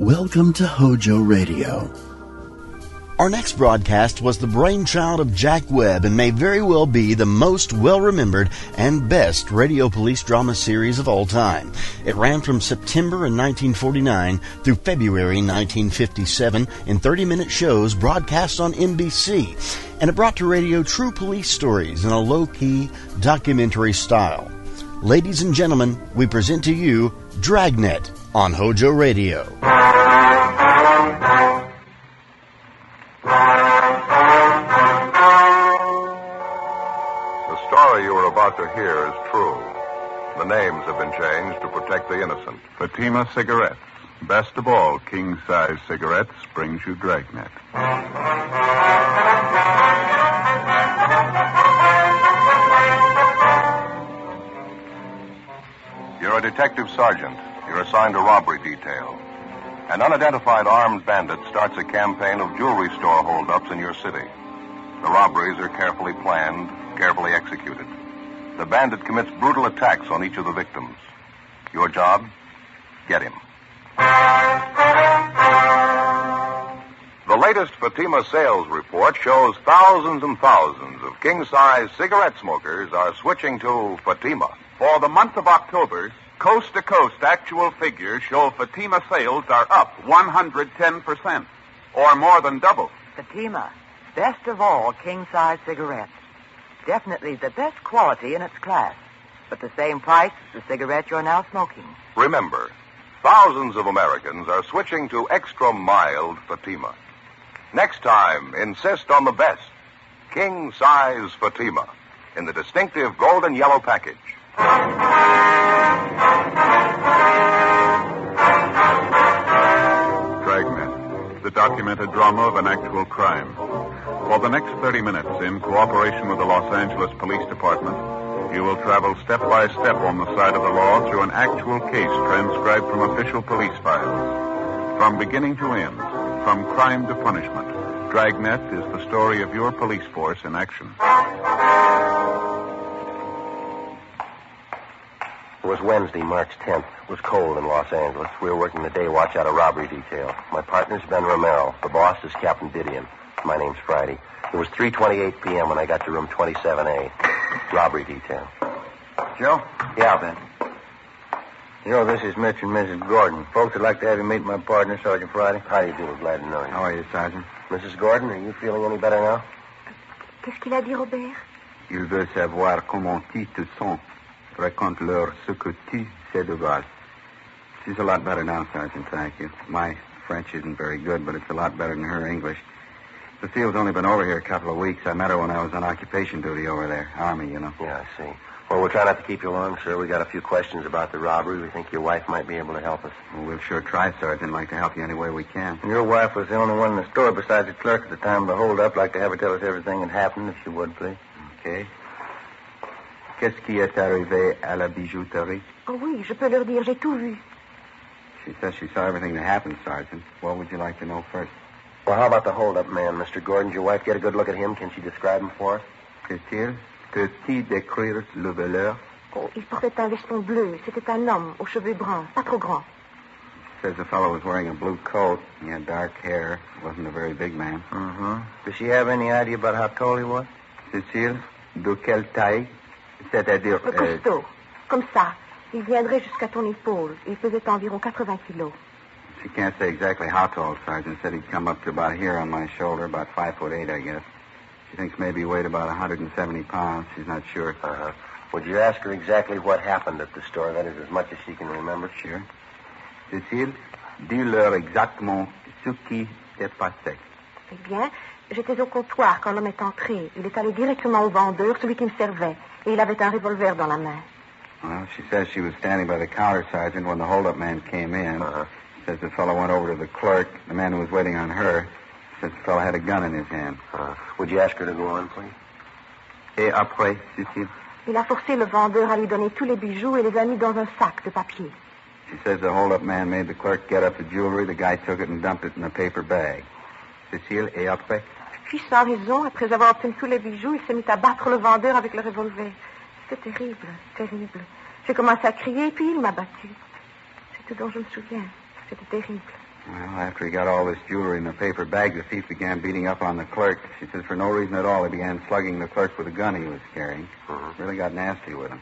Welcome to HOJO Radio. Our next broadcast was the brainchild of Jack Webb and may very well be the most well-remembered and best radio police drama series of all time. It ran from September in 1949 through February 1957 in 30-minute shows broadcast on NBC, and it brought to radio true police stories in a low-key documentary style. Ladies and gentlemen, we present to you Dragnet on HOJO Radio. The story you are about to hear is true. The names have been changed to protect the innocent. Fatima Cigarettes. Best of all, king-size cigarettes brings you Dragnet. You're a detective sergeant. You're assigned a robbery detail. An unidentified armed bandit starts a campaign of jewelry store holdups in your city. The robberies are carefully planned, carefully executed. The bandit commits brutal attacks on each of the victims. Your job? Get him. The latest Fatima sales report shows thousands and thousands of king-size cigarette smokers are switching to Fatima. For the month of October, coast-to-coast actual figures show Fatima sales are up 110%, or more than double. Fatima, best of all king-size cigarettes. Definitely the best quality in its class, but the same price as the cigarette you're now smoking. Remember, thousands of Americans are switching to extra-mild Fatima. Next time, insist on the best, king-size Fatima, in the distinctive golden yellow package. Dragnet, the documented drama of an actual crime. For the next 30 minutes, in cooperation with the Los Angeles Police Department, you will travel step by step on the side of the law through an actual case transcribed from official police files. From beginning to end, from crime to punishment, Dragnet is the story of your police force in action. It was Wednesday, March 10th. It was cold in Los Angeles. We were working the day watch out a robbery detail. My partner's Ben Romero. The boss is Captain Didion. My name's Friday. It was 3:28 p.m. when I got to room 27A. Robbery detail. Joe? Yeah, Ben. You know, this is Mitch and Mrs. Gordon. Folks would like to have you meet my partner, Sergeant Friday. How do you do? We're glad to know you. How are you, Sergeant? Mrs. Gordon, are you feeling any better now? Qu'est-ce qu'il a dit, Robert? Il veut savoir comment tu te sens. Raconte-leur ce que tu sais de Val. She's a lot better now, Sergeant, thank you. My French isn't very good, but it's a lot better than her English. The field's only been over here a couple of weeks. I met her when I was on occupation duty over there. Army, you know. Yeah, I see. Well, we'll try not to keep you long, sir. We got a few questions about the robbery. We think your wife might be able to help us. Well, we'll sure try, Sergeant. Like to help you any way we can. Your wife was the only one in the store besides the clerk at the time of the hold-up. Like to have her tell us everything that happened, if you would, please. Okay. Qu'est-ce qui est arrivé à la bijouterie? Oh oui, je peux leur dire, j'ai tout vu. She says she saw everything that happened, Sergeant. What would you like to know first? Well, how about the hold-up man, Mr. Gordon? Did your wife get a good look at him? Can she describe him for us? Peut-il décrire le voleur? Oh, il portait un veston bleu. C'était un homme aux cheveux bruns, pas trop grand. Says the fellow was wearing a blue coat. He had dark hair. Wasn't a very big man. Mm-hmm. Does she have any idea about how tall he was? Cécile, de quelle taille? C'est-à-dire... Costaud. Comme ça. Il viendrait jusqu'à ton épaule. Il faisait environ 80 kilos. She can't say exactly how tall, Sergeant. Said he'd come up to about here on my shoulder, about 5'8", I guess. She thinks maybe he weighed about 170 pounds. She's not sure. Uh-huh. Would you ask her exactly what happened at the store? That is as much as she can remember. Sure. Cécile, dis-leur exactement ce qui s'est passé. Eh bien, j'étais au comptoir quand l'homme est entré. Il est allé directement au vendeur, celui qui me servait. Et il avait un revolver dans la main. Well, she says she was standing by the counter, Sergeant, when the hold-up man came in. Uh-huh. Says the fellow went over to the clerk, the man who was waiting on her. Says the fellow had a gun in his hand. Would you ask her to go on, please? Et après, Cécile? Il a forcé le vendeur à lui donner tous les bijoux et les a mis dans un sac de papier. She says the hold-up man made the clerk get up the jewelry. The guy took it and dumped it in a paper bag. Cécile, et après? Puis, sans raison, après avoir obtenu tous les bijoux, il s'est mis à battre le vendeur avec le revolver. C'était terrible, terrible. J'ai commencé à crier, puis il m'a battu. C'est tout dont je me souviens. C'était terrible. Well, after he got all this jewelry in a paper bag, the thief began beating up on the clerk. She says for no reason at all, he began slugging the clerk with a gun he was carrying. Really got nasty with him.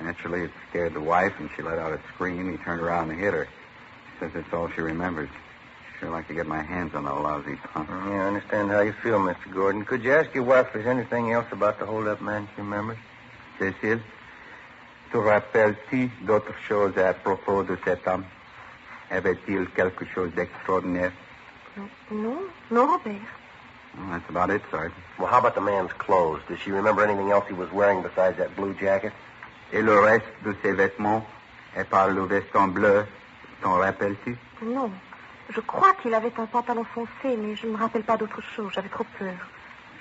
Naturally, it scared the wife, and she let out a scream. He turned around and hit her. She says that's all she remembers. Sure like to get my hands on the lousy punk. Yeah, I understand how you feel, Mr. Gordon. Could you ask your wife if there's anything else about the hold-up man she remembers? Cécile, te rappelles-tu d'autres choses à propos de cet homme? Avait-il quelque chose d'extraordinaire? Non, Robert. Well, that's about it, Sergeant. Well, how about the man's clothes? Does she remember anything else he was wearing besides that blue jacket? Et le reste de ses vêtements? Et par le veston bleu, t'en rappelles-tu? Non. Je crois qu'il avait un pantalon foncé, mais je ne me rappelle pas d'autre chose. J'avais trop peur.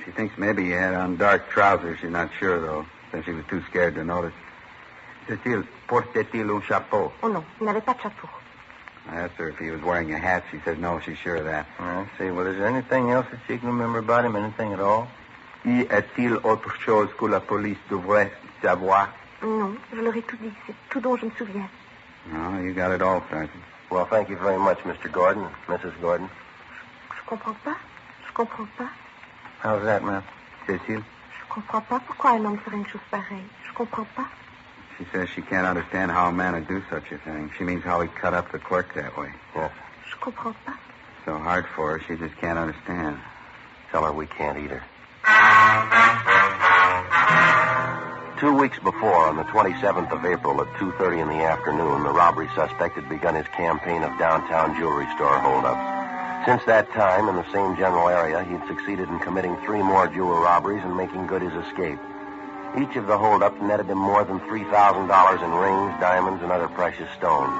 She thinks maybe he had on dark trousers. She's not sure, though, since she was too scared to notice. Cécile, portait-il un chapeau? Oh non, il n'avait pas de chapeau. I asked her if he was wearing a hat. She said no, she's sure of that. I see. Well, is there anything else that she can remember about him? Anything at all? Y a-t-il autre chose que la police devrait savoir? Non, je leur ai tout dit. C'est tout dont je me souviens. No, you got it all, Sergeant. Well, thank you very much, Mr. Gordon, Mrs. Gordon. Je comprends pas. Je comprends pas. How's that, ma'am? Cécile? Je comprends pas pourquoi un homme ferait une chose pareille. Je comprends pas. She says she can't understand how a man would do such a thing. She means how he cut up the clerk that way. Yes. Je comprends pas. So hard for her, she just can't understand. Tell her we can't either. 2 weeks before, on the 27th of April at 2:30 in the afternoon, the robbery suspect had begun his campaign of downtown jewelry store holdups. Since that time, in the same general area, he'd succeeded in committing 3 more jewel robberies and making good his escape. Each of the holdups netted him more than $3,000 in rings, diamonds, and other precious stones.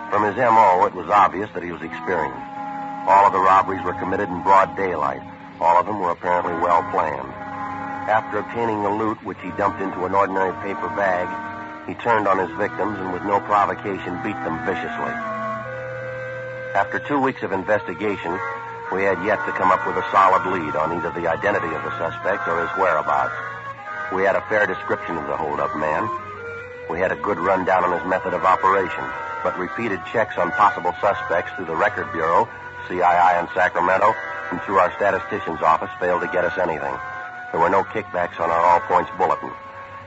From his M.O., it was obvious that he was experienced. All of the robberies were committed in broad daylight. All of them were apparently well planned. After obtaining the loot, which he dumped into an ordinary paper bag, he turned on his victims and with no provocation beat them viciously. After 2 weeks of investigation, we had yet to come up with a solid lead on either the identity of the suspect or his whereabouts. We had a fair description of the hold-up man. We had a good rundown on his method of operation, but repeated checks on possible suspects through the Record Bureau, CII in Sacramento, and through our statistician's office failed to get us anything. There were no kickbacks on our all-points bulletin.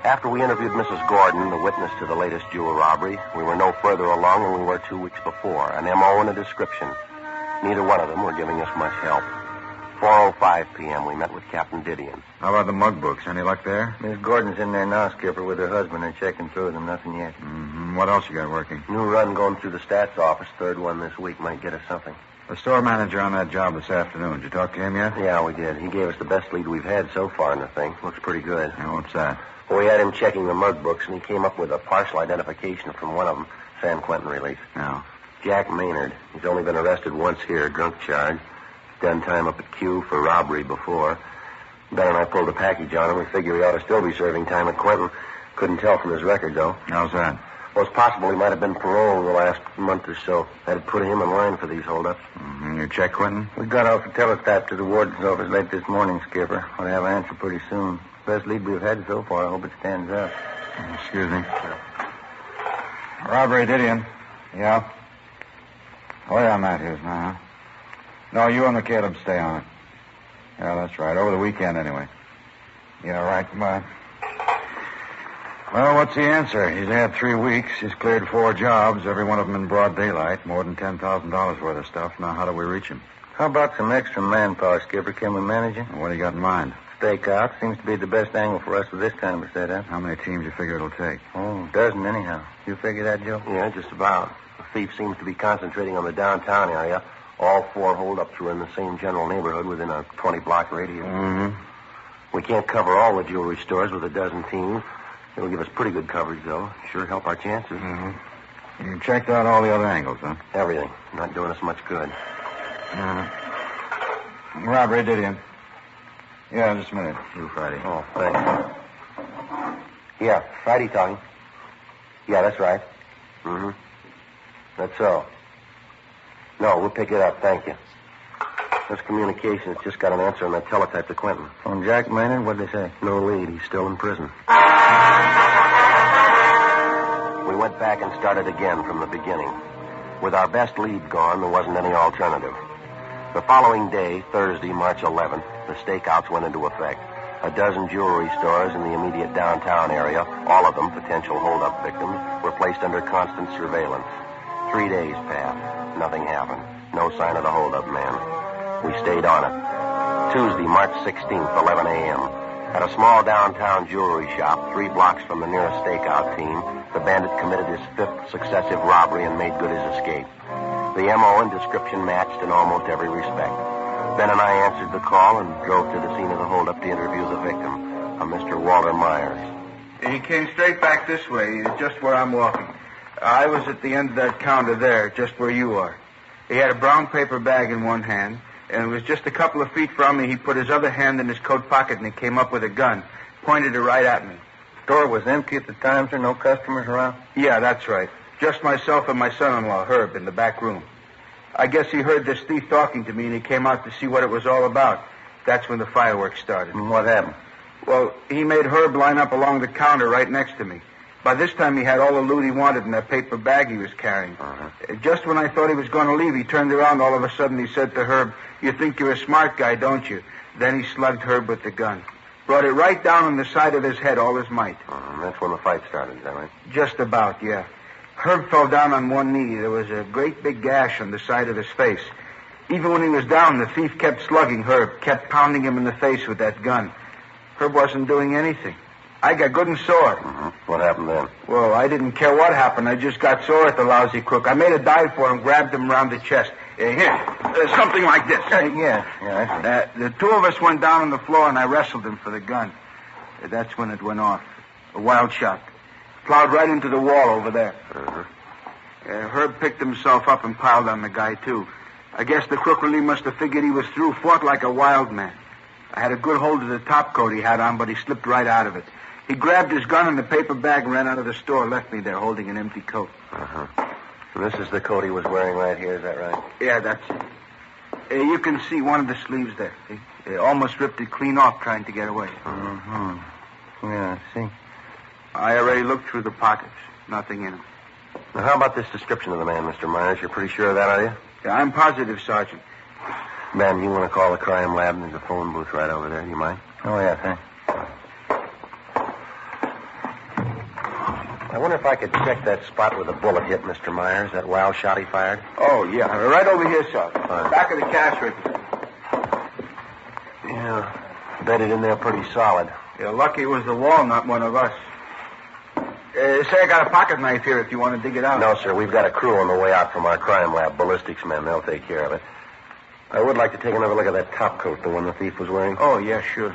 After we interviewed Mrs. Gordon, the witness to the latest jewel robbery, we were no further along than we were 2 weeks before, an M.O. and a description. Neither one of them were giving us much help. 4:05 p.m., we met with Captain Didion. How about the mug books? Any luck there? Miss Gordon's in there now, Skipper, with her husband. They're checking through them. Nothing yet. Mm-hmm. What else you got working? New run going through the stats office. Third one this week might get us something. The store manager on that job this afternoon. Did you talk to him yet? Yeah, we did. He gave us the best lead we've had so far in the thing. Looks pretty good. Yeah, what's that? Well, we had him checking the mug books, and he came up with a partial identification from one of them, San Quentin release. No. Jack Maynard. He's only been arrested once here, drunk charge. Done time up at Q for robbery before. Ben and I pulled a package on him. We figure he ought to still be serving time at Quentin. Couldn't tell from his record, though. How's that? Well, it's possible he might have been paroled in the last month or so. That'd put him in line for these holdups. Mm-hmm. You check Quentin? We got off a teletype to the warden's office late this morning, Skipper. We'll have an answer pretty soon. Best lead we've had so far. I hope it stands up. Excuse me. Robbery, Didion. Yeah? Oh, yeah, Matthews now, huh? No, you and McCaleb stay on it. Yeah, that's right. Over the weekend, anyway. Yeah, right. Goodbye. Well, what's the answer? He's had 3 weeks. He's cleared 4 jobs, every one of them in broad daylight. More than $10,000 worth of stuff. Now, how do we reach him? How about some extra manpower, Skipper? Can we manage it? What do you got in mind? Stakeout seems to be the best angle for us with this kind of a setup. How many teams you figure it'll take? Oh, a dozen anyhow. You figure that, Joe? Yeah, just about. The thief seems to be concentrating on the downtown area. All 4 holdups were in the same general neighborhood within a 20-block radius. Mm-hmm. We can't cover all the jewelry stores with a dozen teams. It'll give us pretty good coverage, though. Sure help our chances. Mm-hmm. You checked out all the other angles, huh? Everything. Not doing us much good. Robbery, Didion. Yeah, just a minute. You, Friday. Oh, thanks. Yeah, Friday talking. Yeah, that's right. Mm-hmm. That's so. No, we'll pick it up. Thank you. This communications just got an answer on that teletype to Quentin. On Jack Maynard? What'd they say? No lead. He's still in prison. We went back and started again from the beginning. With our best lead gone, there wasn't any alternative. The following day, Thursday, March 11th, the stakeouts went into effect. A dozen jewelry stores in the immediate downtown area, all of them potential holdup victims, were placed under constant surveillance. 3 days passed. Nothing happened. No sign of the holdup man. We stayed on it. Tuesday, March 16th, 11 a.m. At a small downtown jewelry shop, 3 blocks from the nearest stakeout team, the bandit committed his 5th successive robbery and made good his escape. The M.O. and description matched in almost every respect. Ben and I answered the call and drove to the scene of the holdup to interview the victim, a Mr. Walter Myers. He came straight back this way, just where I'm walking. I was at the end of that counter there, just where you are. He had a brown paper bag in one hand, and it was just a couple of feet from me. He put his other hand in his coat pocket, and he came up with a gun, pointed it right at me. Store was empty at the time, sir? No customers around? Yeah, that's right. Just myself and my son-in-law, Herb, in the back room. I guess he heard this thief talking to me, and he came out to see what it was all about. That's when the fireworks started. And what happened? Well, he made Herb line up along the counter right next to me. By this time, he had all the loot he wanted in that paper bag he was carrying. Just when I thought he was going to leave, he turned around. All of a sudden, he said to Herb, "You think you're a smart guy, don't you?" Then he slugged Herb with the gun. Brought it right down on the side of his head, all his might. That's when the fight started, is that right? Just about, yeah. Herb fell down on one knee. There was a great big gash on the side of his face. Even when he was down, the thief kept slugging Herb, kept pounding him in the face with that gun. Herb wasn't doing anything. I got good and sore. What happened then? Well, I didn't care what happened. I just got sore at the lousy crook. I made a dive for him, grabbed him around the chest. Here, something like this. Yeah, I see. The 2 of us went down on the floor, and I wrestled him for the gun. That's when it went off. A wild shot. Plowed right into the wall over there. Herb picked himself up and piled on the guy, too. I guess the crook really must have figured he was through, fought like a wild man. I had a good hold of the top coat he had on, but he slipped right out of it. He grabbed his gun and the paper bag and ran out of the store, left me there holding an empty coat. And this is the coat he was wearing right here, is that right? Yeah, that's it. You can see one of the sleeves there. He almost ripped it clean off trying to get away. Yeah, I see. I already looked through the pockets. Nothing in them. Now, how about this description of the man, Mr. Myers? You're pretty sure of that, are you? Yeah, I'm positive, Sergeant. Ben, you want to call the crime lab? There's a phone booth right over there. You mind? Oh, yeah, thanks. I wonder if I could check that spot where the bullet hit Mr. Myers, that wild shot he fired. Oh, yeah. Right over here, Sergeant. Fine. Back of the cash register. Yeah. Bedded in there pretty solid. You're lucky it was the wall, not one of us. Say I got a pocket knife here if you want to dig it out. No, sir. We've got a crew on the way out from our crime lab. Ballistics men. They'll take care of it. I would like to take another look at that top coat, the one the thief was wearing. Oh, yeah, sure.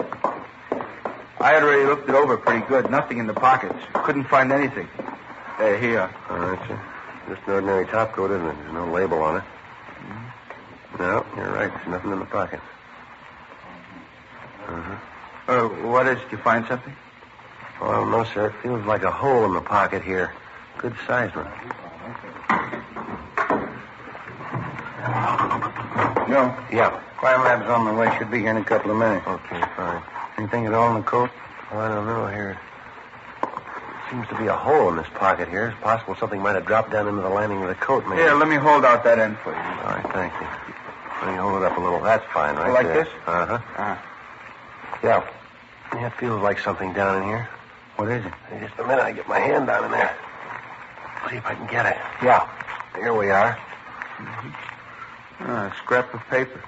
I had already looked it over pretty good. Nothing in the pockets. Couldn't find anything. Here. All right, sir. Just an ordinary top coat, isn't it? There's no label on it. No, you're right. There's nothing in the pockets. What is it? Did you find something? Well, no, sir. It feels like a hole in the pocket here. Good sized one. Joe? Yeah. Crime lab's on the way. Should be here in a couple of minutes. Okay, fine. Anything at all in the coat? Well, I don't know. Here seems to be a hole in this pocket here. It's possible something might have dropped down into the lining of the coat, maybe. Here, let me hold out that end for you. All right, thank you. Let me hold it up a little. That's fine, right Like there. this? Yeah. Yeah, it feels like something down in here. What is it? Hey, just a minute. I get my hand down in there. See if I can get it. Yeah. Here we are. A scrap of paper.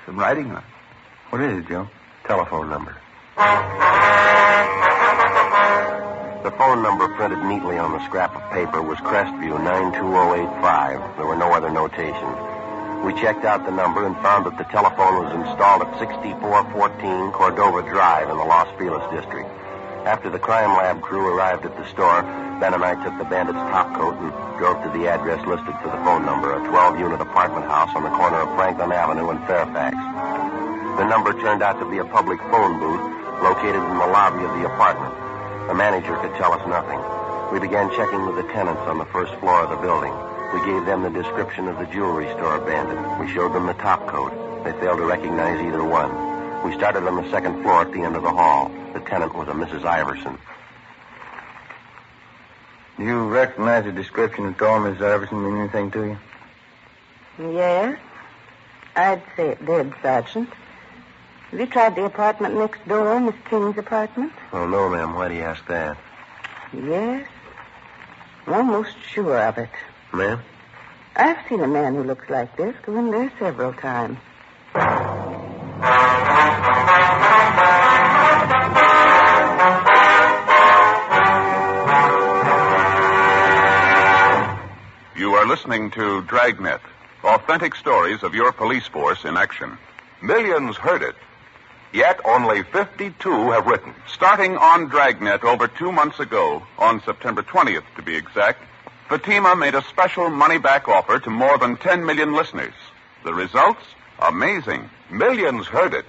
Some writing on it. What is it, Joe? Telephone number. The phone number printed neatly on the scrap of paper was Crestview 92085. There were no other notations. We checked out the number and found that the telephone was installed at 6414 Cordova Drive in the Los Feliz district. After the crime lab crew arrived at the store, Ben and I took the bandit's top coat and drove to the address listed for the phone number, a 12-unit apartment house on the corner of Franklin Avenue and Fairfax. The number turned out to be a public phone booth located in the lobby of the apartment. The manager could tell us nothing. We began checking with the tenants on the first floor of the building. We gave them the description of the jewelry store bandit. We showed them the top coat. They failed to recognize either one. We started on the second floor at the end of the hall. The tenant was a Mrs. Iverson. Do you recognize the description at all, Miss Iverson? Mean anything to you? Yes. I'd say it did, Sergeant. Have you tried the apartment next door, Miss King's apartment? Oh, no, ma'am. Why do you ask that? Yes. I'm almost sure of it. Ma'am? I've seen a man who looks like this go in there several times. You are listening to Dragnet, authentic stories of your police force in action. Millions heard it, yet only 52 have written. Starting on Dragnet over 2 months ago, on September 20th to be exact, Fatima made a special money-back offer to more than 10 million listeners. The results? Amazing. Millions heard it,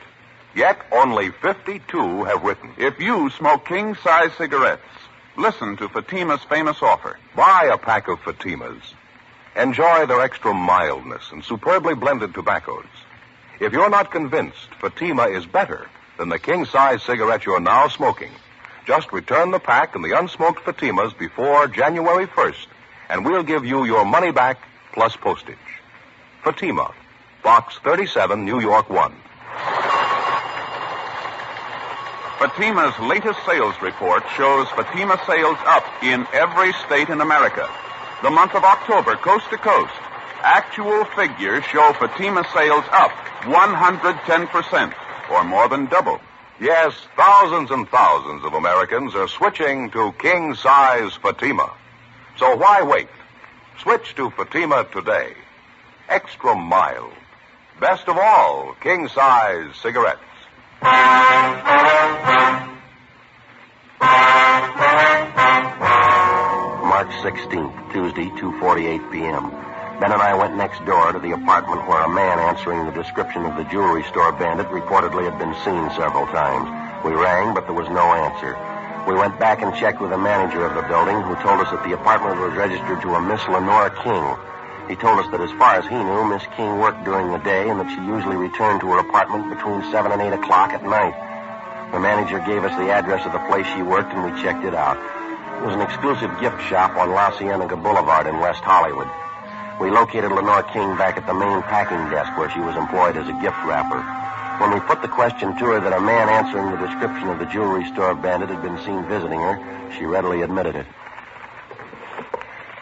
yet only 52 have written. If you smoke king-size cigarettes, listen to Fatima's famous offer. Buy a pack of Fatimas. Enjoy their extra mildness and superbly blended tobaccos. If you're not convinced Fatima is better than the king-size cigarette you're now smoking, just return the pack and the unsmoked Fatimas before January 1st, and we'll give you your money back plus postage. Fatima, Box 37, New York 1. Fatima's latest sales report shows Fatima sales up in every state in America. The month of October, coast to coast, actual figures show Fatima sales up 110%, or more than double. Yes, thousands and thousands of Americans are switching to king-size Fatima. So why wait? Switch to Fatima today. Extra mild. Best of all, king-size cigarettes. March 16th, Tuesday, 2:48 p.m. Ben and I went next door to the apartment where a man answering the description of the jewelry store bandit reportedly had been seen several times. We rang, but there was no answer. We went back and checked with the manager of the building, who told us that the apartment was registered to a Miss Lenora King. He told us that as far as he knew, Miss King worked during the day and that she usually returned to her apartment between 7 and 8 o'clock at night. The manager gave us the address of the place she worked, and we checked it out. It was an exclusive gift shop on La Cienega Boulevard in West Hollywood. We located Lenore King back at the main packing desk where she was employed as a gift wrapper. When we put the question to her that a man answering the description of the jewelry store bandit had been seen visiting her, she readily admitted it.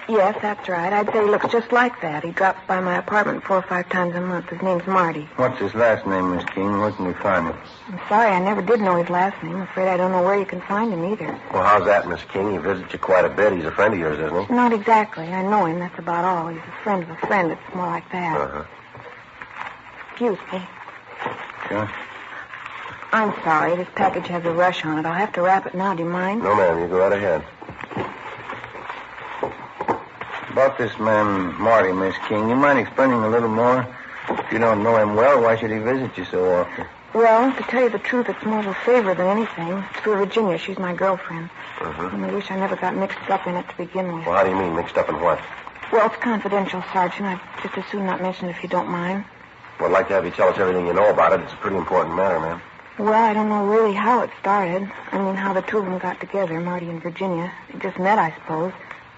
Yes, that's right. I'd say he looks just like that. He drops by my apartment 4 or 5 times a month. His name's Marty. What's his last name, Miss King? Where can we find him? I'm sorry, I never did know his last name. I'm afraid I don't know where you can find him either. Well, how's that, Miss King? He visits you quite a bit. He's a friend of yours, isn't he? Not exactly. I know him. That's about all. He's a friend of a friend. It's more like that. Uh-huh. Excuse me. Sure. I'm sorry. This package has a rush on it. I'll have to wrap it now. Do you mind? No, ma'am. You go right ahead. About this man, Marty, Miss King, you mind explaining a little more? If you don't know him well, why should he visit you so often? Well, to tell you the truth, it's more of a favor than anything. It's for Virginia. She's my girlfriend. Uh-huh. And I wish I never got mixed up in it to begin with. Well, how do you mean, mixed up in what? Well, it's confidential, Sergeant. I'd just as soon not mention it if you don't mind. Well, I'd like to have you tell us everything you know about it. It's a pretty important matter, ma'am. Well, I don't know really how it started. I mean, how the two of them got together, Marty and Virginia. They just met, I suppose.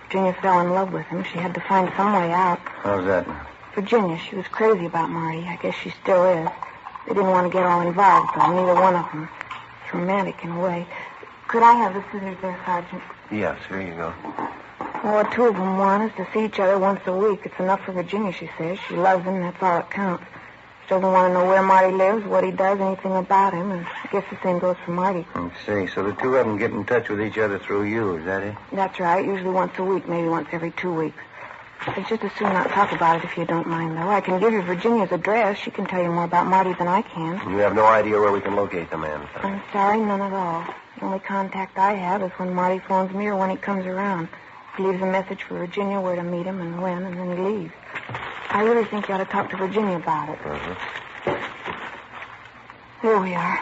Virginia fell in love with him. She had to find some way out. How's that now? Virginia, she was crazy about Marty. I guess she still is. They didn't want to get all involved, though, neither one of them. It's romantic in a way. Could I have the scissors there, Sergeant? Yes, here you go. Well, what two of them want is to see each other once a week. It's enough for Virginia, she says. She loves him, that's all that counts. She doesn't want to know where Marty lives, what he does, anything about him, and I guess the same goes for Marty. I see. So the two of them get in touch with each other through you, is that it? That's right. Usually once a week, maybe once every 2 weeks. I'd just as soon not talk about it if you don't mind, though. I can give you Virginia's address. She can tell you more about Marty than I can. You have no idea where we can locate the man, sir? I'm sorry, none at all. The only contact I have is when Marty phones me or when he comes around. He leaves a message for Virginia where to meet him and when, and then he leaves. I really think you ought to talk to Virginia about it. Uh-huh. Here we are.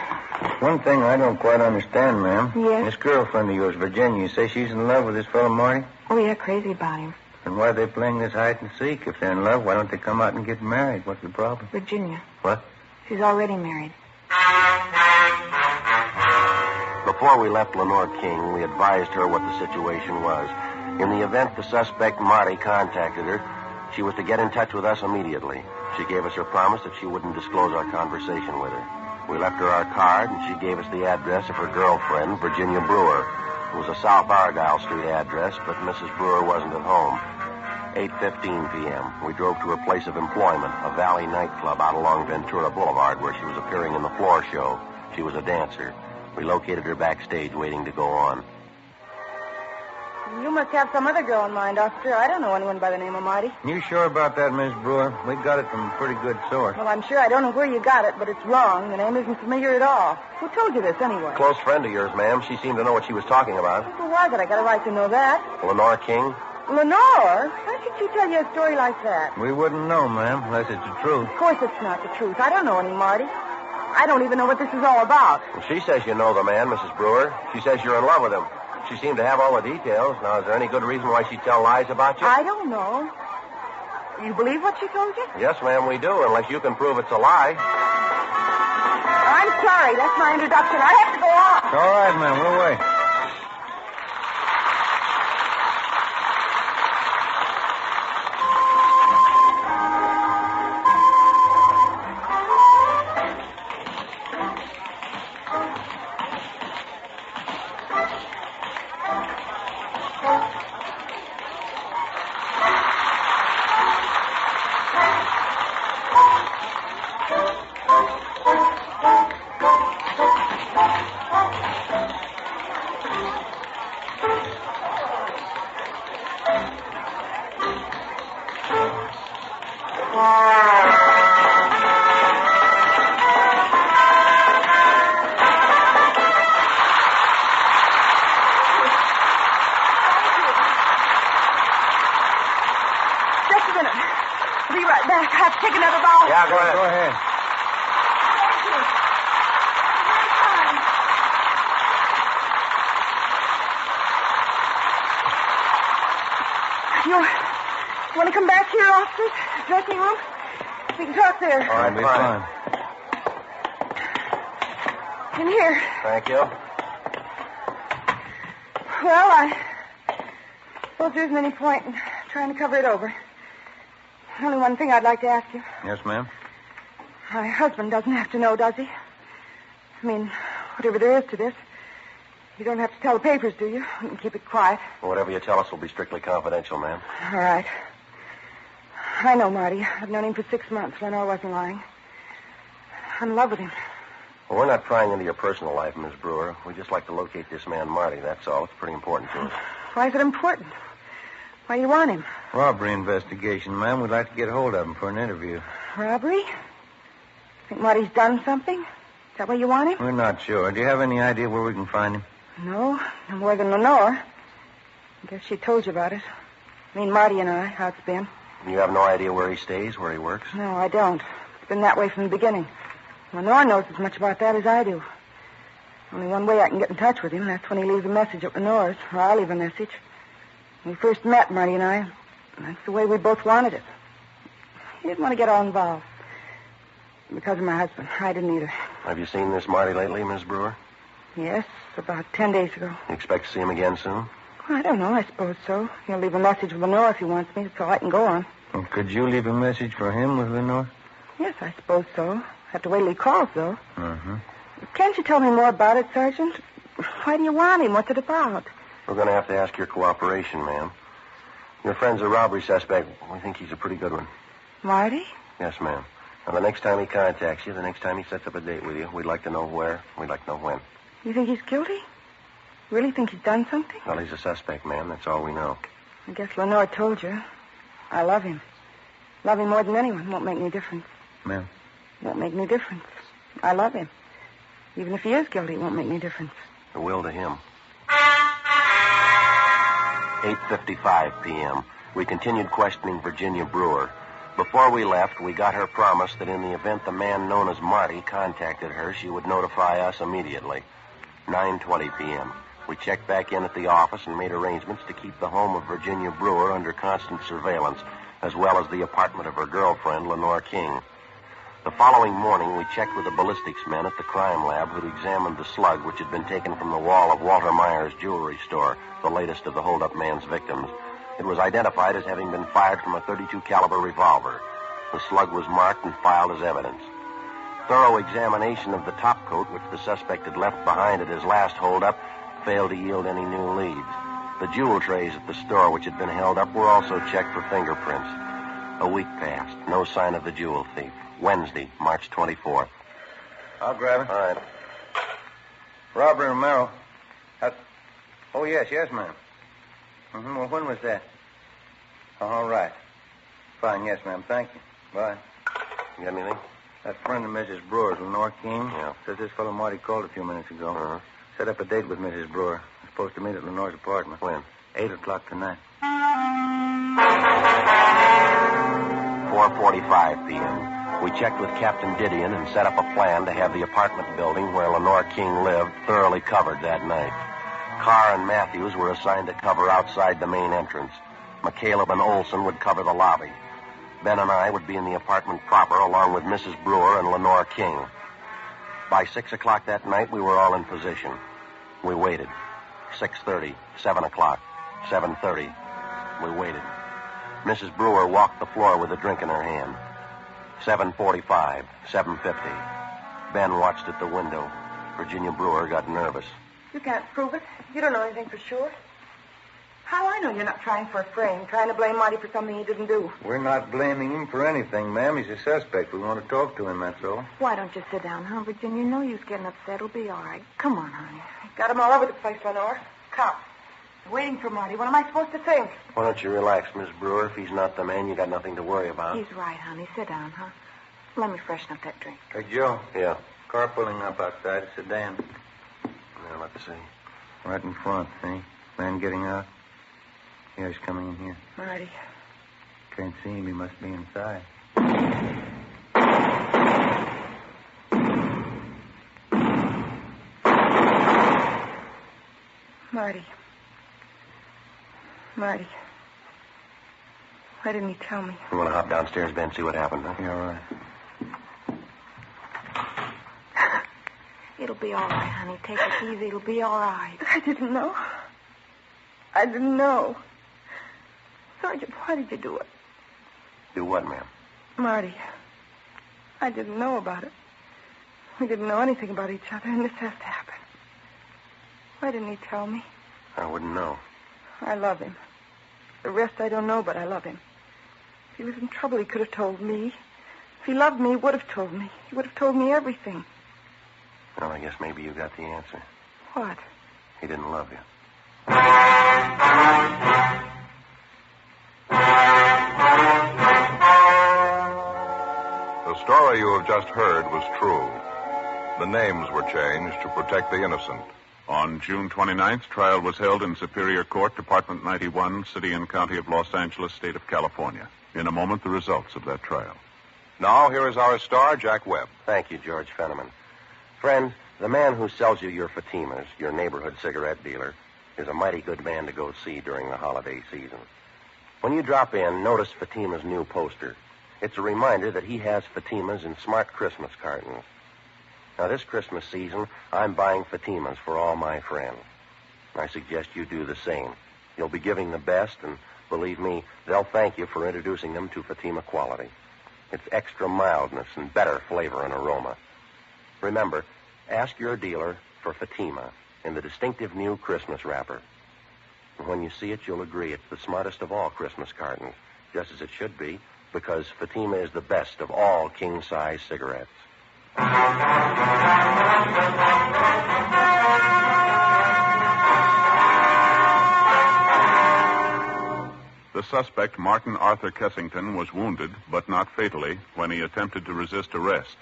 One thing I don't quite understand, ma'am. Yes? This girlfriend of yours, Virginia, you say she's in love with this fellow Marty? Oh, yeah, crazy about him. And why are they playing this hide and seek? If they're in love, why don't they come out and get married? What's the problem? Virginia. What? She's already married. Before we left Lenore King, we advised her what the situation was. In the event the suspect, Marty, contacted her, she was to get in touch with us immediately. She gave us her promise that she wouldn't disclose our conversation with her. We left her our card, and she gave us the address of her girlfriend, Virginia Brewer. It was a South Argyle Street address, but Mrs. Brewer wasn't at home. 8:15 p.m. We drove to her place of employment, a Valley nightclub out along Ventura Boulevard, where she was appearing in the floor show. She was a dancer. We located her backstage, waiting to go on. You must have some other girl in mind, officer. I don't know anyone by the name of Marty. You sure about that, Miss Brewer? We got it from a pretty good source. Well, I'm sure I don't know where you got it, but it's wrong. The name isn't familiar at all. Who told you this, anyway? Close friend of yours, ma'am. She seemed to know what she was talking about. Who was it? I got a right to know that. Lenore King? Lenore? Why should she tell you a story like that? We wouldn't know, ma'am, unless it's the truth. Of course it's not the truth. I don't know any Marty. I don't even know what this is all about. Well, she says you know the man, Mrs. Brewer. She says you're in love with him. She seemed to have all the details. Now, is there any good reason why she'd tell lies about you? I don't know. You believe what she told you? Yes, ma'am, we do, unless you can prove it's a lie. I'm sorry. That's my introduction. I have to go on. All right, ma'am. We'll wait. Take another ball. Yeah, go ahead. Go ahead. You want to come back here, officers? Dressing room? We can talk there. All right, fine. In here. Thank you. Well, I suppose there isn't any point in trying to cover it over. Only one thing I'd like to ask you. Yes, ma'am? My husband doesn't have to know, does he? I mean, whatever there is to this. You don't have to tell the papers, do you? You can keep it quiet. Whatever you tell us will be strictly confidential, ma'am. All right. I know Marty. I've known him for 6 months. Lenore wasn't lying. I'm in love with him. Well, we're not prying into your personal life, Miss Brewer. We just like to locate this man, Marty, that's all. It's pretty important to us. Why is it important? Why do you want him? Robbery investigation, ma'am. We'd like to get hold of him for an interview. Robbery? Think Marty's done something? Is that why you want him? We're not sure. Do you have any idea where we can find him? No, no more than Lenore. I guess she told you about it. I mean, Marty and I, how it's been. You have no idea where he stays, where he works? No, I don't. It's been that way from the beginning. Lenore knows as much about that as I do. Only one way I can get in touch with him, that's when he leaves a message at Lenore's, or I leave a message. When we first met, Marty and I, that's the way we both wanted it. He didn't want to get all involved. Because of my husband. I didn't either. Have you seen this Marty lately, Miss Brewer? Yes, about 10 days ago. You expect to see him again soon? Well, I don't know. I suppose so. He'll leave a message with Lenore if he wants me. That's all I can go on. Well, could you leave a message for him with Lenore? Yes, I suppose so. Have to wait till he calls, though. Uh-huh. Can't you tell me more about it, Sergeant? Why do you want him? What's it about? We're going to have to ask your cooperation, ma'am. Your friend's a robbery suspect. We think he's a pretty good one. Marty? Yes, ma'am. Now, the next time he contacts you, the next time he sets up a date with you, we'd like to know where, we'd like to know when. You think he's guilty? Really think he's done something? Well, he's a suspect, ma'am. That's all we know. I guess Lenore told you. I love him. Love him more than anyone. Won't make any difference. Ma'am? Won't make any difference. I love him. Even if he is guilty, it won't make any difference. It will to him. 8:55 p.m. We continued questioning Virginia Brewer. Before we left, we got her promise that in the event the man known as Marty contacted her, she would notify us immediately. 9:20 p.m. We checked back in at the office and made arrangements to keep the home of Virginia Brewer under constant surveillance, as well as the apartment of her girlfriend, Lenore King. The following morning, we checked with the ballistics men at the crime lab who'd examined the slug which had been taken from the wall of Walter Meyer's jewelry store, the latest of the hold-up man's victims. It was identified as having been fired from a .32 caliber revolver. The slug was marked and filed as evidence. Thorough examination of the top coat which the suspect had left behind at his last hold-up failed to yield any new leads. The jewel trays at the store which had been held up were also checked for fingerprints. A week passed. No sign of the jewel thief. Wednesday, March 24th. I'll grab it. All right. Robbery, Romero. Oh, yes, ma'am. Well, when was that? Oh, all right. Fine, yes, ma'am. Thank you. Bye. You got anything? That friend of Mrs. Brewer's, Lenore King. Yeah. Says this fellow Marty called a few minutes ago. Uh-huh. Set up a date with Mrs. Brewer. We're supposed to meet at Lenore's apartment. When? 8 o'clock tonight. 4:45 p.m. We checked with Captain Didion and set up a plan to have the apartment building where Lenore King lived thoroughly covered that night. Carr and Matthews were assigned to cover outside the main entrance. McCaleb and Olson would cover the lobby. Ben and I would be in the apartment proper along with Mrs. Brewer and Lenore King. By 6 o'clock that night, we were all in position. We waited. 6:30, 7 o'clock, 7:30. We waited. Mrs. Brewer walked the floor with a drink in her hand. 7:45, 7:50. Ben watched at the window. Virginia Brewer got nervous. You can't prove it. You don't know anything for sure. How I know you're not trying for a frame, trying to blame Marty for something he didn't do? We're not blaming him for anything, ma'am. He's a suspect. We want to talk to him, that's all. Why don't you sit down, huh, Virginia? No use getting upset. It'll be all right. Come on, honey. Got him all over the place, Lenore. Cops. Waiting for Marty. What am I supposed to think? Why don't you relax, Miss Brewer? If he's not the man, you got nothing to worry about. He's right, honey. Sit down, huh? Let me freshen up that drink. Hey, Joe. Yeah. Car pulling up outside. A sedan. Yeah, let's see. Right in front, see? Man getting out. Yeah, he's coming in here. Marty. Can't see him. He must be inside. Marty. Marty. Why didn't he tell me? You want to hop downstairs, Ben, see what happened, huh? Yeah, all right. It'll be all right, honey. Take it easy. It'll be all right. I didn't know. I didn't know. Sergeant, why did you do it? Do what, ma'am? Marty, I didn't know about it. We didn't know anything about each other, and this has to happen. Why didn't he tell me? I wouldn't know. I love him. The rest I don't know, but I love him. If he was in trouble, he could have told me. If he loved me, he would have told me. He would have told me everything. Well, I guess maybe you got the answer. What? He didn't love you. The story you have just heard was true. The names were changed to protect the innocent. On June 29th, trial was held in Superior Court, Department 91, City and County of Los Angeles, State of California. In a moment, the results of that trial. Now, here is our star, Jack Webb. Thank you, George Fenneman. Friend, the man who sells you your Fatimas, your neighborhood cigarette dealer, is a mighty good man to go see during the holiday season. When you drop in, notice Fatima's new poster. It's a reminder that he has Fatimas in smart Christmas cartons. Now, this Christmas season, I'm buying Fatimas for all my friends. I suggest you do the same. You'll be giving the best, and believe me, they'll thank you for introducing them to Fatima quality. It's extra mildness and better flavor and aroma. Remember, ask your dealer for Fatima in the distinctive new Christmas wrapper. And when you see it, you'll agree it's the smartest of all Christmas cartons, just as it should be, because Fatima is the best of all king-size cigarettes. The suspect, Martin Arthur Kessington, was wounded, but not fatally, when he attempted to resist arrest.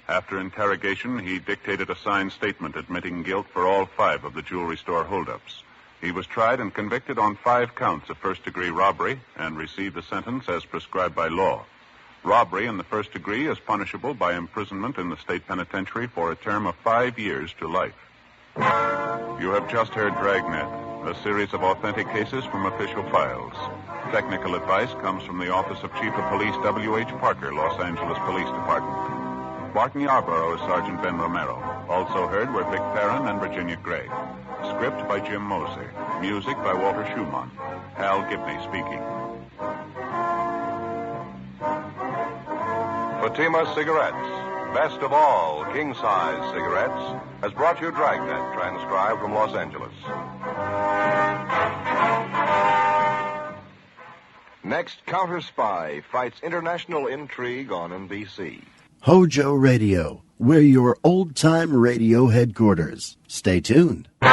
After interrogation, he dictated a signed statement admitting guilt for all 5 of the jewelry store holdups. He was tried and convicted on 5 counts of first-degree robbery and received a sentence as prescribed by law. Robbery in the first degree is punishable by imprisonment in the state penitentiary for a term of 5 years to life. You have just heard Dragnet, a series of authentic cases from official files. Technical advice comes from the Office of Chief of Police W.H. Parker, Los Angeles Police Department. Barton Yarborough as Sergeant Ben Romero. Also heard were Vic Perrin and Virginia Gregg. Script by Jim Moser. Music by Walter Schumann. Hal Gibney speaking. Fatima Cigarettes, best of all king-size cigarettes, has brought you Dragnet, transcribed from Los Angeles. Next, Counter Spy fights international intrigue on NBC. HOJO Radio, we're your old-time radio headquarters. Stay tuned. The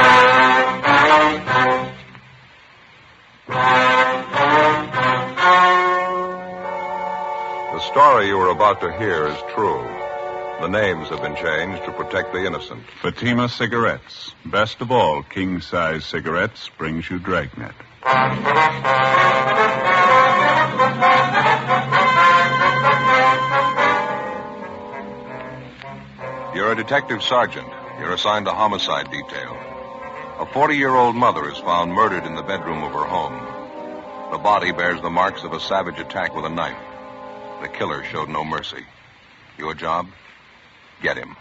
story you are about to hear is true. The names have been changed to protect the innocent. Fatima Cigarettes, best of all king-size cigarettes, brings you Dragnet. You're a detective sergeant. You're assigned to homicide detail. A 40-year-old mother is found murdered in the bedroom of her home. The body bears the marks of a savage attack with a knife. The killer showed no mercy. Your job? Get him.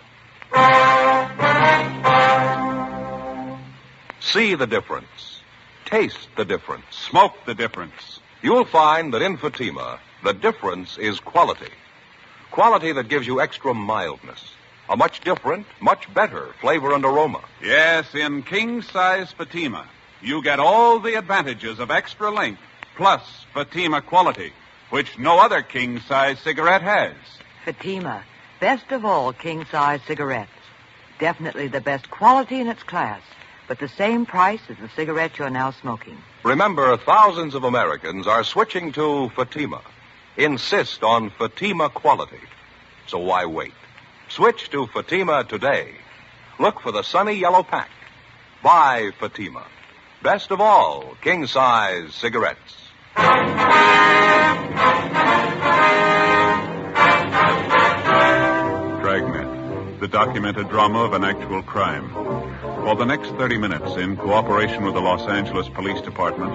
See the difference. Taste the difference. Smoke the difference. You'll find that in Fatima, the difference is quality. Quality that gives you extra mildness. A much different, much better flavor and aroma. Yes, in king-size Fatima, you get all the advantages of extra length, plus Fatima quality, which no other king-size cigarette has. Fatima, best of all king-size cigarettes. Definitely the best quality in its class, but the same price as the cigarette you're now smoking. Remember, thousands of Americans are switching to Fatima. Insist on Fatima quality. So why wait? Switch to Fatima today. Look for the sunny yellow pack. Buy Fatima. Best of all king-size cigarettes. Dragnet, the documented drama of an actual crime. For the next 30 minutes, in cooperation with the Los Angeles Police Department,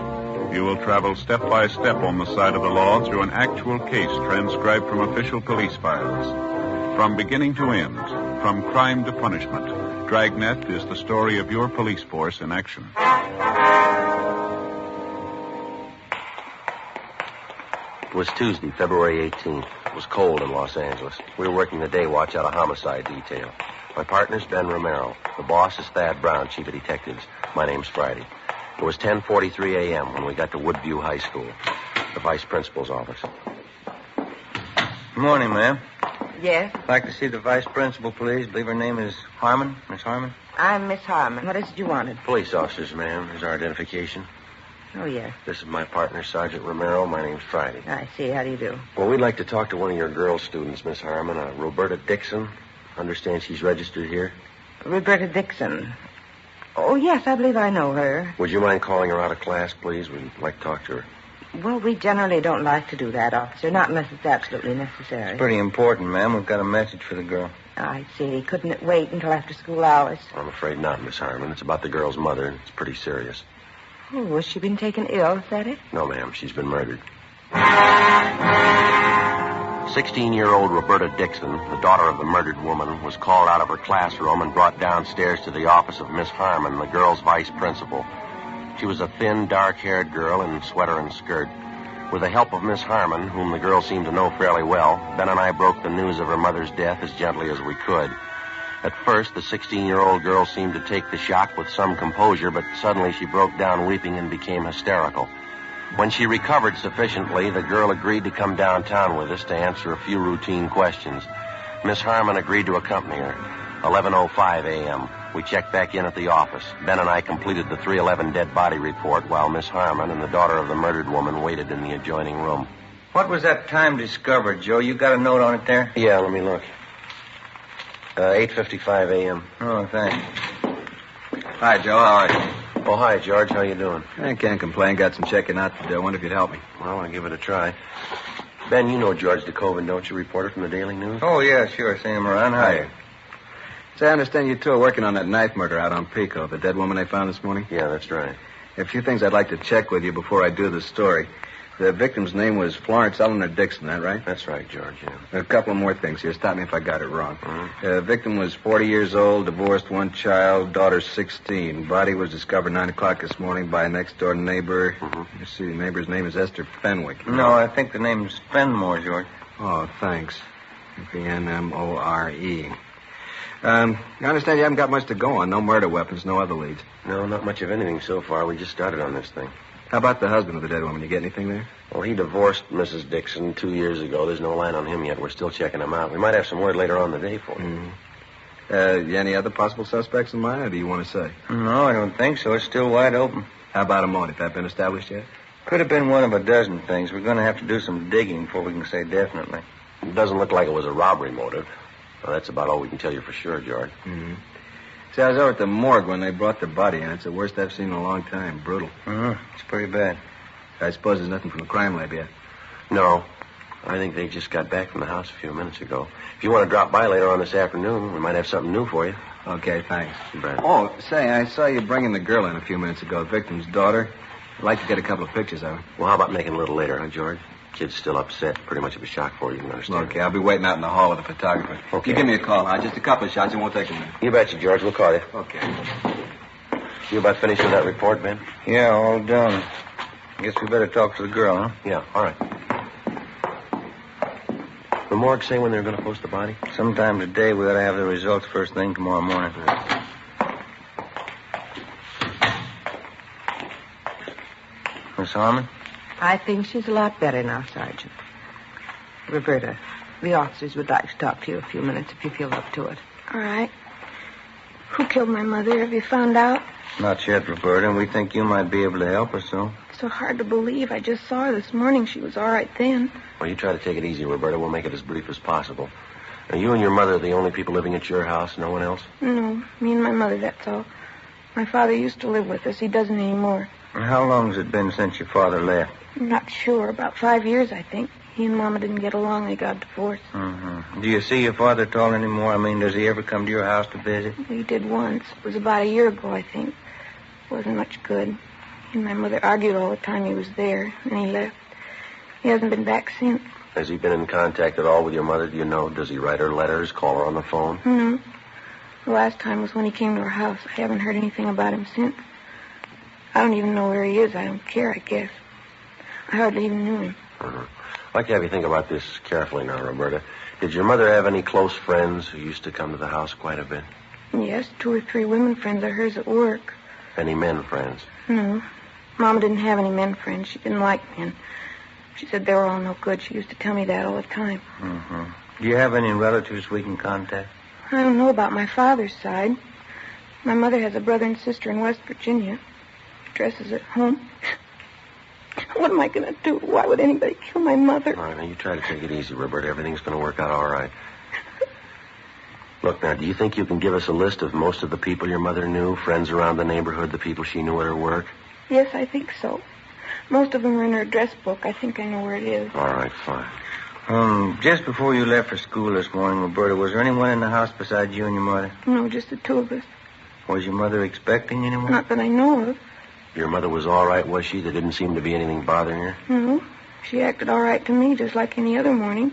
you will travel step by step on the side of the law through an actual case transcribed from official police files. From beginning to end, from crime to punishment, Dragnet is the story of your police force in action. It was Tuesday, February 18th. It was cold in Los Angeles. We were working the day watch out of homicide detail. My partner's Ben Romero. The boss is Thad Brown, chief of detectives. My name's Friday. It was 10:43 a.m. when we got to Woodview High School, the vice principal's office. Good morning, ma'am. Yes? I'd like to see the vice principal, please. I believe her name is Harmon. Miss Harmon? I'm Miss Harmon. What is it you wanted? Police officers, ma'am. Here's our identification. Oh, yes. This is my partner, Sergeant Romero. My name's Friday. I see. How do you do? Well, we'd like to talk to one of your girl students, Miss Harmon, Roberta Dixon. Understand she's registered here? Roberta Dixon. Oh, yes, I believe I know her. Would you mind calling her out of class, please? We'd like to talk to her. Well, we generally don't like to do that, officer, not unless it's absolutely necessary. It's pretty important, ma'am. We've got a message for the girl. I see. Couldn't it wait until after school hours? I'm afraid not, Miss Harmon. It's about the girl's mother, and it's pretty serious. Oh, has she been taken ill, is that it? No, ma'am. She's been murdered. 16-year-old Roberta Dixon, the daughter of the murdered woman, was called out of her classroom and brought downstairs to the office of Miss Harmon, the girl's vice principal. She was a thin, dark-haired girl in sweater and skirt. With the help of Miss Harmon, whom the girl seemed to know fairly well, Ben and I broke the news of her mother's death as gently as we could. At first, the 16-year-old girl seemed to take the shock with some composure, but suddenly she broke down weeping and became hysterical. When she recovered sufficiently, the girl agreed to come downtown with us to answer a few routine questions. Miss Harmon agreed to accompany her. 11:05 a.m. We checked back in at the office. Ben and I completed the 311 dead body report while Miss Harmon and the daughter of the murdered woman waited in the adjoining room. What was that time discovered, Joe? You got a note on it there? Yeah, let me look. 8:55 a.m. Oh, thanks. Hi, Joe. How are you? Oh, hi, George. How you doing? I can't complain. Got some checking out to do. I wonder if you'd help me. Well, I'll give it a try. Ben, you know George DeKoven, don't you? Reporter from the Daily News? Oh, yeah, sure. Seen him around. Hi. So I understand you two are working on that knife murder out on Pico, the dead woman they found this morning? Yeah, that's right. A few things I'd like to check with you before I do the story. The victim's name was Florence Eleanor Dixon, that right? That's right, George, yeah. A couple more things here. Stop me if I got it wrong. Mm-hmm. The victim was 40 years old, divorced, one child, daughter 16. Body was discovered 9 o'clock this morning by a next-door neighbor. Mm-hmm. You see, the neighbor's name is Esther Fenwick. No, I think the name's Fenmore, George. Oh, thanks. Fenmore. I understand you haven't got much to go on. No murder weapons, no other leads. No, not much of anything so far. We just started on this thing. How about the husband of the dead woman? You get anything there? Well, he divorced Mrs. Dixon 2 years ago. There's no line on him yet. We're still checking him out. We might have some word later on in the day for you. Mm-hmm. Any other possible suspects in mind, or do you want to say? No, I don't think so. It's still wide open. How about a motive? That been established yet? Could have been one of a dozen things. We're going to have to do some digging before we can say definitely. It doesn't look like it was a robbery motive. Well, that's about all we can tell you for sure, George. Mm-hmm. See, I was over at the morgue when they brought the body in. It's the worst I've seen in a long time. Brutal. It's pretty bad. I suppose there's nothing from the crime lab yet. No. I think they just got back from the house a few minutes ago. If you want to drop by later on this afternoon, we might have something new for you. Okay, thanks. Brad. Oh, say, I saw you bringing the girl in a few minutes ago, the victim's daughter. I'd like to get a couple of pictures of her. Well, how about making it a little later, huh, George? Kid's still upset. Pretty much of a shock for you, you can understand. Okay, I'll be waiting out in the hall with the photographer. Okay. You give me a call, huh? Just a couple of shots. It won't take a minute. You betcha, George. We'll call you. Okay. You about finished with that report, Ben? Yeah, all done. Guess we better talk to the girl, huh? Yeah, all right. The morgue say when they're going to post the body? Sometime today. We ought to have the results first thing tomorrow morning. Miss Harmon? I think she's a lot better now, Sergeant. Roberta, the officers would like to talk to you a few minutes if you feel up to it. All right. Who killed my mother? Have you found out? Not yet, Roberta, and we think you might be able to help us, so. It's so hard to believe. I just saw her this morning. She was all right then. Well, you try to take it easy, Roberta. We'll make it as brief as possible. Now, you and your mother are the only people living at your house, no one else? No, me and my mother, that's all. My father used to live with us. He doesn't anymore. And how long has it been since your father left? I'm not sure. About 5 years, I think. He and Mama didn't get along. They got divorced. Mm-hmm. Do you see your father at all anymore? I mean, does he ever come to your house to visit? He did once. It was about a year ago, I think. Wasn't much good. He and my mother argued all the time he was there, and he left. He hasn't been back since. Has he been in contact at all with your mother? Do you know? Does he write her letters, call her on the phone? No. The last time was when he came to our house. I haven't heard anything about him since. I don't even know where he is. I don't care, I guess. I hardly even knew him. Mm-hmm. I'd like to have you think about this carefully now, Roberta. Did your mother have any close friends who used to come to the house quite a bit? Yes, 2 or 3 women friends of hers at work. Any men friends? No. Mama didn't have any men friends. She didn't like men. She said they were all no good. She used to tell me that all the time. Mm-hmm. Do you have any relatives we can contact? I don't know about my father's side. My mother has a brother and sister in West Virginia. Dresses at home. What am I going to do? Why would anybody kill my mother? All right, now you try to take it easy, Roberta. Everything's going to work out all right. Look, now, do you think you can give us a list of most of the people your mother knew, friends around the neighborhood, the people she knew at her work? Yes, I think so. Most of them are in her address book. I think I know where it is. All right, fine. Just before you left for school this morning, Roberta, was there anyone in the house besides you and your mother? No, just the 2 of us. Was your mother expecting anyone? Not that I know of. Your mother was all right, was she? There didn't seem to be anything bothering her? No. She acted all right to me, just like any other morning.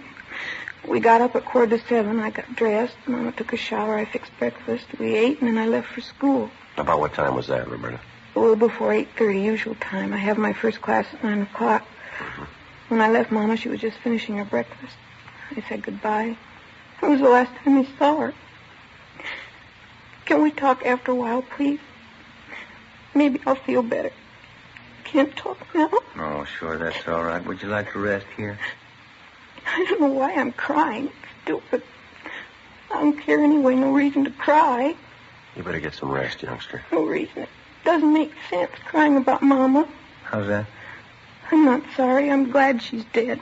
We got up at 6:45. I got dressed. Mama took a shower. I fixed breakfast. We ate, and then I left for school. About what time was that, Roberta? A little before 8:30, usual time. I have my first class at 9 o'clock. Mm-hmm. When I left Mama, she was just finishing her breakfast. I said goodbye. It was the last time I saw her. Can we talk after a while, please? Maybe I'll feel better. Can't talk now. Oh, sure, that's all right. Would you like to rest here? I don't know why I'm crying. It's stupid. I don't care anyway. No reason to cry. You better get some rest, youngster. No reason. It doesn't make sense crying about Mama. How's that? I'm not sorry. I'm glad she's dead.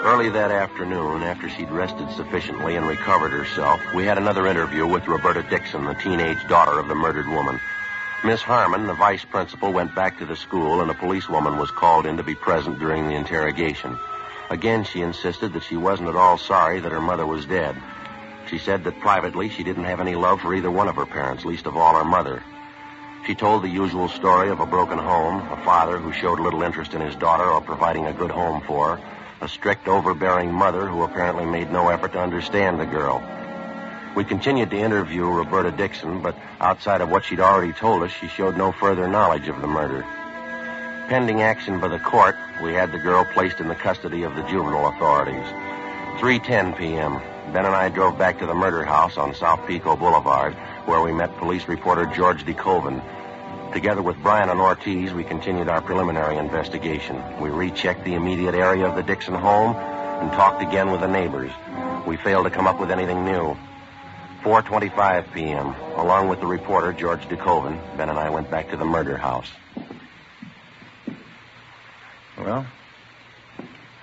Early that afternoon, after she'd rested sufficiently and recovered herself, we had another interview with Roberta Dixon, the teenage daughter of the murdered woman. Miss Harmon, the vice principal, went back to the school, and a policewoman was called in to be present during the interrogation. Again, she insisted that she wasn't at all sorry that her mother was dead. She said that privately she didn't have any love for either one of her parents, least of all her mother. She told the usual story of a broken home, a father who showed little interest in his daughter or providing a good home for her, a strict, overbearing mother who apparently made no effort to understand the girl. We continued to interview Roberta Dixon, but outside of what she'd already told us, she showed no further knowledge of the murder. Pending action by the court, we had the girl placed in the custody of the juvenile authorities. 3:10 p.m., Ben and I drove back to the murder house on South Pico Boulevard, where we met police reporter George DeCoven. Together with Brian and Ortiz, we continued our preliminary investigation. We rechecked the immediate area of the Dixon home and talked again with the neighbors. We failed to come up with anything new. 4:25 p.m., along with the reporter, George DeCoven, Ben and I went back to the murder house. Well?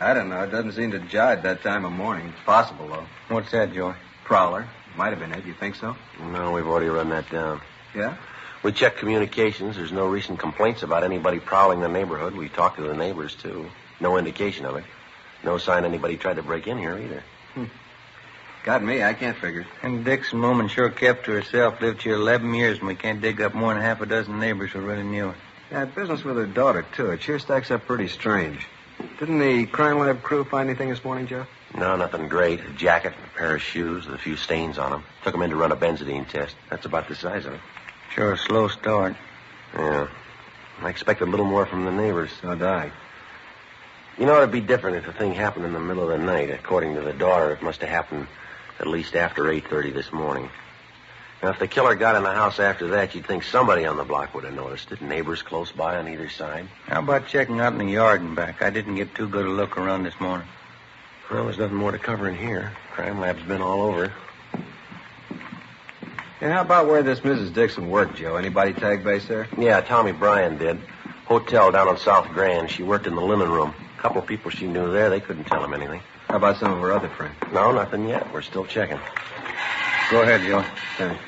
I don't know. It doesn't seem to jive that time of morning. It's possible, though. What's that, Joey? Prowler. Might have been it. You think so? No, we've already run that down. Yeah? We checked communications. There's no recent complaints about anybody prowling the neighborhood. We talked to the neighbors, too. No indication of it. No sign anybody tried to break in here, either. Got me. I can't figure it. And Dixon woman sure kept to herself. Lived here 11 years, and we can't dig up more than half a dozen neighbors who really knew her. Yeah, business with her daughter, too. It sure stacks up pretty strange. Didn't the crime lab crew find anything this morning, Joe? No, nothing great. A jacket, a pair of shoes with a few stains on them. Took them in to run a benzodine test. That's about the size of it. Sure a slow start. Yeah. I expected a little more from the neighbors. So did I. You know, it'd be different if the thing happened in the middle of the night. According to the daughter, it must have happened at least after 8:30 this morning. Now, if the killer got in the house after that, you'd think somebody on the block would have noticed it. Neighbors close by on either side. How about checking out in the yard and back? I didn't get too good a look around this morning. Well, there's nothing more to cover in here. Crime lab's been all over. And how about where this Mrs. Dixon worked, Joe? Anybody tag base there? Yeah, Tommy Bryan did. Hotel down on South Grand. She worked in the linen room. A couple of people she knew there, they couldn't tell him anything. How about some of her other friends? No, nothing yet. We're still checking. Go ahead, Joe. Thanks.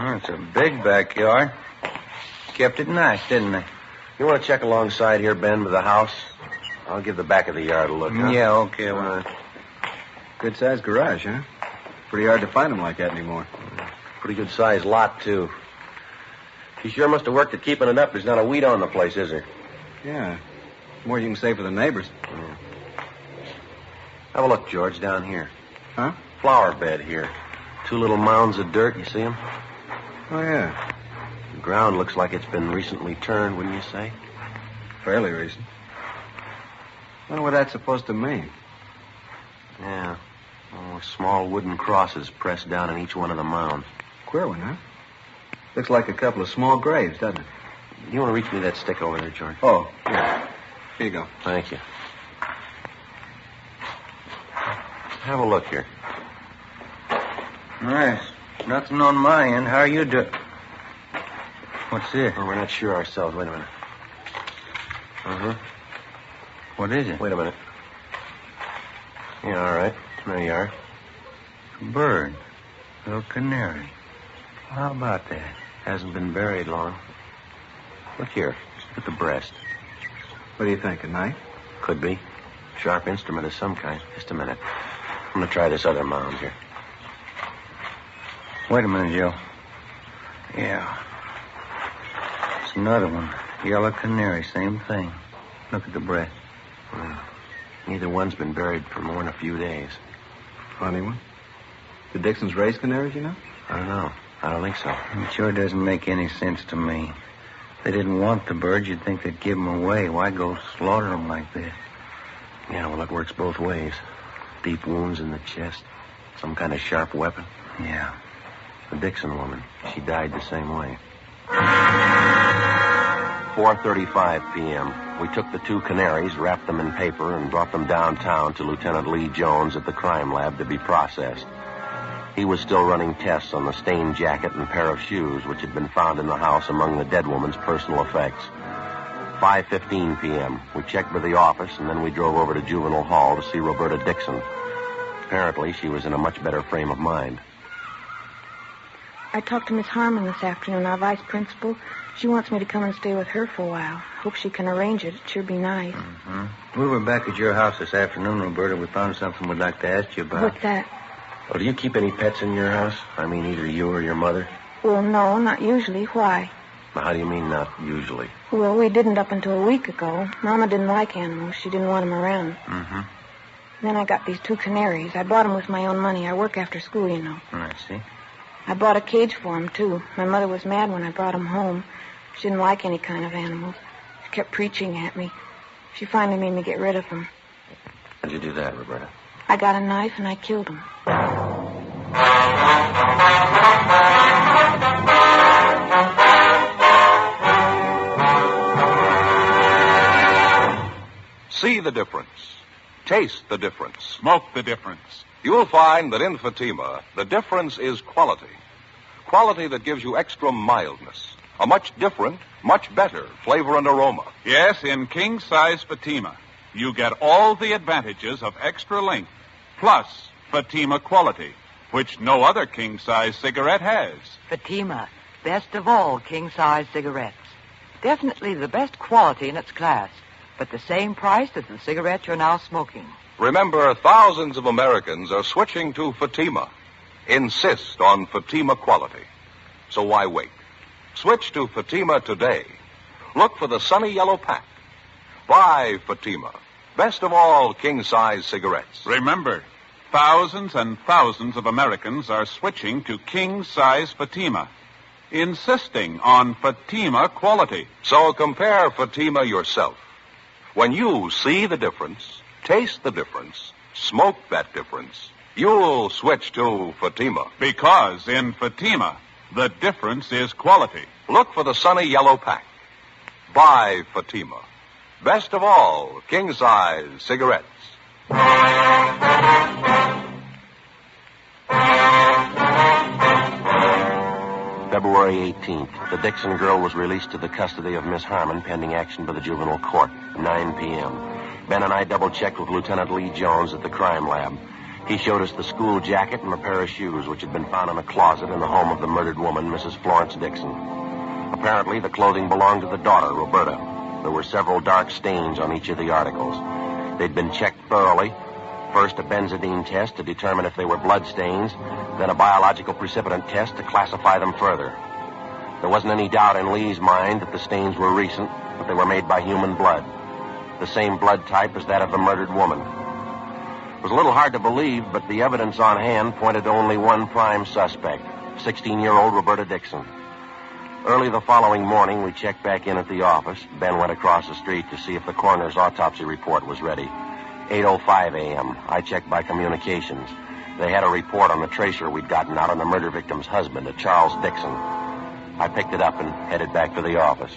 Oh, it's a big backyard. Kept it nice, didn't they? You want to check alongside here, Ben, with the house? I'll give the back of the yard a look, huh? Yeah, okay. Well, Good-sized garage, huh? Pretty hard to find them like that anymore. Pretty good-sized lot, too. He sure must have worked at keeping it up. There's not a weed on the place, is there? Yeah. More you can say for the neighbors. Yeah. Have a look, George, down here. Huh? Flower bed here. 2 little mounds of dirt, you see them? Oh, yeah. The ground looks like it's been recently turned, wouldn't you say? Fairly recent. Wonder what that's supposed to mean. Yeah. Oh, small wooden crosses pressed down in each one of the mounds. Queer one, huh? Looks like a couple of small graves, doesn't it? You want to reach me that stick over there, George? Oh, yeah. Here you go. Thank you. Have a look here. nice. Nothing on my end. How are you doing? What's this? Oh, we're not sure ourselves. Wait a minute. Uh-huh. What is it? Wait a minute. Yeah, all right. There you are. A bird. A little canary. How about that? Hasn't been buried long. Look here. Look at the breast. What do you think, a knife? Could be. Sharp instrument of some kind. Just a minute. I'm going to try this other mound here. Wait a minute, Joe. Yeah. It's another one. Yellow canary, same thing. Look at the breast. Well, neither one's been buried for more than a few days. Funny one. The Dixons raise canaries, you know? I don't know. I don't think so. It sure doesn't make any sense to me. If they didn't want the birds, you'd think they'd give them away. Why go slaughter them like this? Yeah, well, it works both ways. Deep wounds in the chest. Some kind of sharp weapon. Yeah. The Dixon woman. She died the same way. 4:35 p.m. We took the 2 canaries, wrapped them in paper, and brought them downtown to Lieutenant Lee Jones at the crime lab to be processed. He was still running tests on the stained jacket and pair of shoes which had been found in the house among the dead woman's personal effects. 5:15 p.m. We checked with the office, and then we drove over to Juvenile Hall to see Roberta Dixon. Apparently, she was in a much better frame of mind. I talked to Miss Harmon this afternoon, our vice principal. She wants me to come and stay with her for a while. Hope she can arrange it. It'd sure be nice. Mm-hmm. We were back at your house this afternoon, Roberta. We found something we'd like to ask you about. What's that? Well, do you keep any pets in your house? I mean, either you or your mother? Well, no, not usually. Why? Well, how do you mean not usually? Well, we didn't up until a week ago. Mama didn't like animals. She didn't want them around. Mm-hmm. Then I got these 2 canaries. I bought them with my own money. I work after school, you know. I see. I bought a cage for them, too. My mother was mad when I brought them home. She didn't like any kind of animals. She kept preaching at me. She finally made me get rid of them. How'd you do that, Roberta? I got a knife and I killed them. See the difference. Taste the difference. Smoke the difference. You'll find that in Fatima, the difference is quality. Quality that gives you extra mildness. A much different, much better flavor and aroma. Yes, in king-size Fatima, you get all the advantages of extra length, plus Fatima quality, which no other king-size cigarette has. Fatima, best of all king-size cigarettes. Definitely the best quality in its class, but the same price as the cigarette you're now smoking. Remember, thousands of Americans are switching to Fatima. Insist on Fatima quality. So why wait? Switch to Fatima today. Look for the sunny yellow pack. Buy Fatima. Best of all king-size cigarettes. Remember, thousands and thousands of Americans are switching to king-size Fatima, insisting on Fatima quality. So compare Fatima yourself. When you see the difference, taste the difference, smoke that difference, you'll switch to Fatima. Because in Fatima, the difference is quality. Look for the sunny yellow pack. Buy Fatima. Best of all, king-size cigarettes. February 18th, the Dixon girl was released to the custody of Miss Harmon pending action by the juvenile court, 9 p.m. Ben and I double-checked with Lieutenant Lee Jones at the crime lab. He showed us the school jacket and a pair of shoes which had been found in a closet in the home of the murdered woman, Mrs. Florence Dixon. Apparently, the clothing belonged to the daughter, Roberta. There were several dark stains on each of the articles. They'd been checked thoroughly. First, a benzidine test to determine if they were blood stains, then a biological precipitant test to classify them further. There wasn't any doubt in Lee's mind that the stains were recent, but they were made by human blood. The same blood type as that of the murdered woman. It was a little hard to believe, but the evidence on hand pointed to only one prime suspect, 16-year-old Roberta Dixon. Early the following morning, we checked back in at the office. Ben went across the street to see if the coroner's autopsy report was ready. 8:05 a.m. I checked by communications. They had a report on the tracer we'd gotten out on the murder victim's husband, a Charles Dixon. I picked it up and headed back to the office.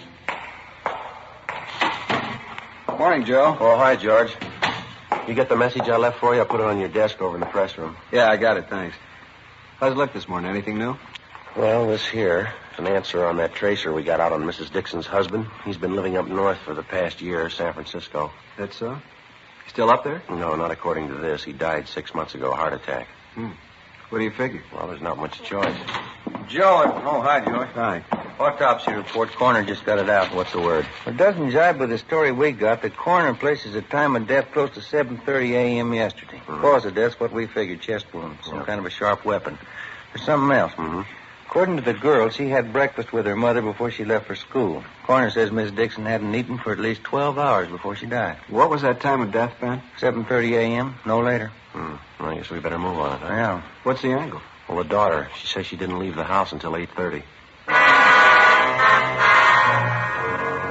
Morning, Joe. Oh, hi, George. You get the message I left for you? I put it on your desk over in the press room. Yeah, I got it, thanks. How's it look this morning? Anything new? Well, this here is an answer on that tracer we got out on Mrs. Dixon's husband. He's been living up north for the past year, San Francisco. That's so? Still up there? No, not according to this. He died 6 months ago, heart attack. What do you figure? Well, there's not much choice. Joe. Oh, hi, George. Hi. Autopsy report. Coroner just got it out. What's the word? It doesn't jibe with the story we got. The coroner places the time of death close to 7:30 a.m. yesterday. Cause of death's what we figured, chest wound. Some kind of a sharp weapon. There's something else. According to the girl, she had breakfast with her mother before she left for school. Coroner says Miss Dixon hadn't eaten for at least 12 hours before she died. What was that time of death, Ben? 7:30 a.m., no later. Well, I guess we better move on it, huh? Yeah. What's the angle? Well, the daughter, she says she didn't leave the house until 8:30.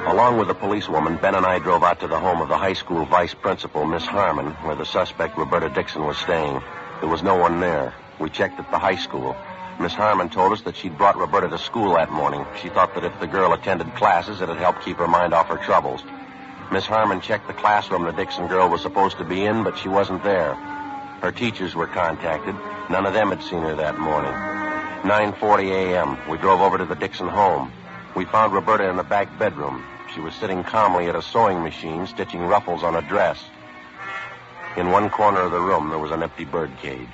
Along with the policewoman, Ben and I drove out to the home of the high school vice principal, Miss Harmon, where the suspect, Roberta Dixon, was staying. There was no one there. We checked at the high school. Miss Harmon told us that she'd brought Roberta to school that morning. She thought that if the girl attended classes, it'd help keep her mind off her troubles. Miss Harmon checked the classroom the Dixon girl was supposed to be in, but she wasn't there. Her teachers were contacted. None of them had seen her that morning. 9:40 a.m., we drove over to the Dixon home. We found Roberta in the back bedroom. She was sitting calmly at a sewing machine, stitching ruffles on a dress. In one corner of the room, there was an empty bird cage.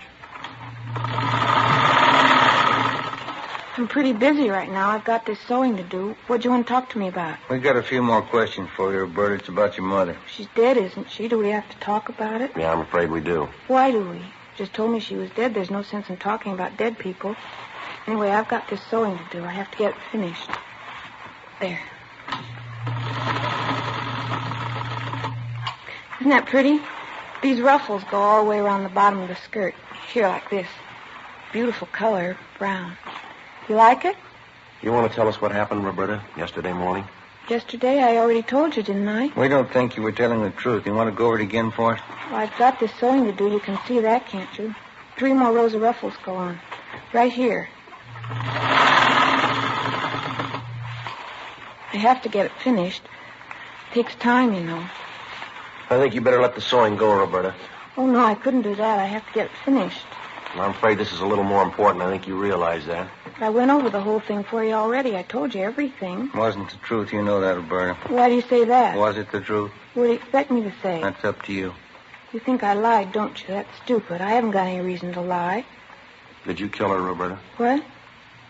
I'm pretty busy right now. I've got this sewing to do. What do you want to talk to me about? We got a few more questions for you, Roberta. It's about your mother. She's dead, isn't she? Do we have to talk about it? Yeah, I'm afraid we do. Why do we? Just told me she was dead. There's no sense in talking about dead people. Anyway, I've got this sewing to do. I have to get it finished. There. Isn't that pretty? These ruffles go all the way around the bottom of the skirt. Here, like this. Beautiful color, brown. You like it? You want to tell us what happened, Roberta, yesterday morning? Yesterday, I already told you, didn't I? We don't think you were telling the truth. You want to go over it again for us? Well, I've got this sewing to do. You can see that, can't you? 3 more rows of ruffles go on. Right here. I have to get it finished. It takes time, you know. I think you better let the sewing go, Roberta. Oh, no, I couldn't do that. I have to get it finished. Well, I'm afraid this is a little more important. I think you realize that. I went over the whole thing for you already. I told you everything. Wasn't the truth. You know that, Roberta. Why do you say that? Was it the truth? What do you expect me to say? That's up to you. You think I lied, don't you? That's stupid. I haven't got any reason to lie. Did you kill her, Roberta? What?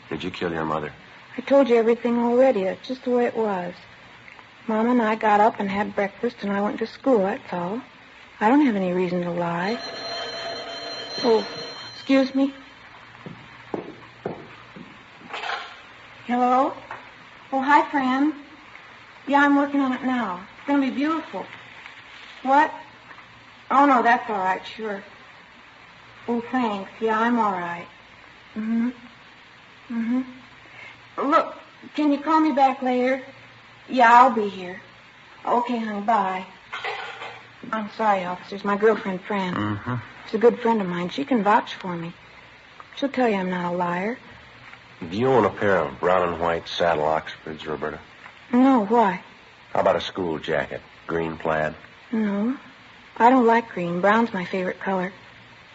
Did you kill your mother? I told you everything already. That's just the way it was. Mama and I got up and had breakfast, and I went to school, that's all. I don't have any reason to lie. Oh, excuse me. Hello? Oh, hi, Fran. Yeah, I'm working on it now. It's going to be beautiful. What? Oh, no, that's all right, sure. Oh, thanks. Yeah, I'm all right. Look, can you call me back later? Yeah, I'll be here. Okay, honey, bye. I'm sorry, officers. My girlfriend, Fran. She's a good friend of mine. She can vouch for me. She'll tell you I'm not a liar. Do you own a pair of brown and white saddle Oxfords, Roberta? No, why? How about a school jacket? Green plaid? No. I don't like green. Brown's my favorite color.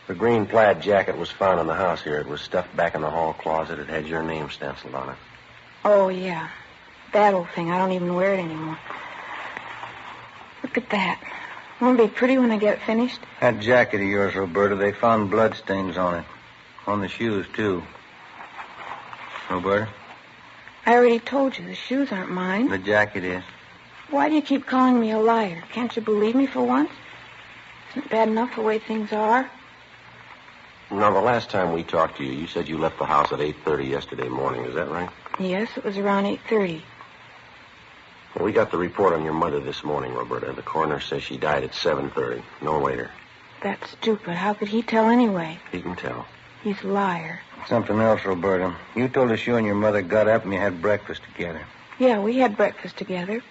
The green plaid jacket was found in the house here. It was stuffed back in the hall closet. It had your name stenciled on it. Oh, yeah. That old thing. I don't even wear it anymore. Look at that. Won't it be pretty when I get it finished? That jacket of yours, Roberta, they found blood stains on it. On the shoes, too. Roberta? I already told you. The shoes aren't mine. The jacket is. Why do you keep calling me a liar? Can't you believe me for once? Isn't it bad enough the way things are? Now, the last time we talked to you, you said you left the house at 8:30 yesterday morning. Is that right? Yes, it was around 8:30. Well, we got the report on your mother this morning, Roberta. The coroner says she died at 7:30, no later. That's stupid. How could he tell anyway? He can tell. He's a liar. Something else, Roberta. You told us you and your mother got up and you had breakfast together. Yeah, we had breakfast together.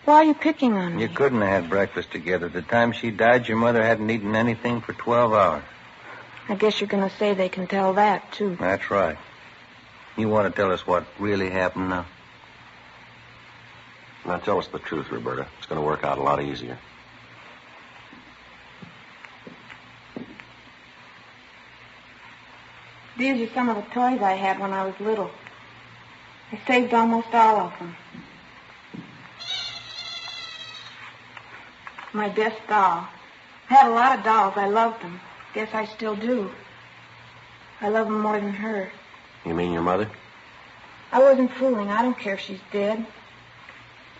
Why are you picking on me? You couldn't have had breakfast together. The time she died, your mother hadn't eaten anything for 12 hours. I guess you're going to say they can tell that, too. That's right. You want to tell us what really happened now? Now, tell us the truth, Roberta. It's going to work out a lot easier. These are some of the toys I had when I was little. I saved almost all of them. My best doll. I had a lot of dolls. I loved them. Guess I still do. I love them more than her. You mean your mother? I wasn't fooling. I don't care if she's dead.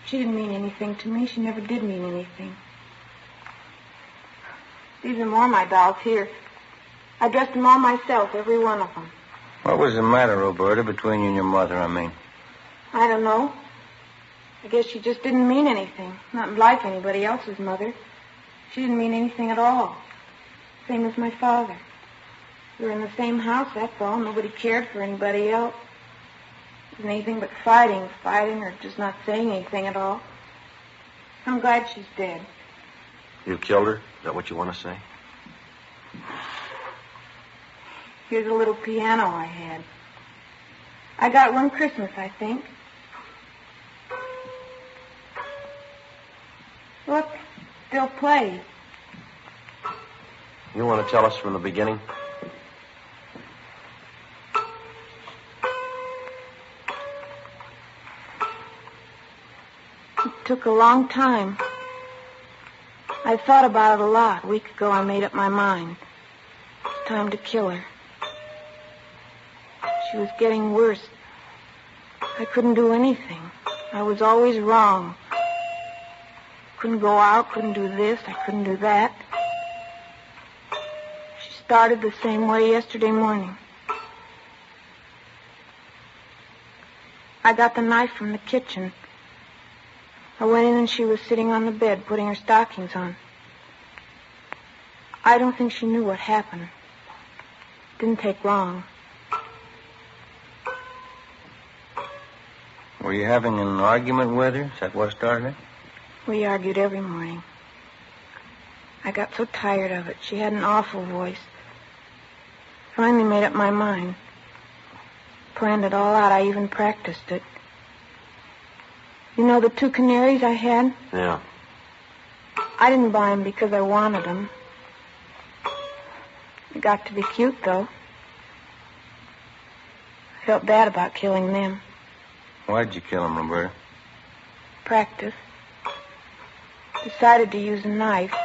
She didn't mean anything to me. She never did mean anything. These are more of my dolls here. I dressed them all myself, every one of them. What was the matter, Roberta, between you and your mother, I mean? I don't know. I guess she just didn't mean anything. Not like anybody else's mother. She didn't mean anything at all. Same as my father. We were in the same house, that's all. Nobody cared for anybody else. It wasn't anything but fighting, or just not saying anything at all. I'm glad she's dead. You killed her? Is that what you want to say? Here's a little piano I had. I got it one Christmas, I think. Look, still plays. You want to tell us from the beginning? It took a long time. I thought about it a lot. A week ago, I made up my mind. It's time to kill her. She was getting worse. I couldn't do anything. I was always wrong. Couldn't go out, couldn't do this, I couldn't do that. She started the same way yesterday morning. I got the knife from the kitchen. I went in and she was sitting on the bed putting her stockings on. I don't think she knew what happened. Didn't take long. Were you having an argument with her? Is that what started it? We argued every morning. I got so tired of it. She had an awful voice. Finally made up my mind. Planned it all out. I even practiced it. You know the 2 canaries I had? Yeah. I didn't buy them because I wanted them. They got to be cute, though. I felt bad about killing them. Why'd you kill him, Roberta? Practice. Decided to use a knife.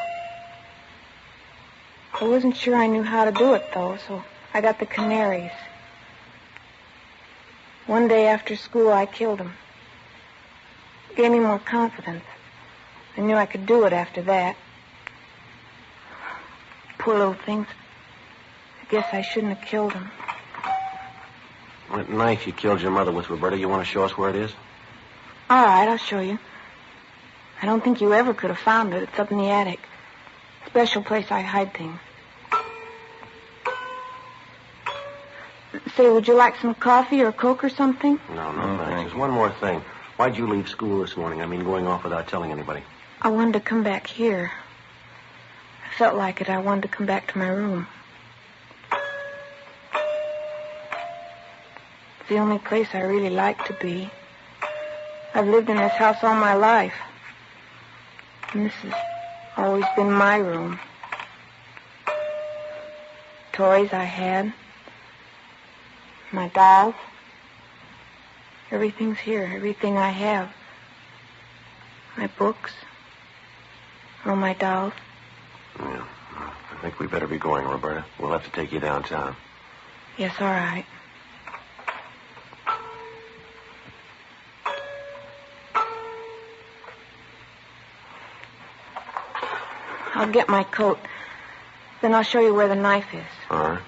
I wasn't sure I knew how to do it, though, so I got the canaries. One day after school, I killed them. Gave me more confidence. I knew I could do it after that. Poor little things. I guess I shouldn't have killed them. What knife you killed your mother with, Roberta? You want to show us where it is? All right, I'll show you. I don't think you ever could have found it. It's up in the attic. Special place I hide things. Say, would you like some coffee or Coke or something? No, thanks. Just one more thing. Why'd you leave school this morning? I mean, going off without telling anybody. I wanted to come back here. I felt like it. I wanted to come back to my room. It's the only place I really like to be. I've lived in this house all my life. And this has always been my room. Toys I had. My dolls. Everything's here. Everything I have. My books. All my dolls. Yeah. I think we better be going, Roberta. We'll have to take you downtown. Yes, all right. I'll get my coat. Then I'll show you where the knife is. All right.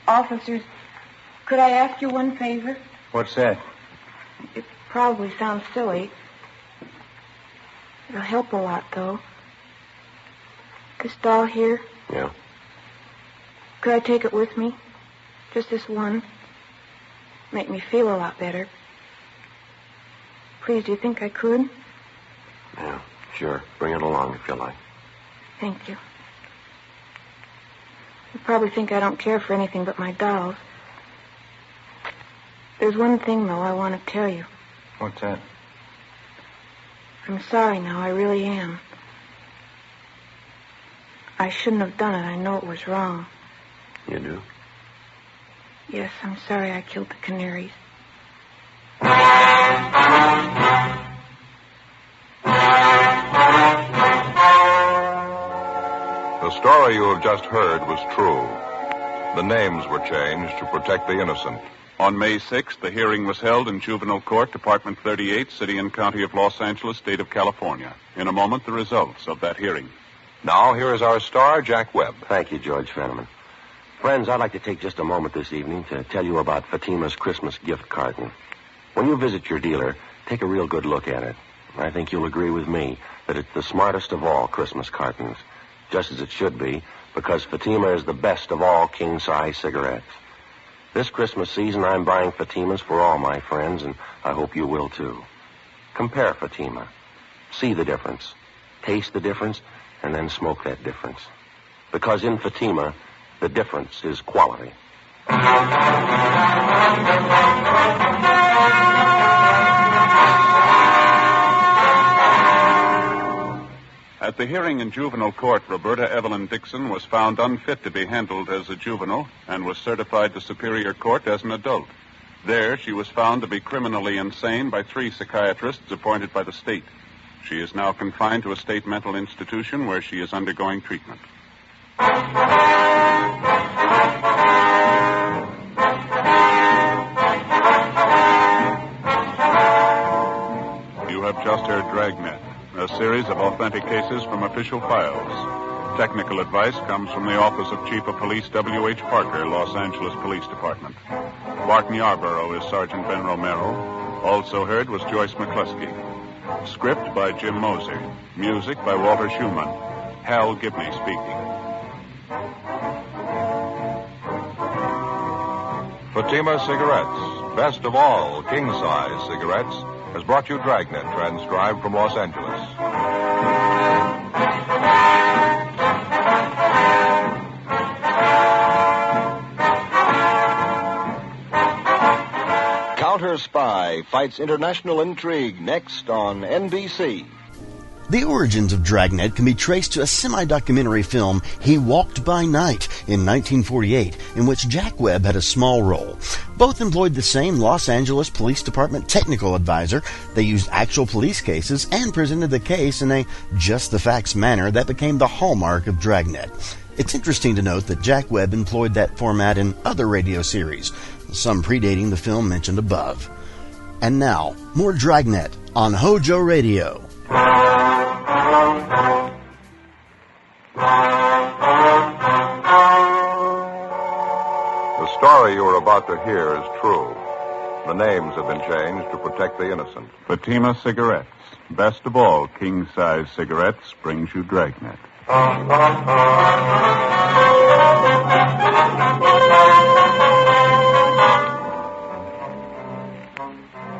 Officers, could I ask you one favor? What's that? It probably sounds silly. It'll help a lot, though. This doll here, Yeah. could I take it with me? Just this one. Make me feel a lot better. Please, do you think I could? Yeah, sure. Bring it along if you like. Thank you. You probably think I don't care for anything but my dolls. There's one thing, though, I want to tell you. What's that? I'm sorry now, I really am. I shouldn't have done it. I know it was wrong. You do? Yes, I'm sorry I killed the canaries. The story you have just heard was true. The names were changed to protect the innocent. On May 6th, the hearing was held in Juvenile Court, Department 38, City and County of Los Angeles, State of California. In a moment, the results of that hearing. Now, here is our star, Jack Webb. Thank you, George Fenneman. Friends, I'd like to take just a moment this evening to tell you about Fatima's Christmas gift carton. When you visit your dealer, take a real good look at it. I think you'll agree with me that it's the smartest of all Christmas cartons, just as it should be, because Fatima is the best of all king-size cigarettes. This Christmas season, I'm buying Fatimas for all my friends, and I hope you will, too. Compare Fatima. See the difference. Taste the difference, and then smoke that difference. Because in Fatima, the difference is quality. At the hearing in juvenile court, Roberta Evelyn Dixon was found unfit to be handled as a juvenile and was certified to Superior Court as an adult. There, she was found to be criminally insane by 3 psychiatrists appointed by the state. She is now confined to a state mental institution where she is undergoing treatment. You have just heard Dragnet, a series of authentic cases from official files. technical advice comes from the Office of Chief of Police W.H. Parker, Los Angeles Police Department. Barton Yarborough is Sergeant Ben Romero. Also heard was Joyce McCluskey. Script by Jim Moser. Music by Walter Schumann. Hal Gibney speaking. Fatima Cigarettes, best of all king-size cigarettes, has brought you Dragnet, transcribed from Los Angeles. Counter Spy fights international intrigue next on NBC. The origins of Dragnet can be traced to a semi-documentary film, He Walked by Night, in 1948, in which Jack Webb had a small role. Both employed the same Los Angeles Police Department technical advisor. They used actual police cases and presented the case in a just-the-facts manner that became the hallmark of Dragnet. It's interesting to note that Jack Webb employed that format in other radio series, some predating the film mentioned above. And now, more Dragnet on HOJO Radio. The story you are about to hear is true. The names have been changed to protect the innocent. Fatima Cigarettes, best of all king-size cigarettes, brings you Dragnet.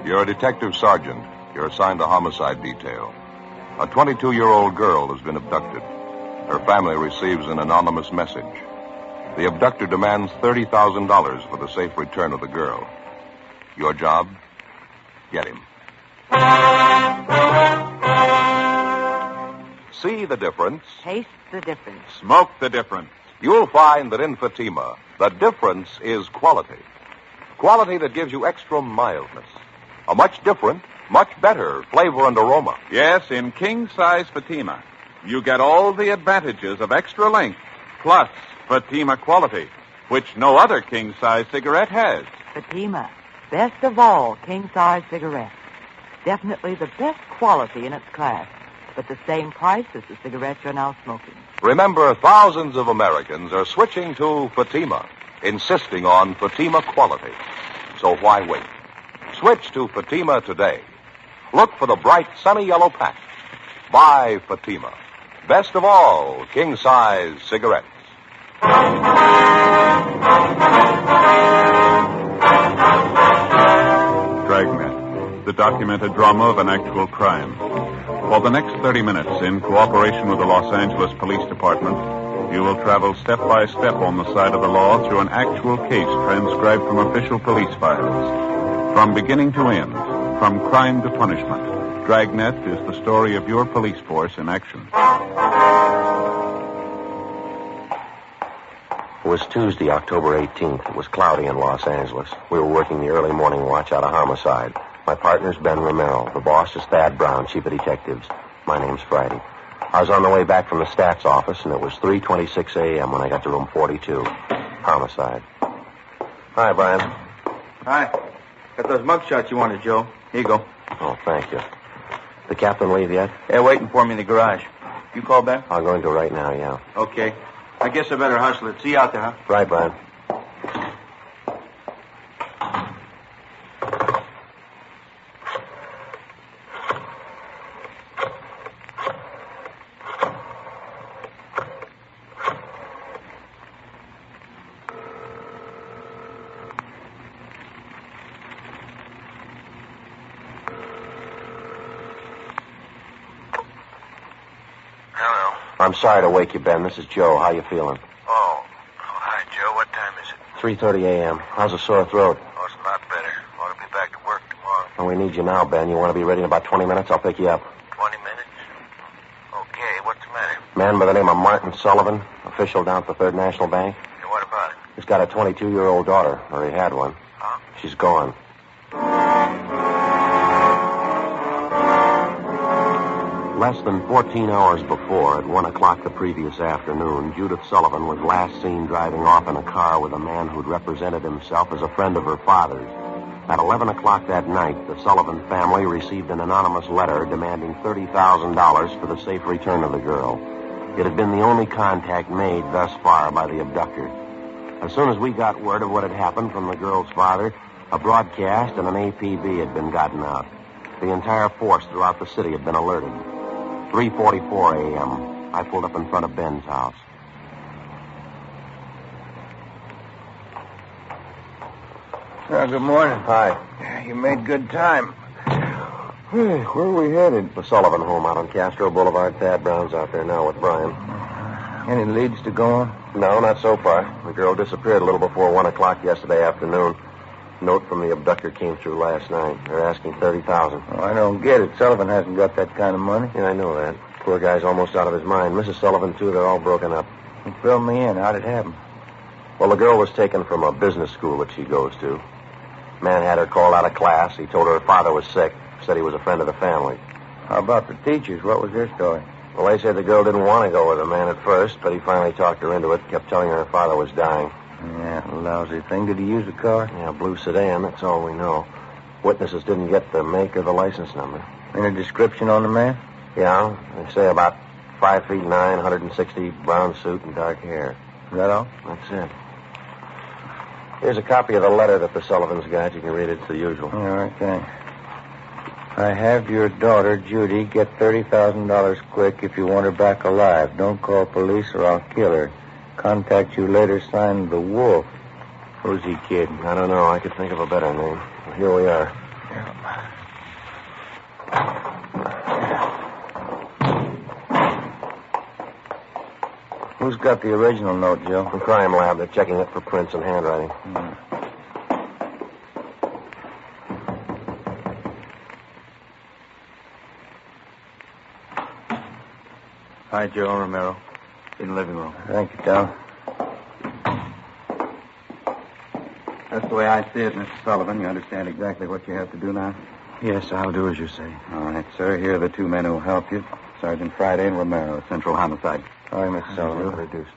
You're a detective sergeant. You're assigned to homicide detail. A 22-year-old girl has been abducted. Her family receives an anonymous message. The abductor demands $30,000 for the safe return of the girl. Your job? Get him. See the difference. Taste the difference. Smoke the difference. You'll find that in Fatima, the difference is quality. Quality that gives you extra mildness. A much different, much better flavor and aroma. Yes, in king-size Fatima, you get all the advantages of extra length, plus Fatima quality, which no other king-size cigarette has. Fatima, best of all king-size cigarettes. Definitely the best quality in its class, but the same price as the cigarettes you're now smoking. Remember, thousands of Americans are switching to Fatima, insisting on Fatima quality. So why wait? Switch to Fatima today. Look for the bright, sunny yellow patch. Buy Fatima. Best of all, king-size cigarettes. Dragnet, the documented drama of an actual crime. For the next 30 minutes, in cooperation with the Los Angeles Police Department, you will travel step by step on the side of the law through an actual case transcribed from official police files. From beginning to end, from crime to punishment, Dragnet is the story of your police force in action. It was Tuesday, October 18th. It was cloudy in Los Angeles. We were working the early morning watch out of homicide. My partner's Ben Romero. The boss is Thad Brown, chief of detectives. My name's Friday. I was on the way back from the stats office, and it was 3:26 a.m. when I got to room 42. Homicide. Hi, Brian. Hi. Got those mug shots you wanted, Joe. Here you go. Oh, thank you. The captain leave yet? They're waiting for me in the garage. You call back? I'm going to right now, yeah. Okay. I guess I better hustle it. See you out there, huh? Right, Brian. I'm sorry to wake you, Ben. This is Joe. How you feeling? Oh, hi, Joe. What time is it? 3:30 a.m. How's the sore throat? Oh, it's a lot better. Want to be back to work tomorrow. Well, we need you now, Ben. You want to be ready in about 20 minutes? I'll pick you up. 20 minutes? Okay, what's the matter? Man by the name of Martin Sullivan, official down at the Third National Bank. Hey, what about it? He's got a 22-year-old daughter, or he had one. Huh? She's gone. Less than 14 hours before, at 1 o'clock the previous afternoon, Judith Sullivan was last seen driving off in a car with a man who'd represented himself as a friend of her father's. At 11 o'clock that night, the Sullivan family received an anonymous letter demanding $30,000 for the safe return of the girl. It had been the only contact made thus far by the abductor. As soon as we got word of what had happened from the girl's father, a broadcast and an APB had been gotten out. The entire force throughout the city had been alerted. 3:44 a.m. I pulled up in front of Ben's house. Good morning. Hi. You made good time. Where are we headed? The Sullivan home out on Castro Boulevard. Thad Brown's out there now with Brian. Any leads to go on? No, not so far. The girl disappeared a little before 1 o'clock yesterday afternoon. Note from the abductor came through last night. They're asking $30,000. Oh, I don't get it. Sullivan hasn't got that kind of money. Yeah, I know that. Poor guy's almost out of his mind. Mrs. Sullivan, too, they're all broken up. He filled me in. How'd it happen? Well, the girl was taken from a business school that she goes to. Man had her called out of class. He told her her father was sick. Said he was a friend of the family. How about the teachers? What was their story? Well, they said the girl didn't want to go with the man at first, but he finally talked her into it, kept telling her her father was dying. Yeah, lousy thing. Did he use the car? Yeah, blue sedan, that's all we know. Witnesses didn't get the make or the license number. Any description on the man? Yeah, they say about 5'9", 160, brown suit and dark hair. Is that all? That's it. Here's a copy of the letter that the Sullivans got. You can read it. It's the usual. All right, thanks. I have your daughter, Judy. Get $30,000 quick if you want her back alive. Don't call police or I'll kill her. Contact you later, signed The Wolf. Who's he kidding? I don't know. I could think of a better name. Well, here we are. Who's got the original note, Joe? The crime lab. They're checking it for prints and handwriting. Hi, Joe Romero. In the living room. Thank you, Tom. That's the way I see it, Mr. Sullivan. You understand exactly what you have to do now? Yes, I'll do as you say. All right, sir. Here are the two men who will help you. Sergeant Friday and Romero, Central Homicide. All right, Mr. Sullivan. Introduce.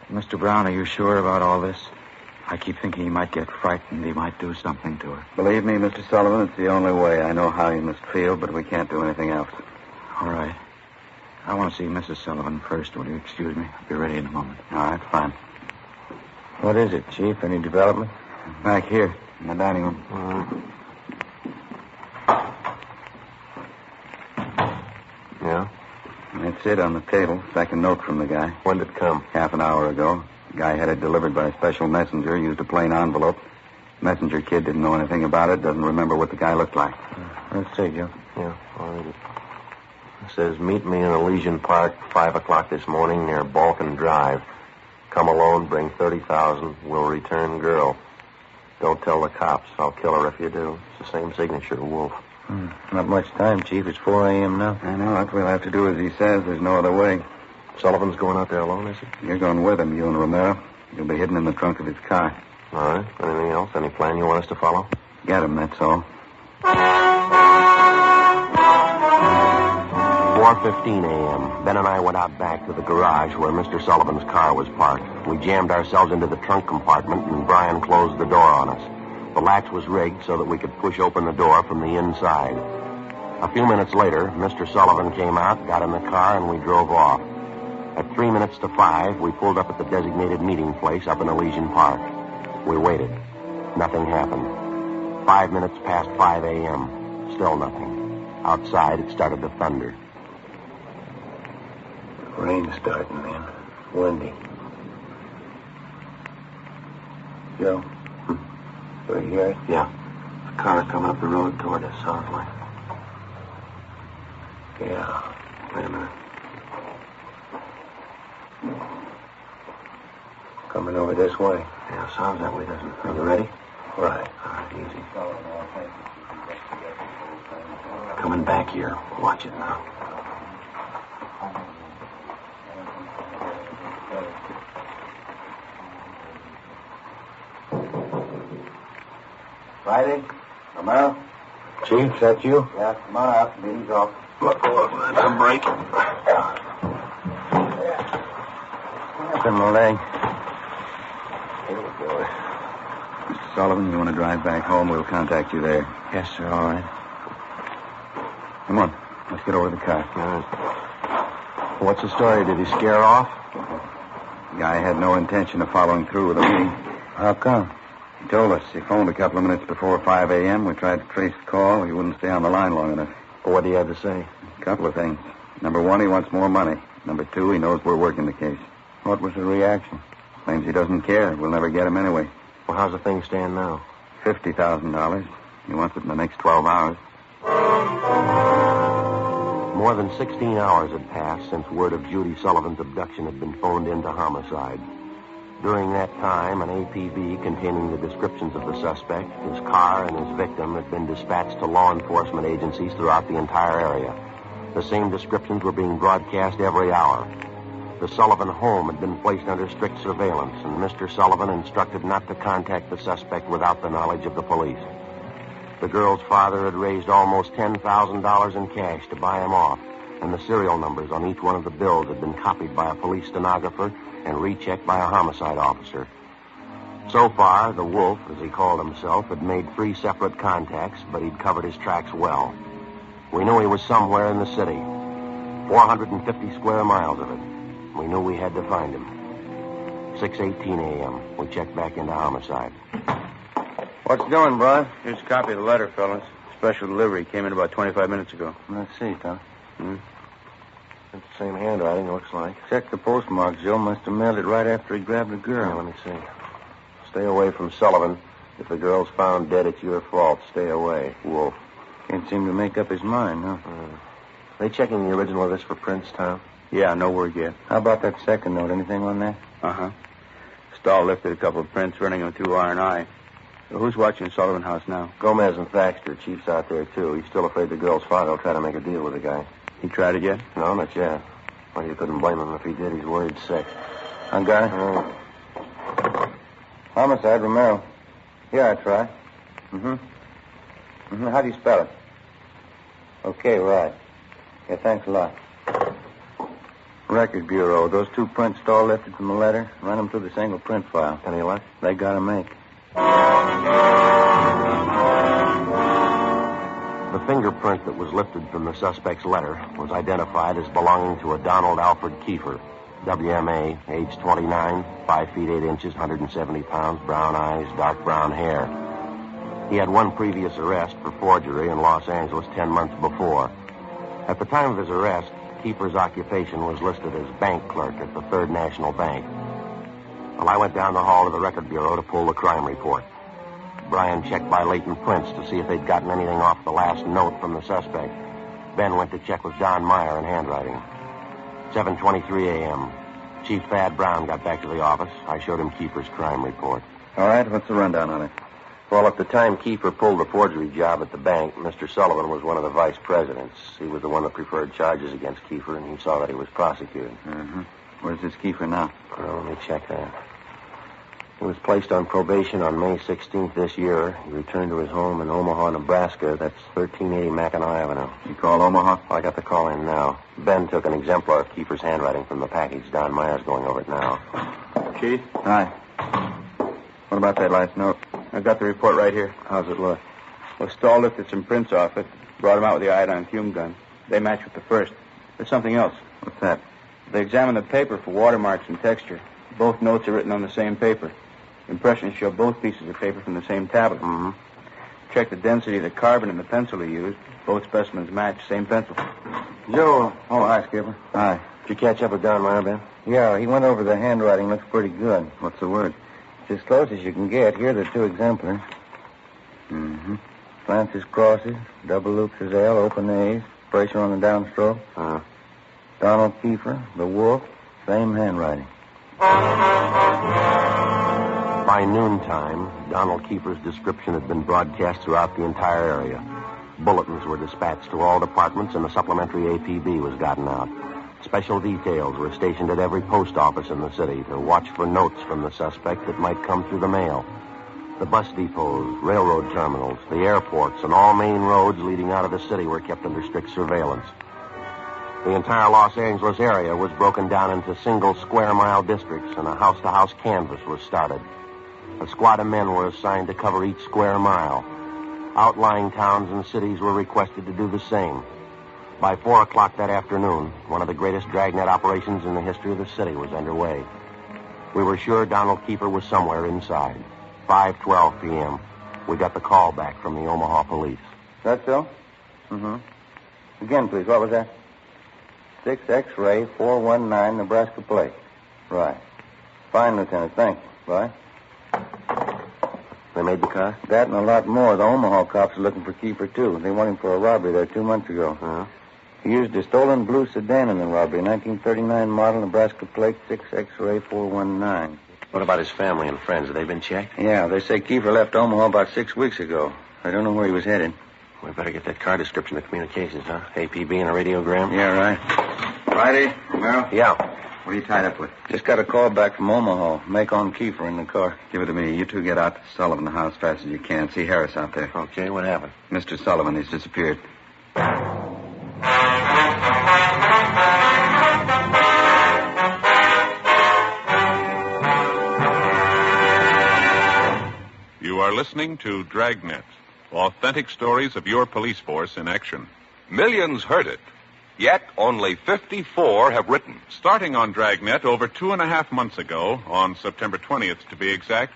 Mr. Brown, are you sure about all this? I keep thinking he might get frightened. He might do something to her. Believe me, Mr. Sullivan, it's the only way. I know how you must feel, but we can't do anything else. All right. I want to see Mrs. Sullivan first. Will you excuse me? I'll be ready in a moment. All right, fine. What is it, Chief? Any development? Back here, in the dining room. Yeah? That's it on the table. Second note from the guy. When did it come? Half an hour ago. The guy had it delivered by a special messenger, used a plain envelope. Messenger kid didn't know anything about it, doesn't remember what the guy looked like. Let's see, Joe. Yeah, I'll read it. It says, meet me in Elysian Park, 5 o'clock this morning near Balkan Drive. Come alone, bring $30,000. We'll return girl. Don't tell the cops. I'll kill her if you do. It's the same signature, Wolf. Not much time, Chief. It's 4 a.m. now. I know. That's what we'll have to do as he says. There's no other way. Sullivan's going out there alone, is he? You're going with him, you and Romero. You'll be hidden in the trunk of his car. All right. Anything else? Any plan you want us to follow? Get him, that's all. 4:15 a.m. Ben and I went out back to the garage where Mr. Sullivan's car was parked. We jammed ourselves into the trunk compartment, and Brian closed the door on us. The latch was rigged so that we could push open the door from the inside. A few minutes later, Mr. Sullivan came out, got in the car, and we drove off. At 3 minutes to 5, we pulled up at the designated meeting place up in Elysian Park. We waited. Nothing happened. 5 minutes past 5 a.m. Still nothing. Outside, it started to thunder. Rain's starting, man. Windy. Joe? Do you hear it? Yeah. A car coming up the road toward us, sounds like. Yeah. Wait a minute. Coming over this way. Yeah, sounds that way, doesn't it? Are you ready? Right. All right, easy. Coming back here. Watch it now. Friday? Romero? Chief, is that you? Yeah, come on out. The meeting's off. Look, that's a break. Up in my leg. Here we go. Mr. Sullivan, you want to drive back home? We'll contact you there. Yes, sir. All right. Come on. Let's get over to the car. All right. What's the story? Did he scare off? The guy had no intention of following through with the meeting. How come? He told us he phoned a couple of minutes before 5 a.m. We tried to trace the call. He wouldn't stay on the line long enough. What do you have to say? A couple of things. Number one, he wants more money. Number two, he knows we're working the case. What was the reaction? Claims he doesn't care. We'll never get him anyway. Well, how's the thing stand now? $50,000. He wants it in the next 12 hours. More than 16 hours had passed since word of Judy Sullivan's abduction had been phoned into homicide. During that time, an APB containing the descriptions of the suspect, his car, and his victim had been dispatched to law enforcement agencies throughout the entire area. The same descriptions were being broadcast every hour. The Sullivan home had been placed under strict surveillance, and Mr. Sullivan instructed not to contact the suspect without the knowledge of the police. The girl's father had raised almost $10,000 in cash to buy him off, and the serial numbers on each one of the bills had been copied by a police stenographer and rechecked by a homicide officer. So far, the Wolf, as he called himself, had made 3 separate contacts, but he'd covered his tracks well. We knew he was somewhere in the city, 450 square miles of it. We knew we had to find him. 6:18 a.m. We checked back into homicide. What's doing, Brian? Here's a copy of the letter, fellas. Special delivery. Came in about 25 minutes ago. Let's see, Tom. It's the same handwriting, looks like. Check the postmark. Joe must have mailed it right after he grabbed the girl. Yeah, let me see. Stay away from Sullivan. If the girl's found dead, it's your fault. Stay away. Wolf. Can't seem to make up his mind, huh? They checking the original of this for prints, Tom? Yeah, no word yet. How about that second note? Anything on that? Uh-huh. Stahl lifted a couple of prints, running them through R&I. So who's watching Sullivan House now? Gomez and Thaxter. Chief's out there, too. He's still afraid the girl's father will try to make a deal with the guy. He tried it yet? No, not yet. Well, you couldn't blame him if he did. He's worried sick. On guy? Homicide, Romero. Yeah, I try. How do you spell it? Okay, right. Yeah, thanks a lot. Record Bureau. Those 2 prints Stahl lifted from the letter. Run them through the single print file. Any luck? They gotta make. The fingerprint that was lifted from the suspect's letter was identified as belonging to a Donald Alfred Kiefer, WMA, age 29, 5 feet 8 inches, 170 pounds, brown eyes, dark brown hair. He had 1 previous arrest for forgery in Los Angeles 10 months before. At the time of his arrest, Kiefer's occupation was listed as bank clerk at the Third National Bank. Well, I went down the hall to the Record Bureau to pull the crime report. Brian checked by latent prints to see if they'd gotten anything off the last note from the suspect. Ben went to check with John Meyer in handwriting. 7:23 a.m. Chief Thad Brown got back to the office. I showed him Kiefer's crime report. All right, what's the rundown on it? Well, at the time Kiefer pulled the forgery job at the bank, Mr. Sullivan was one of the vice presidents. He was the one that preferred charges against Kiefer, and he saw that he was prosecuted. Where's this Kiefer now? Well, let me check that. He was placed on probation on May 16th this year. He returned to his home in Omaha, Nebraska. That's 1380 Mackinac Avenue. You call Omaha? I got the call in now. Ben took an exemplar of Kiefer's handwriting from the package. Don Meyer's going over it now. Chief? Hi. What about that last note? I've got the report right here. How's it look? Well, Stahl lifted some prints off it, brought them out with the iodine fume gun. They match with the first. There's something else. What's that? They examined the paper for watermarks and texture. Both notes are written on the same paper. Impressions show both pieces of paper from the same tablet. Check the density of the carbon in the pencil he used. Both specimens match, same pencil. Joe. Oh, hi, Skipper. Hi. Did you catch up with Don Meyer, Ben? Yeah, he went over the handwriting. Looks pretty good. What's the word? It's as close as you can get. Here are the 2 exemplars. Francis crosses, double loops his L, open A's, pressure on the downstroke. Donald Kiefer, the Wolf, same handwriting. By noontime, Donald Kiefer's description had been broadcast throughout the entire area. Bulletins were dispatched to all departments, and a supplementary APB was gotten out. Special details were stationed at every post office in the city to watch for notes from the suspect that might come through the mail. The bus depots, railroad terminals, the airports, and all main roads leading out of the city were kept under strict surveillance. The entire Los Angeles area was broken down into single square-mile districts, and a house-to-house canvass was started. A squad of men were assigned to cover each square mile. Outlying towns and cities were requested to do the same. By 4 o'clock that afternoon, one of the greatest dragnet operations in the history of the city was underway. We were sure Donald Kiefer was somewhere inside. 5:12 p.m. We got the call back from the Omaha police. That so? Mm-hmm. Again, please. What was that? 6 X-ray 419 Nebraska plate. Right. Fine, Lieutenant. Thank you. Bye. They made the car? That and a lot more. The Omaha cops are looking for Kiefer, too. They want him for a robbery there 2 months ago. Uh-huh. He used a stolen blue sedan in the robbery, 1939 model, Nebraska plate, 6 X-ray 419. What about his family and friends? Have they been checked? Yeah, they say Kiefer left Omaha about 6 weeks ago. I don't know where he was headed. We better get that car description to communications, huh? APB and a radiogram? Yeah, right. Friday, Romero? Yeah. What are you tied up with? Just got a call back from Omaha. Make on Kiefer in the car. Give it to me. You two get out to Sullivan house as fast as you can. See Harris out there. Okay, what happened? Mr. Sullivan, he's disappeared. You are listening to Dragnet, authentic stories of your police force in action. Millions heard it, yet only 54 have written. Starting on Dragnet over 2.5 months ago, on September 20th to be exact,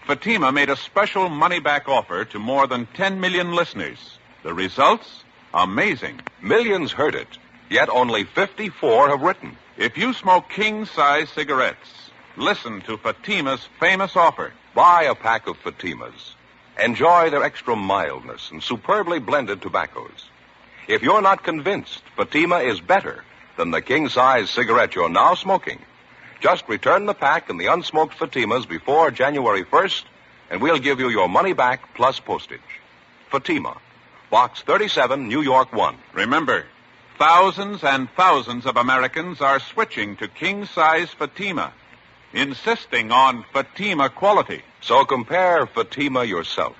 Fatima made a special money-back offer to more than 10 million listeners. The results? Amazing. Millions heard it, yet only 54 have written. If you smoke king-size cigarettes, listen to Fatima's famous offer. Buy a pack of Fatimas. Enjoy their extra mildness and superbly blended tobaccos. If you're not convinced Fatima is better than the king-size cigarette you're now smoking, just return the pack and the unsmoked Fatimas before January 1st, and we'll give you your money back plus postage. Fatima, Box 37, New York 1. Remember, thousands and thousands of Americans are switching to king-size Fatima, insisting on Fatima quality. So compare Fatima yourself.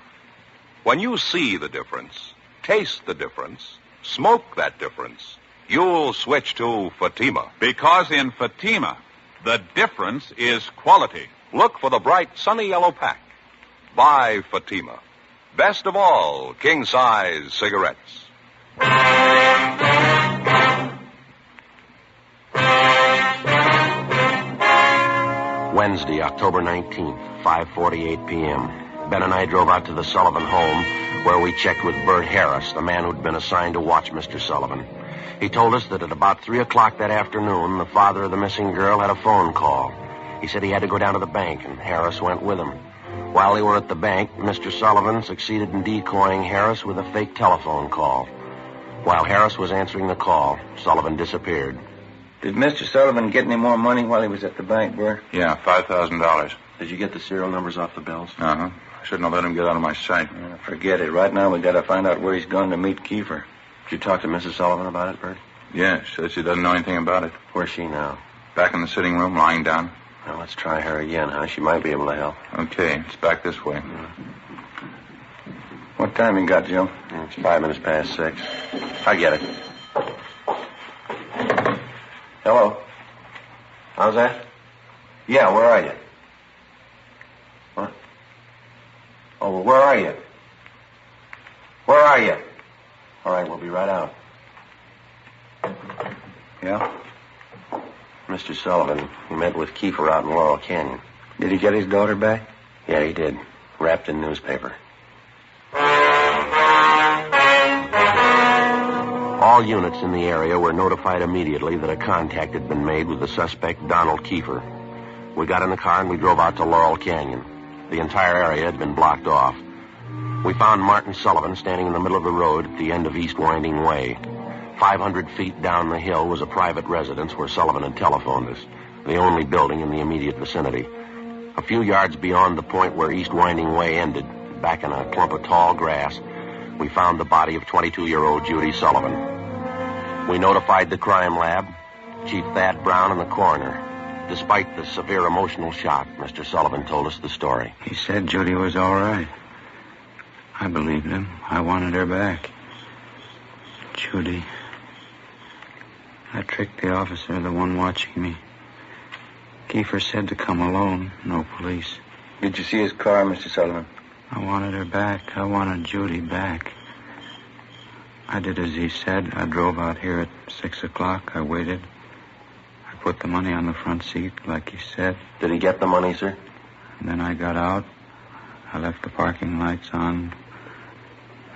When you see the difference, taste the difference, smoke that difference, you'll switch to Fatima. Because in Fatima, the difference is quality. Look for the bright, sunny yellow pack. Buy Fatima. Best of all, king-size cigarettes. Wednesday, October 19th, 5:48 p.m. Ben and I drove out to the Sullivan home, where we checked with Bert Harris, the man who'd been assigned to watch Mr. Sullivan. He told us that at about 3 o'clock that afternoon, the father of the missing girl had a phone call. He said he had to go down to the bank, and Harris went with him. While they were at the bank, Mr. Sullivan succeeded in decoying Harris with a fake telephone call. While Harris was answering the call, Sullivan disappeared. Did Mr. Sullivan get any more money while he was at the bank, Bert? Yeah, $5,000. Did you get the serial numbers off the bills? Uh-huh. I shouldn't have let him get out of my sight. Forget it. Right now we got to find out where he's gone to meet Kiefer. Did you talk to Mrs. Sullivan about it, Bert? Yeah, she says she doesn't know anything about it. Where's she now? Back in the sitting room, lying down. Well, let's try her again, huh? She might be able to help. Okay, it's back this way. What time you got, Joe? It's 5 minutes past 6. I get it. Hello. How's that? Yeah, where are you? What? Oh, well, where are you? Where are you? All right, we'll be right out. Yeah? Mr. Sullivan, he met with Kiefer out in Laurel Canyon. Did he get his daughter back? Yeah, he did. Wrapped in newspaper. All units in the area were notified immediately that a contact had been made with the suspect, Donald Kiefer. We got in the car and we drove out to Laurel Canyon. The entire area had been blocked off. We found Martin Sullivan standing in the middle of the road at the end of East Winding Way. 500 feet down the hill was a private residence where Sullivan had telephoned us, the only building in the immediate vicinity. A few yards beyond the point where East Winding Way ended, back in a clump of tall grass, we found the body of 22-year-old Judy Sullivan. We notified the crime lab, Chief Thad Brown, and the coroner. Despite the severe emotional shock, Mr. Sullivan told us the story. He said Judy was all right. I believed him. I wanted her back. Judy. I tricked the officer, the one watching me. Kiefer said to come alone, no police. Did you see his car, Mr. Sullivan? I wanted her back. I wanted Judy back. I did as he said. I drove out here at 6 o'clock. I waited. I put the money on the front seat, like he said. Did he get the money, sir? And then I got out. I left the parking lights on.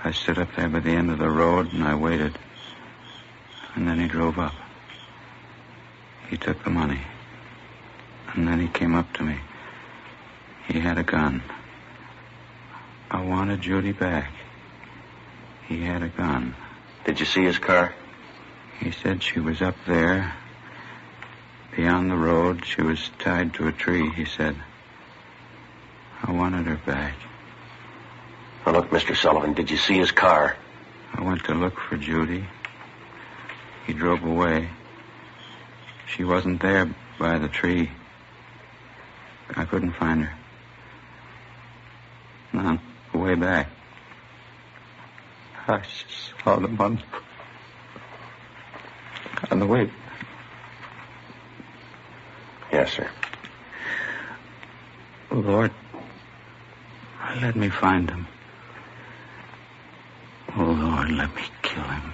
I stood up there by the end of the road, and I waited. And then he drove up. He took the money. And then he came up to me. He had a gun. I wanted Judy back. He had a gun. Did you see his car? He said she was up there, beyond the road. She was tied to a tree, he said. I wanted her back. Now, look, Mr. Sullivan, did you see his car? I went to look for Judy. He drove away. She wasn't there by the tree. I couldn't find her. On the way back, I saw the money on the way. Yes, sir. Lord, let me find him. Oh, Lord, let me kill him.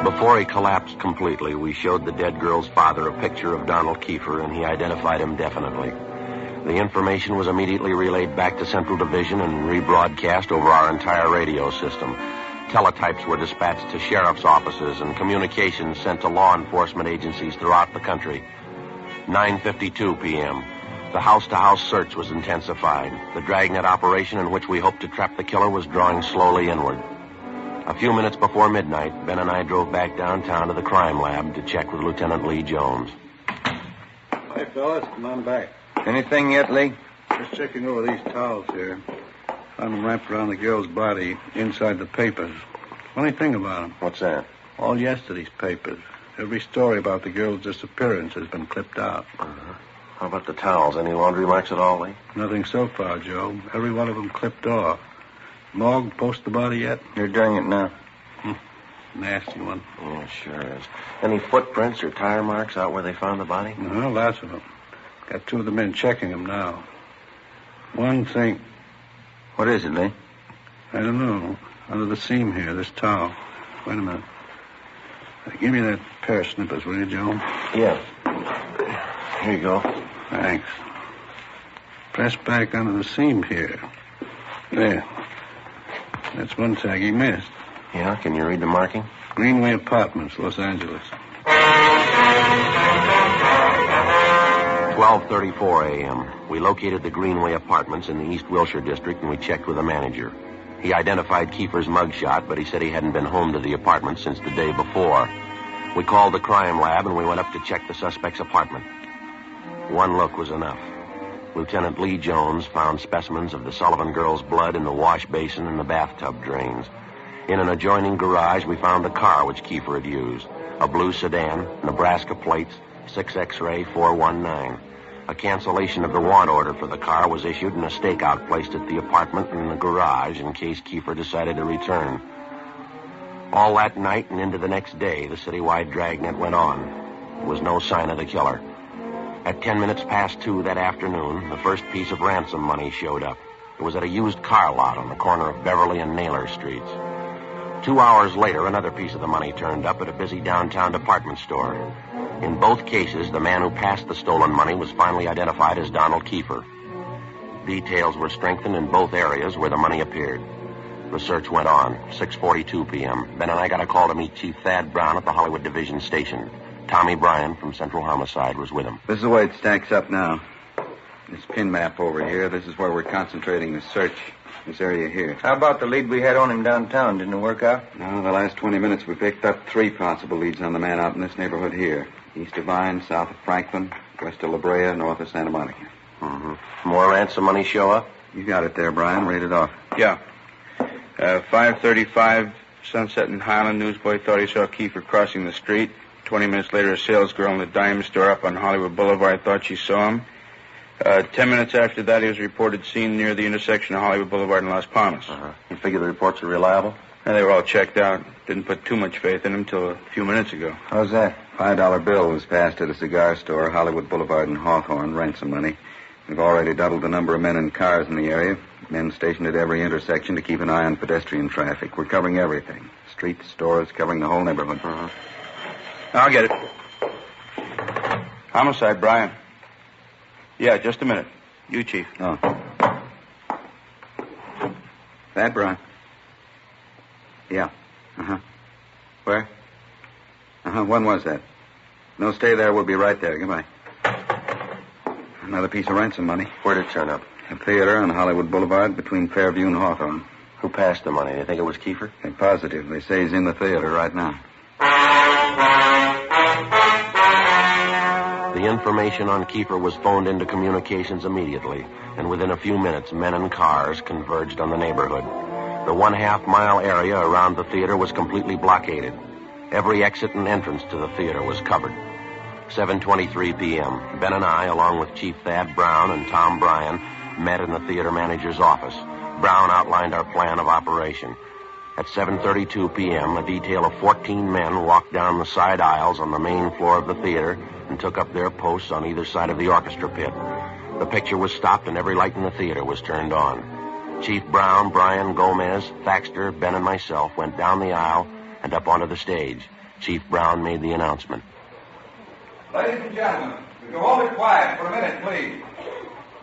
Before he collapsed completely, we showed the dead girl's father a picture of Donald Kiefer, and he identified him definitely. The information was immediately relayed back to Central Division and rebroadcast over our entire radio system. Teletypes were dispatched to sheriff's offices and communications sent to law enforcement agencies throughout the country. 9:52 p.m. The house-to-house search was intensified. The Dragnet operation in which we hoped to trap the killer was drawing slowly inward. A few minutes before midnight, Ben and I drove back downtown to the crime lab to check with Lieutenant Lee Jones. Hi, fellas. Come on back. Anything yet, Lee? Just checking over these towels here. Found them wrapped around the girl's body inside the papers. Funny thing about them. What's that? All yesterday's papers. Every story about the girl's disappearance has been clipped out. Uh-huh. How about the towels? Any laundry marks at all, Lee? Nothing so far, Joe. Every one of them clipped off. Morgue post the body yet? You're doing it now. Nasty one. Yeah, it sure is. Any footprints or tire marks out where they found the body? No, lots of them. Got two of the men checking them now. One thing... What is it, Lee? I don't know. Under the seam here, this towel. Wait a minute. Give me that pair of snippers, will you, Joe? Yeah. Here you go. Thanks. Press back under the seam here. There. That's one tag he missed. Yeah, can you read the marking? Greenway Apartments, Los Angeles. 12:34 a.m. We located the Greenway Apartments in the East Wilshire district, and we checked with the manager. He identified Kiefer's mugshot, but he said he hadn't been home to the apartment since the day before. We called the crime lab, and we went up to check the suspect's apartment. One look was enough. Lieutenant Lee Jones found specimens of the Sullivan girl's blood in the wash basin and the bathtub drains. In an adjoining garage, we found the car which Kiefer had used. A blue sedan, Nebraska plates, 6X-ray 419. A cancellation of the want order for the car was issued and a stakeout placed at the apartment and in the garage in case Kiefer decided to return. All that night and into the next day, the citywide dragnet went on. There was no sign of the killer. At 10 minutes past 2 that afternoon, the first piece of ransom money showed up. It was at a used car lot on the corner of Beverly and Naylor Streets. 2 hours later, another piece of the money turned up at a busy downtown department store. In both cases, the man who passed the stolen money was finally identified as Donald Kiefer. Details were strengthened in both areas where the money appeared. The search went on. 6:42 p.m. Ben and I got a call to meet Chief Thad Brown at the Hollywood Division Station. Tommy Bryan from Central Homicide was with him. This is the way it stacks up now. This pin map over here, this is where we're concentrating the search. This area here. How about the lead we had on him downtown? Didn't it work out? No, the last 20 minutes we picked up 3 possible leads on the man out in this neighborhood here. East of Vine, south of Franklin, west of La Brea, north of Santa Monica. Mm-hmm. More ransom money show up? You got it there, Brian. Read it off. Yeah. 5:35, Sunset and Highland. Newsboy thought he saw Kiefer crossing the street. 20 minutes later, a salesgirl in the diamond store up on Hollywood Boulevard thought she saw him. 10 minutes after that, he was reported seen near the intersection of Hollywood Boulevard and Las Palmas. You figure the reports are reliable? And they were all checked out. Didn't put too much faith in him till a few minutes ago. How's that? $5 bill was passed at a cigar store, Hollywood Boulevard and Hawthorne, ransom money. We've already doubled the number of men and cars in the area. Men stationed at every intersection to keep an eye on pedestrian traffic. We're covering everything. Streets, stores, covering the whole neighborhood. I'll get it. Homicide, Brian. Yeah, just a minute. You, Chief. Oh. That, Brian? Yeah. Uh-huh. Where? Uh-huh. When was that? No, stay there. We'll be right there. Goodbye. Another piece of ransom money. Where'd it turn up? A theater on Hollywood Boulevard between Fairview and Hawthorne. Who passed the money? They think it was Kiefer? They're positive. They say he's in the theater right now. The information on Kiefer was phoned into communications immediately, and within a few minutes, men and cars converged on the neighborhood. The 1/2-mile area around the theater was completely blockaded. Every exit and entrance to the theater was covered. 7:23 p.m., Ben and I, along with Chief Thad Brown and Tom Bryan, met in the theater manager's office. Brown outlined our plan of operation. At 7:32 p.m., a detail of 14 men walked down the side aisles on the main floor of the theater and took up their posts on either side of the orchestra pit. The picture was stopped and every light in the theater was turned on. Chief Brown, Bryan, Gomez, Thaxter, Ben, and myself went down the aisle and up onto the stage. Chief Brown made the announcement. Ladies and gentlemen, would you all be quiet for a minute, please?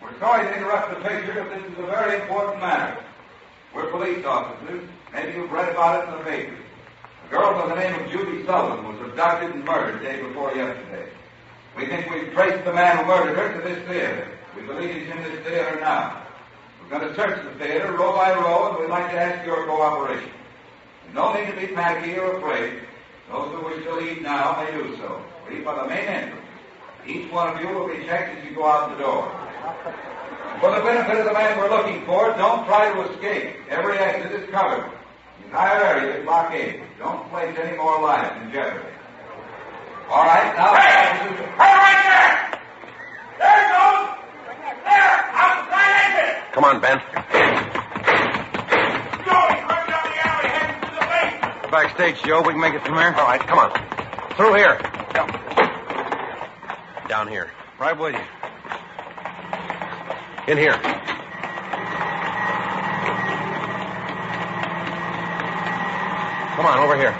We're sorry to interrupt the picture, but this is a very important matter. We're police officers. Maybe you've read about it in the papers. A girl by the name of Judy Sullivan was abducted and murdered day before yesterday. We think we've traced the man who murdered her to this theater. We believe he's in this theater now. We're going to search the theater row by row, and we'd like to ask your cooperation. There's no need to be panicky or afraid. Those who wish to leave now may do so. Leave by the main entrance. Each one of you will be checked as you go out the door. For the benefit of the man we're looking for, don't try to escape. Every exit is covered. The entire area is blockaded. Don't place any more lives in jeopardy. All right, now... Hey! Right there! There it goes! There! Outside exit! Come on, Ben. Backstage, Joe. We can make it from here. All right, come on. Through here. Down here. Right with you. In here. Come on, over here.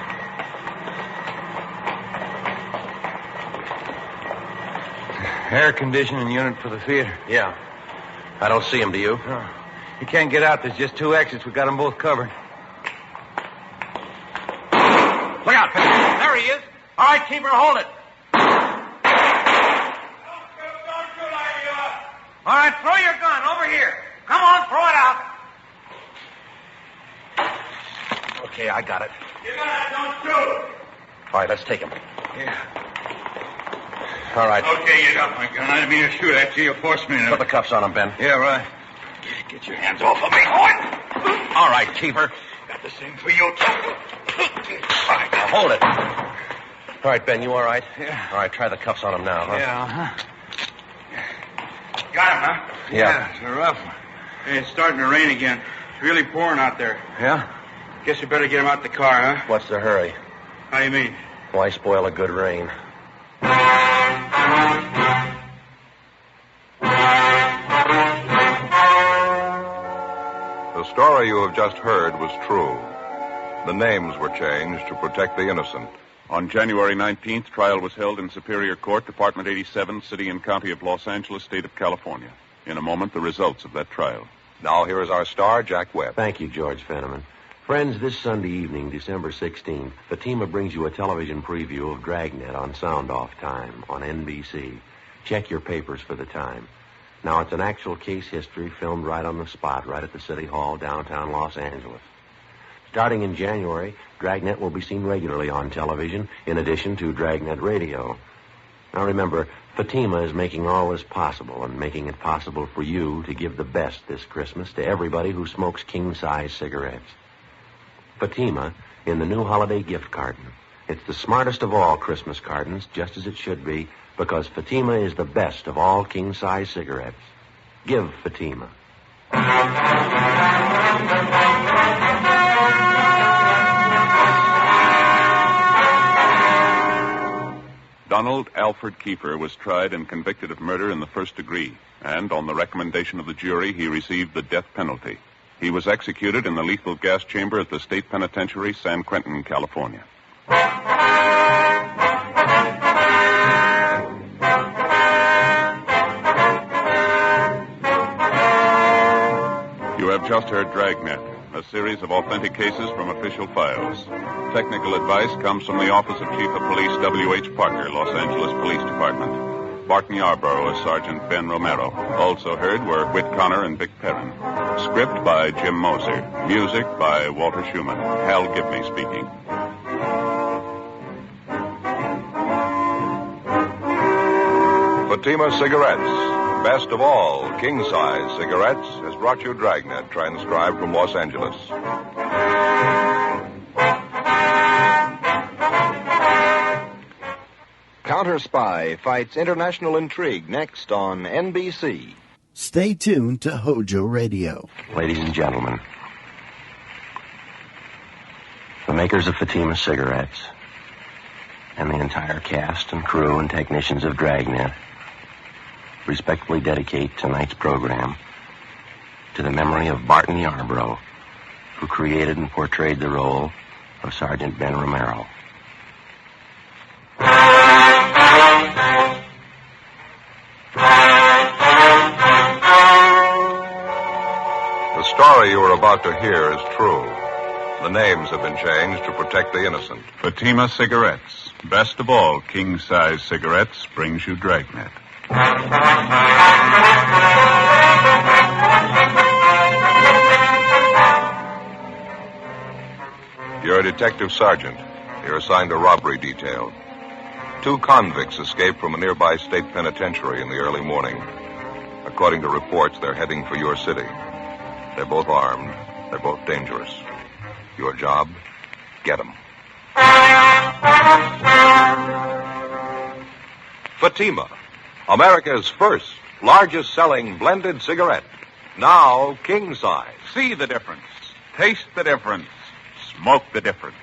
Air conditioning unit for the theater. Yeah. I don't see him, do you? No. You can't get out. There's just 2 exits. We got them both covered. Look out, Ben. There he is. All right, keep her, hold it. All right, throw your gun over here. Come on, throw it out. Okay, I got it. Give it out, don't shoot. All right, let's take him. Yeah. All right. Okay, you got my gun. I didn't mean to shoot at you. You forced me to... Put the cuffs on him, Ben. Yeah, right. Get your hands off of me. What? All right, keeper. Got the same for you, too. All right, now hold it. All right, Ben, you all right? Yeah. All right, try the cuffs on him now, huh? Yeah, uh-huh. Got him, huh? Yeah. It's a rough one. Hey, it's starting to rain again. It's really pouring out there. Yeah? Guess we better get him out the car, huh? What's the hurry? How do you mean? Why spoil a good rain? The story you have just heard was true. The names were changed to protect the innocent. On January 19th, trial was held in Superior Court, Department 87, City and County of Los Angeles, State of California. In a moment, the results of that trial. Now, here is our star, Jack Webb. Thank you, George Fenneman. Friends, this Sunday evening, December 16th, Fatima brings you a television preview of Dragnet on Sound Off Time on NBC. Check your papers for the time. Now, it's an actual case history filmed right on the spot, right at the City Hall, downtown Los Angeles. Starting in January, Dragnet will be seen regularly on television, in addition to Dragnet Radio. Now remember, Fatima is making all this possible and making it possible for you to give the best this Christmas to everybody who smokes king-size cigarettes. Fatima in the new holiday gift carton. It's the smartest of all Christmas cartons, just as it should be, because Fatima is the best of all king-size cigarettes. Give Fatima. Donald Alfred Kiefer was tried and convicted of murder in the first degree and on the recommendation of the jury, he received the death penalty. He was executed in the lethal gas chamber at the State Penitentiary, San Quentin, California. You have just heard Dragnet, a series of authentic cases from official files. Technical advice comes from the Office of Chief of Police W.H. Parker, Los Angeles Police Department. Barton Yarborough as Sergeant Ben Romero. Also heard were Whit Connor and Vic Perrin. Script by Jim Moser. Music by Walter Schumann. Hal Gibney speaking. Fatima Cigarettes. Best of all, king-size cigarettes, has brought you Dragnet, transcribed from Los Angeles. Counter Spy fights international intrigue next on NBC. Stay tuned to HOJO Radio. Ladies and gentlemen, the makers of Fatima cigarettes and the entire cast and crew and technicians of Dragnet respectfully dedicate tonight's program to the memory of Barton Yarborough, who created and portrayed the role of Sergeant Ben Romero. The story you are about to hear is true. The names have been changed to protect the innocent. Fatima Cigarettes. Best of all, king-size cigarettes brings you Dragnet. You're a detective sergeant. You're assigned a robbery detail. 2 convicts escaped from a nearby state penitentiary in the early morning. According to reports, they're heading for your city. They're both armed. They're both dangerous. Your job, get them. Fatima, America's first, largest-selling blended cigarette. Now king-size. See the difference. Taste the difference. Smoke the difference.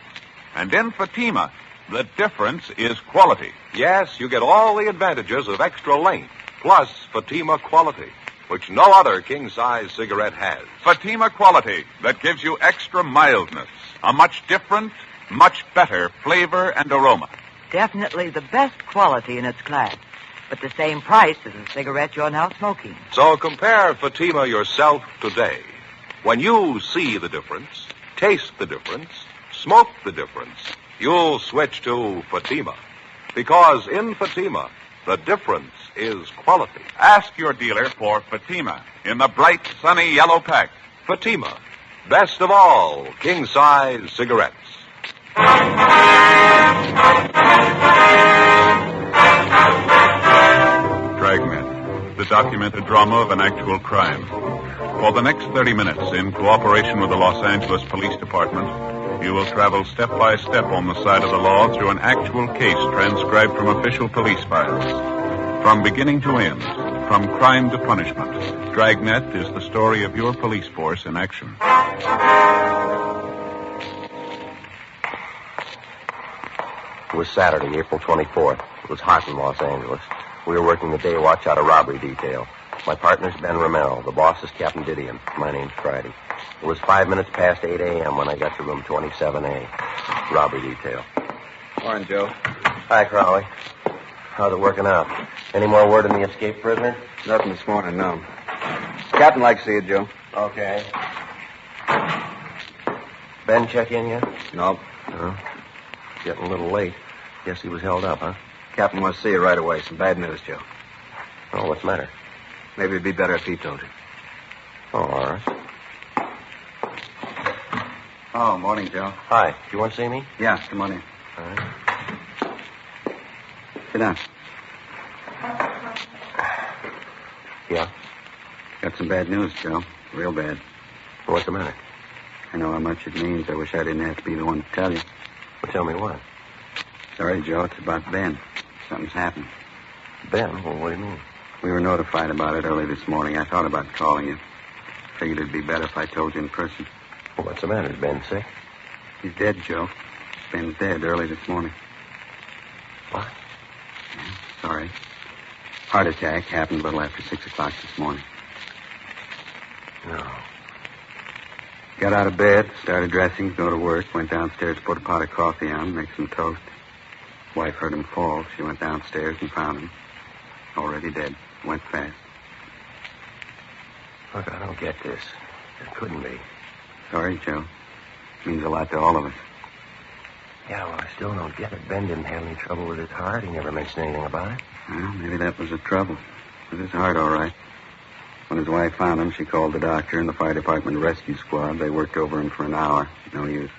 And in Fatima, the difference is quality. Yes, you get all the advantages of extra length, plus Fatima quality, which no other king-size cigarette has. Fatima quality that gives you extra mildness, a much different, much better flavor and aroma. Definitely the best quality in its class, but the same price as the cigarette you're now smoking. So compare Fatima yourself today. When you see the difference, taste the difference, smoke the difference, you'll switch to Fatima. Because in Fatima, the difference is quality. Ask your dealer for Fatima in the bright, sunny yellow pack. Fatima, best of all king-size cigarettes. Dragnet, the documented drama of an actual crime. For the next 30 minutes, in cooperation with the Los Angeles Police Department, you will travel step by step on the side of the law through an actual case transcribed from official police files. From beginning to end, from crime to punishment, Dragnet is the story of your police force in action. It was Saturday, April 24th. It was hot in Los Angeles. We were working the day watch out of robbery detail. My partner's Ben Romero. The boss is Captain Dixon. My name's Friday. It was 5 minutes past 8 a.m. when I got to room 27A. Robbery detail. Morning, Joe. Hi, Crowley. How's it working out? Any more word on the escaped prisoner? Nothing this morning, no. Captain likes to see you, Joe. Okay. Ben check in yet? Nope. Getting a little late. Guess he was held up, huh? Captain wants to see you right away. Some bad news, Joe. Oh, what's the matter? Maybe it'd be better if he told you. Oh, all right. Oh, morning, Joe. Hi. Do you want to see me? Yeah, come on in. All right. Sit down. Yeah? Got some bad news, Joe. Real bad. What's the matter? I know how much it means. I wish I didn't have to be the one to tell you. Well, tell me what. Sorry, Joe. It's about Ben. Something's happened. Ben? Well, what do you mean? We were notified about it early this morning. I thought about calling you. Figured it'd be better if I told you in person. Well, what's the matter? Is Ben sick? He's dead, Joe. Ben's dead early this morning. What? Yeah, sorry. Heart attack happened a little after 6 o'clock this morning. No. Got out of bed, started dressing to go to work, went downstairs, put a pot of coffee on, make some toast. Wife heard him fall. She went downstairs and found him. Already dead. Went fast. Look, I don't get this. It couldn't be. Sorry, Joe. Means a lot to all of us. Yeah, well, I still don't get it. Ben didn't have any trouble with his heart. He never mentioned anything about it. Well, maybe that was the trouble. With his heart, all right. When his wife found him, she called the doctor and the fire department rescue squad. They worked over him for an hour. No use.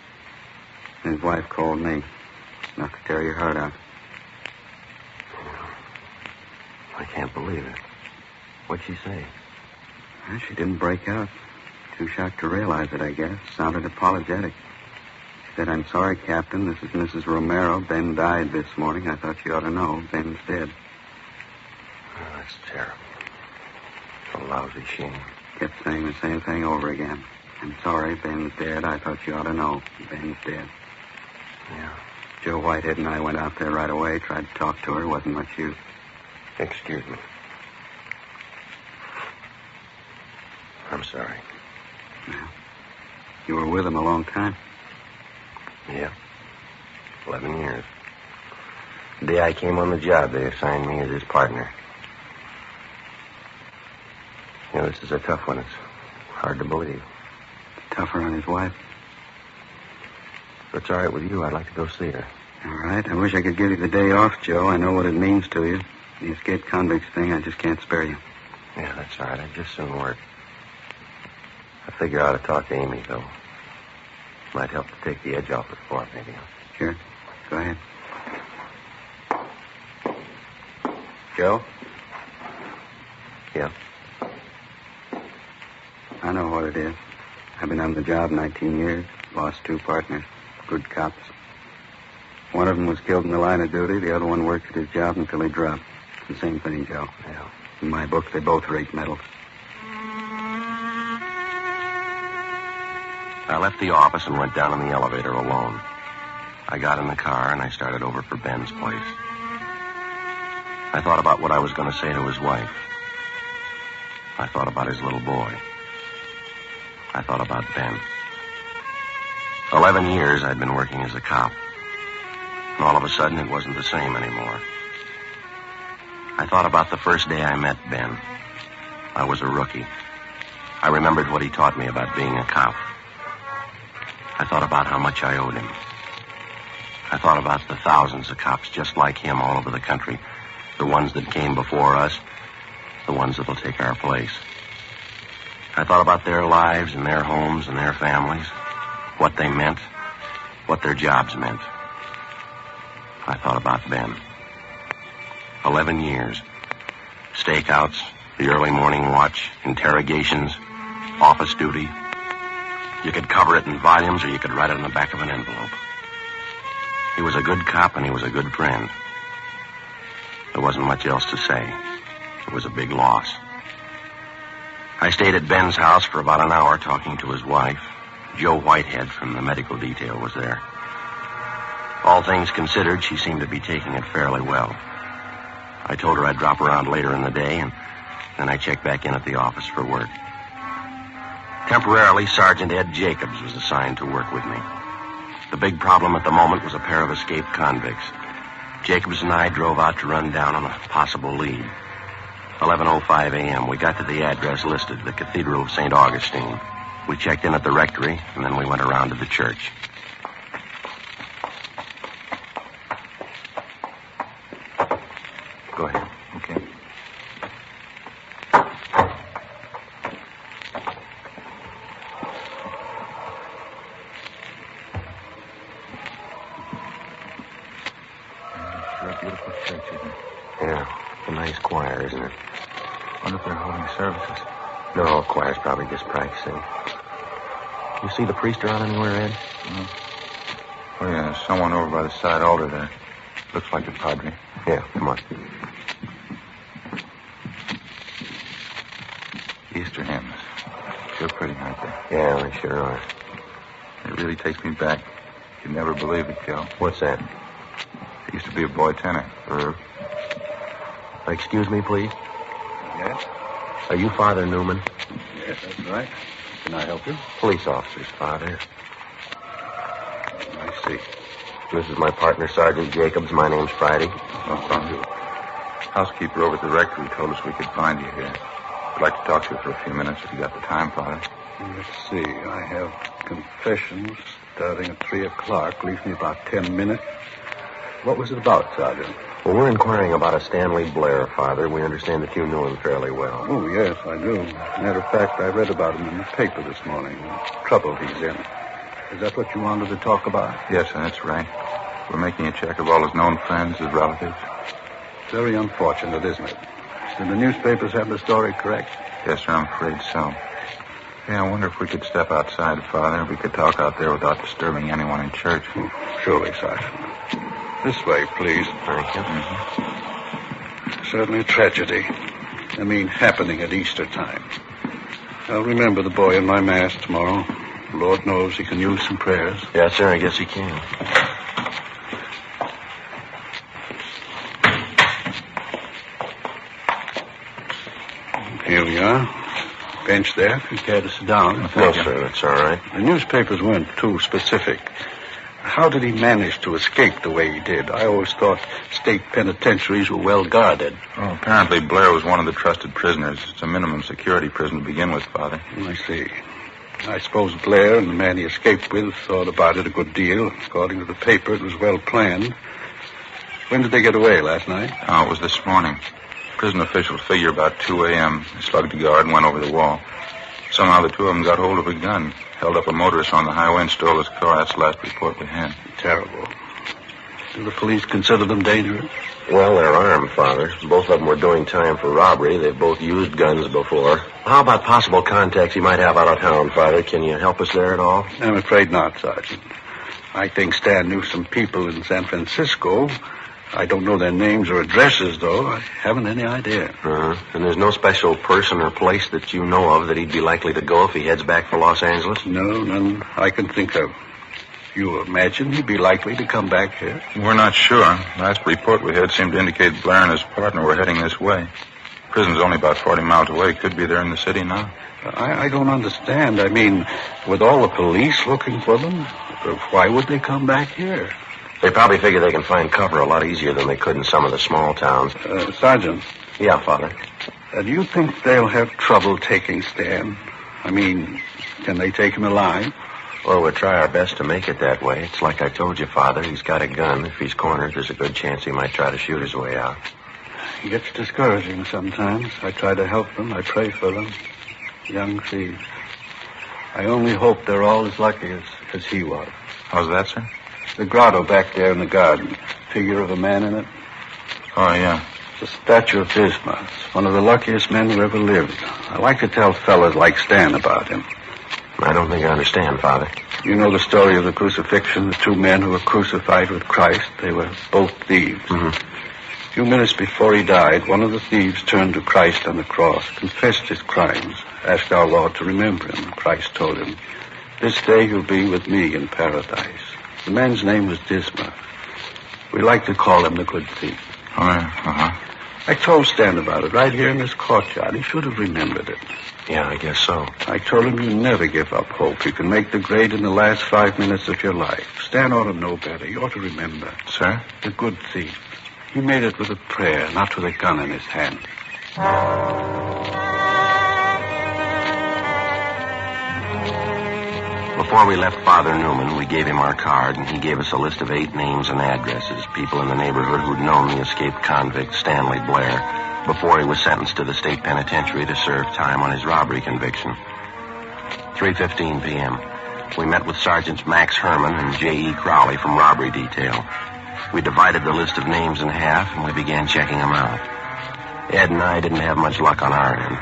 And his wife called me. Enough to tear your heart out. I can't believe it. What'd she say? Well, she didn't break out. Too shocked to realize it, I guess. Sounded apologetic. She said, "I'm sorry, Captain. This is Mrs. Romero. Ben died this morning. I thought you ought to know. Ben's dead." Oh, that's terrible. It's a lousy shame. Kept saying the same thing over again. "I'm sorry, Ben's dead. I thought you ought to know. Ben's dead." Yeah. Joe Whitehead and I went out there right away, tried to talk to her. Wasn't much use. Excuse me. I'm sorry. Yeah. You were with him a long time. Yeah. 11 years. The day I came on the job, they assigned me as his partner. You know, this is a tough one. It's hard to believe. Tougher on his wife. If it's all right with you, I'd like to go see her. All right. I wish I could give you the day off, Joe. I know what it means to you. The escaped convicts thing, I just can't spare you. Yeah, that's all right. I'd just soon work. I figure I ought to talk to Amy, though. Might help to take the edge off it for her, maybe. Sure. Go ahead. Joe? Yeah? I know what it is. I've been on the job 19 years. Lost 2 partners. Good cops. One of them was killed in the line of duty. The other one worked at his job until he dropped. It's the same thing, Joe. Yeah. In my book, they both rate medals. I left the office and went down in the elevator alone. I got in the car and I started over for Ben's place. I thought about what I was going to say to his wife. I thought about his little boy. I thought about Ben. 11 years I'd been working as a cop. And all of a sudden it wasn't the same anymore. I thought about the first day I met Ben. I was a rookie. I remembered what he taught me about being a cop. I thought about how much I owed him. I thought about the thousands of cops just like him all over the country. The ones that came before us. The ones that'll take our place. I thought about their lives and their homes and their families. What they meant. What their jobs meant. I thought about Ben. 11 years. Stakeouts, the early morning watch, interrogations, office duty. You could cover it in volumes or you could write it on the back of an envelope. He was a good cop and he was a good friend. There wasn't much else to say. It was a big loss. I stayed at Ben's house for about an hour talking to his wife. Joe Whitehead from the medical detail was there. All things considered, she seemed to be taking it fairly well. I told her I'd drop around later in the day, and then I checked back in at the office for work. Temporarily, Sergeant Ed Jacobs was assigned to work with me. The big problem at the moment was a pair of escaped convicts. Jacobs and I drove out to run down on a possible lead. 11:05 a.m. We got to the address listed, the Cathedral of St. Augustine. We checked in at the rectory, and then we went around to the church. Go ahead. Okay. Sure a beautiful church, isn't it? Yeah, a nice choir, isn't it? Wonder if they're holding services. No, choir's probably just practicing. You see the priest around anywhere, Ed? Oh, yeah, there's someone over by the side altar there. Looks like the padre. Yeah, come on. Easter hymns. Sure pretty, aren't they? Yeah, they sure are. It really takes me back. You'd never believe it, Joe. What's that? I used to be a boy tenor. Excuse me, please. Yes? Are you Father Newman? Yes, that's right. Can I help you? Police officers, Father. I see. This is my partner, Sergeant Jacobs. My name's Friday. Oh, thank you. Housekeeper over at the rectory told us we could find you here. I'd like to talk to you for a few minutes if you got the time, Father. Let's see. I have confessions starting at 3 o'clock. Leaves me about 10 minutes. What was it about, Sergeant? Well, we're inquiring about a Stanley Blair, Father. We understand that you knew him fairly well. Oh, yes, I do. Matter of fact, I read about him in the paper this morning. The trouble he's in. Is that what you wanted to talk about? Yes, sir, that's right. We're making a check of all his known friends, his relatives. Very unfortunate, isn't it? Did the newspapers have the story correct? Yes, sir, I'm afraid so. Hey, I wonder if we could step outside, Father. We could talk out there without disturbing anyone in church. Surely, Sergeant. This way, please. Thank you. Certainly a tragedy. I mean, happening at Easter time. I'll remember the boy in my mass tomorrow. Lord knows he can use some prayers. Yes, sir, I guess he can. Here we are. Bench there, if you care to sit down. No, sir, that's all right. The newspapers weren't too specific. How did he manage to escape the way he did? I always thought state penitentiaries were well guarded. Oh, apparently Blair was one of the trusted prisoners. It's a minimum security prison to begin with, Father. I see. I suppose Blair and the man he escaped with thought about it a good deal. According to the paper, it was well planned. When did they get away, last night? Oh, it was this morning. Prison officials figure about 2 a.m. They slugged a guard and went over the wall. Somehow the two of them got hold of a gun, held up a motorist on the highway and stole his car. That's the last report we had. Terrible. Do the police consider them dangerous? Well, they're armed, Father. Both of them were doing time for robbery. They've both used guns before. How about possible contacts he might have out of town, Father? Can you help us there at all? I'm afraid not, Sergeant. I think Stan knew some people in San Francisco. I don't know their names or addresses, though. I haven't any idea. Uh-huh. And there's no special person or place that you know of that he'd be likely to go if he heads back for Los Angeles? No, none I can think of. You imagine he'd be likely to come back here? We're not sure. Last report we had seemed to indicate Blair and his partner were heading this way. Prison's only about 40 miles away. Could be there in the city now. I don't understand. I mean, with all the police looking for them, why would they come back here? They probably figure they can find cover a lot easier than they could in some of the small towns. Sergeant. Yeah, Father. Do you think they'll have trouble taking Stan? I mean, can they take him alive? Well, we'll try our best to make it that way. It's like I told you, Father. He's got a gun. If he's cornered, there's a good chance he might try to shoot his way out. It gets discouraging sometimes. I try to help them. I pray for them. Young thieves. I only hope they're all as lucky as he was. How's that, sir? The grotto back there in the garden. Figure of a man in it. Oh, yeah. It's a statue of Bismarck. One of the luckiest men who ever lived. I like to tell fellas like Stan about him. I don't think I understand, Father. You know the story of the crucifixion, the two men who were crucified with Christ. They were both thieves. Mm-hmm. A few minutes before he died, one of the thieves turned to Christ on the cross, confessed his crimes, asked our Lord to remember him. Christ told him, "This day you'll be with me in paradise." The man's name was Bismarck. We like to call him the good thief. Oh, yeah. Uh-huh. I told Stan about it right here in this courtyard. He should have remembered it. Yeah, I guess so. I told him you never give up hope. You can make the grade in the last 5 minutes of your life. Stan ought to know better. He ought to remember. Sir? The good thief. He made it with a prayer, not with a gun in his hand. Before we left Father Newman, we gave him our card, and he gave us a list of 8 names and addresses, people in the neighborhood who'd known the escaped convict, Stanley Blair, before he was sentenced to the state penitentiary to serve time on his robbery conviction. 3:15 p.m. We met with Sergeants Max Herman and J.E. Crowley from robbery detail. We divided the list of names in half, and we began checking them out. Ed and I didn't have much luck on our end.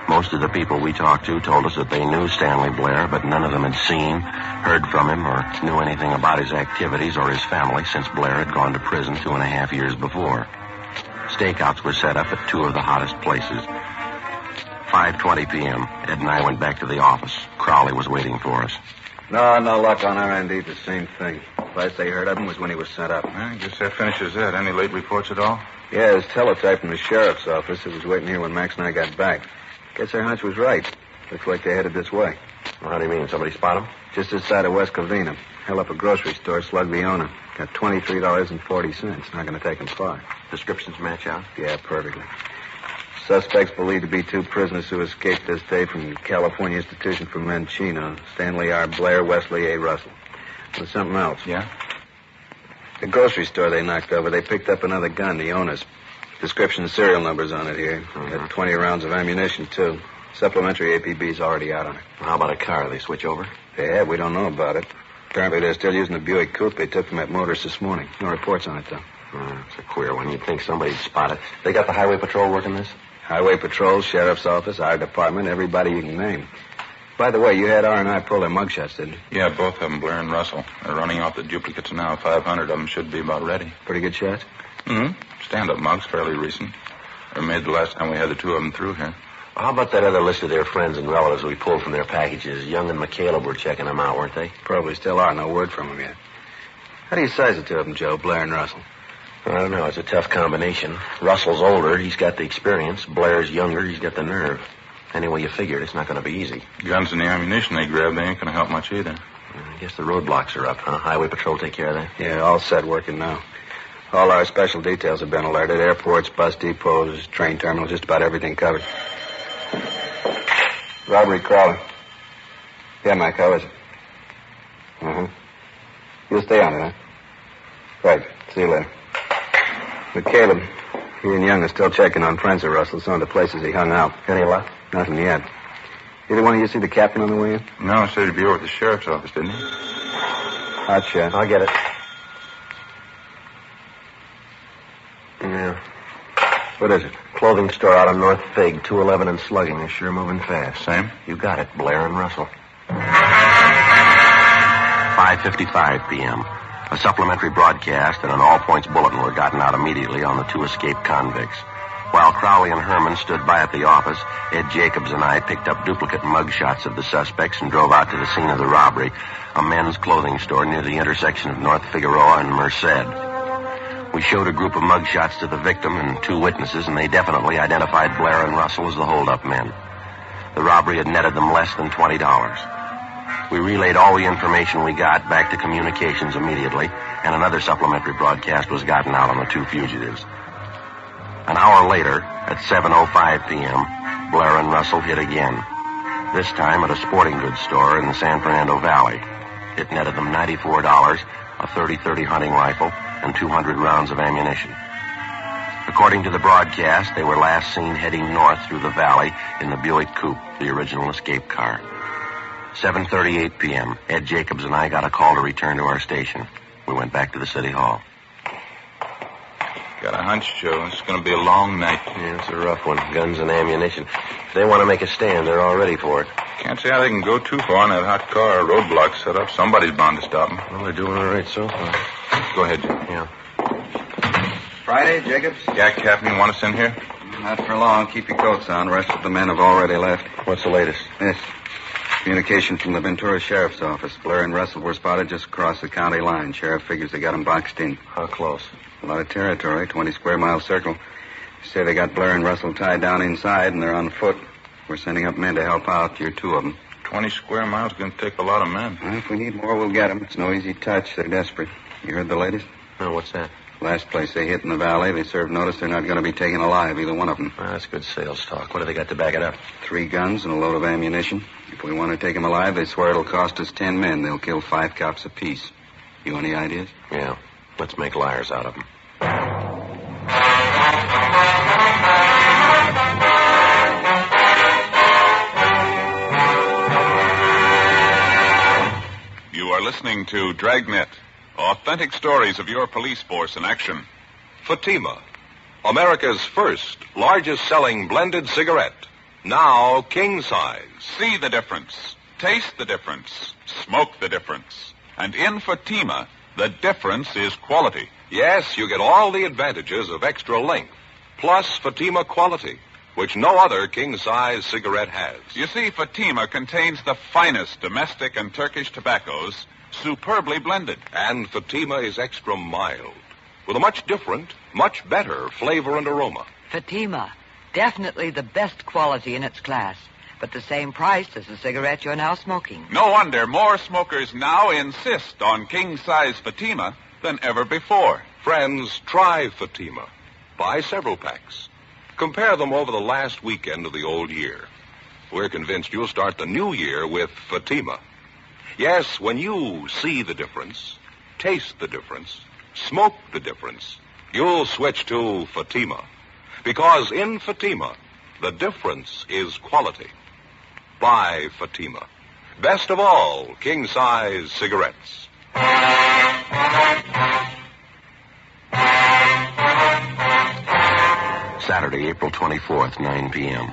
Most of the people we talked to told us that they knew Stanley Blair, but none of them had seen, heard from him, or knew anything about his activities or his family since Blair had gone to prison 2.5 years before. Stakeouts were set up at 2 of the hottest places. 5:20 p.m. Ed and I went back to the office. Crowley was waiting for us. No luck on our end either. Same thing. Last they heard of him was when he was sent up. I guess that finishes it. Any late reports at all? Yeah, his teletype from the sheriff's office. It was waiting here when Max and I got back. Guess our hunch was right. Looks like they headed this way. Well, how do you mean? Somebody spot him? Just this side of West Covina. Held up a grocery store, slugged the owner. Got $23.40. Not going to take him far. Descriptions match out? Yeah, perfectly. Suspects believed to be two prisoners who escaped this day from California Institution for Men Chino. Stanley R. Blair, Wesley A. Russell. There's something else. Yeah? The grocery store they knocked over, they picked up another gun, the owner's. Description and serial numbers on it here. Got 20 rounds of ammunition, too. Supplementary APB's already out on it. How about a car? They switch over? They have. We don't know about it. Apparently they're still using the Buick coupe they took from that motorist this morning. No reports on it, though. It's a queer one. You'd think somebody'd spot it. They got the highway patrol working this? Highway patrol, sheriff's office, our department, everybody you can name. By the way, you had R&I pull their mugshots, didn't you? Yeah, both of them, Blair and Russell. They're running off the duplicates now. 500 of them should be about ready. Pretty good shots? Mm-hmm. Stand-up mugs, fairly recent. They were made the last time we had the two of them through here. How about that other list of their friends and relatives we pulled from their packages? Young and McCaleb were checking them out, weren't they? Probably still are. No word from them yet. How do you size the two of them, Joe? Blair and Russell? I don't know. It's a tough combination. Russell's older. He's got the experience. Blair's younger. He's got the nerve. Any way you figure it, it's not going to be easy. Guns and the ammunition they grabbed, they ain't going to help much either. I guess the roadblocks are up, huh? Highway patrol take care of that? Yeah, all set working now. All our special details have been alerted. Airports, bus depots, train terminals, just about everything covered. Robbery crawler. Yeah, Mike, how is it? Uh-huh. You'll stay on it, huh? Right. See you later. McCaleb, he and Young are still checking on friends of Russell, some of the places he hung out. Any luck? Nothing yet. Either one of you see the captain on the way in? No, said he'd be over at the sheriff's office, didn't he? Hot shot. I'll get it. Yeah. What is it? Clothing store out on North Fig, 211 and slugging. They're sure moving fast. Same? You got it, Blair and Russell. 5:55 p.m. A supplementary broadcast and an all-points bulletin were gotten out immediately on the two escaped convicts. While Crowley and Herman stood by at the office, Ed Jacobs and I picked up duplicate mugshots of the suspects and drove out to the scene of the robbery, a men's clothing store near the intersection of North Figueroa and Merced. We showed a group of mugshots to the victim and two witnesses, and they definitely identified Blair and Russell as the hold-up men. The robbery had netted them less than $20. We relayed all the information we got back to communications immediately, and another supplementary broadcast was gotten out on the two fugitives. An hour later, at 7:05 p.m., Blair and Russell hit again, this time at a sporting goods store in the San Fernando Valley. It netted them $94, a .30-30 hunting rifle, and 200 rounds of ammunition. According to the broadcast, they were last seen heading north through the valley in the Buick coupe, the original escape car. 7:38 p.m., Ed Jacobs and I got a call to return to our station. We went back to the city hall. Got a hunch, Joe. It's going to be a long night. Yeah, it's a rough one. Guns and ammunition. If they want to make a stand, they're all ready for it. Can't see how they can go too far in that hot car. Roadblock set up. Somebody's bound to stop them. Well, they're doing all right so far. Go ahead, Joe. Yeah. Friday, Jacobs? Yeah, Captain, you want us in here? Not for long. Keep your coats on. The rest of the men have already left. What's the latest? This. Communication from the Ventura Sheriff's Office. Blair and Russell were spotted just across the county line. Sheriff figures they got them boxed in. How close? A lot of territory, 20 square mile circle. They say they got Blair and Russell tied down inside, and they're on foot. We're sending up men to help out. You're two of them. 20 square miles is going to take a lot of men. Well, if we need more, we'll get them. It's no easy touch. They're desperate. You heard the latest? No, what's that? Last place they hit in the valley, they served notice they're not going to be taken alive, either one of them. Well, that's good sales talk. What do they got to back it up? 3 guns and a load of ammunition. If we want to take them alive, they swear it'll cost us 10 men. They'll kill 5 cops apiece. You any ideas? Yeah. Let's make liars out of them. You are listening to Dragnet. Authentic stories of your police force in action. Fatima, America's first, largest-selling blended cigarette. Now king size. See the difference. Taste the difference. Smoke the difference. And in Fatima, the difference is quality. Yes, you get all the advantages of extra length, plus Fatima quality, which no other king-size cigarette has. You see, Fatima contains the finest domestic and Turkish tobaccos superbly blended. And Fatima is extra mild, with a much different, much better flavor and aroma. Fatima, definitely the best quality in its class, but the same price as the cigarette you're now smoking. No wonder more smokers now insist on king-size Fatima than ever before. Friends, try Fatima. Buy several packs. Compare them over the last weekend of the old year. We're convinced you'll start the new year with Fatima. Yes, when you see the difference, taste the difference, smoke the difference, you'll switch to Fatima. Because in Fatima, the difference is quality. Buy Fatima. Best of all, king-size cigarettes. Saturday, April 24th, 9 p.m.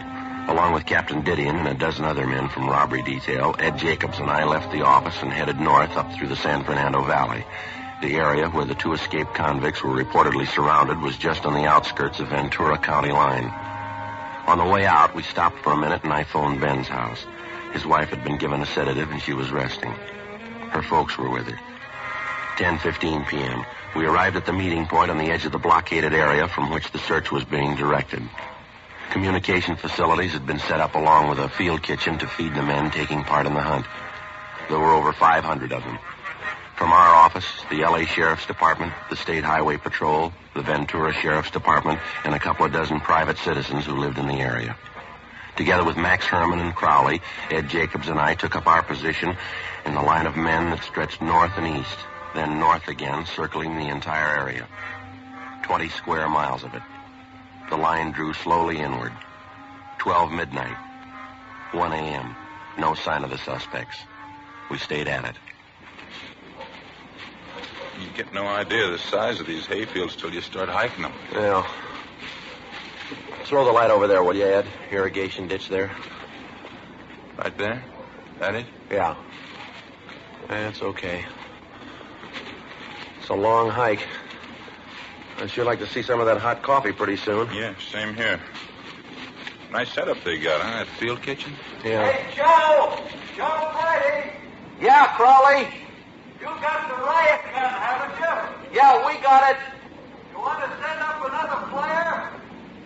Along with Captain Didion and a dozen other men from robbery detail, Ed Jacobs and I left the office and headed north up through the San Fernando Valley. The area where the two escaped convicts were reportedly surrounded was just on the outskirts of Ventura County line. On the way out, we stopped for a minute and I phoned Ben's house. His wife had been given a sedative and she was resting. Her folks were with her. 10:15 p.m. We arrived at the meeting point on the edge of the blockaded area from which the search was being directed. Communication facilities had been set up along with a field kitchen to feed the men taking part in the hunt. There were over 500 of them. From our office, the L.A. Sheriff's Department, the State Highway Patrol, the Ventura Sheriff's Department, and a couple of dozen private citizens who lived in the area. Together with Max Herman and Crowley, Ed Jacobs and I took up our position in the line of men that stretched north and east, then north again, circling the entire area. 20 square miles of it. The line drew slowly inward. 12 midnight. 1 a.m. No sign of the suspects. We stayed at it. You get no idea of the size of these hayfields till you start hiking them. Well, throw the light over there, will you, Ed? Irrigation ditch there. Right there? That it? Yeah. That's okay. It's a long hike. I'd sure like to see some of that hot coffee pretty soon. Yeah, same here. Nice setup they got, huh? That field kitchen? Yeah. Hey, Joe! Joe Friday! Yeah, Crowley. You got the riot gun, haven't you? Yeah, we got it. You want to send up another flare?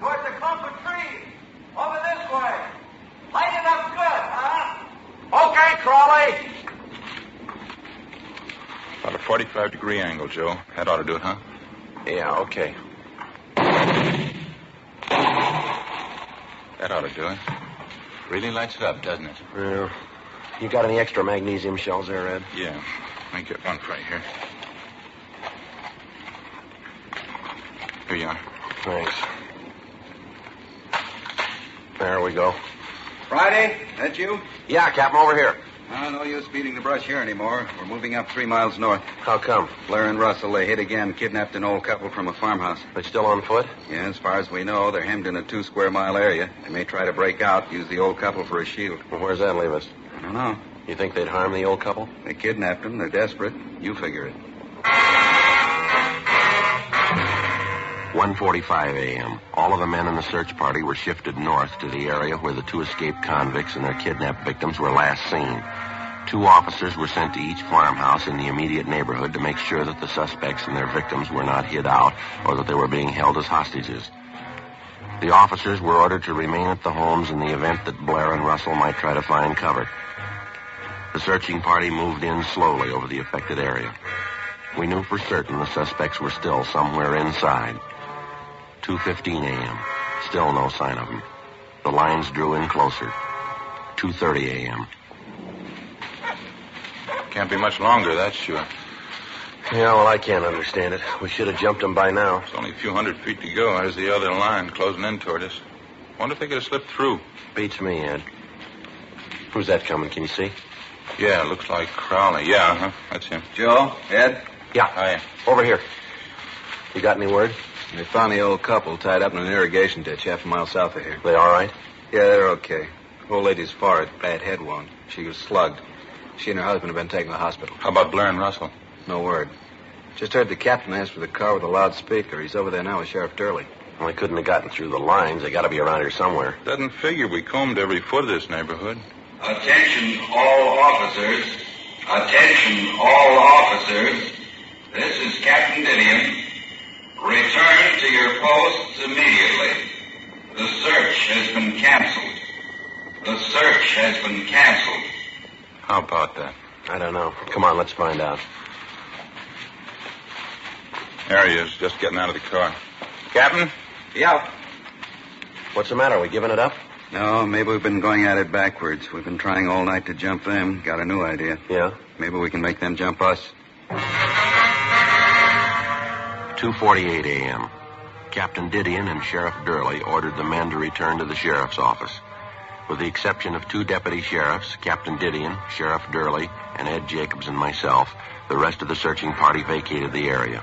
Towards the clump of trees. Over this way. Light it up good, huh? Okay, Crowley. About a 45-degree angle, Joe. That ought to do it, huh? Yeah, okay. That ought to do it. Really lights it up, doesn't it? Yeah. You got any extra magnesium shells there, Ed? Yeah. Let me get one right here. Here you are. Thanks. There we go. Friday, that you? Yeah, Captain, over here. No use beating the brush here anymore. We're moving up 3 miles north. How come? Blair and Russell, they hit again, kidnapped an old couple from a farmhouse. They still on foot? Yeah, as far as we know, they're hemmed in a 2-square-mile area. They may try to break out, use the old couple for a shield. Well, where's that leave us? I don't know. You think they'd harm the old couple? They kidnapped them. They're desperate. You figure it. 1:45 a.m. All of the men in the search party were shifted north to the area where the two escaped convicts and their kidnapped victims were last seen. 2 officers were sent to each farmhouse in the immediate neighborhood to make sure that the suspects and their victims were not hid out or that they were being held as hostages. The officers were ordered to remain at the homes in the event that Blair and Russell might try to find cover. The searching party moved in slowly over the affected area. We knew for certain the suspects were still somewhere inside. 2:15 a.m. Still no sign of them. The lines drew in closer. 2:30 a.m. Can't be much longer, that's sure. Yeah, well, I can't understand it. We should have jumped them by now. It's only a few hundred feet to go. There's the other line closing in toward us. Wonder if they could have slipped through. Beats me, Ed. Who's that coming? Can you see? Yeah, looks like Crowley. Yeah, huh? That's him. Joe? Ed? Yeah. Hi. Over here. You got any word? They found the old couple tied up in an irrigation ditch half a mile south of here. They all right? Yeah, they're okay. Old lady's forehead, bad head wound. She was slugged. She and her husband have been taken to the hospital. How about Blair and Russell? No word. Just heard the captain ask for the car with a loudspeaker. He's over there now with Sheriff Durley. Well, they couldn't have gotten through the lines. They got to be around here somewhere. Doesn't figure we combed every foot of this neighborhood. Attention, all officers. Attention, all officers. This is Captain Dixon. Return to your posts immediately. The search has been canceled. The search has been canceled. How about that? I don't know. Come on, let's find out. There he is, just getting out of the car. Captain? Yeah. What's the matter? Are we giving it up? No, maybe we've been going at it backwards. We've been trying all night to jump them. Got a new idea. Yeah? Maybe we can make them jump us. 2:48 a.m. Captain Didion and Sheriff Durley ordered the men to return to the sheriff's office. With the exception of 2 deputy sheriffs, Captain Didion, Sheriff Durley, and Ed Jacobs and myself, the rest of the searching party vacated the area.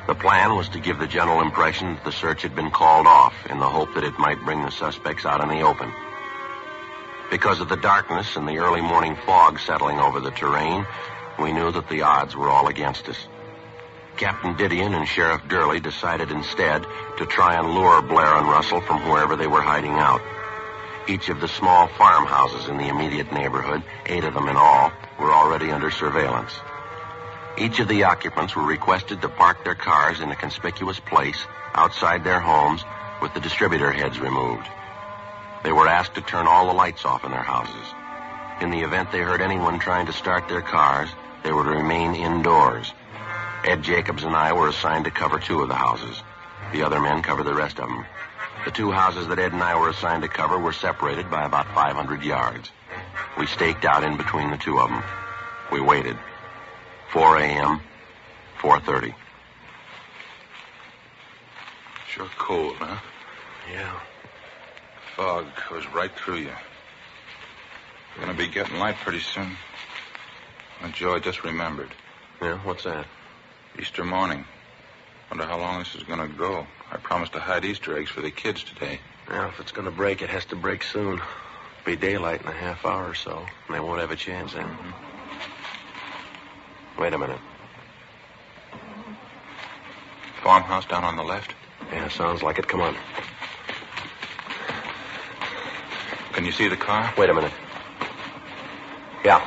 The plan was to give the general impression that the search had been called off in the hope that it might bring the suspects out in the open. Because of the darkness and the early morning fog settling over the terrain, we knew that the odds were all against us. Captain Didion and Sheriff Durley decided instead to try and lure Blair and Russell from wherever they were hiding out. Each of the small farmhouses in the immediate neighborhood, 8 of them in all, were already under surveillance. Each of the occupants were requested to park their cars in a conspicuous place outside their homes with the distributor heads removed. They were asked to turn all the lights off in their houses. In the event they heard anyone trying to start their cars, they were to remain indoors. Ed Jacobs and I were assigned to cover 2 of the houses. The other men covered the rest of them. The 2 houses that Ed and I were assigned to cover were separated by about 500 yards. We staked out in between the 2 of them. We waited. 4 a.m., 4:30. Sure cold, huh? Yeah. Fog goes right through you. Gonna be getting light pretty soon. And Joe, I just remembered. Yeah, what's that? Easter morning. Wonder how long this is gonna go. I promised to hide Easter eggs for the kids today. Well, if it's gonna break, it has to break soon. It'll be daylight in a half hour or so, and they won't have a chance then. Wait a minute. Farmhouse down on the left? Yeah, sounds like it. Come on. Can you see the car? Wait a minute. Yeah.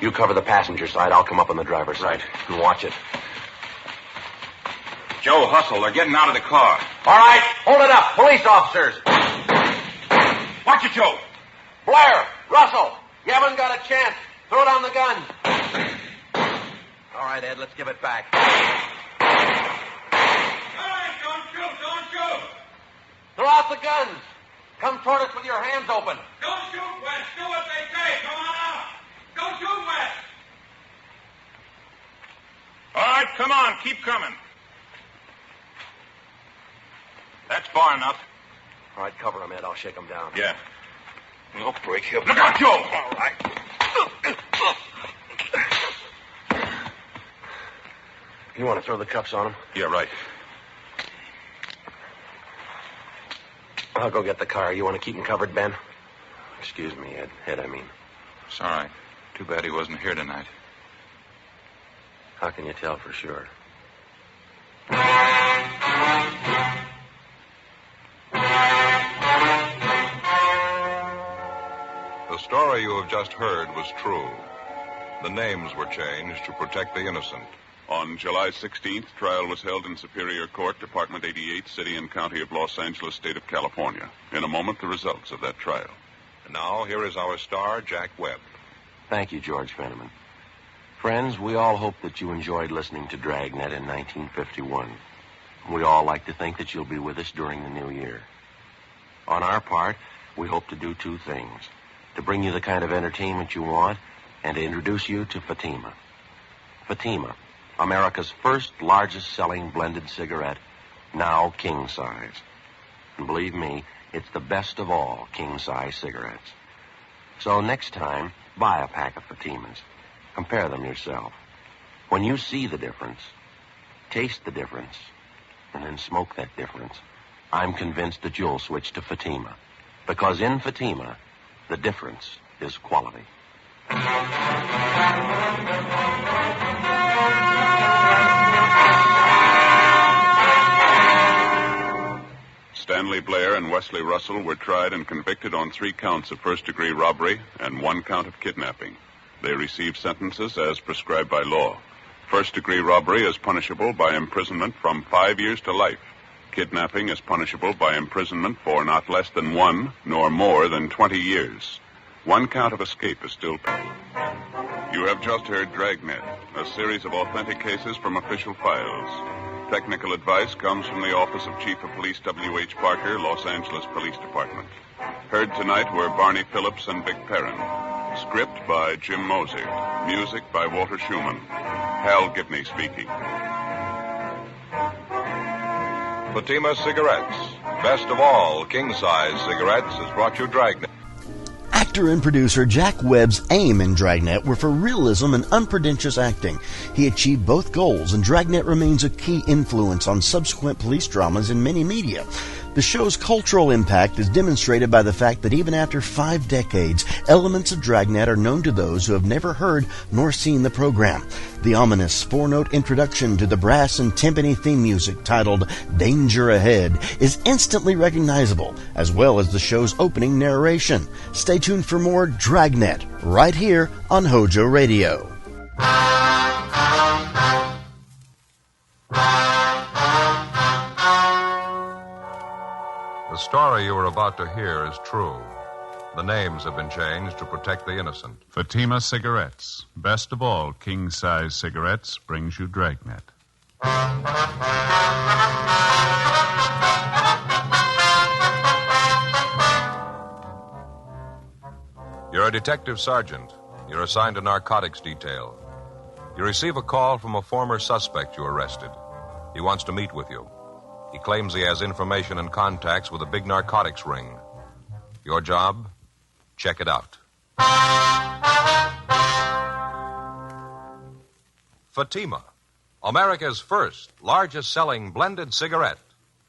You cover the passenger side. I'll come up on the driver's side. And watch it. Joe, hustle. They're getting out of the car. All right. Hold it up. Police officers. Watch it, Joe. Blair. Russell. You haven't got a chance. Throw down the gun. All right, Ed. Let's give it back. All right, don't shoot. Throw out the guns. Come toward us with your hands open. Don't shoot, West. Do what they say. Come on out. Don't shoot, West. All right, come on. Keep coming. That's far enough. All right, cover him, Ed. I'll shake him down. Yeah. We'll break him. Look out, Joe. All right. You want to throw the cuffs on him? Yeah, right. I'll go get the car. You want to keep him covered, Ben? Excuse me, Ed. Ed, I mean. It's all right. Too bad he wasn't here tonight. How can you tell for sure? The story you have just heard was true. The names were changed to protect the innocent. On July 16th, trial was held in Superior Court, Department 88, City and County of Los Angeles, State of California. In a moment, the results of that trial. And now, here is our star, Jack Webb. Thank you, George Fenneman. Friends, we all hope that you enjoyed listening to Dragnet in 1951. We all like to think that you'll be with us during the new year. On our part, we hope to do 2 things. To bring you the kind of entertainment you want, and to introduce you to Fatima. Fatima, America's first largest-selling blended cigarette, now king-size. And believe me, it's the best of all king-size cigarettes. So next time, buy a pack of Fatimas. Compare them yourself. When you see the difference, taste the difference, and then smoke that difference, I'm convinced that you'll switch to Fatima. Because in Fatima, the difference is quality. Stanley Blair and Wesley Russell were tried and convicted on 3 counts of first-degree robbery and 1 count of kidnapping. They receive sentences as prescribed by law. First-degree robbery is punishable by imprisonment from 5 years to life. Kidnapping is punishable by imprisonment for not less than 1 nor more than 20 years. 1 count of escape is still pending. You have just heard Dragnet, a series of authentic cases from official files. Technical advice comes from the Office of Chief of Police W.H. Parker, Los Angeles Police Department. Heard tonight were Barney Phillips and Vic Perrin. Script by Jim Moser. Music by Walter Schumann. Hal Gibney speaking. Fatima Cigarettes. Best of all, king-size cigarettes has brought you Dragnet. Actor and producer Jack Webb's aim in Dragnet were for realism and unpretentious acting. He achieved both goals, and Dragnet remains a key influence on subsequent police dramas in many media. The show's cultural impact is demonstrated by the fact that even after 5 decades, elements of Dragnet are known to those who have never heard nor seen the program. The ominous 4-note introduction to the brass and timpani theme music titled Danger Ahead is instantly recognizable, as well as the show's opening narration. Stay tuned for more Dragnet right here on HOJO Radio. The story you are about to hear is true. The names have been changed to protect the innocent. Fatima Cigarettes. Best of all, king-size cigarettes brings you Dragnet. You're a detective sergeant. You're assigned to narcotics detail. You receive a call from a former suspect you arrested. He wants to meet with you. He claims he has information and contacts with a big narcotics ring. Your job? Check it out. Fatima, America's first, largest-selling blended cigarette.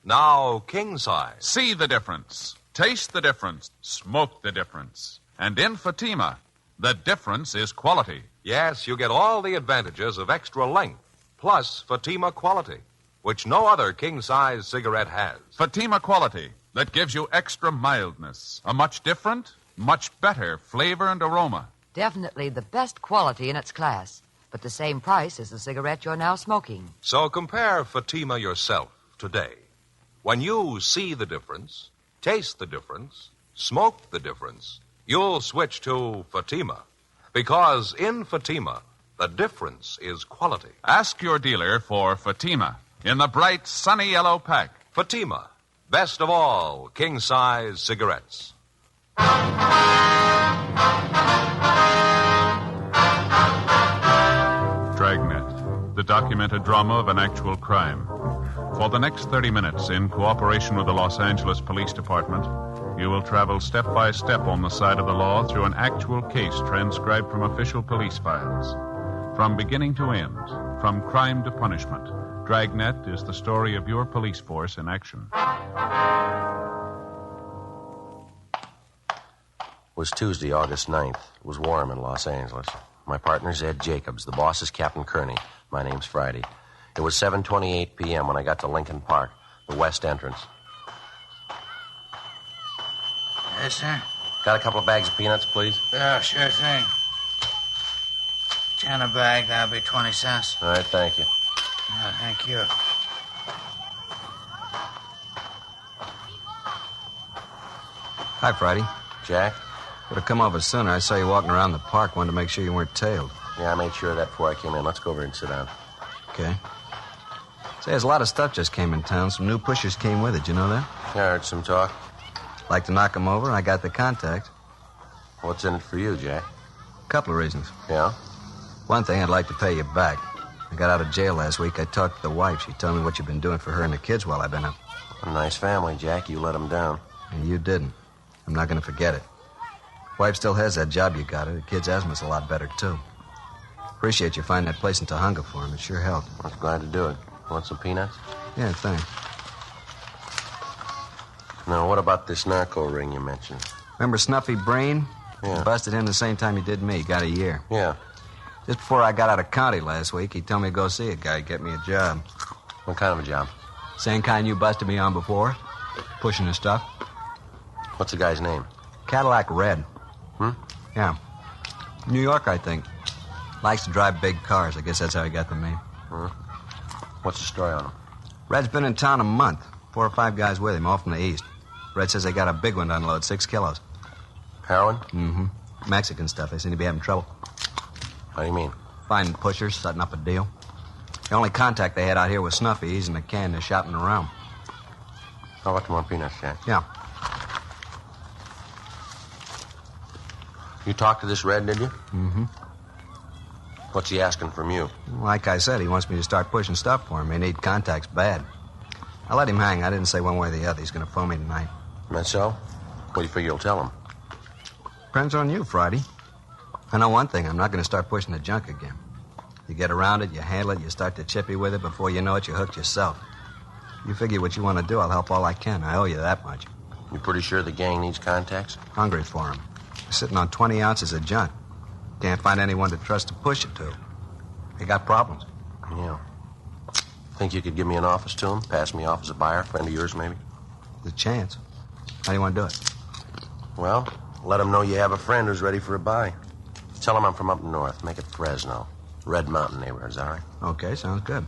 Now king-size. See the difference. Taste the difference. Smoke the difference. And in Fatima, the difference is quality. Yes, you get all the advantages of extra length, plus Fatima quality, which no other king-size cigarette has. Fatima quality that gives you extra mildness, a much different, much better flavor and aroma. Definitely the best quality in its class, but the same price as the cigarette you're now smoking. So compare Fatima yourself today. When you see the difference, taste the difference, smoke the difference, you'll switch to Fatima. Because in Fatima, the difference is quality. Ask your dealer for Fatima in the bright, sunny yellow pack. Fatima, best of all king-size cigarettes. Dragnet, the documented drama of an actual crime. For the next 30 minutes, in cooperation with the Los Angeles Police Department, you will travel step by step on the side of the law through an actual case transcribed from official police files. From beginning to end, from crime to punishment, Dragnet is the story of your police force in action. It was Tuesday, August 9th. It was warm in Los Angeles. My partner's Ed Jacobs. The boss is Captain Kearney. My name's Friday. It was 7:28 p.m. when I got to Lincoln Park, the west entrance. Yes, sir? Got a couple of bags of peanuts, please? Yeah, sure thing. 10 a bag, that'll be 20 cents. All right, thank you. Thank you. Hi, Friday. Jack? Would have come over sooner. I saw you walking around the park. Wanted to make sure you weren't tailed. Yeah, I made sure of that before I came in. Let's go over and sit down. Okay. Say, there's a lot of stuff just came in town. Some new pushers came with it. You know that? Yeah, I heard some talk. Like to knock them over. I got the contact. What's in it for you, Jack? A couple of reasons. Yeah? One thing, I'd like to pay you back. I got out of jail last week. I talked to the wife. She told me what you've been doing for her and the kids while I've been up. A nice family, Jack. You let them down. And you didn't. I'm not going to forget it. Wife still has that job you got her. The kid's asthma's a lot better, too. Appreciate you finding that place in Tahunga for him. It sure helped. I was glad to do it. Want some peanuts? Yeah, thanks. Now, what about this narco ring you mentioned? Remember Snuffy Brain? Yeah. You busted him the same time you did me. Got a year. Yeah. Just before I got out of county last week, he told me to go see a guy, get me a job. What kind of a job? Same kind you busted me on before. Pushing the stuff. What's the guy's name? Cadillac Red. Hmm? Yeah. New York, I think. Likes to drive big cars. I guess that's how he got the name. What's the story on him? Red's been in town a month. 4 or 5 guys with him, all from the east. Red says they got a big one to unload, 6 kilos. Heroin? Mm-hmm. Mexican stuff. They seem to be having trouble. How do you mean? Finding pushers, setting up a deal. The only contact they had out here was Snuffy. He's in a can. They're shopping around. How about more peanuts, Jack? Yeah. You talked to this Red, did you? Mm-hmm. What's he asking from you? Like I said, he wants me to start pushing stuff for him. He need contacts bad. I let him hang. I didn't say one way or the other. He's going to phone me tonight. That's so? What do you figure you'll tell him? Depends on you, Friday. I know one thing. I'm not going to start pushing the junk again. You get around it, you handle it, you start to chippy with it. Before you know it, you're hooked yourself. You figure what you want to do, I'll help all I can. I owe you that much. You pretty sure the gang needs contacts? Hungry for them. They're sitting on 20 ounces of junk. Can't find anyone to trust to push it to. They got problems. Yeah. Think you could give me an office to him? Pass me off as a buyer? Friend of yours, maybe? There's a chance. How do you want to do it? Well, let him know you have a friend who's ready for a buy. Tell him I'm from up north. Make it Fresno. Red Mountain neighborhood, is that right? Okay, sounds good.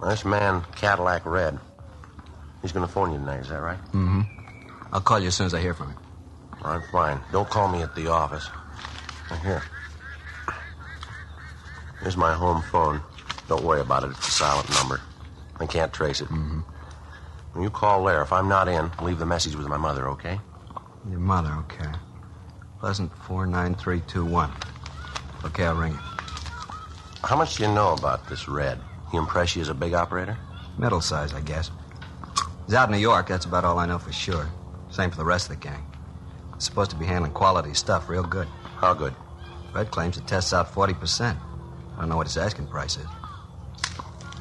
This man, Cadillac Red, he's going to phone you tonight, is that right? Mm-hmm. I'll call you as soon as I hear from him. All right, fine. Don't call me at the office. Here. Here's my home phone. Don't worry about it. It's a silent number. I can't trace it. Mm-hmm. When you call there, if I'm not in, leave the message with my mother, okay? Your mother, okay. Pleasant 49321. Okay, I'll ring you. How much do you know about this Red? He impress you as a big operator? Middle size, I guess. He's out in New York. That's about all I know for sure. Same for the rest of the gang. He's supposed to be handling quality stuff real good. How good? Red claims it tests out 40%. I don't know what his asking price is.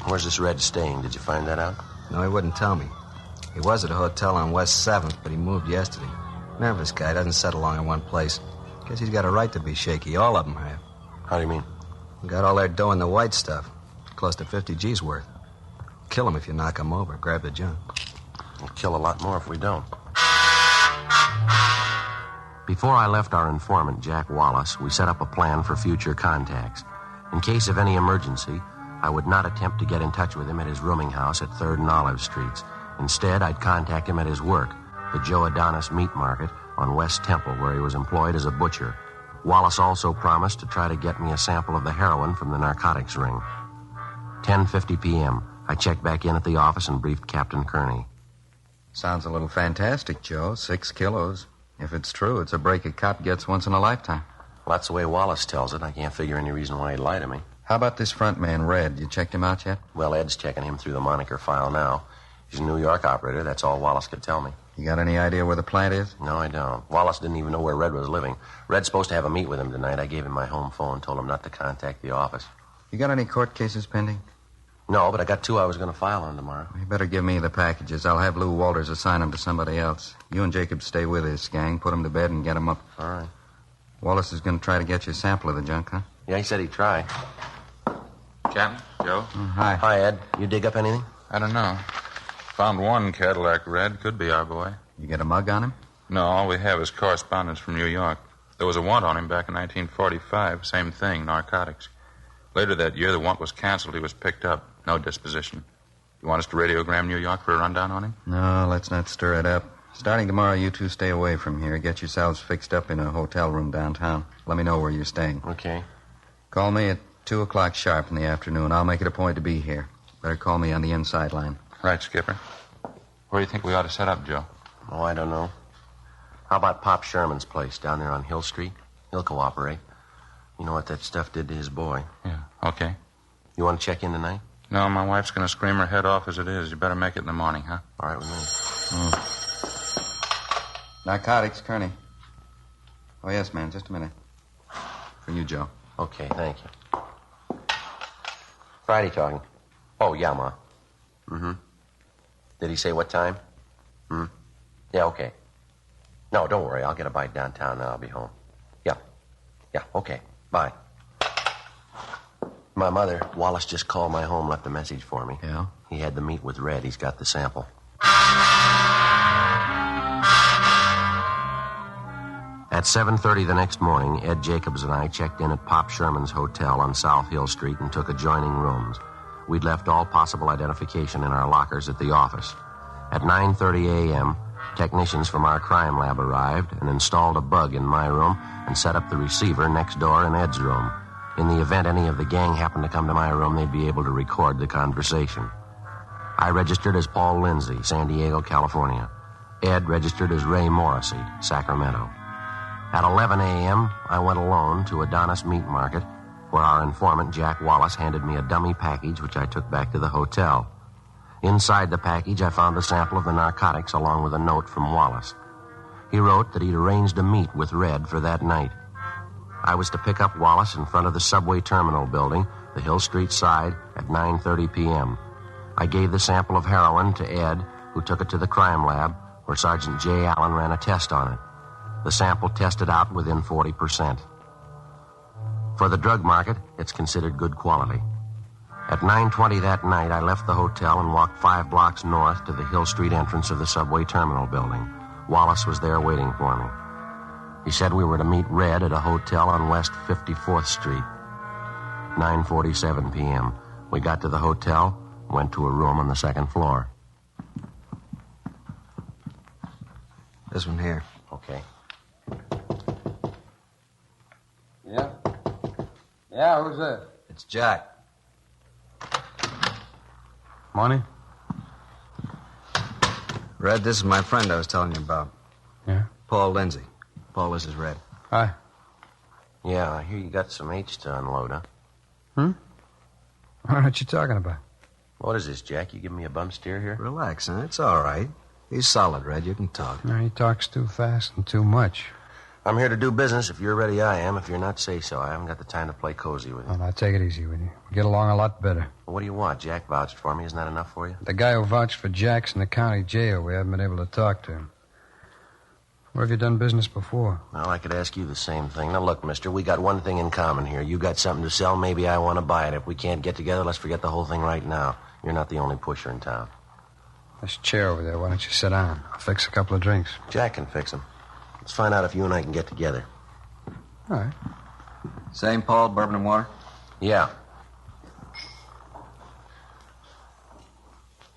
Where's this Red staying? Did you find that out? No, he wouldn't tell me. He was at a hotel on West 7th, but he moved yesterday. Nervous guy, doesn't settle long in one place. Guess he's got a right to be shaky. All of them have. How do you mean? Got all their dough in the white stuff. Close to 50 G's worth. Kill him if you knock him over. Grab the junk. We'll kill a lot more if we don't. Before I left our informant, Jack Wallace, we set up a plan for future contacts. In case of any emergency, I would not attempt to get in touch with him at his rooming house at 3rd and Olive Streets. Instead, I'd contact him at his work, the Joe Adonis Meat Market on West Temple, where he was employed as a butcher. Wallace also promised to try to get me a sample of the heroin from the narcotics ring. 10:50 p.m. I checked back in at the office and briefed Captain Kearney. Sounds a little fantastic, Joe. 6 kilos. If it's true, it's a break a cop gets once in a lifetime. Well, that's the way Wallace tells it. I can't figure any reason why he'd lie to me. How about this front man, Red? You checked him out yet? Well, Ed's checking him through the moniker file now. He's a New York operator. That's all Wallace could tell me. You got any idea where the plant is? No, I don't. Wallace didn't even know where Red was living. Red's supposed to have a meet with him tonight. I gave him my home phone, told him not to contact the office. You got any court cases pending? No, but I got 2 I was going to file on tomorrow. You better give me the packages. I'll have Lou Walters assign them to somebody else. You and Jacob stay with this gang, put them to bed, and get them up. All right. Wallace is going to try to get you a sample of the junk, huh? Yeah, he said he'd try. Captain, Joe? Hi. Hi, Ed. You dig up anything? I don't know. Found one Cadillac Red. Could be our boy. You get a mug on him? No, all we have is correspondence from New York. There was a warrant on him back in 1945. Same thing, narcotics. Later that year, the warrant was canceled. He was picked up. No disposition. You want us to radiogram New York for a rundown on him? No, let's not stir it up. Starting tomorrow, you two stay away from here. Get yourselves fixed up in a hotel room downtown. Let me know where you're staying. Okay. Call me at 2 o'clock sharp in the afternoon. I'll make it a point to be here. Better call me on the inside line. Right, Skipper. Where do you think we ought to set up, Joe? Oh, I don't know. How about Pop Sherman's place down there on Hill Street? He'll cooperate. You know what that stuff did to his boy. Yeah, okay. You want to check in tonight? No, my wife's going to scream her head off as it is. You better make it in the morning, huh? All right with me. Narcotics, Kearney. Oh, yes, man. Just a minute. For you, Joe. Okay, thank you. Friday talking. Oh, yeah, Ma. Mm-hmm. Did he say what time? Yeah, okay. No, don't worry. I'll get a bite downtown and I'll be home. Yeah, okay. Bye. My mother, Wallace just called my home, left a message for me. Yeah? He had the meet with Red. He's got the sample. At 7:30 the next morning, Ed Jacobs and I checked in at Pop Sherman's Hotel on South Hill Street and took adjoining rooms. We'd left all possible identification in our lockers at the office. At 9:30 a.m., technicians from our crime lab arrived and installed a bug in my room and set up the receiver next door in Ed's room. In the event any of the gang happened to come to my room, they'd be able to record the conversation. I registered as Paul Lindsay, San Diego, California. Ed registered as Ray Morrissey, Sacramento. At 11 a.m., I went alone to Adonis Meat Market, where our informant, Jack Wallace, handed me a dummy package which I took back to the hotel. Inside the package, I found a sample of the narcotics along with a note from Wallace. He wrote that he'd arranged a meet with Red for that night. I was to pick up Wallace in front of the subway terminal building, the Hill Street side, at 9:30 p.m. I gave the sample of heroin to Ed, who took it to the crime lab, where Sergeant J. Allen ran a test on it. The sample tested out within 40%. For the drug market, it's considered good quality. At 9:20 that night, I left the hotel and walked 5 blocks north to the Hill Street entrance of the subway terminal building. Wallace was there waiting for me. He said we were to meet Red at a hotel on West 54th Street. 9:47 p.m. We got to the hotel, went to a room on the second floor. This one here. Okay. Yeah? Yeah, who's that? It's Jack. Money? Red, this is my friend I was telling you about. Yeah? Paul Lindsay. Paul, this is Red. Hi. Yeah, I hear you got some H to unload, huh? What you talking about? What is this, Jack? You giving me a bum steer here? Relax, huh? It's all right. He's solid, Red. You can talk. No, he talks too fast and too much. I'm here to do business. If you're ready, I am. If you're not, say so. I haven't got the time to play cozy with you. Oh, now, take it easy with you. We get along a lot better. Well, what do you want? Jack vouched for me. Isn't that enough for you? The guy who vouched for Jack's in the county jail. We haven't been able to talk to him. Where have you done business before? Well, I could ask you the same thing. Now, look, mister, we got one thing in common here. You got something to sell. Maybe I want to buy it. If we can't get together, let's forget the whole thing right now. You're not the only pusher in town. There's a chair over there. Why don't you sit down? I'll fix a couple of drinks. Jack can fix them. Let's find out if you and I can get together. All right. Same, Paul, bourbon and water? Yeah.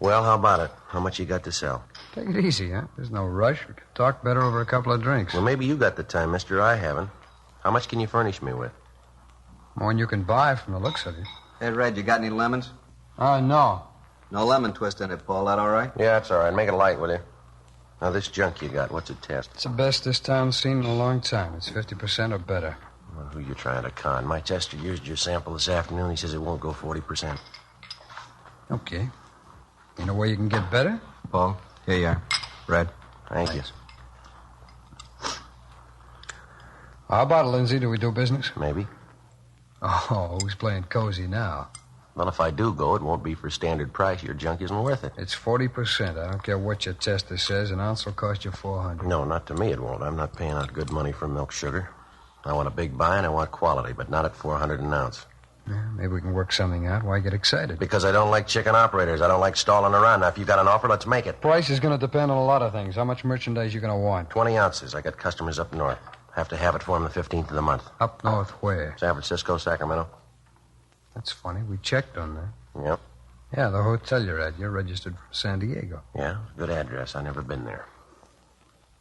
Well, how about it? How much you got to sell? Take it easy, huh? There's no rush. We could talk better over a couple of drinks. Well, maybe you got the time, mister. I haven't. How much can you furnish me with? More than you can buy from the looks of you. Hey, Red, you got any lemons? No. No lemon twist in it, Paul. That all right? Yeah, it's all right. Make it light, will you? Now, this junk you got, what's it test? It's the best this town's seen in a long time. It's 50% or better. Well, who you trying to con? My tester used your sample this afternoon. He says it won't go 40%. Okay. You know where you can get better? Paul, here you are. Red. Thank you. How about it, Lindsay? Do we do business? Maybe. Oh, who's playing cozy now? Well, if I do go, it won't be for standard price. Your junk isn't worth it. It's 40%. I don't care what your tester says. An ounce will cost you $400. No, not to me it won't. I'm not paying out good money for milk sugar. I want a big buy and I want quality, but not at $400 an ounce. Yeah, maybe we can work something out. Why get excited? Because I don't like chicken operators. I don't like stalling around. Now, if you got an offer, let's make it. Price is going to depend on a lot of things. How much merchandise you going to want? 20 ounces. I got customers up north. Have to have it for them the 15th of the month. Up north where? San Francisco, Sacramento. That's funny. We checked on that. Yep. Yeah, the hotel you're at. You're registered from San Diego. Yeah, good address. I never been there.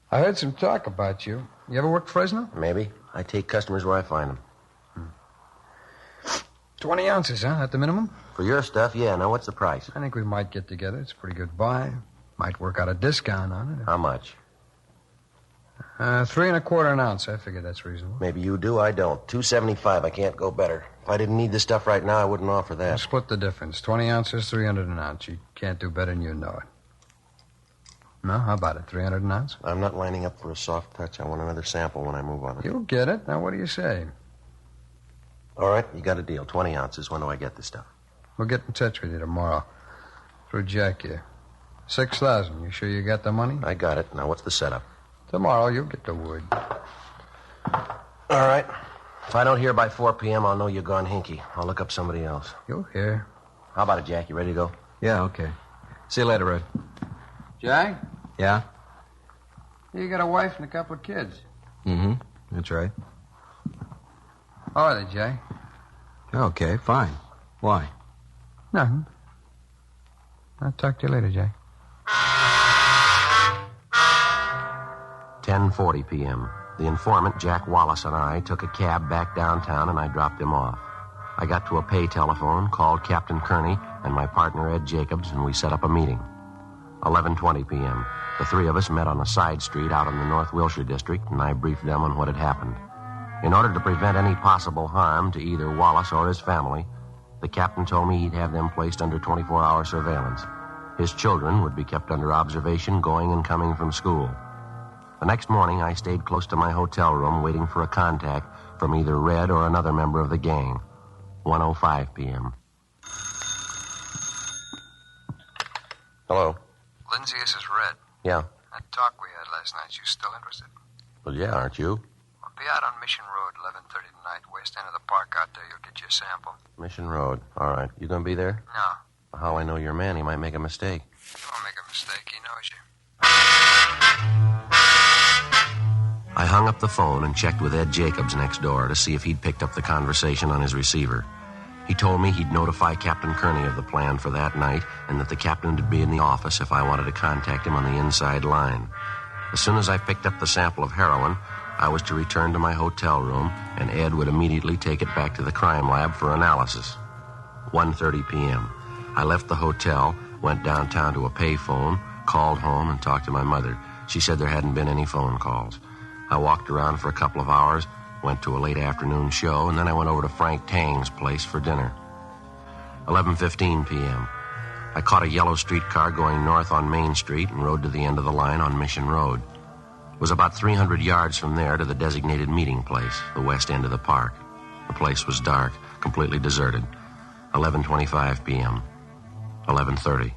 I heard some talk about you. You ever worked Fresno? Maybe. I take customers where I find them. 20 ounces, huh? At the minimum? For your stuff, yeah. Now, what's the price? I think we might get together. It's a pretty good buy. Might work out a discount on it. How much? 3 1/4 an ounce. I figure that's reasonable. Maybe you do, I don't. $2.75. I can't go better. If I didn't need this stuff right now, I wouldn't offer that. We'll split the difference. 20 ounces, 300 an ounce. You can't do better than you know it. No? How about it? 300 an ounce? I'm not lining up for a soft touch. I want another sample when I move on it. You'll get it. Now, what do you say? All right, you got a deal. 20 ounces. When do I get this stuff? We'll get in touch with you tomorrow. Through Jack here. 6,000. You sure you got the money? I got it. Now, what's the setup? Tomorrow, you'll get the word. All right. If I don't hear by 4 p.m., I'll know you're gone hinky. I'll look up somebody else. You'll hear. How about it, Jack? You ready to go? Yeah, okay. See you later, Red. Jack? Yeah? You got a wife and a couple of kids. Mm-hmm. That's right. How are they, Jay? Okay, fine. Why? Nothing. I'll talk to you later, Jay. 10:40 p.m. The informant, Jack Wallace, and I took a cab back downtown, and I dropped him off. I got to a pay telephone, called Captain Kearney and my partner, Ed Jacobs, and we set up a meeting. 11:20 p.m. The three of us met on a side street out in the North Wilshire district, and I briefed them on what had happened. In order to prevent any possible harm to either Wallace or his family, the captain told me he'd have them placed under 24-hour surveillance. His children would be kept under observation going and coming from school. The next morning, I stayed close to my hotel room waiting for a contact from either Red or another member of the gang. 1:05 p.m. Hello? Lindsay, this is Red. Yeah. That talk we had last night, you still interested? Well, yeah, aren't you? I'll be out on Mission Road, 11:30 tonight, west end of the park out there. You'll get your sample. Mission Road. All right. You gonna be there? No. How I know your man? He might make a mistake. He won't make a mistake. He knows you. I hung up the phone and checked with Ed Jacobs next door to see if he'd picked up the conversation on his receiver. He told me he'd notify Captain Kearney of the plan for that night and that the captain would be in the office if I wanted to contact him on the inside line. As soon as I picked up the sample of heroin, I was to return to my hotel room, and Ed would immediately take it back to the crime lab for analysis. 1:30 p.m. I left the hotel, went downtown to a payphone, called home, and talked to my mother. She said there hadn't been any phone calls. I walked around for a couple of hours, went to a late afternoon show, and then I went over to Frank Tang's place for dinner. 11:15 p.m. I caught a yellow streetcar going north on Main Street and rode to the end of the line on Mission Road. It was about 300 yards from there to the designated meeting place, the west end of the park. The place was dark, completely deserted. 11:25 p.m. 11:30.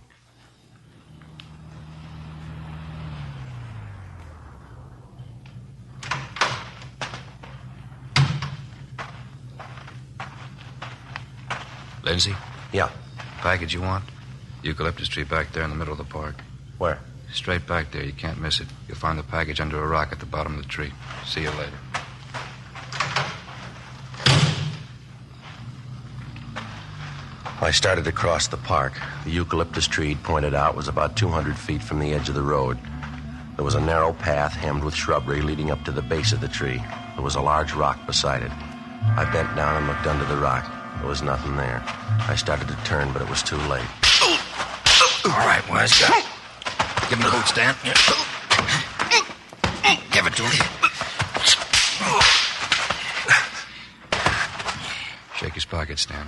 Lindsay? Yeah. Package you want? Eucalyptus tree back there in the middle of the park. Where? Straight back there. You can't miss it. You'll find the package under a rock at the bottom of the tree. See you later. I started to cross the park. The eucalyptus tree he'd pointed out was about 200 feet from the edge of the road. There was a narrow path hemmed with shrubbery leading up to the base of the tree. There was a large rock beside it. I bent down and looked under the rock. There was nothing there. I started to turn, but it was too late. All right, wise guy. Give him the boot stand. Give it to him. Shake his pocket, Stan.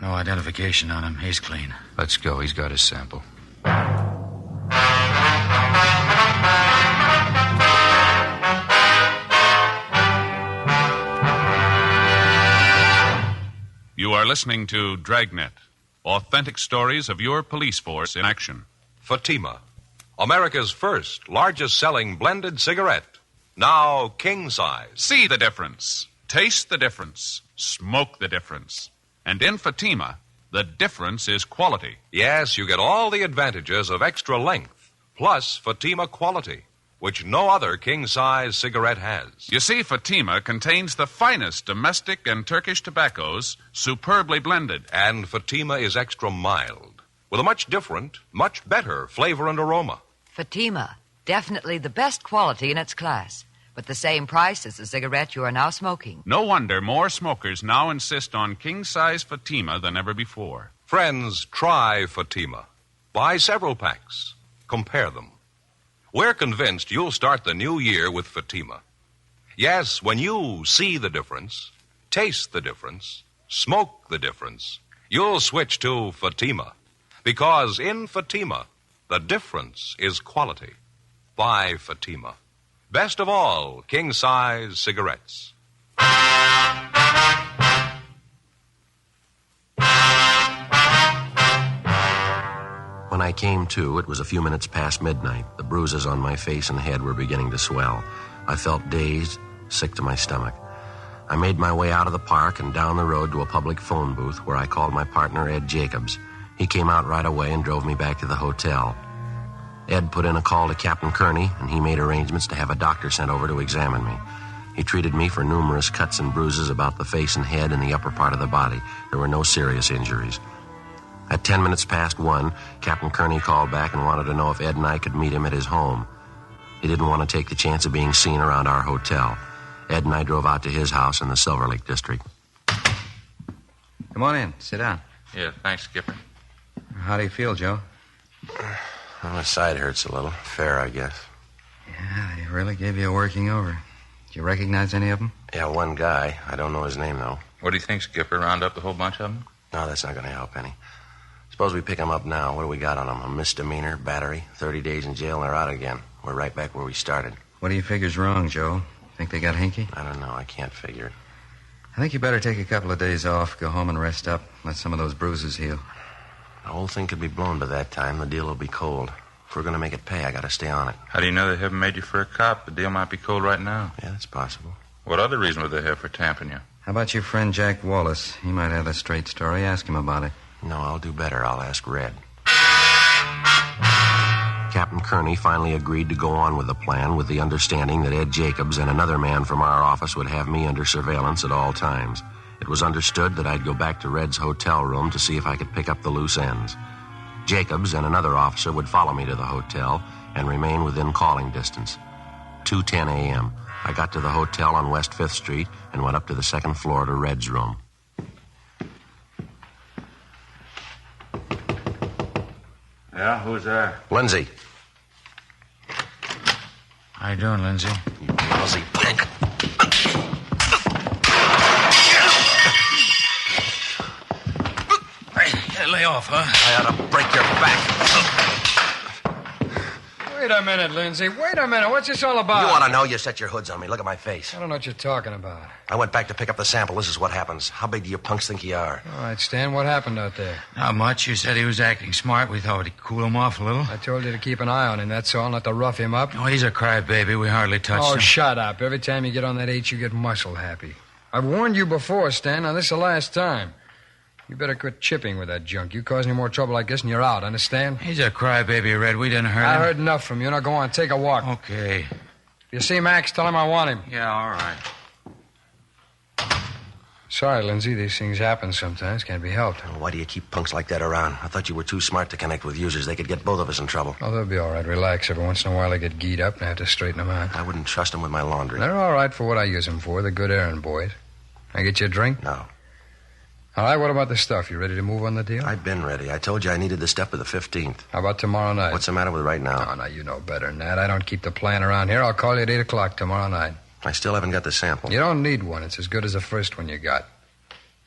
No identification on him. He's clean. Let's go. He's got his sample. You are listening to Dragnet, authentic stories of your police force in action. Fatima, America's first, largest-selling blended cigarette. Now king size. See the difference. Taste the difference. Smoke the difference. And in Fatima, the difference is quality. Yes, you get all the advantages of extra length, plus Fatima quality, which no other king-size cigarette has. You see, Fatima contains the finest domestic and Turkish tobaccos, superbly blended. And Fatima is extra mild, with a much different, much better flavor and aroma. Fatima, definitely the best quality in its class, but the same price as the cigarette you are now smoking. No wonder more smokers now insist on king-size Fatima than ever before. Friends, try Fatima. Buy several packs. Compare them. We're convinced you'll start the new year with Fatima. Yes, when you see the difference, taste the difference, smoke the difference, you'll switch to Fatima. Because in Fatima, the difference is quality. Buy Fatima. Best of all, king-size cigarettes. When I came to, it was a few minutes past midnight. The bruises on my face and head were beginning to swell. I felt dazed, sick to my stomach. I made my way out of the park and down the road to a public phone booth where I called my partner, Ed Jacobs. He came out right away and drove me back to the hotel. Ed put in a call to Captain Kearney, and he made arrangements to have a doctor sent over to examine me. He treated me for numerous cuts and bruises about the face and head and the upper part of the body. There were no serious injuries. At 10 minutes past 1, Captain Kearney called back and wanted to know if Ed and I could meet him at his home. He didn't want to take the chance of being seen around our hotel. Ed and I drove out to his house in the Silver Lake district. Come on in. Sit down. Yeah, thanks, Skipper. How do you feel, Joe? Well, my side hurts a little. Fair, I guess. Yeah, they really gave you a working over. Did you recognize any of them? Yeah, one guy. I don't know his name, though. What do you think, Skipper? Round up the whole bunch of them? No, that's not going to help any. Suppose we pick him up now. What do we got on him? A misdemeanor, battery, 30 days in jail, and they're out again. We're right back where we started. What do you figure's wrong, Joe? Think they got hinky? I don't know. I can't figure it. I think you better take a couple of days off, go home and rest up, let some of those bruises heal. The whole thing could be blown by that time. The deal will be cold. If we're going to make it pay, I got to stay on it. How do you know they haven't made you for a cop? The deal might be cold right now. Yeah, that's possible. What other reason would they have for tamping you? How about your friend Jack Wallace? He might have a straight story. Ask him about it. No, I'll do better. I'll ask Red. Captain Kearney finally agreed to go on with the plan with the understanding that Ed Jacobs and another man from our office would have me under surveillance at all times. It was understood that I'd go back to Red's hotel room to see if I could pick up the loose ends. Jacobs and another officer would follow me to the hotel and remain within calling distance. 2:10 a.m. I got to the hotel on West 5th Street and went up to the second floor to Red's room. Yeah, who's there? Lindsay. How you doing, Lindsay? You lousy pig. Hey, lay off, huh? I ought to break your back. Wait a minute, Lindsay. Wait a minute. What's this all about? You want to know? You set your hoods on me. Look at my face. I don't know what you're talking about. I went back to pick up the sample. This is what happens. How big do you punks think you are? All right, Stan, what happened out there? Not much. You said he was acting smart. We thought we'd cool him off a little. I told you to keep an eye on him, that's all, not to rough him up. Oh, he's a crybaby. We hardly touched him. Oh, shut up. Every time you get on that H, you get muscle happy. I've warned you before, Stan. Now, this is the last time. You better quit chipping with that junk. You cause any more trouble like this and you're out, understand? He's a crybaby, Red. We didn't hurt him. I heard enough from you. Now go on, take a walk. Okay. If you see Max, tell him I want him. Yeah, all right. Sorry, Lindsay. These things happen sometimes. Can't be helped. Why do you keep punks like that around? I thought you were too smart to connect with users. They could get both of us in trouble. Oh, they'll be all right. Relax. Every once in a while they get geed up and I have to straighten them out. I wouldn't trust them with my laundry. They're all right for what I use them for. They're good errand boys. Can I get you a drink? No. All right, what about the stuff? You ready to move on the deal? I've been ready. I told you I needed the stuff for the 15th. How about tomorrow night? What's the matter with right now? Oh, now, you know better than that. I don't keep the plan around here. I'll call you at 8 o'clock tomorrow night. I still haven't got the sample. You don't need one. It's as good as the first one you got.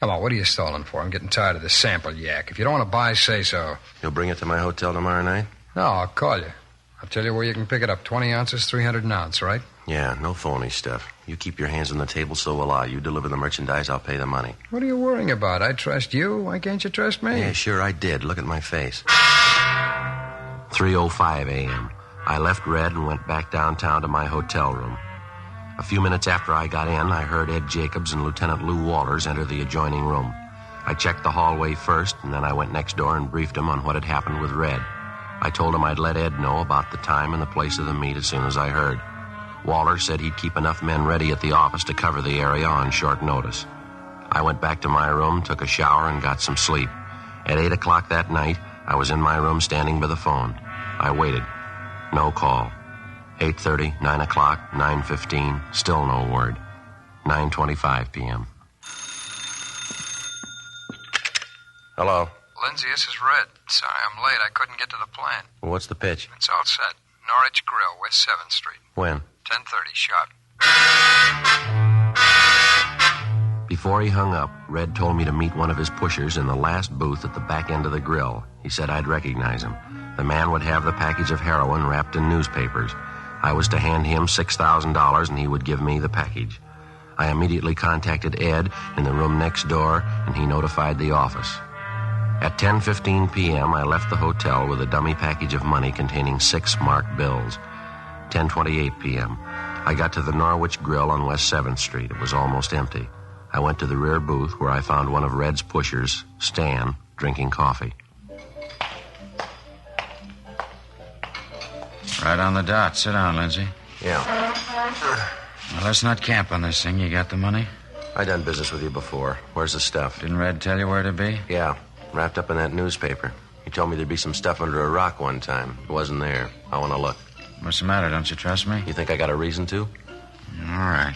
Come on, what are you stalling for? I'm getting tired of this sample yak. If you don't want to buy, say so. You'll bring it to my hotel tomorrow night? No, I'll call you. I'll tell you where you can pick it up. 20 ounces, 300 an ounce, right? Yeah, no phony stuff. You keep your hands on the table, so will I. You deliver the merchandise, I'll pay the money. What are you worrying about? I trust you. Why can't you trust me? Yeah, sure I did. Look at my face. 3:05 a.m. I left Red and went back downtown to my hotel room. A few minutes after I got in, I heard Ed Jacobs and Lieutenant Lou Walters enter the adjoining room. I checked the hallway first, and then I went next door and briefed him on what had happened with Red. I told him I'd let Ed know about the time and the place of the meet as soon as I heard. Walters said he'd keep enough men ready at the office to cover the area on short notice. I went back to my room, took a shower, and got some sleep. At 8 o'clock that night, I was in my room standing by the phone. I waited. No call. 8:30, 9 o'clock, 9:15, still no word. 9:25 p.m. Hello. Lindsay, this is Red. Sorry I'm late. I couldn't get to the plant. Well, what's the pitch? It's all set. Norwich Grill, West 7th Street. When? 10:30, sharp. Before he hung up, Red told me to meet one of his pushers in the last booth at the back end of the grill. He said I'd recognize him. The man would have the package of heroin wrapped in newspapers. I was to hand him $6,000 and he would give me the package. I immediately contacted Ed in the room next door and he notified the office. At 10:15 p.m., I left the hotel with a dummy package of money containing 6 marked bills. 10:28 p.m. I got to the Norwich Grill on West 7th Street. It was almost empty. I went to the rear booth where I found one of Red's pushers, Stan, drinking coffee. Right on the dot. Sit down, Lindsay. Yeah. Well, let's not camp on this thing. You got the money? I done business with you before. Where's the stuff? Didn't Red tell you where to be? Yeah, wrapped up in that newspaper. He told me there'd be some stuff under a rock one time. It wasn't there. I want to look. What's the matter? Don't you trust me? You think I got a reason to? All right.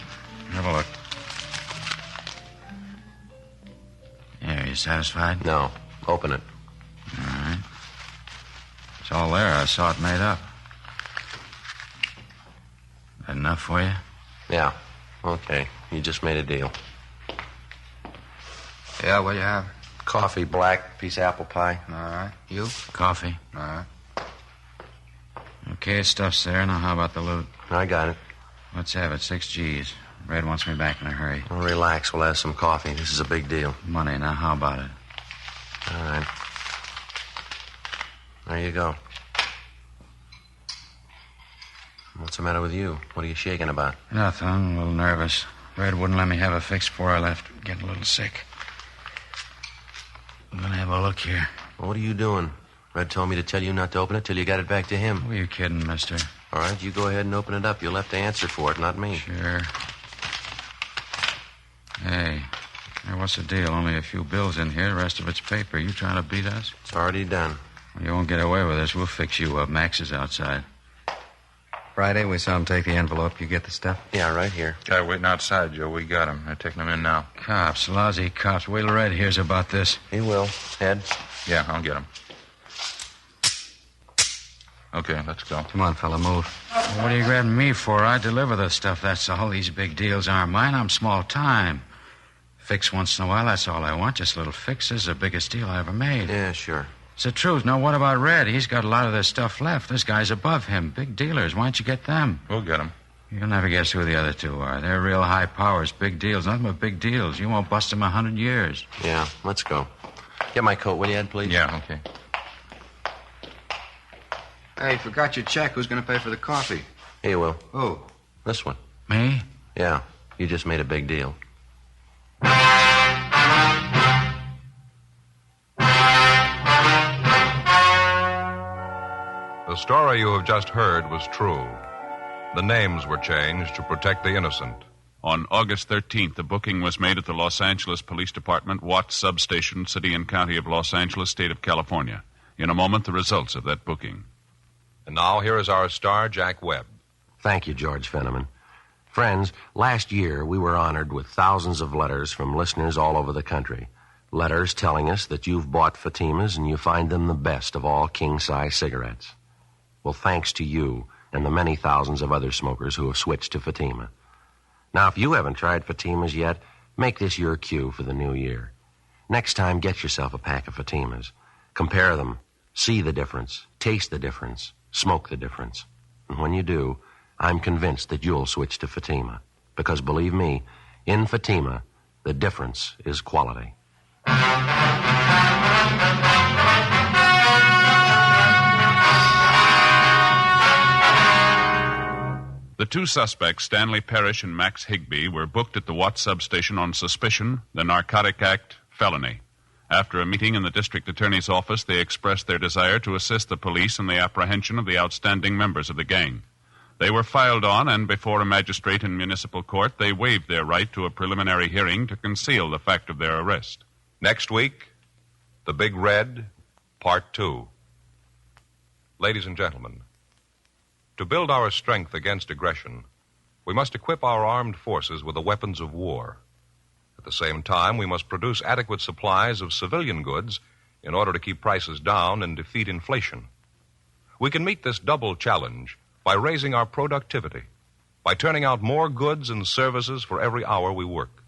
Have a look. Here, you satisfied? No. Open it. All right. It's all there. I saw it made up. That enough for you? Yeah. Okay. You just made a deal. Yeah, what do you have? Coffee, black, piece of apple pie. All right. You? Coffee. All right. Okay, stuff's there. Now, how about the loot? I got it. Let's have it. 6 G's. Red wants me back in a hurry. Well, relax. We'll have some coffee. This is a big deal. Money. Now, how about it? All right. There you go. What's the matter with you? What are you shaking about? Nothing. I'm a little nervous. Red wouldn't let me have a fix before I left. Getting a little sick. I'm going to have a look here. Well, what are you doing? Red told me to tell you not to open it till you got it back to him. Who are you kidding, mister? All right, you go ahead and open it up. You'll have to answer for it, not me. Sure. Hey, what's the deal? Only a few bills in here. The rest of it's paper. You trying to beat us? It's already done. Well, you won't get away with this. We'll fix you up. Max is outside. Friday, we saw him take the envelope. You get the stuff? Yeah, right here. Guy waiting outside, Joe. We got him. They're taking him in now. Cops, lousy cops. Wait till Red hears about this. He will. Ed? Yeah, I'll get him. Okay, let's go. Come on, fella, move. Well, what are you grabbing me for? I deliver the stuff, that's all. These big deals aren't mine. I'm small time. Fix once in a while, that's all I want. Just a little fix. This is the biggest deal I ever made. Yeah, sure. It's the truth. Now, what about Red? He's got a lot of this stuff left. This guy's above him. Big dealers. Why don't you get them? We'll get them. You'll never guess who the other two are. They're real high powers. Big deals. Nothing but big deals. You won't bust them 100 years. Yeah, let's go. Get my coat, will you, Ed, please? Yeah, okay. Hey, forgot your check. Who's going to pay for the coffee? Here you will. Who? This one. Me? Yeah, you just made a big deal. The story you have just heard was true. The names were changed to protect the innocent. On August 13th, the booking was made at the Los Angeles Police Department, Watts Substation, City and County of Los Angeles, State of California. In a moment, the results of that booking. And now, here is our star, Jack Webb. Thank you, George Fenneman. Friends, last year we were honored with thousands of letters from listeners all over the country. Letters telling us that you've bought Fatimas and you find them the best of all king-size cigarettes. Well, thanks to you and the many thousands of other smokers who have switched to Fatima. Now, if you haven't tried Fatimas yet, make this your cue for the new year. Next time, get yourself a pack of Fatimas. Compare them. See the difference. Taste the difference. Smoke the difference. And when you do, I'm convinced that you'll switch to Fatima. Because believe me, in Fatima, the difference is quality. The two suspects, Stanley Parrish and Max Higbee, were booked at the Watts substation on suspicion, the Narcotic Act, felony. After a meeting in the district attorney's office, they expressed their desire to assist the police in the apprehension of the outstanding members of the gang. They were filed on, and before a magistrate in municipal court, they waived their right to a preliminary hearing to conceal the fact of their arrest. Next week, The Big Red, Part 2. Ladies and gentlemen, to build our strength against aggression, we must equip our armed forces with the weapons of war. At the same time, we must produce adequate supplies of civilian goods in order to keep prices down and defeat inflation. We can meet this double challenge by raising our productivity, by turning out more goods and services for every hour we work,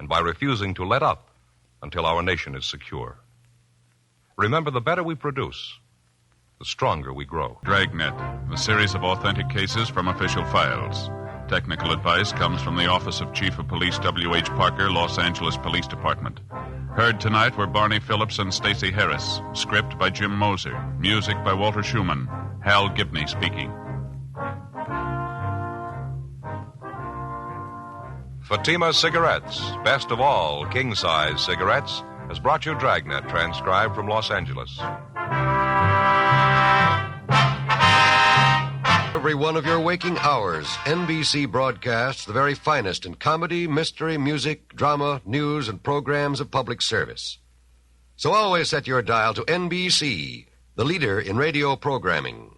and by refusing to let up until our nation is secure. Remember, the better we produce, the stronger we grow. Dragnet, a series of authentic cases from official files. Technical advice comes from the Office of Chief of Police W.H. Parker, Los Angeles Police Department. Heard tonight were Barney Phillips and Stacey Harris. Script by Jim Moser. Music by Walter Schumann. Hal Gibney speaking. Fatima Cigarettes, best of all king-size cigarettes, has brought you Dragnet, transcribed from Los Angeles. every one of your waking hours, NBC broadcasts the very finest in comedy, mystery, music, drama, news, and programs of public service. So always set your dial to NBC, the leader in radio programming.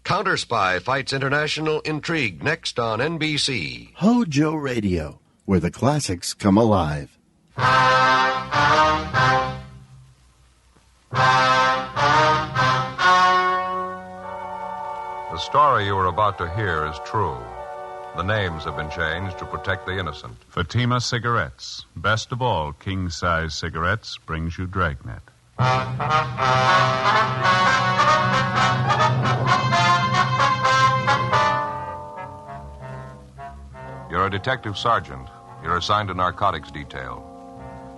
Counter Spy fights international intrigue next on NBC. HOJO Radio, where the classics come alive. The story you are about to hear is true. The names have been changed to protect the innocent. Fatima Cigarettes. Best of all, king-size cigarettes brings you Dragnet. You're a detective sergeant. You're assigned to narcotics detail.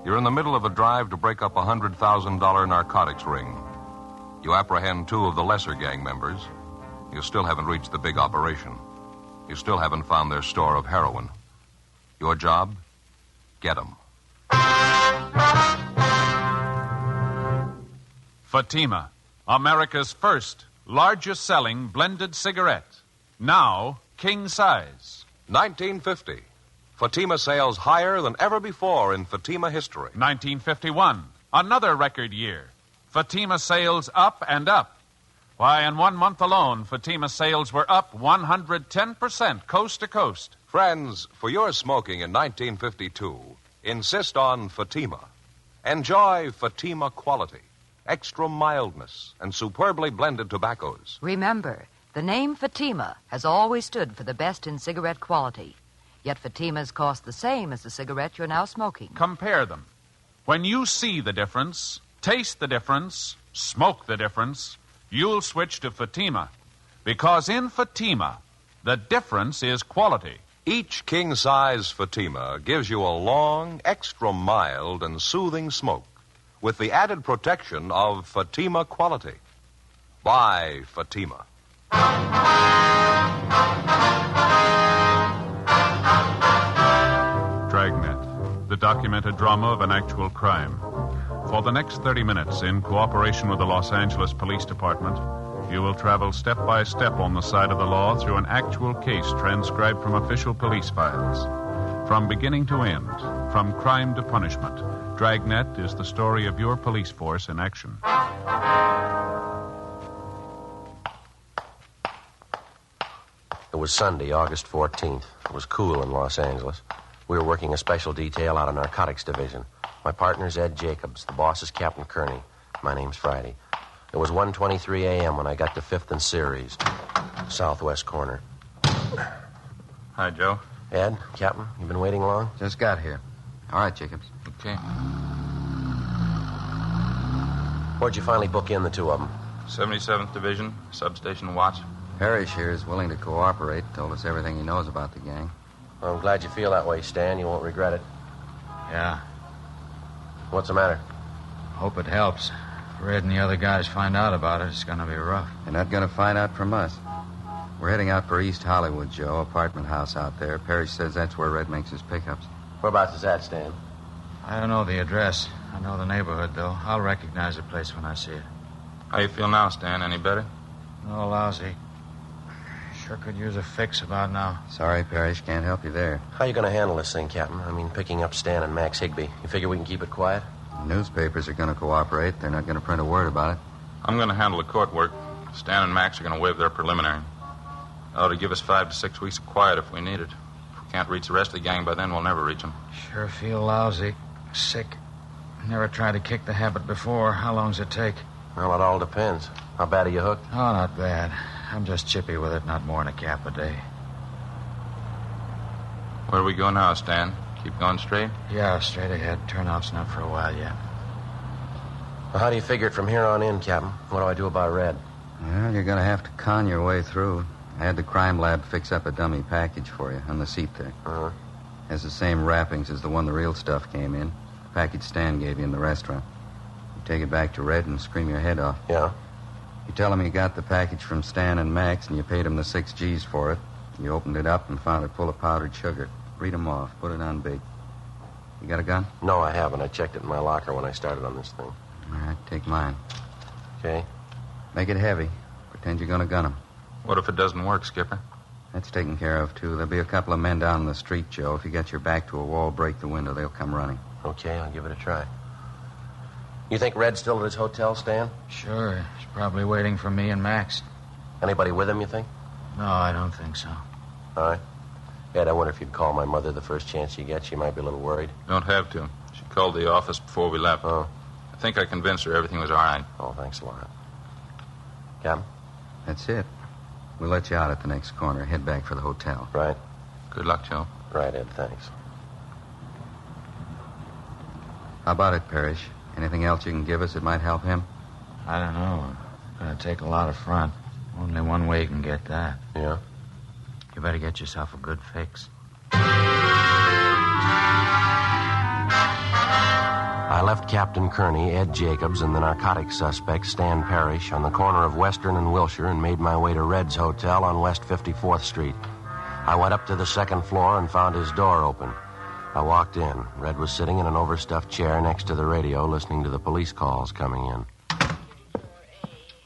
You're in the middle of a drive to break up a $100,000 narcotics ring. You apprehend two of the lesser gang members. You still haven't reached the big operation. You still haven't found their store of heroin. Your job? Get them. Fatima, America's first, largest-selling blended cigarette. Now, king-size. 1950. Fatima sales higher than ever before in Fatima history. 1951. Another record year. Fatima sales up and up. Why, in 1 month alone, Fatima sales were up 110% coast to coast. Friends, for your smoking in 1952, insist on Fatima. Enjoy Fatima quality, extra mildness, and superbly blended tobaccos. Remember, the name Fatima has always stood for the best in cigarette quality. Yet Fatimas cost the same as the cigarette you're now smoking. Compare them. When you see the difference, taste the difference, smoke the difference, you'll switch to Fatima. Because in Fatima, the difference is quality. Each king-size Fatima gives you a long, extra mild, and soothing smoke with the added protection of Fatima quality. Buy Fatima. Dragnet, the documented drama of an actual crime. For the next 30 minutes, in cooperation with the Los Angeles Police Department, you will travel step by step on the side of the law through an actual case transcribed from official police files. From beginning to end, from crime to punishment, Dragnet is the story of your police force in action. It was Sunday, August 14th. It was cool in Los Angeles. We were working a special detail out of narcotics division. My partner's Ed Jacobs. The boss is Captain Kearney. My name's Friday. It was 1:23 a.m. when I got to 5th and Ceres, southwest corner. Hi, Joe. Ed, Captain, you been waiting long? Just got here. All right, Jacobs. Okay. Where'd you finally book in the two of them? 77th Division, substation watch. Parrish here is willing to cooperate. Told us everything he knows about the gang. Well, I'm glad you feel that way, Stan. You won't regret it. Yeah. What's the matter? Hope it helps. If Red and the other guys find out about it, it's going to be rough. They're not going to find out from us. We're heading out for East Hollywood, Joe. Apartment house out there. Parrish says that's where Red makes his pickups. Whereabouts is that, Stan? I don't know the address. I know the neighborhood, though. I'll recognize the place when I see it. How you feel now, Stan? Any better? No, lousy. Sure could use a fix about now. Sorry, Parrish. Can't help you there. How you going to handle this thing, Captain? I mean, picking up Stan and Max Higby. You figure we can keep it quiet? The newspapers are going to cooperate. They're not going to print a word about it. I'm going to handle the court work. Stan and Max are going to waive their preliminary. Ought to give us 5 to 6 weeks of quiet if we need it. If we can't reach the rest of the gang by then, we'll never reach them. Sure feel lousy. Sick. Never tried to kick the habit before. How long's it take? Well, it all depends. How bad are you hooked? Oh, not bad. I'm just chippy with it, not more than a cap a day. Where do we go now, Stan? Keep going straight? Yeah, straight ahead. Turnout's not for a while yet. Well, how do you figure it from here on in, Captain? What do I do about Red? Well, you're going to have to con your way through. I had the crime lab fix up a dummy package for you on the seat there. Uh-huh. Has the same wrappings as the one the real stuff came in. Package Stan gave you in the restaurant. You take it back to Red and scream your head off. Yeah? You tell him you got the package from Stan and Max and you paid him the 6 G's for it. You opened it up and found it full of powdered sugar. Read 'em off. Put it on big. You got a gun? No, I haven't. I checked it in my locker when I started on this thing. All right, take mine. Okay. Make it heavy. Pretend you're going to gun him. What if it doesn't work, Skipper? That's taken care of, too. There'll be a couple of men down in the street, Joe. If you get your back to a wall, break the window. They'll come running. Okay, I'll give it a try. You think Red's still at his hotel, Stan? Sure. He's probably waiting for me and Max. Anybody with him, you think? No, I don't think so. All right. Ed, I wonder if you'd call my mother the first chance you get. She might be a little worried. Don't have to. She called the office before we left. Oh. I think I convinced her everything was all right. Oh, thanks a lot. Captain? That's it. We'll let you out at the next corner. Head back for the hotel. Right. Good luck, Joe. Right, Ed, thanks. How about it, Parrish? Anything else you can give us that might help him? I don't know. It's going to take a lot of front. Only one way you can get that. Yeah? You better get yourself a good fix. I left Captain Kearney, Ed Jacobs, and the narcotics suspect, Stan Parrish, on the corner of Western and Wilshire and made my way to Red's Hotel on West 54th Street. I went up to the second floor and found his door open. I walked in. Red was sitting in an overstuffed chair next to the radio, listening to the police calls coming in.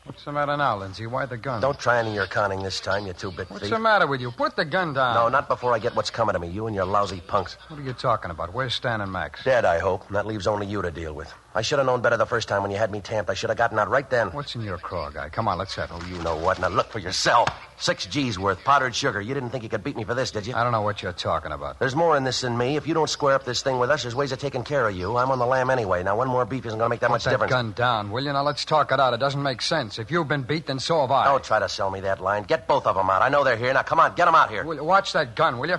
What's the matter now, Lindsay? Why the gun? Don't try any of your conning this time, you two-bit What's thief. the matter with you? Put the gun down. No, not before I get what's coming to me. You and your lousy punks. What are you talking about? Where's Stan and Max? Dead, I hope. And that leaves only you to deal with. I should have known better the first time when you had me tamped. I should have gotten out right then. What's in your craw, guy? Come on, let's settle. You know what? Now look for yourself. 6 G's worth, powdered sugar. You didn't think you could beat me for this, did you? I don't know what you're talking about. There's more in this than me. If you don't square up this thing with us, there's ways of taking care of you. I'm on the lam anyway. Now, one more beef isn't going to make that much difference. Put that gun down, will you? Now, let's talk it out. It doesn't make sense. If you've been beat, then so have I. Don't try to sell me that line. Get both of them out. I know they're here. Now, come on, get them out here. Watch that gun, will you?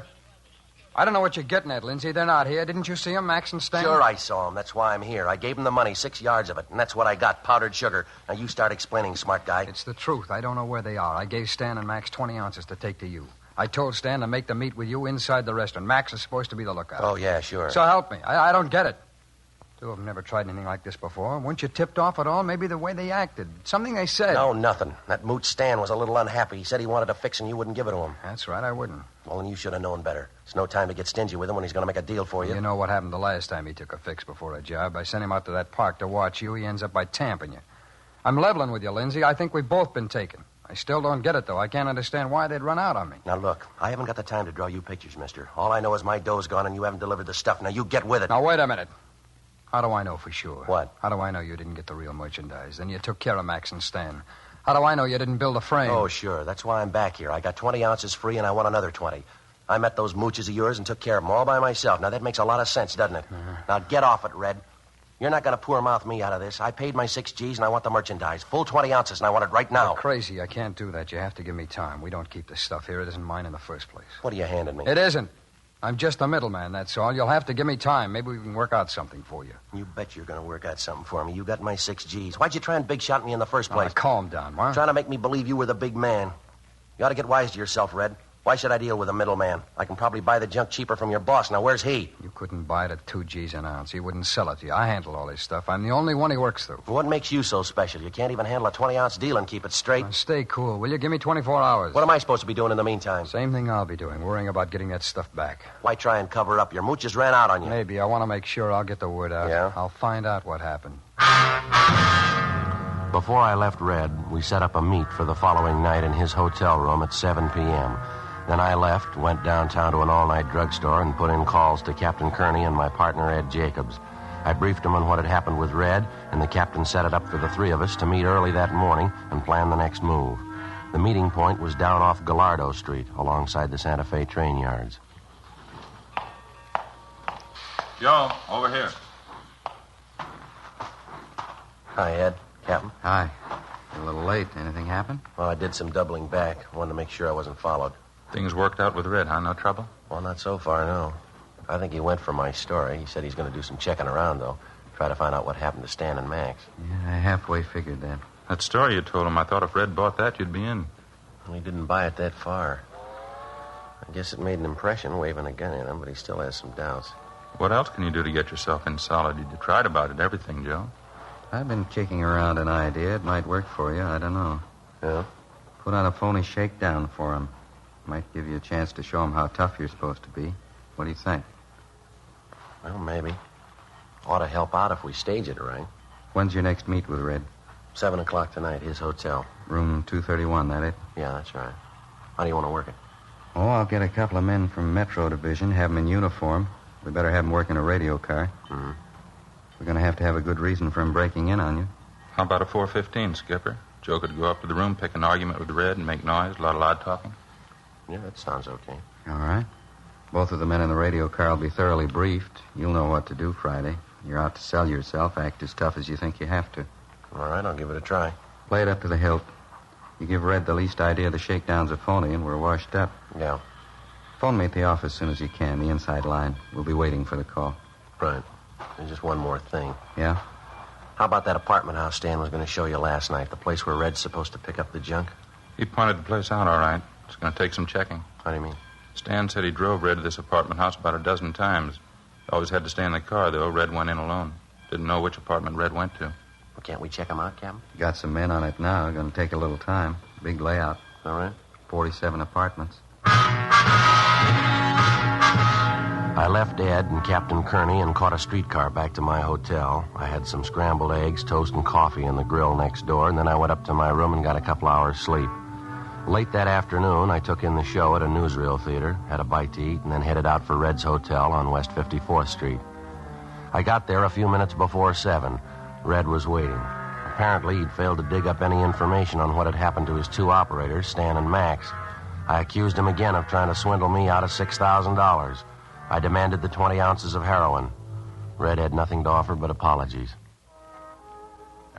I don't know what you're getting at, Lindsay. They're not here. Didn't you see them, Max and Stan? Sure, I saw them. That's why I'm here. I gave them the money, 6 yards of it, and that's what I got, powdered sugar. Now, you start explaining, smart guy. It's the truth. I don't know where they are. I gave Stan and Max 20 ounces to take to you. I told Stan to make the meet with you inside the restaurant. Max is supposed to be the lookout. Oh, yeah, sure. So help me. I don't get it. Two of them never tried anything like this before. Weren't you tipped off at all? Maybe the way they acted. Something they said. No, nothing. That mooch Stan was a little unhappy. He said he wanted a fix and you wouldn't give it to him. That's right, I wouldn't. Well, then you should have known better. It's no time to get stingy with him when he's going to make a deal for you. You know what happened the last time he took a fix before a job. I sent him out to that park to watch you. He ends up by tamping you. I'm leveling with you, Lindsay. I think we've both been taken. I still don't get it, though. I can't understand why they'd run out on me. Now, look, I haven't got the time to draw you pictures, mister. All I know is my dough's gone and you haven't delivered the stuff. Now, you get with it. Now, wait a minute. How do I know for sure? What? How do I know you didn't get the real merchandise? Then you took care of Max and Stan. How do I know you didn't build a frame? Oh, sure. That's why I'm back here. I got 20 ounces free and I want another 20. I met those mooches of yours and took care of them all by myself. Now, that makes a lot of sense, doesn't it? Now, get off it, Red. You're not going to poor mouth me out of this. I paid my 6 G's and I want the merchandise. Full 20 ounces and I want it right now. You're crazy. I can't do that. You have to give me time. We don't keep this stuff here. It isn't mine in the first place. What are you handing me? It isn't. I'm just a middleman, that's all. You'll have to give me time. Maybe we can work out something for you. You bet you're going to work out something for me. You got my 6 G's. Why'd you try and big shot me in the first place? Calm down, Mark. Trying to make me believe you were the big man. You ought to get wise to yourself, Red. Why should I deal with a middleman? I can probably buy the junk cheaper from your boss. Now, where's he? You couldn't buy it at 2 G's an ounce. He wouldn't sell it to you. I handle all his stuff. I'm the only one he works through. What makes you so special? You can't even handle a 20-ounce deal and keep it straight? Now, stay cool, will you? Give me 24 hours. What am I supposed to be doing in the meantime? Same thing I'll be doing, worrying about getting that stuff back. Why try and cover up? Your mooches ran out on you. Maybe. I want to make sure I'll get the word out. Yeah? I'll find out what happened. Before I left Red, we set up a meet for the following night in his hotel room at 7 p.m., Then I left, went downtown to an all-night drugstore, and put in calls to Captain Kearney and my partner, Ed Jacobs. I briefed him on what had happened with Red, and the captain set it up for the three of us to meet early that morning and plan the next move. The meeting point was down off Gallardo Street, alongside the Santa Fe train yards. Joe, over here. Hi, Ed. Captain. Hi. You're a little late. Anything happen? Well, I did some doubling back. Wanted to make sure I wasn't followed. Things worked out with Red, huh? No trouble? Well, not so far, no. I think he went for my story. He said he's going to do some checking around, though. Try to find out what happened to Stan and Max. Yeah, I halfway figured that. That story you told him, I thought if Red bought that, you'd be in. Well, he didn't buy it that far. I guess it made an impression waving a gun at him, but he still has some doubts. What else can you do to get yourself in solid? You tried about it, everything, Joe. I've been kicking around an idea. It might work for you. I don't know. Yeah? Put on a phony shakedown for him. Might give you a chance to show him how tough you're supposed to be. What do you think? Well, maybe. Ought to help out if we stage it right. When's your next meet with Red? 7 o'clock tonight, his hotel. Room 231, that it? Yeah, that's right. How do you want to work it? Oh, I'll get a couple of men from Metro Division, have them in uniform. We better have them working a radio car. Mm-hmm. We're going to have a good reason for him breaking in on you. How about a 4:15, Skipper? Joe could go up to the room, pick an argument with Red, and make noise, a lot of loud talking. Yeah, that sounds okay. All right. Both of the men in the radio car will be thoroughly briefed. You'll know what to do Friday. You're out to sell yourself. Act as tough as you think you have to. All right, I'll give it a try. Play it up to the hilt. You give Red the least idea the shakedown's a phony, and we're washed up. Yeah. Phone me at the office as soon as you can, the inside line. We'll be waiting for the call. Right. There's just one more thing. Yeah? How about that apartment house Stan was going to show you last night, the place where Red's supposed to pick up the junk? He pointed the place out all right. It's going to take some checking. How do you mean? Stan said he drove Red to this apartment house about a dozen times. Always had to stay in the car, though. Red went in alone. Didn't know which apartment Red went to. Well, can't we check him out, Captain? Got some men on it now. Going to take a little time. Big layout. All right. 47 apartments. I left Ed and Captain Kearney and caught a streetcar back to my hotel. I had some scrambled eggs, toast, and coffee in the grill next door, and then I went up to my room and got a couple hours sleep. Late that afternoon, I took in the show at a newsreel theater, had a bite to eat, and then headed out for Red's Hotel on West 54th Street. I got there a few minutes before 7. Red was waiting. Apparently, he'd failed to dig up any information on what had happened to his two operators, Stan and Max. I accused him again of trying to swindle me out of $6,000. I demanded the 20 ounces of heroin. Red had nothing to offer but apologies.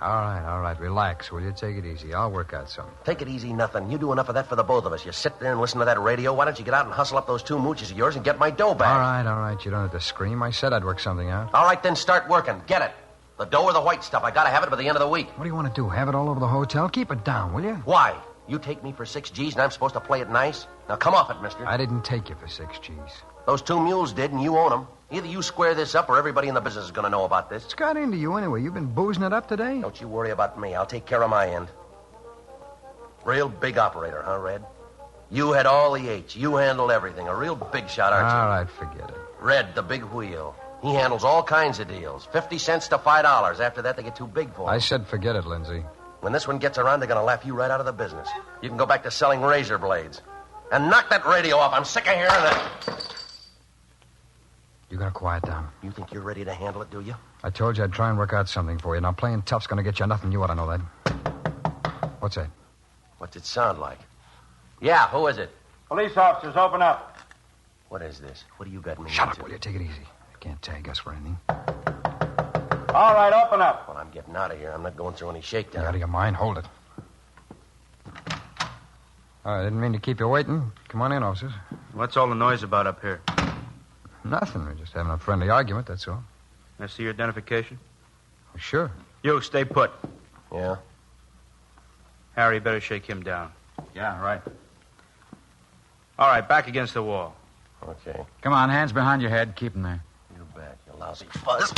All right. Relax, will you? Take it easy. I'll work out something. Take it easy, nothing. You do enough of that for the both of us. You sit there and listen to that radio. Why don't you get out and hustle up those two mooches of yours and get my dough back? All right. You don't have to scream. I said I'd work something out. All right, then start working. Get it. The dough or the white stuff. I gotta have it by the end of the week. What do you want to do? Have it all over the hotel? Keep it down, will you? Why? You take me for 6 G's and I'm supposed to play it nice? Now come off it, mister. I didn't take you for 6 G's. Those two mules did, and you own them. Either you square this up or everybody in the business is going to know about this. What's got into you anyway? You been boozing it up today? Don't you worry about me. I'll take care of my end. Real big operator, huh, Red? You had all the H. You handled everything. A real big shot, aren't you? All right, forget it. Red, the big wheel. He handles all kinds of deals. 50 cents to $5. After that, they get too big for him. I said forget it, Lindsay. When this one gets around, they're going to laugh you right out of the business. You can go back to selling razor blades. And knock that radio off. I'm sick of hearing it. You gonna quiet down? You think you're ready to handle it, do you? I told you I'd try and work out something for you. Now, playing tough's gonna get you nothing. You ought to know that. What's that? What's it sound like? Yeah, who is it? Police officers, open up. What is this? What do you got me Shut into? up, will you? Take it easy. I can't tag us for anything. All right, open up. Well, I'm getting out of here. I'm not going through any shakedown. You out of your mind? Hold it. I didn't mean to keep you waiting. Come on in, officers. What's all the noise about up here? Nothing. We're just having a friendly argument, that's all. Can I see your identification? Sure. You, stay put. Yeah? Harry, better shake him down. Yeah, right. All right, back against the wall. Okay. Come on, hands behind your head. Keep them there. You bet, you lousy fuzz.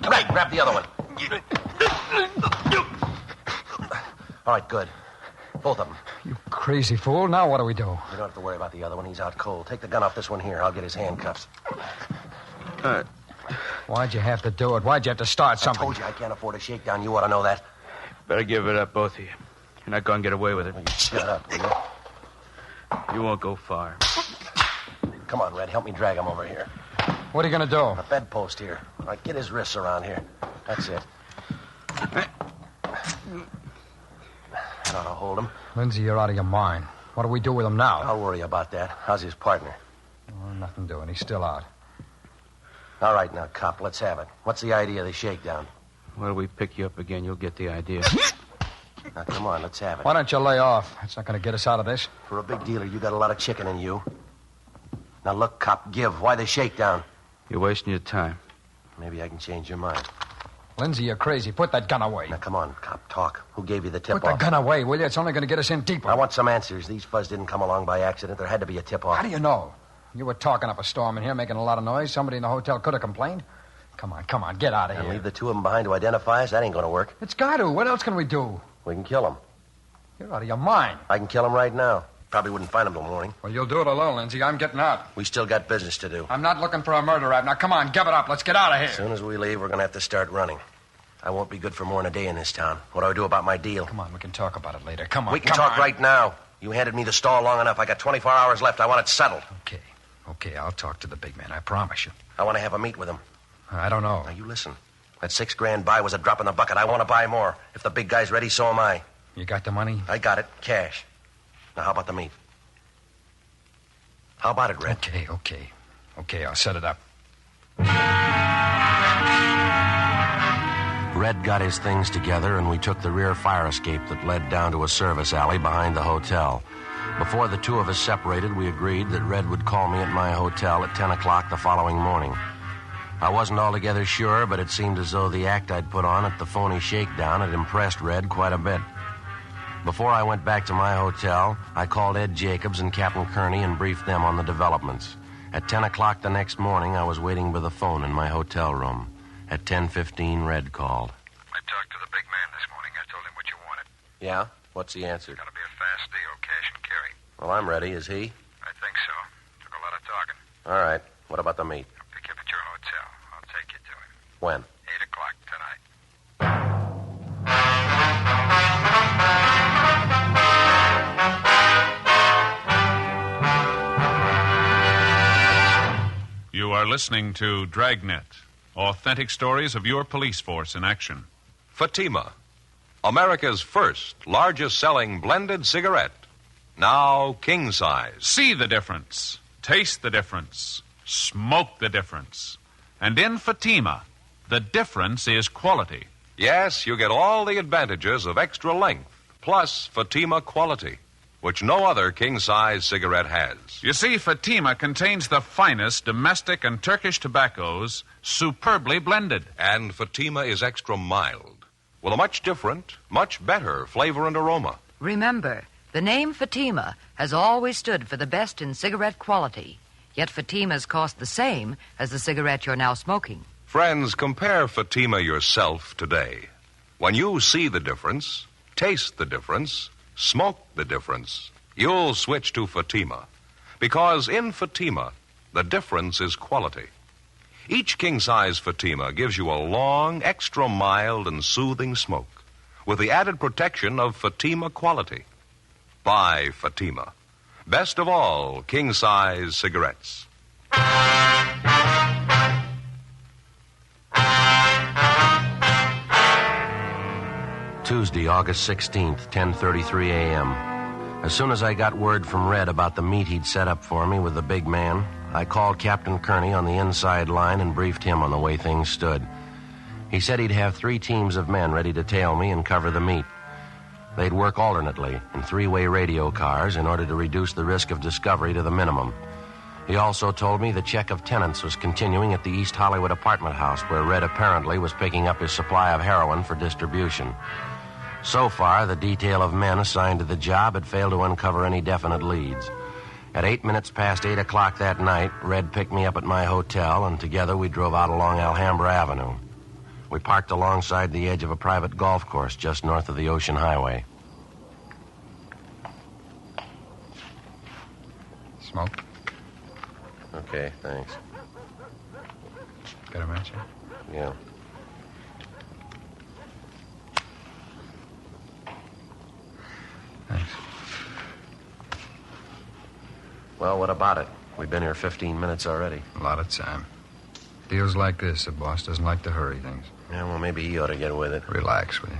Right, grab the other one. All right, good. Both of them. You crazy fool. Now what do we do? You don't have to worry about the other one. He's out cold. Take the gun off this one here. I'll get his handcuffs. Why'd you have to do it? Why'd you have to start something? I told you I can't afford a shakedown. You ought to know that. Better give it up, both of you. You're not going to get away with it. Well, you shut up, will you? You won't go far. Come on, Red. Help me drag him over here. What are you going to do? A bedpost here. All right, get his wrists around here. That's it. That ought to hold him. Lindsay, you're out of your mind. What do we do with him now? I'll worry about that. How's his partner? Oh, nothing doing. He's still out. All right, now, cop, let's have it. What's the idea of the shakedown? Well, we pick you up again, you'll get the idea. Now, come on, let's have it. Why don't you lay off? That's not going to get us out of this. For a big dealer, you got a lot of chicken in you. Now, look, cop, give. Why the shakedown? You're wasting your time. Maybe I can change your mind. Lindsay, you're crazy. Put that gun away. Now, come on, cop, talk. Who gave you the tip-off? Put the gun away, will you? It's only going to get us in deeper. I want some answers. These fuzz didn't come along by accident. There had to be a tip-off. How do you know? You were talking up a storm in here, making a lot of noise. Somebody in the hotel could have complained. Come on, get out of here. And leave the two of them behind to identify us? That ain't going to work. It's got to. What else can we do? We can kill him. You're out of your mind. I can kill him right now. Probably wouldn't find him till morning. Well, you'll do it alone, Lindsay. I'm getting out. We still got business to do. I'm not looking for a murder rap. Now, come on, give it up. Let's get out of here. As soon as we leave, we're going to have to start running. I won't be good for more than a day in this town. What do I do about my deal? Come on, we can talk about it later. Come on, We can talk right now. You handed me the stall long enough. I got 24 hours left. I want it settled. Okay, I'll talk to the big man. I promise you. I want to have a meet with him. I don't know. Now, you listen. That $6,000 buy was a drop in the bucket. I want to buy more. If the big guy's ready, so am I. You got the money? I got it. Cash. Now, how about the meet? How about it, Red? Okay, I'll set it up. Red got his things together, and we took the rear fire escape that led down to a service alley behind the hotel. Before the two of us separated, we agreed that Red would call me at my hotel at 10 o'clock the following morning. I wasn't altogether sure, but it seemed as though the act I'd put on at the phony shakedown had impressed Red quite a bit. Before I went back to my hotel, I called Ed Jacobs and Captain Kearney and briefed them on the developments. At 10 o'clock the next morning, I was waiting by the phone in my hotel room. At 10:15, Red called. I talked to the big man this morning. I told him what you wanted. Yeah? What's the answer? It's got to be a fast deal, cash and carry. Well, I'm ready. Is he? I think so. Took a lot of talking. All right. What about the meet? I'll pick you up at your hotel. I'll take you to him. When? 8 o'clock tonight. You are listening to Dragnet, authentic stories of your police force in action. Fatima, America's first largest-selling blended cigarette. Now king size. See the difference. Taste the difference. Smoke the difference. And in Fatima, the difference is quality. Yes, you get all the advantages of extra length, plus Fatima quality, which no other king-size cigarette has. You see, Fatima contains the finest domestic and Turkish tobaccos, superbly blended. And Fatima is extra mild, with a much different, much better flavor and aroma. Remember, the name Fatima has always stood for the best in cigarette quality. Yet Fatimas cost the same as the cigarette you're now smoking. Friends, compare Fatima yourself today. When you see the difference, taste the difference, smoke the difference, you'll switch to Fatima. Because in Fatima, the difference is quality. Each king-size Fatima gives you a long, extra mild and soothing smoke with the added protection of Fatima quality. Buy Fatima. Best of all king-size cigarettes. Tuesday, August 16th, 10:33 a.m. As soon as I got word from Red about the meet he'd set up for me with the big man, I called Captain Kearney on the inside line and briefed him on the way things stood. He said he'd have 3 teams of men ready to tail me and cover the meet. They'd work alternately in 3-way radio cars in order to reduce the risk of discovery to the minimum. He also told me the check of tenants was continuing at the East Hollywood apartment house where Red apparently was picking up his supply of heroin for distribution. So far, the detail of men assigned to the job had failed to uncover any definite leads. At 8 minutes past 8 o'clock that night, Red picked me up at my hotel, and together we drove out along Alhambra Avenue. We parked alongside the edge of a private golf course just north of the Ocean Highway. Smoke? Okay, thanks. Got a match here? Yeah. Thanks. Well, what about it? We've been here 15 minutes already. A lot of time. Deals like this, the boss doesn't like to hurry things. Yeah, well, maybe he ought to get with it. Relax, will you?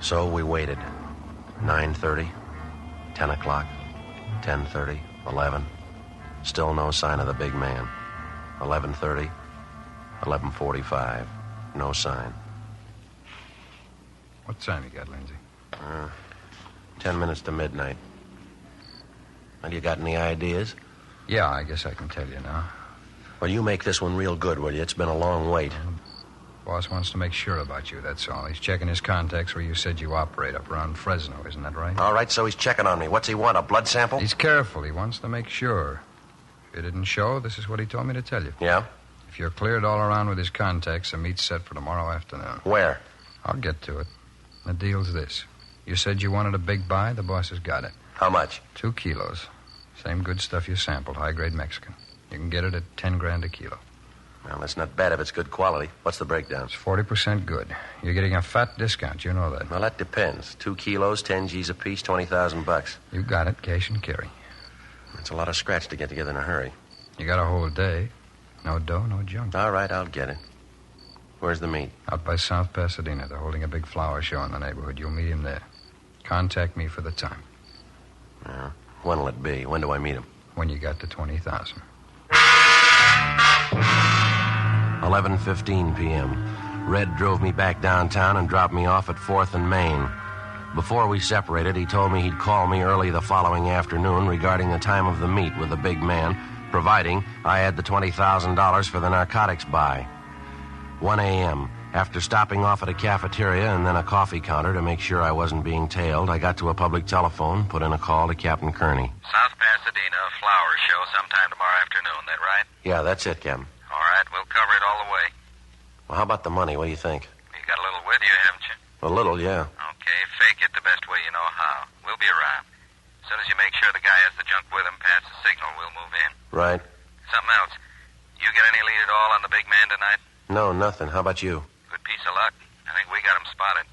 So we waited. 9:30, 10 o'clock, 10:30, 11. Still no sign of the big man. 11:30, 11:45. No sign. What time you got, Lindsay? 10 minutes to midnight. Well, you got any ideas? Yeah, I guess I can tell you now. Well, you make this one real good, will you? It's been a long wait. Boss wants to make sure about you, that's all. He's checking his contacts where you said you operate up around Fresno, isn't that right? All right, so he's checking on me. What's he want, a blood sample? He's careful. He wants to make sure. If it didn't show, this is what he told me to tell you. Yeah? If you're cleared all around with his contacts, the meet's set for tomorrow afternoon. Where? I'll get to it. The deal's this. You said you wanted a big buy. The boss has got it. How much? 2 kilos. Same good stuff you sampled, high-grade Mexican. You can get it at 10 grand a kilo. Well, that's not bad if it's good quality. What's the breakdown? It's 40% good. You're getting a fat discount. You know that. Well, that depends. 2 kilos, 10 G's apiece, $20,000. You got it. Cash and carry. It's a lot of scratch to get together in a hurry. You got a whole day. No dough, no junk. All right, I'll get it. Where's the meet? Out by South Pasadena. They're holding a big flower show in the neighborhood. You'll meet him there. Contact me for the time. When'll it be? When do I meet him? When you got to 20,000. 11:15 p.m. Red drove me back downtown and dropped me off at 4th and Main. Before we separated, he told me he'd call me early the following afternoon regarding the time of the meet with the big man, providing I had the $20,000 for the narcotics buy. 1 a.m. After stopping off at a cafeteria and then a coffee counter to make sure I wasn't being tailed, I got to a public telephone, put in a call to Captain Kearney. South Pasadena, flower show sometime tomorrow afternoon, that right? Yeah, that's it, Captain. All right, we'll cover it all the way. Well, how about the money? What do you think? You got a little with you, haven't you? A little, yeah. Okay, fake it the best way you know how. We'll be around. As soon as you make sure the guy has the junk with him, pass the signal, we'll move in. Right. Something else. You get any lead at all on the big man tonight? No, nothing. How about you? Good piece of luck. I think we got him spotted.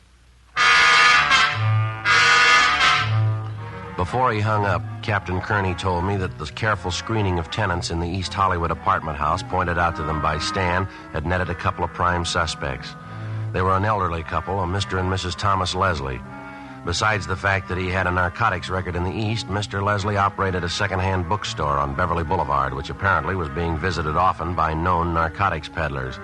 Before he hung up, Captain Kearney told me that the careful screening of tenants in the East Hollywood apartment house pointed out to them by Stan had netted a couple of prime suspects. They were an elderly couple, a Mr. and Mrs. Thomas Leslie. Besides the fact that he had a narcotics record in the East, Mr. Leslie operated a second-hand bookstore on Beverly Boulevard, which apparently was being visited often by known narcotics peddlers.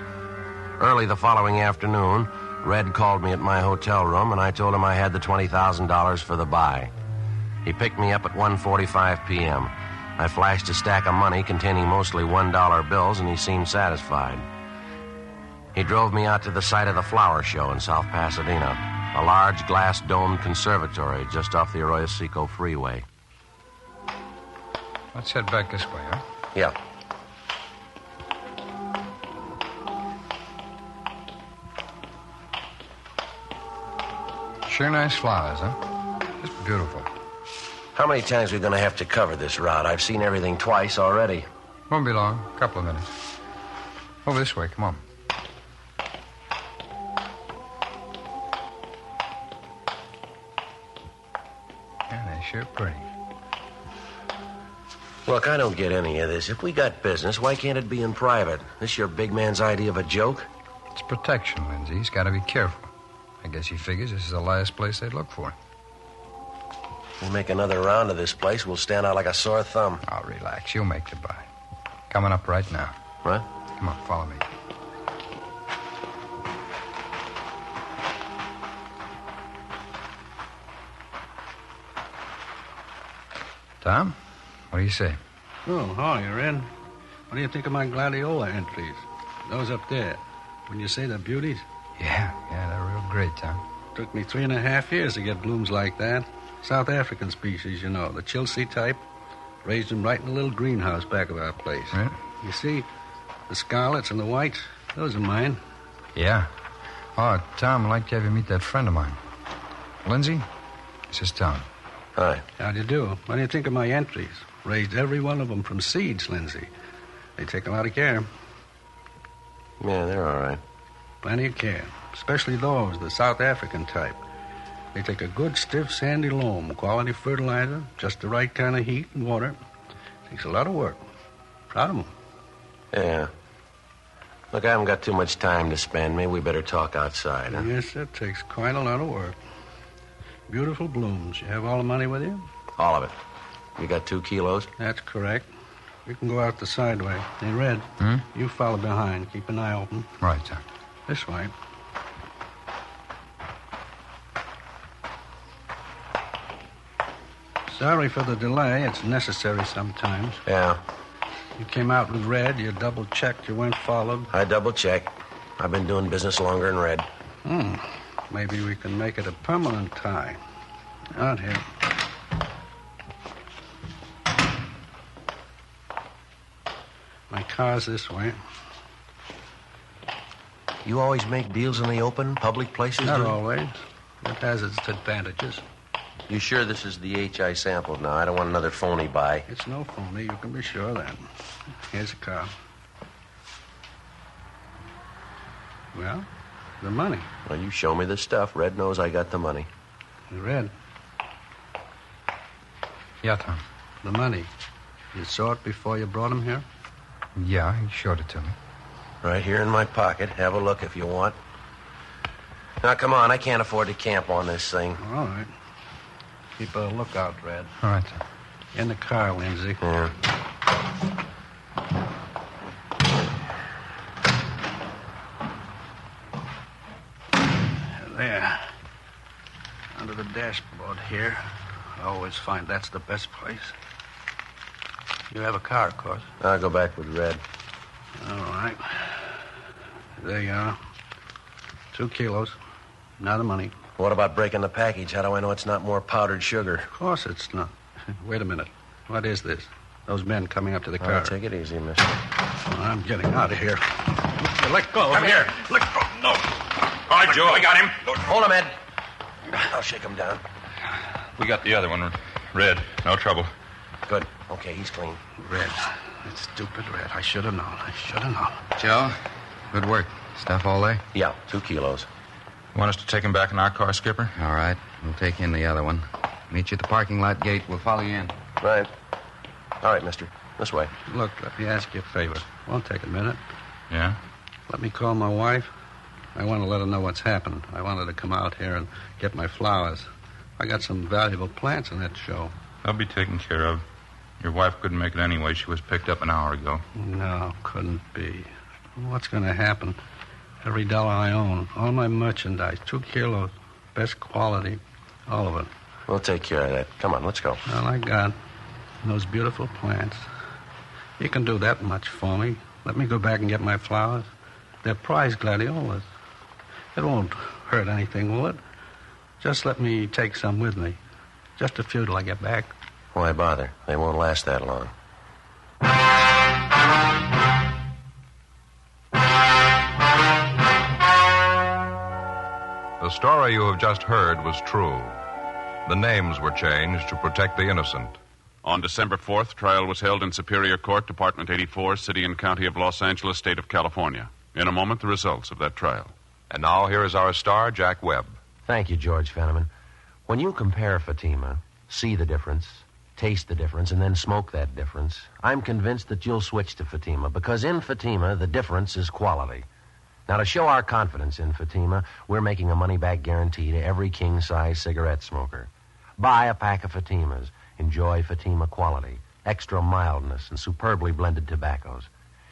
Early the following afternoon, Red called me at my hotel room, and I told him I had the $20,000 for the buy. He picked me up at 1:45 p.m. I flashed a stack of money containing mostly $1 bills, and he seemed satisfied. He drove me out to the site of the flower show in South Pasadena, a large glass-domed conservatory just off the Arroyo Seco freeway. Let's head back this way, huh? Yeah. Sure nice flowers, huh? Just beautiful. How many times are we going to have to cover this route? I've seen everything twice already. Won't be long. A couple of minutes. Over this way. Come on. Yeah, they're sure pretty. Look, I don't get any of this. If we got business, why can't it be in private? This your big man's idea of a joke? It's protection, Lindsay. He's got to be careful. I guess he figures this is the last place they'd look for him. We make another round of this place, we'll stand out like a sore thumb. Oh, relax. You'll make the buy. Coming up right now. What? Come on, follow me. Tom, what do you say? Oh, hi, Red. What do you think of my gladiola entries? Those up there. When you say they're beauties? Yeah, they're real great, Tom. Took me 3.5 years to get blooms like that. South African species, you know, the Chilsea type. Raised them right in a little greenhouse back of our place. Right. You see, the scarlets and the whites, those are mine. Yeah. Oh, Tom, I'd like to have you meet that friend of mine. Lindsay, this is Tom. Hi. How do you do? What do you think of my entries? Raised every one of them from seeds, Lindsay. They take a lot of care. Yeah, they're all right. Plenty of care. Especially those, the South African type. They take a good, stiff, sandy loam, quality fertilizer, just the right kind of heat and water. Takes a lot of work. Proud of them. Yeah. Look, I haven't got too much time to spend. Maybe we better talk outside, huh? Yes, that takes quite a lot of work. Beautiful blooms. You have all the money with you? All of it. You got 2 kilos? That's correct. We can go out the side way. Hey, Red, you follow behind. Keep an eye open. Right, Tom. This way. Sorry for the delay. It's necessary sometimes. Yeah. You came out with Red. You double-checked. You weren't followed. I double-checked. I've been doing business longer than Red. Maybe we can make it a permanent tie. Out here. My car's this way. You always make deals in the open, public places? Not always. It has its advantages. You sure this is the H I sampled now? I don't want another phony buy. It's no phony. You can be sure of that. Here's the car. Well, the money. Well, you show me the stuff. Red knows I got the money. Red. Yeah, Tom. The money. You saw it before you brought him here? Yeah, he showed it to me. Right here in my pocket. Have a look if you want. Now, come on. I can't afford to camp on this thing. All right. Keep a lookout, Red. All right, sir. In the car, Lindsay. Yeah. There. Under the dashboard here. I always find that's the best place. You have a car, of course. I'll go back with Red. All right. There you are. 2 kilos. Now the money. What about breaking the package? How do I know it's not more powdered sugar? Of course it's not. Wait a minute. What is this? Those men coming up to the car. Take it easy, mister. Well, I'm getting out of here. Let go. Come here. Let go. No. All right, Joe, I got him. Hold him, Ed. I'll shake him down. We got the other one. Red. No trouble. Good. Okay, he's clean. Red. That stupid Red. I should have known. Joe, good work. Stuff all there? Yeah, 2 kilos. You want us to take him back in our car, Skipper? All right. We'll take in the other one. Meet you at the parking lot gate. We'll follow you in. Right. All right, mister. This way. Look, let me ask you a favor. Won't take a minute. Yeah? Let me call my wife. I want to let her know what's happened. I wanted to come out here and get my flowers. I got some valuable plants in that show. They'll be taken care of. Your wife couldn't make it anyway. She was picked up an hour ago. No, couldn't be. What's going to happen? Every dollar I own, all my merchandise, 2 kilos, best quality, all of it. We'll take care of that. Come on, let's go. All I got, those beautiful plants. You can do that much for me. Let me go back and get my flowers. They're prize gladiolas. It won't hurt anything, will it? Just let me take some with me. Just a few till I get back. Why bother? They won't last that long. The story you have just heard was true. The names were changed to protect the innocent. On December 4th, trial was held in Superior Court, Department 84, City and County of Los Angeles, State of California. In a moment, the results of that trial. And now here is our star, Jack Webb. Thank you, George Fenneman. When you compare Fatima, see the difference, taste the difference, and then smoke that difference, I'm convinced that you'll switch to Fatima, because in Fatima, the difference is quality. Now, to show our confidence in Fatima, we're making a money-back guarantee to every king-size cigarette smoker. Buy a pack of Fatimas. Enjoy Fatima quality, extra mildness, and superbly blended tobaccos.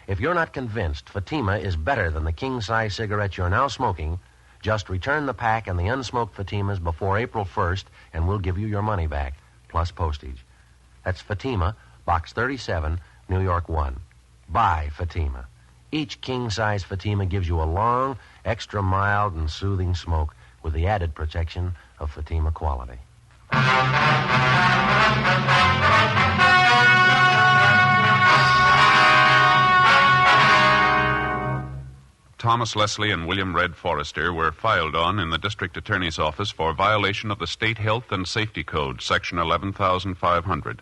If you're not convinced Fatima is better than the king-size cigarette you're now smoking, just return the pack and the unsmoked Fatimas before April 1st, and we'll give you your money back, plus postage. That's Fatima, Box 37, New York 1. Buy Fatima. Each king-size Fatima gives you a long, extra mild, and soothing smoke with the added protection of Fatima quality. Thomas Leslie and William Red Forrester were filed on in the District Attorney's Office for violation of the State Health and Safety Code, Section 11,500.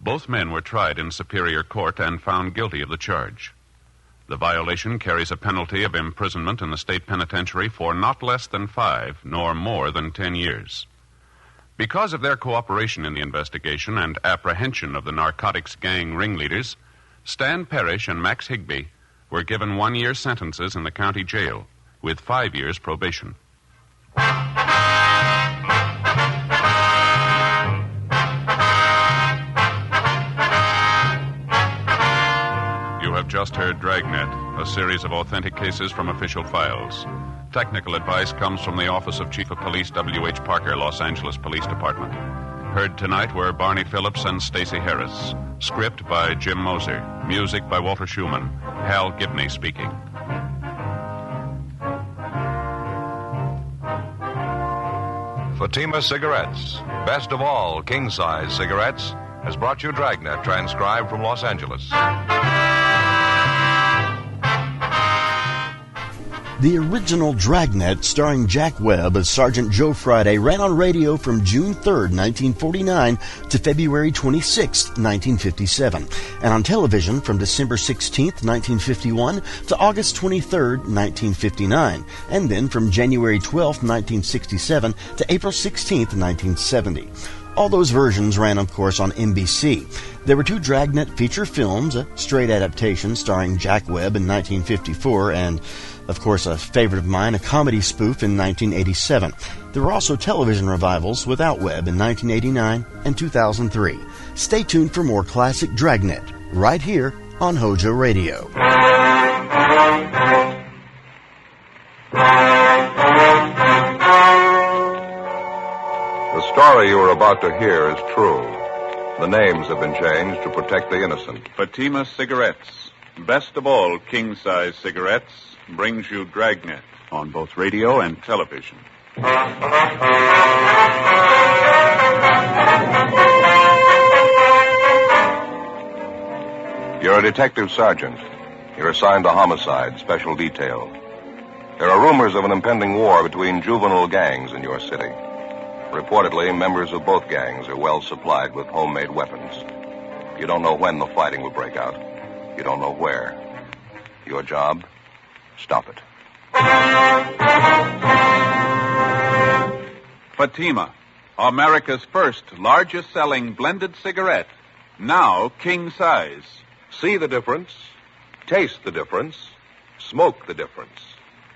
Both men were tried in Superior Court and found guilty of the charge. The violation carries a penalty of imprisonment in the state penitentiary for not less than 5 nor more than 10 years. Because of their cooperation in the investigation and apprehension of the narcotics gang ringleaders, Stan Parrish and Max Higbee were given 1-year sentences in the county jail with 5 years probation. You have just heard Dragnet, a series of authentic cases from official files. Technical advice comes from the Office of Chief of Police W.H. Parker, Los Angeles Police Department. Heard tonight were Barney Phillips and Stacey Harris. Script by Jim Moser. Music by Walter Schumann. Hal Gibney speaking. Fatima Cigarettes, best of all king-size cigarettes, has brought you Dragnet, transcribed from Los Angeles. The original Dragnet, starring Jack Webb as Sergeant Joe Friday, ran on radio from June 3rd, 1949 to February 26th, 1957, and on television from December 16th, 1951 to August 23rd, 1959, and then from January 12th, 1967 to April 16th, 1970. All those versions ran, of course, on NBC. There were 2 Dragnet feature films, a straight adaptation starring Jack Webb in 1954, and, of course, a favorite of mine, a comedy spoof in 1987. There were also television revivals without Webb in 1989 and 2003. Stay tuned for more classic Dragnet, right here on HOJO Radio. The story you are about to hear is true. The names have been changed to protect the innocent. Fatima Cigarettes, best of all king-size cigarettes, brings you Dragnet on both radio and television. You're a detective sergeant. You're assigned to homicide, special detail. There are rumors of an impending war between juvenile gangs in your city. Reportedly, members of both gangs are well supplied with homemade weapons. You don't know when the fighting will break out. You don't know where. Your job? Stop it. Fatima, America's first largest-selling blended cigarette, now king-size. See the difference, taste the difference, smoke the difference.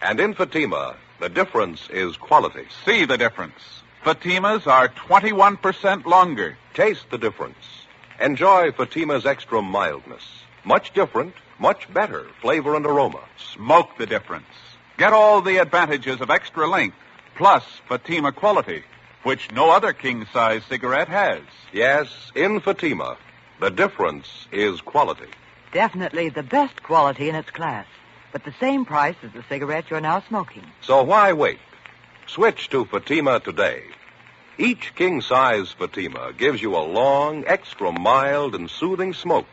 And in Fatima, the difference is quality. See the difference. Fatimas are 21% longer. Taste the difference. Enjoy Fatima's extra mildness. Much different, much better flavor and aroma. Smoke the difference. Get all the advantages of extra length, plus Fatima quality, which no other king-size cigarette has. Yes, in Fatima, the difference is quality. Definitely the best quality in its class, but the same price as the cigarette you're now smoking. So why wait? Switch to Fatima today. Each king-size Fatima gives you a long, extra mild, and soothing smoke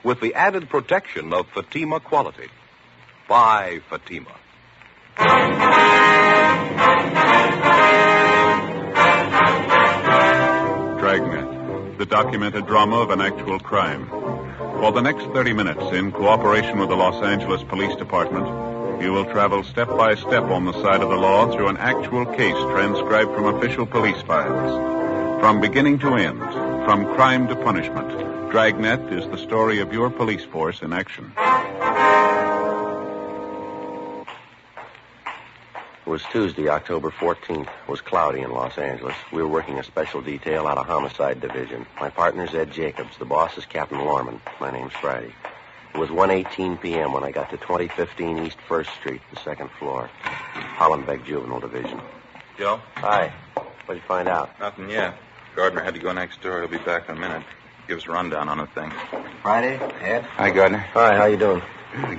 with the added protection of Fatima quality. Buy Fatima. Dragnet, the documented drama of an actual crime. For the next 30 minutes, in cooperation with the Los Angeles Police Department, you will travel step by step on the side of the law through an actual case transcribed from official police files. From beginning to end, from crime to punishment, Dragnet is the story of your police force in action. It was Tuesday, October 14th. It was cloudy in Los Angeles. We were working a special detail out of Homicide Division. My partner's Ed Jacobs. The boss is Captain Lorman. My name's Friday. It was 1:18 p.m. when I got to 2015 East 1st Street, the second floor. Hollenbeck Juvenile Division. Joe? Hi. What'd you find out? Nothing yet. Gardner had to go next door. He'll be back in a minute. Give us a rundown on the thing. Friday, Ed. Hi, Gardner. Hi, how you doing?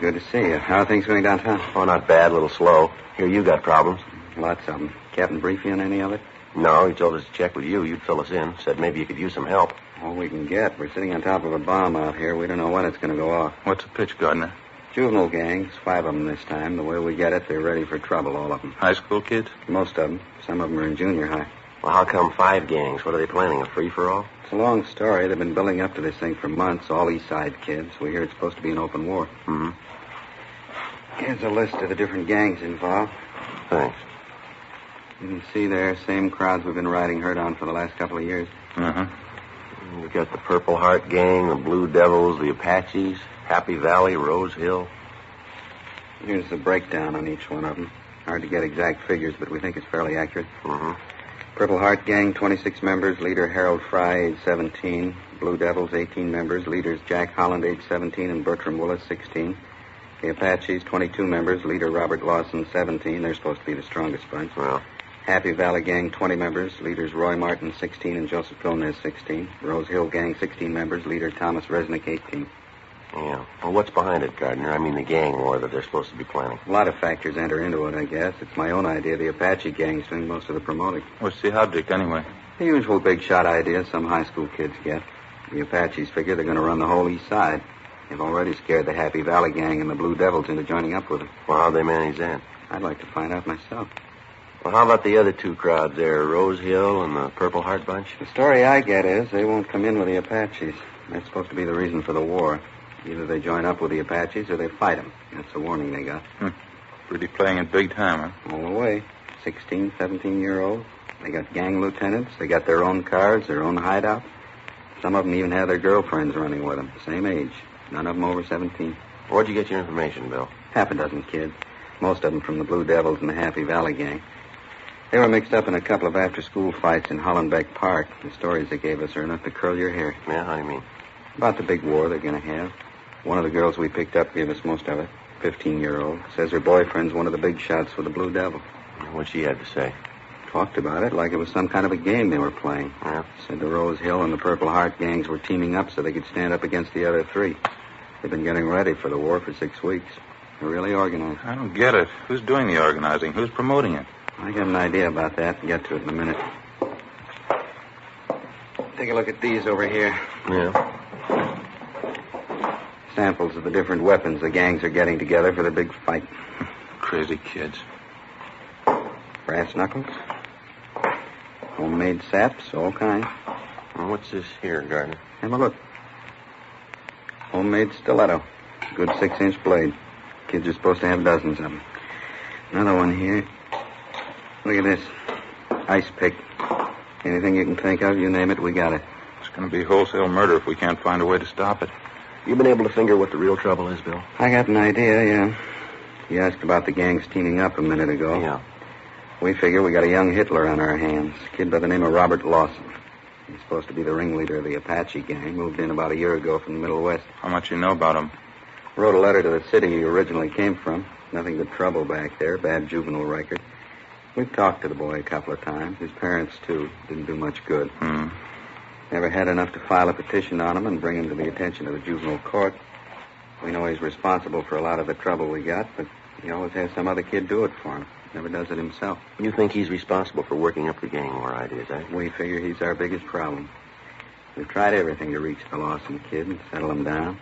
Good to see you. How are things going downtown? Oh, not bad. A little slow. Hear you got problems. Lots of them. Captain brief you on any of it? No, he told us to check with you. You'd fill us in. Said maybe you could use some help. All we can get. We're sitting on top of a bomb out here. We don't know when it's going to go off. What's the pitch, Gardner? Juvenile gangs, 5 of them this time. The way we get it, they're ready for trouble, all of them. High school kids? Most of them. Some of them are in junior high. Well, how come 5 gangs? What are they planning, a free-for-all? It's a long story. They've been building up to this thing for months, all East Side kids. We hear it's supposed to be an open war. Mm-hmm. Here's a list of the different gangs involved. Thanks. You can see there, same crowds we've been riding herd on for the last couple of years. Mm-hmm. We've got the Purple Heart Gang, the Blue Devils, the Apaches, Happy Valley, Rose Hill. Here's the breakdown on each one of them. Hard to get exact figures, but we think it's fairly accurate. Mm-hmm. Purple Heart Gang, 26 members. Leader Harold Fry, age 17. Blue Devils, 18 members. Leaders Jack Holland, age 17, and Bertram Willis, 16. The Apaches, 22 members. Leader Robert Lawson, 17. They're supposed to be the strongest bunch. Well. Happy Valley Gang, 20 members. Leaders Roy Martin, 16, and Joseph Gomez, 16. Rose Hill Gang, 16 members. Leader Thomas Resnick, 18. Yeah. Well, what's behind it, Gardner? I mean the gang war that they're supposed to be planning. A lot of factors enter into it, I guess. It's my own idea. The Apache gang's doing most of the promoting. What's the object, anyway? The usual big shot ideas some high school kids get. The Apaches figure they're going to run the whole East Side. They've already scared the Happy Valley gang and the Blue Devils into joining up with them. Well, how'd they manage that? I'd like to find out myself. Well, how about the other two crowds there, Rose Hill and the Purple Heart Bunch? The story I get is they won't come in with the Apaches. That's supposed to be the reason for the war. Either they join up with the Apaches or they fight them. That's the warning they got. Really playing it big time, huh? All the way. 16, 17-year-olds. They got gang lieutenants. They got their own cars, their own hideout. Some of them even have their girlfriends running with them. Same age. None of them over 17. Where'd you get your information, Bill? Half a dozen kids. Most of them from the Blue Devils and the Happy Valley gang. They were mixed up in a couple of after-school fights in Hollenbeck Park. The stories they gave us are enough to curl your hair. Yeah, how do you mean? About the big war they're going to have. One of the girls we picked up gave us most of it. 15-year-old. Says her boyfriend's one of the big shots with the Blue Devil. What'd she have to say? Talked about it like it was some kind of a game they were playing. Yeah. Said the Rose Hill and the Purple Heart gangs were teaming up so they could stand up against the other three. They've been getting ready for the war for 6 weeks. They're really organized. I don't get it. Who's doing the organizing? Who's promoting it? I got an idea about that. Get to it in a minute. Take a look at these over here. Yeah. Samples of the different weapons the gangs are getting together for the big fight. Crazy kids. Brass knuckles. Homemade saps, all kinds. Well, what's this here, Gardner? Have a look. Homemade stiletto. Good 6-inch blade. Kids are supposed to have dozens of them. Another one here. Look at this. Ice pick. Anything you can think of, you name it, we got it. It's going to be wholesale murder if we can't find a way to stop it. You been able to figure what the real trouble is, Bill? I got an idea, yeah. You asked about the gangs teaming up a minute ago. Yeah. We figure we got a young Hitler on our hands. A kid by the name of Robert Lawson. He's supposed to be the ringleader of the Apache gang. Moved in about a year ago from the Middle West. How much you know about him? Wrote a letter to the city he originally came from. Nothing but trouble back there. Bad juvenile record. We've talked to the boy a couple of times. His parents, too. Didn't do much good. Never had enough to file a petition on him and bring him to the attention of the juvenile court. We know he's responsible for a lot of the trouble we got, but he always has some other kid do it for him. Never does it himself. You think he's responsible for working up the gang war ideas, eh? We figure he's our biggest problem. We've tried everything to reach the Lawson kid and settle him down.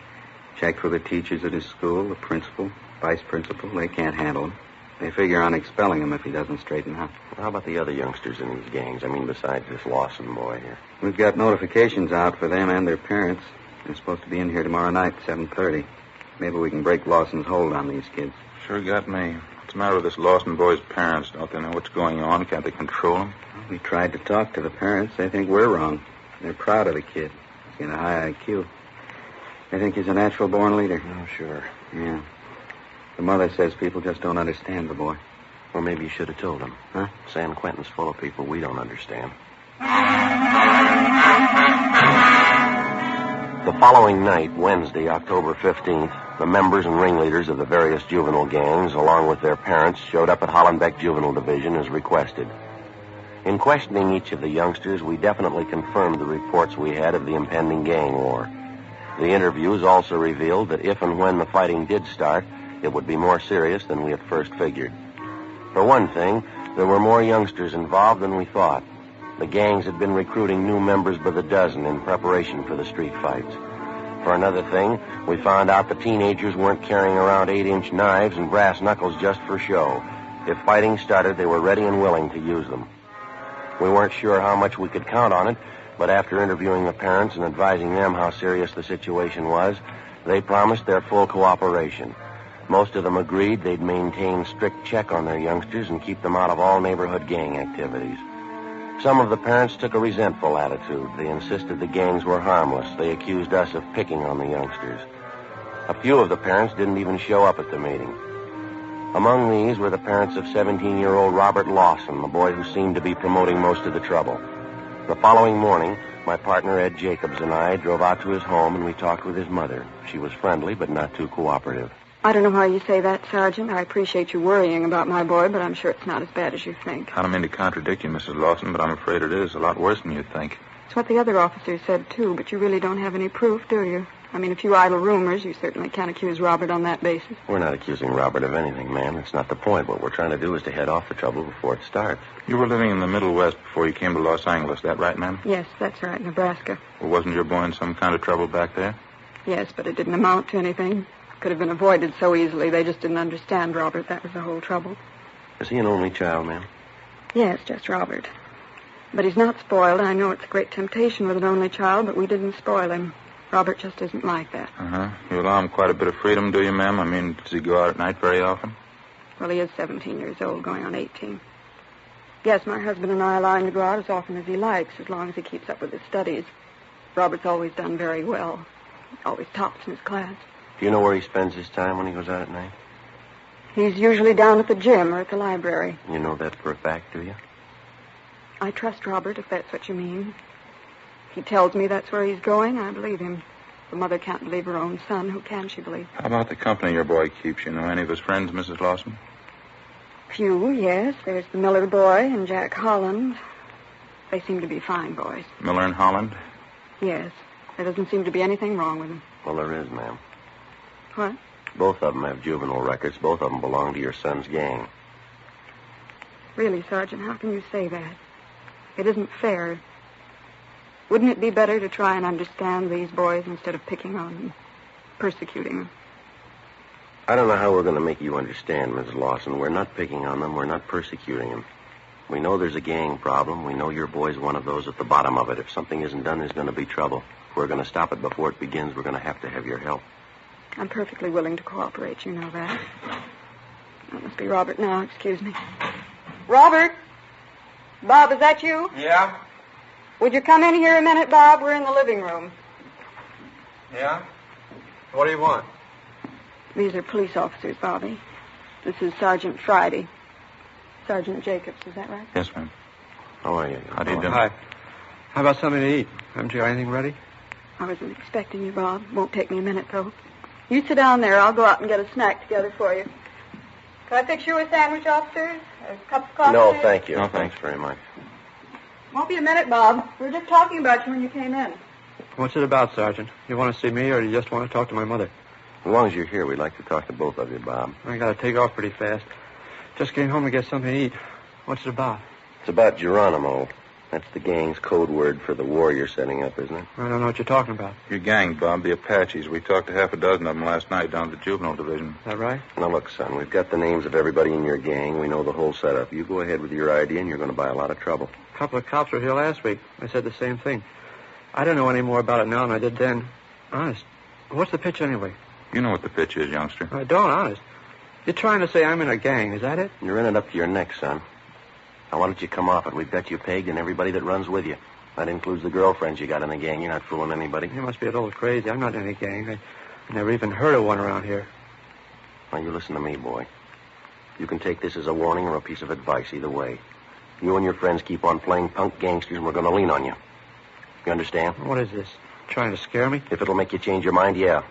Checked with the teachers at his school, the principal, vice principal. They can't handle him. They figure on expelling him if he doesn't straighten up. Well, how about the other youngsters in these gangs? I mean, besides this Lawson boy here. We've got notifications out for them and their parents. They're supposed to be in here tomorrow night at 7:30. Maybe we can break Lawson's hold on these kids. Sure got me. What's the matter with this Lawson boy's parents? Don't they know what's going on? Can't they control him? Well, we tried to talk to the parents. They think we're wrong. They're proud of the kid. He's got a high IQ. They think he's a natural-born leader. Oh, sure. Yeah. The mother says people just don't understand the boy. Well, maybe you should have told them. Huh? San Quentin's full of people we don't understand. The following night, Wednesday, October 15th, the members and ringleaders of the various juvenile gangs, along with their parents, showed up at Hollenbeck Juvenile Division as requested. In questioning each of the youngsters, we definitely confirmed the reports we had of the impending gang war. The interviews also revealed that if and when the fighting did start, it would be more serious than we at first figured. For one thing, there were more youngsters involved than we thought. The gangs had been recruiting new members by the dozen in preparation for the street fights. For another thing, we found out the teenagers weren't carrying around 8-inch knives and brass knuckles just for show. If fighting started, they were ready and willing to use them. We weren't sure how much we could count on it, but after interviewing the parents and advising them how serious the situation was, they promised their full cooperation. Most of them agreed they'd maintain strict check on their youngsters and keep them out of all neighborhood gang activities. Some of the parents took a resentful attitude. They insisted the gangs were harmless. They accused us of picking on the youngsters. A few of the parents didn't even show up at the meeting. Among these were the parents of 17-year-old Robert Lawson, the boy who seemed to be promoting most of the trouble. The following morning, my partner Ed Jacobs and I drove out to his home and we talked with his mother. She was friendly but not too cooperative. I don't know why you say that, Sergeant. I appreciate you worrying about my boy, but I'm sure it's not as bad as you think. I don't mean to contradict you, Mrs. Lawson, but I'm afraid it is a lot worse than you think. It's what the other officers said, too, but you really don't have any proof, do you? I mean, if you idle rumors, you certainly can't accuse Robert on that basis. We're not accusing Robert of anything, ma'am. That's not the point. What we're trying to do is to head off the trouble before it starts. You were living in the Middle West before you came to Los Angeles, that right, ma'am? Yes, that's right, Nebraska. Well, wasn't your boy in some kind of trouble back there? Yes, but it didn't amount to anything. Could have been avoided so easily. They just didn't understand Robert. That was the whole trouble. Is he an only child, ma'am? Yes, just Robert. But he's not spoiled. I know it's a great temptation with an only child, but we didn't spoil him. Robert just isn't like that. Uh-huh. You allow him quite a bit of freedom, do you, ma'am? I mean, does he go out at night very often? Well, he is 17 years old, going on 18. Yes, my husband and I allow him to go out as often as he likes, as long as he keeps up with his studies. Robert's always done very well. Always tops in his class. Do you know where he spends his time when he goes out at night? He's usually down at the gym or at the library. You know that for a fact, do you? I trust Robert, if that's what you mean. If he tells me that's where he's going, I believe him. The mother can't believe her own son. Who can she believe? How about the company your boy keeps? You know any of his friends, Mrs. Lawson? Few, yes. There's the Miller boy and Jack Holland. They seem to be fine boys. Miller and Holland? Yes. There doesn't seem to be anything wrong with them. Well, there is, ma'am. What? Both of them have juvenile records. Both of them belong to your son's gang. Really, Sergeant, how can you say that? It isn't fair. Wouldn't it be better to try and understand these boys instead of picking on them, persecuting them? I don't know how we're going to make you understand, Mrs. Lawson. We're not picking on them. We're not persecuting them. We know there's a gang problem. We know your boy's one of those at the bottom of it. If something isn't done, there's going to be trouble. If we're going to stop it before it begins, we're going to have your help. I'm perfectly willing to cooperate. You know that. That must be Robert now. Excuse me. Robert? Bob, is that you? Yeah? Would you come in here a minute, Bob? We're in the living room. Yeah? What do you want? These are police officers, Bobby. This is Sergeant Friday. Sergeant Jacobs, is that right? Yes, ma'am. How are you? How do you do? Hi. How about something to eat? Haven't you got anything ready? I wasn't expecting you, Bob. Won't take me a minute, though. You sit down there. I'll go out and get a snack together for you. Can I fix you a sandwich, officers? A cup of coffee? No, thank you. No, thanks very much. Won't be a minute, Bob. We were just talking about you when you came in. What's it about, Sergeant? You want to see me, or do you just want to talk to my mother? As long as you're here, we'd like to talk to both of you, Bob. I got to take off pretty fast. Just came home to get something to eat. What's it about? It's about Geronimo. That's the gang's code word for the war you're setting up, isn't it? I don't know what you're talking about. Your gang, Bob, the Apaches. We talked to half a dozen of them last night down at the juvenile division. Is that right? Now, look, son, we've got the names of everybody in your gang. We know the whole setup. You go ahead with your idea, and you're going to buy a lot of trouble. A couple of cops were here last week. They said the same thing. I don't know any more about it now than I did then. Honest. What's the pitch anyway? You know what the pitch is, youngster. I don't, honest. You're trying to say I'm in a gang, is that it? You're in it up to your neck, son. Now, why don't you come off it? We've got you pegged and everybody that runs with you. That includes the girlfriends you got in the gang. You're not fooling anybody. You must be a little crazy. I'm not in any gang. I never even heard of one around here. Now, you listen to me, boy. You can take this as a warning or a piece of advice, either way. You and your friends keep on playing punk gangsters, and we're going to lean on you. You understand? What is this? Trying to scare me? If it'll make you change your mind, yeah.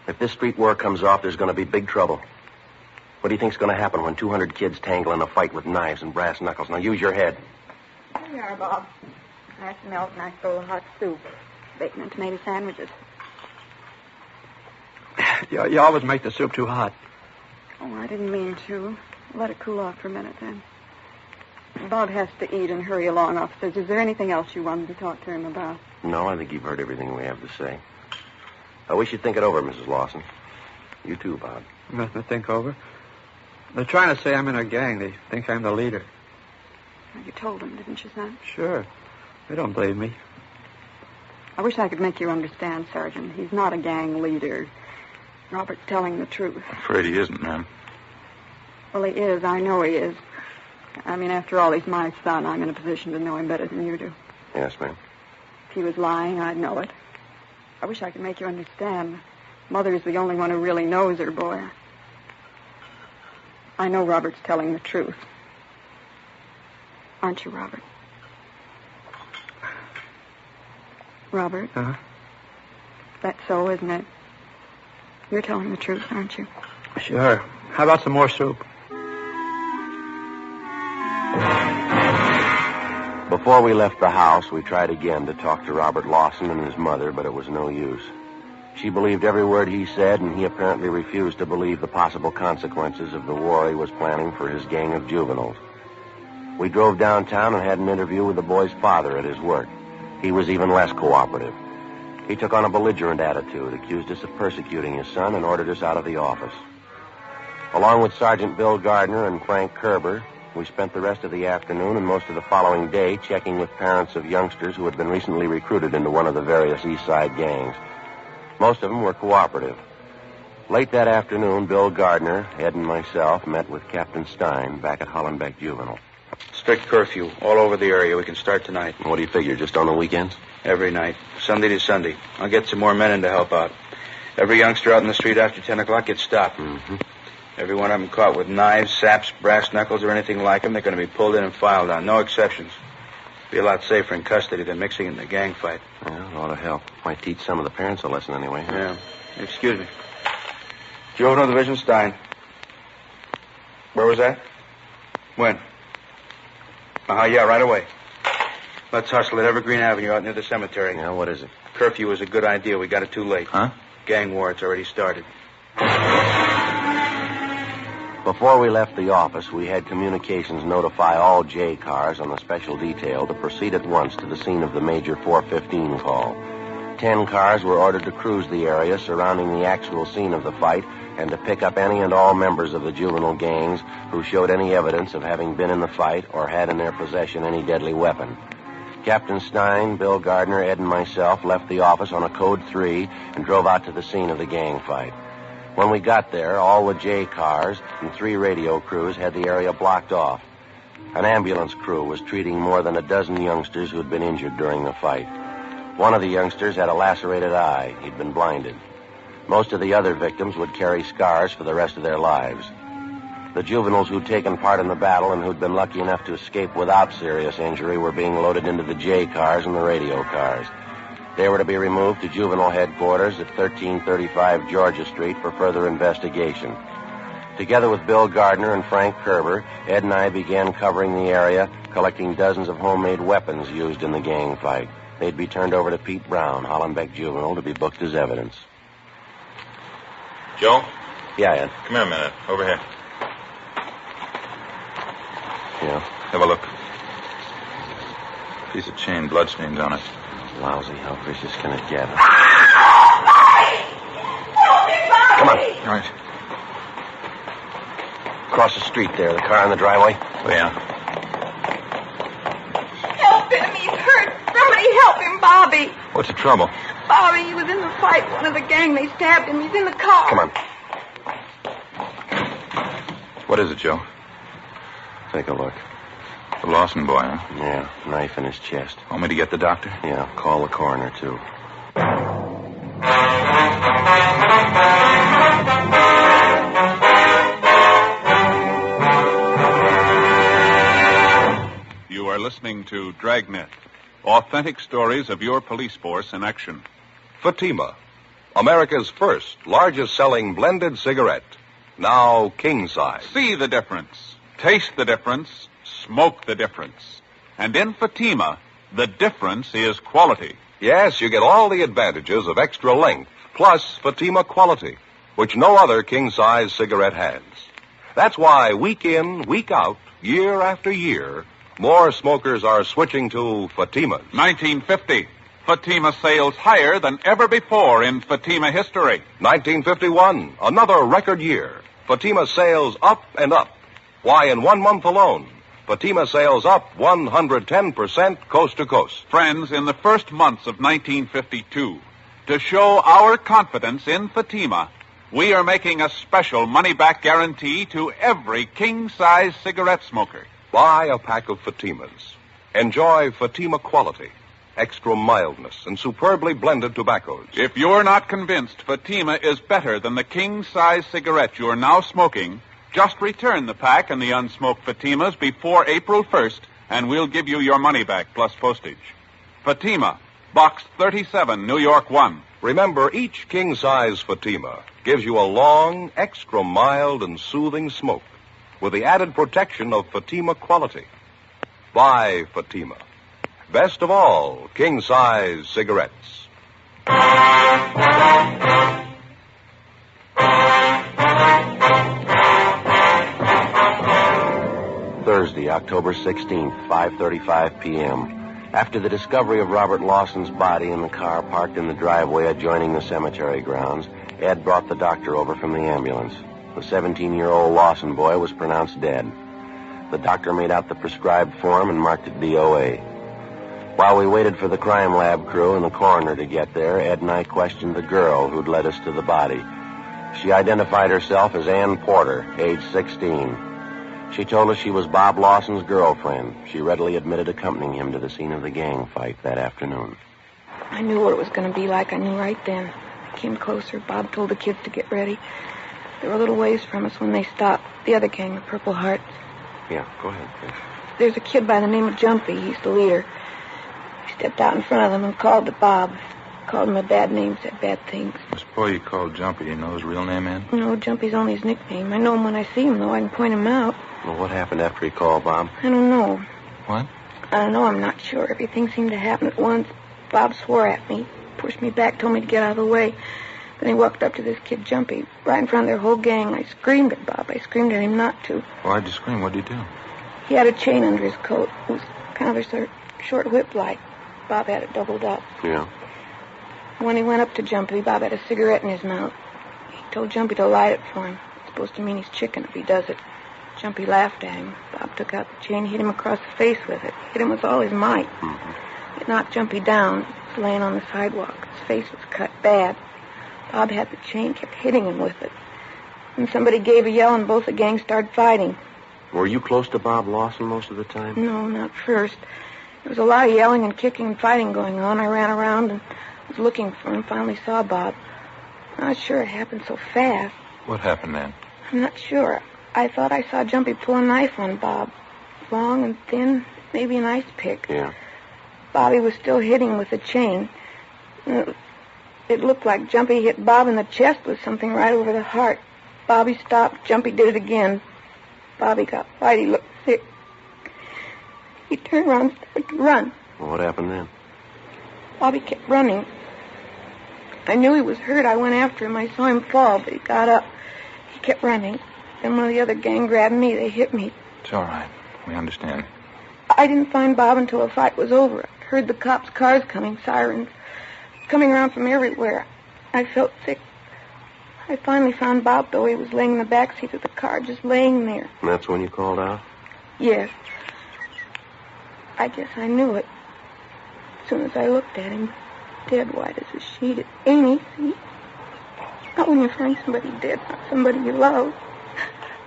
If this street war comes off, there's going to be big trouble. What do you think's going to happen when 200 kids tangle in a fight with knives and brass knuckles? Now, use your head. Here you are, Bob. Nice milk, nice bowl of hot soup. Bacon and tomato sandwiches. You always make the soup too hot. Oh, I didn't mean to. Let it cool off for a minute, then. Bob has to eat and hurry along, officers. Is there anything else you wanted to talk to him about? No, I think you've heard everything we have to say. I wish you'd think it over, Mrs. Lawson. You too, Bob. Nothing to think over. They're trying to say I'm in a gang. They think I'm the leader. You told them, didn't you, son? Sure. They don't believe me. I wish I could make you understand, Sergeant. He's not a gang leader. Robert's telling the truth. Afraid he isn't, ma'am. Well, he is. I know he is. I mean, after all, he's my son. I'm in a position to know him better than you do. Yes, ma'am. If he was lying, I'd know it. I wish I could make you understand. Mother's the only one who really knows her boy. I know Robert's telling the truth. Aren't you, Robert? Robert? Uh-huh. That's so, isn't it? You're telling the truth, aren't you? Sure. How about some more soup? Before we left the house, we tried again to talk to Robert Lawson and his mother, but it was no use. She believed every word he said, and he apparently refused to believe the possible consequences of the war he was planning for his gang of juveniles. We drove downtown and had an interview with the boy's father at his work. He was even less cooperative. He took on a belligerent attitude, accused us of persecuting his son, and ordered us out of the office. Along with Sergeant Bill Gardner and Frank Kerber, we spent the rest of the afternoon and most of the following day checking with parents of youngsters who had been recently recruited into one of the various East Side gangs. Most of them were cooperative. Late that afternoon, Bill Gardner, Ed, and myself met with Captain Stein back at Hollenbeck Juvenile. Strict curfew all over the area. We can start tonight. What do you figure, just on the weekends? Every night, Sunday to Sunday. I'll get some more men in to help out. Every youngster out in the street after 10 o'clock gets stopped. Mm-hmm. Every one of them caught with knives, saps, brass knuckles, or anything like them, they're going to be pulled in and filed on. No exceptions. Be a lot safer in custody than mixing in the gang fight. Well, ought to help. Might teach some of the parents a lesson anyway. Huh? Yeah. Excuse me. Juvenile Division, Stein. Where was that? When? Yeah, right away. Let's hustle at Evergreen Avenue out near the cemetery. Yeah, what is it? Curfew was a good idea. We got it too late. Huh? Gang war, it's already started. Before we left the office, we had communications notify all J cars on the special detail to proceed at once to the scene of the Major 415 call. 10 cars were ordered to cruise the area surrounding the actual scene of the fight and to pick up any and all members of the juvenile gangs who showed any evidence of having been in the fight or had in their possession any deadly weapon. Captain Stein, Bill Gardner, Ed, and myself left the office on a Code 3 and drove out to the scene of the gang fight. When we got there, all the J cars and 3 radio crews had the area blocked off. An ambulance crew was treating more than a dozen youngsters who had been injured during the fight. One of the youngsters had a lacerated eye. He'd been blinded. Most of the other victims would carry scars for the rest of their lives. The juveniles who'd taken part in the battle and who'd been lucky enough to escape without serious injury were being loaded into the J cars and the radio cars. They were to be removed to juvenile headquarters at 1335 Georgia Street for further investigation. Together with Bill Gardner and Frank Kerber, Ed and I began covering the area, collecting dozens of homemade weapons used in the gang fight. They'd be turned over to Pete Brown, Hollenbeck Juvenile, to be booked as evidence. Joe? Yeah, Ed. Come here a minute. Over here. Yeah. Have a look. Piece of chain, bloodstains on it. Lousy. How vicious can it get? Come on. All right. Across the street there, the car in the driveway. Oh, yeah. Help him. He's hurt. Somebody help him, Bobby. What's the trouble? Bobby, he was in the fight. One of the gang, they stabbed him. He's in the car. Come on. What is it, Joe? Take a look. The Lawson boy, huh? Yeah, knife in his chest. Want me to get the doctor? Yeah, call the coroner, too. You are listening to Dragnet, authentic stories of your police force in action. Fatima, America's first largest-selling blended cigarette, now king size. See the difference, taste the difference, smoke the difference. And in Fatima, the difference is quality. Yes, you get all the advantages of extra length, plus Fatima quality, which no other king-size cigarette has. That's why week in, week out, year after year, more smokers are switching to Fatimas. 1950, Fatima sales higher than ever before in Fatima history. 1951, another record year. Fatima sales up and up. Why, in 1 month alone, Fatima sales up 110% coast to coast. Friends, in the first months of 1952, to show our confidence in Fatima, we are making a special money-back guarantee to every king-size cigarette smoker. Buy a pack of Fatimas. Enjoy Fatima quality, extra mildness, and superbly blended tobaccos. If you're not convinced Fatima is better than the king-size cigarette you're now smoking, just return the pack and the unsmoked Fatimas before April 1st, and we'll give you your money back plus postage. Fatima, Box 37, New York 1. Remember, each king-size Fatima gives you a long, extra mild, and soothing smoke with the added protection of Fatima quality. Buy Fatima. Best of all, king-size cigarettes. Thursday, October 16th, 5:35 p.m. After the discovery of Robert Lawson's body in the car parked in the driveway adjoining the cemetery grounds, Ed brought the doctor over from the ambulance. The 17-year-old Lawson boy was pronounced dead. The doctor made out the prescribed form and marked it DOA. While we waited for the crime lab crew and the coroner to get there, Ed and I questioned the girl who'd led us to the body. She identified herself as Ann Porter, age 16. She told us she was Bob Lawson's girlfriend. She readily admitted accompanying him to the scene of the gang fight that afternoon. I knew what it was going to be like. I knew right then. I came closer. Bob told the kids to get ready. They were a little ways from us when they stopped. The other gang, the Purple Heart. Yeah, go ahead, please. There's a kid by the name of Jumpy. He's the leader. He stepped out in front of them and called to Bob. Called him a bad name, said bad things. This boy you called Jumpy, you know his real name, Ann? No, Jumpy's only his nickname. I know him when I see him, though. I can point him out. Well, what happened after he called, Bob? I don't know. What? I don't know. I'm not sure. Everything seemed to happen at once. Bob swore at me, pushed me back, told me to get out of the way. Then he walked up to this kid, Jumpy, right in front of their whole gang. I screamed at Bob. I screamed at him not to. Why'd you scream? What'd you do? He had a chain under his coat. It was kind of a short whip-like. Bob had it doubled up. Yeah. When he went up to Jumpy, Bob had a cigarette in his mouth. He told Jumpy to light it for him. It's supposed to mean he's chicken if he does it. Jumpy laughed at him. Bob took out the chain, hit him across the face with it. Hit him with all his might. It knocked Jumpy down. He was laying on the sidewalk. His face was cut bad. Bob had the chain, kept hitting him with it. And somebody gave a yell, and both the gangs started fighting. Were you close to Bob Lawson most of the time? No, not first. There was a lot of yelling and kicking and fighting going on. I ran around and was looking for him. Finally saw Bob. I'm not sure it happened so fast. What happened, Ann? I'm not sure. I thought I saw Jumpy pull a knife on Bob. Long and thin, maybe an ice pick. Yeah. Bobby was still hitting with the chain. It looked like Jumpy hit Bob in the chest with something right over the heart. Bobby stopped. Jumpy did it again. Bobby got white. He looked sick. He turned around and started to run. Well, what happened then? Bobby kept running. I knew he was hurt. I went after him. I saw him fall, but he got up. He kept running. Then one of the other gang grabbed me. They hit me. It's all right. We understand. I didn't find Bob until the fight was over. I heard the cops' cars coming, sirens, coming around from everywhere. I felt sick. I finally found Bob, though. He was laying in the back seat of the car, just laying there. And that's when you called out? Yes. I guess I knew it. As soon as I looked at him, dead white as a sheet. It ain't easy. Not when you find somebody dead, not somebody you love.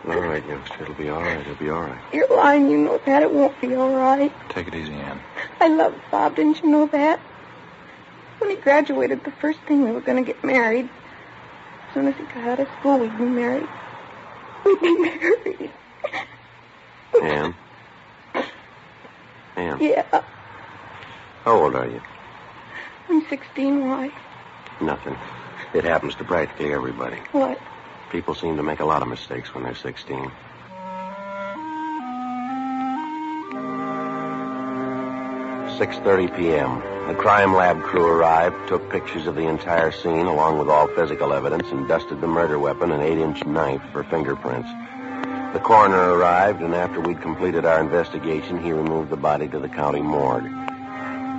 All right, youngster. It'll be all right. It'll be all right. You're lying. You know that. It won't be all right. Take it easy, Ann. I loved Bob. Didn't you know that? When he graduated, the first thing we were going to get married. As soon as he got out of school, we'd be married. We'd be married. Ann? Ann? Yeah. How old are you? I'm 16. Why? Nothing. It happens to practically everybody. What? People seem to make a lot of mistakes when they're 16. "6:30 p.m. The crime lab crew arrived, took pictures of the entire scene along with all physical evidence, and dusted the murder weapon, an 8-inch knife, for fingerprints. The coroner arrived, and after we'd completed our investigation, he removed the body to the county morgue.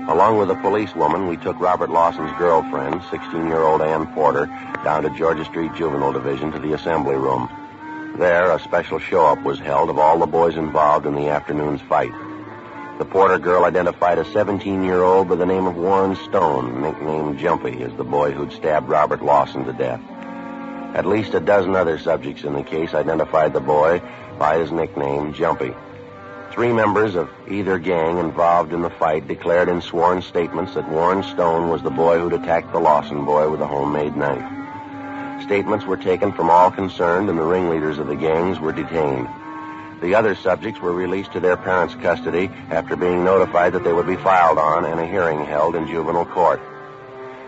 Along with a policewoman, we took Robert Lawson's girlfriend, 16-year-old Ann Porter, down to Georgia Street Juvenile Division to the assembly room. There, a special show-up was held of all the boys involved in the afternoon's fight. The Porter girl identified a 17-year-old by the name of Warren Stone, nicknamed Jumpy, as the boy who'd stabbed Robert Lawson to death. At least a dozen other subjects in the case identified the boy by his nickname, Jumpy. 3 members of either gang involved in the fight declared in sworn statements that Warren Stone was the boy who'd attacked the Lawson boy with a homemade knife. Statements were taken from all concerned, and the ringleaders of the gangs were detained. The other subjects were released to their parents' custody after being notified that they would be filed on and a hearing held in juvenile court.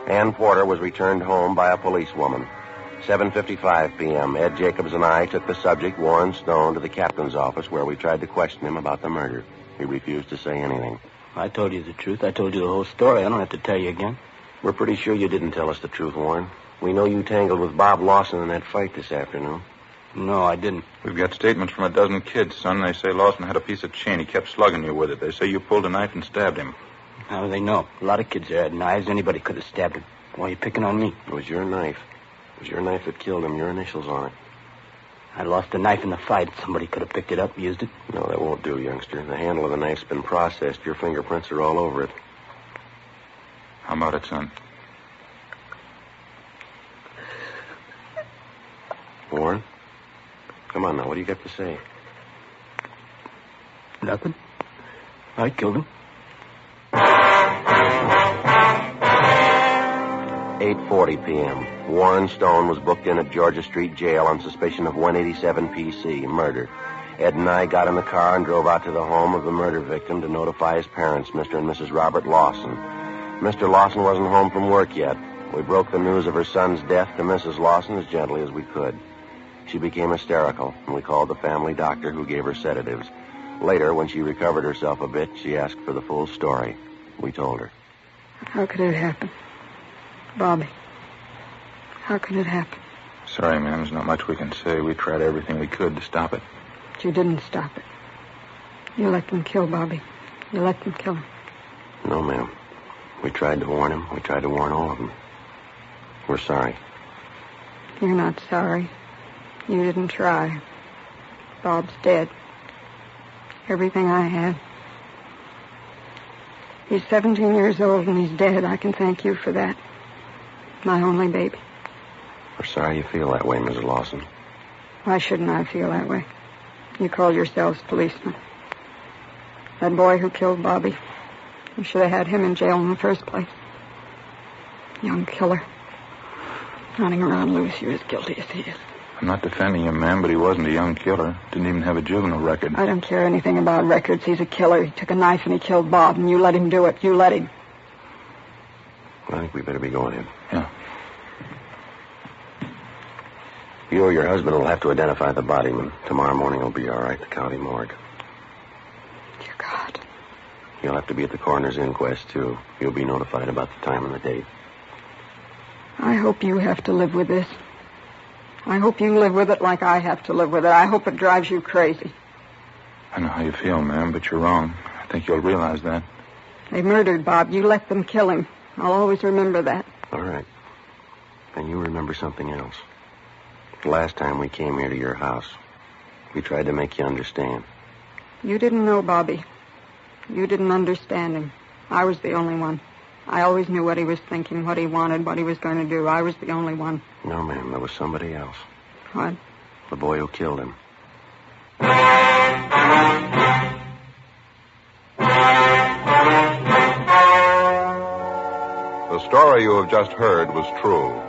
Ann Porter was returned home by a policewoman. 7:55 p.m., Ed Jacobs and I took the subject, Warren Stone, to the captain's office where we tried to question him about the murder. He refused to say anything. I told you the truth. I told you the whole story. I don't have to tell you again. We're pretty sure you didn't tell us the truth, Warren. We know you tangled with Bob Lawson in that fight this afternoon. No, I didn't. We've got statements from a dozen kids, son. They say Lawson had a piece of chain. He kept slugging you with it. They say you pulled a knife and stabbed him. How do they know? A lot of kids there had knives. Anybody could have stabbed him. Why are you picking on me? It was your knife. It was your knife that killed him. Your initials on it. I lost a knife in the fight. Somebody could have picked it up and used it. No, that won't do, youngster. The handle of the knife's been processed. Your fingerprints are all over it. How about it, son? Warren? Come on now, what do you got to say? Nothing. I killed him. 8:40 p.m. Warren Stone was booked in at Georgia Street Jail on suspicion of 187 PC, murder. Ed and I got in the car and drove out to the home of the murder victim to notify his parents, Mr. and Mrs. Robert Lawson. Mr. Lawson wasn't home from work yet. We broke the news of her son's death to Mrs. Lawson as gently as we could. She became hysterical, and we called the family doctor, who gave her sedatives. Later, when she recovered herself a bit, she asked for the full story. We told her. How could it happen? Bobby, how could it happen? Sorry, ma'am. There's not much we can say. We tried everything we could to stop it. But you didn't stop it. You let them kill Bobby. You let them kill him. No, ma'am. We tried to warn him. We tried to warn all of them. We're sorry. You're not sorry. You didn't try. Bob's dead. Everything I had. He's 17 years old and he's dead. I can thank you for that. My only baby. We're sorry you feel that way, Mrs. Lawson. Why shouldn't I feel that way? You call yourselves policemen. That boy who killed Bobby, you should have had him in jail in the first place. Young killer. Running around loose, you're as guilty as he is. I'm not defending him, ma'am, but he wasn't a young killer. Didn't even have a juvenile record. I don't care anything about records. He's a killer. He took a knife and he killed Bob, and you let him do it. You let him. I think we better be going in. Yeah. You or your husband will have to identify the body, and tomorrow morning will be all right, the county morgue. Dear God. You'll have to be at the coroner's inquest, too. You'll be notified about the time and the date. I hope you have to live with this. I hope you live with it like I have to live with it. I hope it drives you crazy. I know how you feel, ma'am, but you're wrong. I think you'll realize that. They murdered Bob. You let them kill him. I'll always remember that. All right. And you remember something else. The last time we came here to your house, we tried to make you understand. You didn't know Bobby. You didn't understand him. I was the only one. I always knew what he was thinking, what he wanted, what he was going to do. I was the only one. No, ma'am, there was somebody else. What? The boy who killed him. The story you have just heard was true.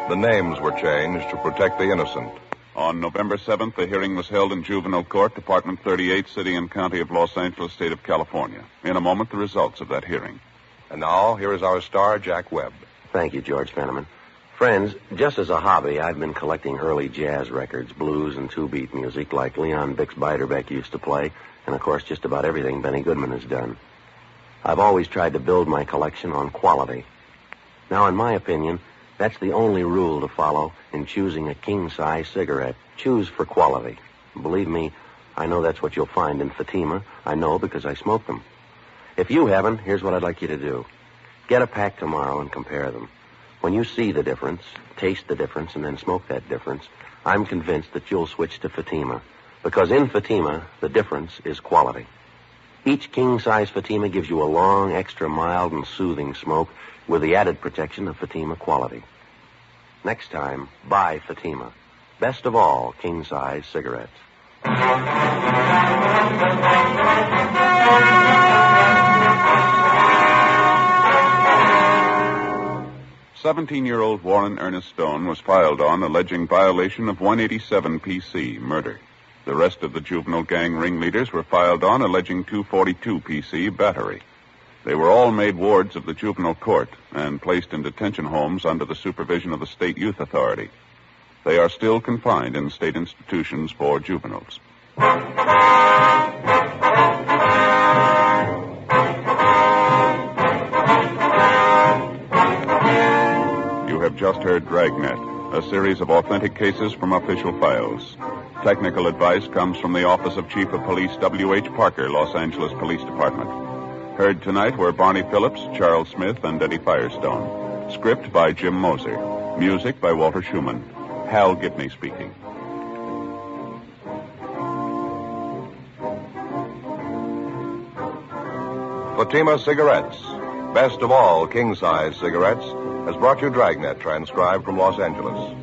The names were changed to protect the innocent. On November 7th, the hearing was held in Juvenile Court, Department 38, City and County of Los Angeles, State of California. In a moment, the results of that hearing. And now, here is our star, Jack Webb. Thank you, George Fenneman. Friends, just as a hobby, I've been collecting early jazz records, blues and two-beat music like Leon Bix Beiderbecke used to play, and of course just about everything Benny Goodman has done. I've always tried to build my collection on quality. Now, in my opinion, that's the only rule to follow in choosing a king-size cigarette. Choose for quality. Believe me, I know that's what you'll find in Fatima. I know because I smoke them. If you haven't, here's what I'd like you to do. Get a pack tomorrow and compare them. When you see the difference, taste the difference, and then smoke that difference, I'm convinced that you'll switch to Fatima. Because in Fatima, the difference is quality. Each king-size Fatima gives you a long, extra mild and soothing smoke with the added protection of Fatima quality. Next time, buy Fatima. Best of all, king-size cigarettes. 17-year-old Warren Ernest Stone was filed on alleging violation of 187 PC, murder. The rest of the juvenile gang ringleaders were filed on alleging 242 PC, battery. They were all made wards of the juvenile court and placed in detention homes under the supervision of the State Youth Authority. They are still confined in state institutions for juveniles. You have just heard Dragnet, a series of authentic cases from official files. Technical advice comes from the Office of Chief of Police W.H. Parker, Los Angeles Police Department. Heard tonight were Barney Phillips, Charles Smith, and Eddie Firestone. Script by Jim Moser. Music by Walter Schumann. Hal Gibney speaking. Fatima Cigarettes, best of all king-size cigarettes, has brought you Dragnet, transcribed from Los Angeles.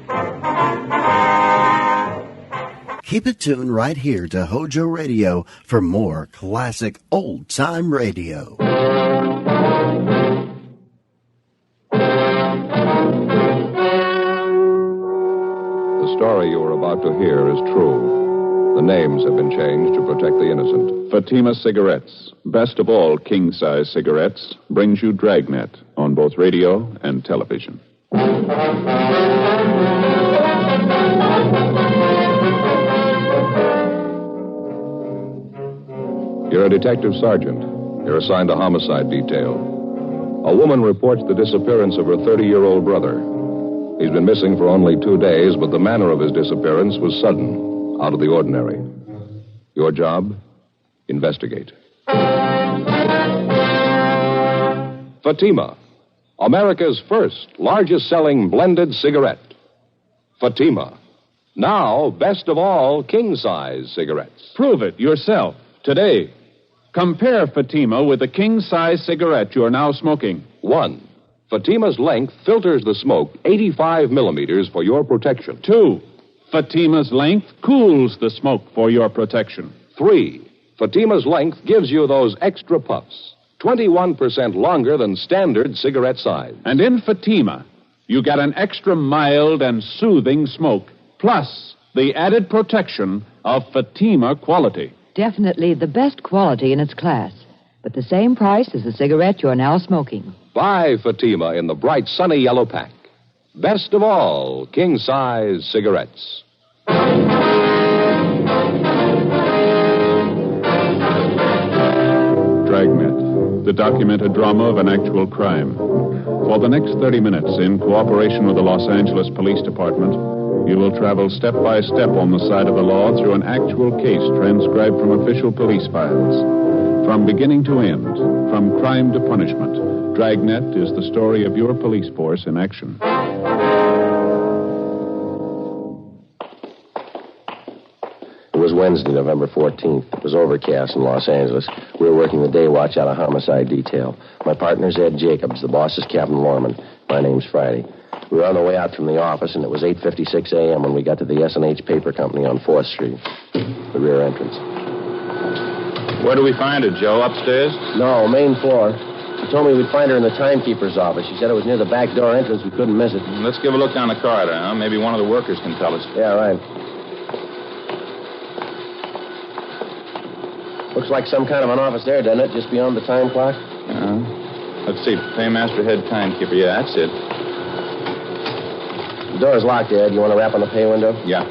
Keep it tuned right here to HOJO Radio for more classic old-time radio. The story you are about to hear is true. The names have been changed to protect the innocent. Fatima Cigarettes, best of all king-size cigarettes, brings you Dragnet on both radio and television. You're a detective sergeant. You're assigned to homicide detail. A woman reports the disappearance of her 30-year-old brother. He's been missing for only 2 days, but the manner of his disappearance was sudden, out of the ordinary. Your job? Investigate. Fatima, America's first largest-selling blended cigarette. Fatima, now best of all king-size cigarettes. Prove it yourself today. Compare Fatima with the king-size cigarette you are now smoking. 1. Fatima's length filters the smoke 85 millimeters for your protection. 2. Fatima's length cools the smoke for your protection. 3. Fatima's length gives you those extra puffs, 21% longer than standard cigarette size. And in Fatima, you get an extra mild and soothing smoke, plus the added protection of Fatima quality. Definitely the best quality in its class, but the same price as the cigarette you're now smoking. Buy Fatima in the bright sunny yellow pack. Best of all king-size cigarettes. Dragnet, the documented drama of an actual crime. For the next 30 minutes, in cooperation with the Los Angeles Police Department, you will travel step by step on the side of the law through an actual case transcribed from official police files. From beginning to end, from crime to punishment, Dragnet is the story of your police force in action. It was Wednesday, November 14th. It was overcast in Los Angeles. We were working the day watch out of homicide detail. My partner's Ed Jacobs. The boss is Captain Lorman. My name's Friday. We were on the way out from the office, and it was 8:56 a.m. when we got to the S&H Paper Company on 4th Street, the rear entrance. Where do we find her, Joe? Upstairs? No, main floor. She told me we'd find her in the timekeeper's office. She said it was near the back door entrance. We couldn't miss it. Let's give a look down the corridor, huh? Maybe one of the workers can tell us. Yeah, right. Looks like some kind of an office there, doesn't it? Just beyond the time clock? Let's see. Paymaster, head timekeeper. Yeah, that's it. The door's locked, Ed. You want to rap on the pay window? Yeah.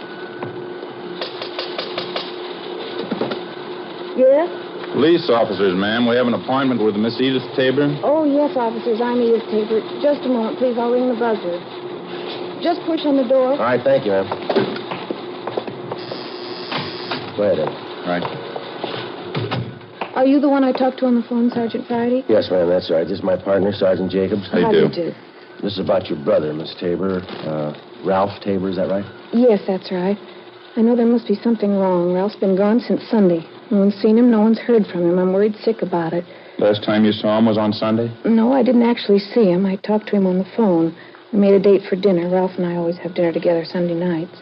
Yes? Police officers, ma'am. We have an appointment with Miss Edith Tabor. Oh, yes, officers. I'm Edith Tabor. Just a moment, please. I'll ring the buzzer. Just push on the door. All right, thank you, ma'am. Go ahead, Ed. All right. Are you the one I talked to on the phone, Sergeant Friday? Yes, ma'am, that's right. This is my partner, Sergeant Jacobs. How do you do? This is about your brother, Miss Tabor. Ralph Tabor, is that right? Yes, that's right. I know there must be something wrong. Ralph's been gone since Sunday. No one's seen him. No one's heard from him. I'm worried sick about it. Last time you saw him was on Sunday? No, I didn't actually see him. I talked to him on the phone. We made a date for dinner. Ralph and I always have dinner together Sunday nights.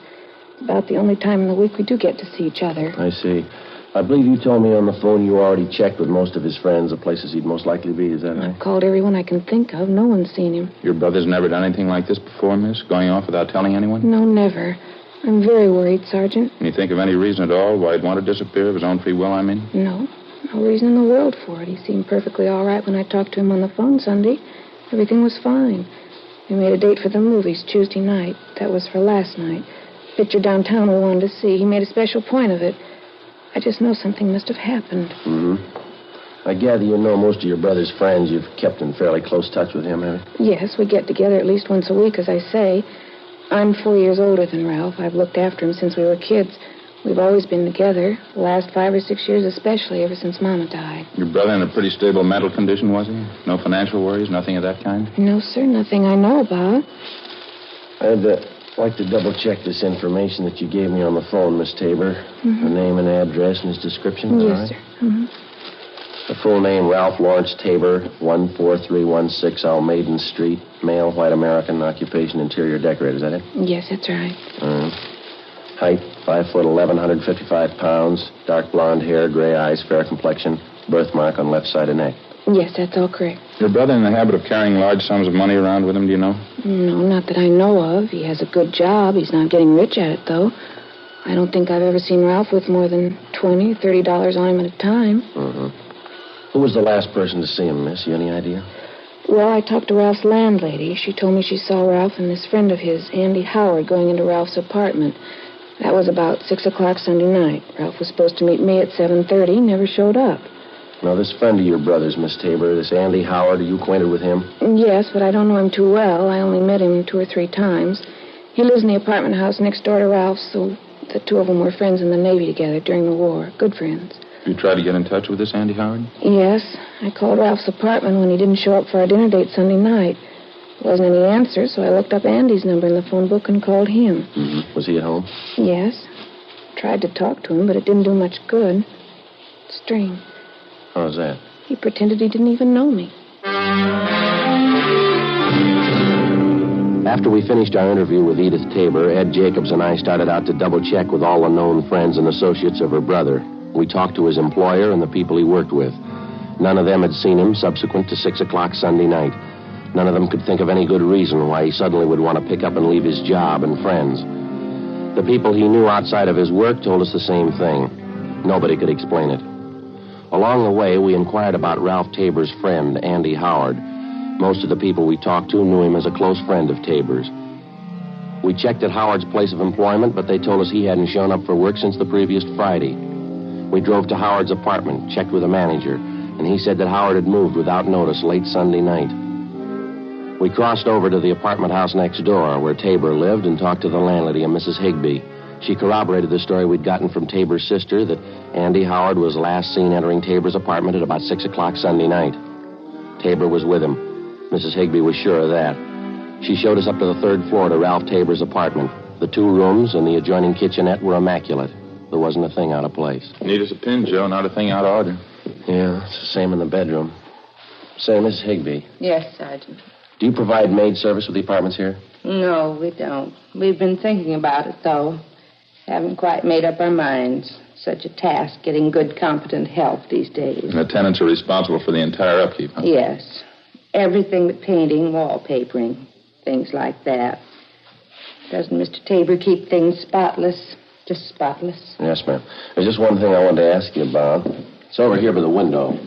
It's about the only time in the week we do get to see each other. I see. I believe you told me on the phone you already checked with most of his friends the places he'd most likely be. Is that right? I've called everyone I can think of. No one's seen him. Your brother's never done anything like this before, miss? Going off without telling anyone? No, never. I'm very worried, Sergeant. Can you think of any reason at all why he'd want to disappear of his own free will, I mean? No. No reason in the world for it. He seemed perfectly all right when I talked to him on the phone Sunday. Everything was fine. We made a date for the movies Tuesday night. That was for last night. Picture downtown we wanted to see. He made a special point of it. I just know something must have happened. Mm-hmm. I gather you know most of your brother's friends. You've kept in fairly close touch with him, have you? Yes, we get together at least once a week, as I say. I'm 4 years older than Ralph. I've looked after him since we were kids. We've always been together, the last 5 or 6 years especially, ever since Mama died. Your brother in a pretty stable mental condition, was he? No financial worries, nothing of that kind? No, sir, nothing I know about. I'd like to double-check this information that you gave me on the phone, Miss Tabor. The name and address and his description, Yes, all right? sir. Mm-hmm. The full name, Ralph Lawrence Tabor, 14316 Almaden Street, male, white American, occupation, interior decorator. Is that it? Yes, that's right. Height, 5 foot 11, 155 pounds, dark blonde hair, gray eyes, fair complexion, birthmark on left side of neck. Yes, that's all correct. Your brother in the habit of carrying large sums of money around with him, do you know? No, not that I know of. He has a good job. He's not getting rich at it, though. I don't think I've ever seen Ralph with more than $20, $30 on him at a time. Who was the last person to see him, miss? You any idea? Well, I talked to Ralph's landlady. She told me she saw Ralph and this friend of his, Andy Howard, going into Ralph's apartment. That was about 6 o'clock Sunday night. Ralph was supposed to meet me at 7:30, never showed up. Now, this friend of your brother's, Miss Tabor, this Andy Howard, are you acquainted with him? Yes, but I don't know him too well. I only met him 2 or 3 times. He lives in the apartment house next door to Ralph's, so the two of them were friends in the Navy together during the war. Good friends. You tried to get in touch with this Andy Howard? Yes, I called Ralph's apartment when he didn't show up for our dinner date Sunday night. There wasn't any answer, so I looked up Andy's number in the phone book and called him. Was he at home? Yes. Tried to talk to him, but it didn't do much good. Strange. How's that? He pretended he didn't even know me. After we finished our interview with Edith Tabor, Ed Jacobs and I started out to double-check with all the known friends and associates of her brother. We talked to his employer and the people he worked with. None of them had seen him subsequent to 6 o'clock Sunday night. None of them could think of any good reason why he suddenly would want to pick up and leave his job and friends. The people he knew outside of his work told us the same thing. Nobody could explain it. Along the way, we inquired about Ralph Tabor's friend, Andy Howard. Most of the people we talked to knew him as a close friend of Tabor's. We checked at Howard's place of employment, but they told us he hadn't shown up for work since the previous Friday. We drove to Howard's apartment, checked with the manager, and he said that Howard had moved without notice late Sunday night. We crossed over to the apartment house next door, where Tabor lived, and talked to the landlady, a Mrs. Higbee. She corroborated the story we'd gotten from Tabor's sister that Andy Howard was last seen entering Tabor's apartment at about 6 o'clock Sunday night. Tabor was with him. Mrs. Higbee was sure of that. She showed us up to the 3rd floor to Ralph Tabor's apartment. The 2 rooms and the adjoining kitchenette were immaculate. There wasn't a thing out of place. Neat as a pin, Joe. Not a thing out of order. Yeah, it's the same in the bedroom. Say, Mrs. Higbee, Yes, Sergeant. do you provide maid service with the apartments here? No, we don't. We've been thinking about it, though. Haven't quite made up our minds. Such a task, getting good, competent help these days. And the tenants are responsible for the entire upkeep, huh? Yes. Everything but painting, wallpapering, things like that. Doesn't Mr. Tabor keep things spotless? Just spotless? Yes, ma'am. There's just one thing I wanted to ask you about. It's over here by the window.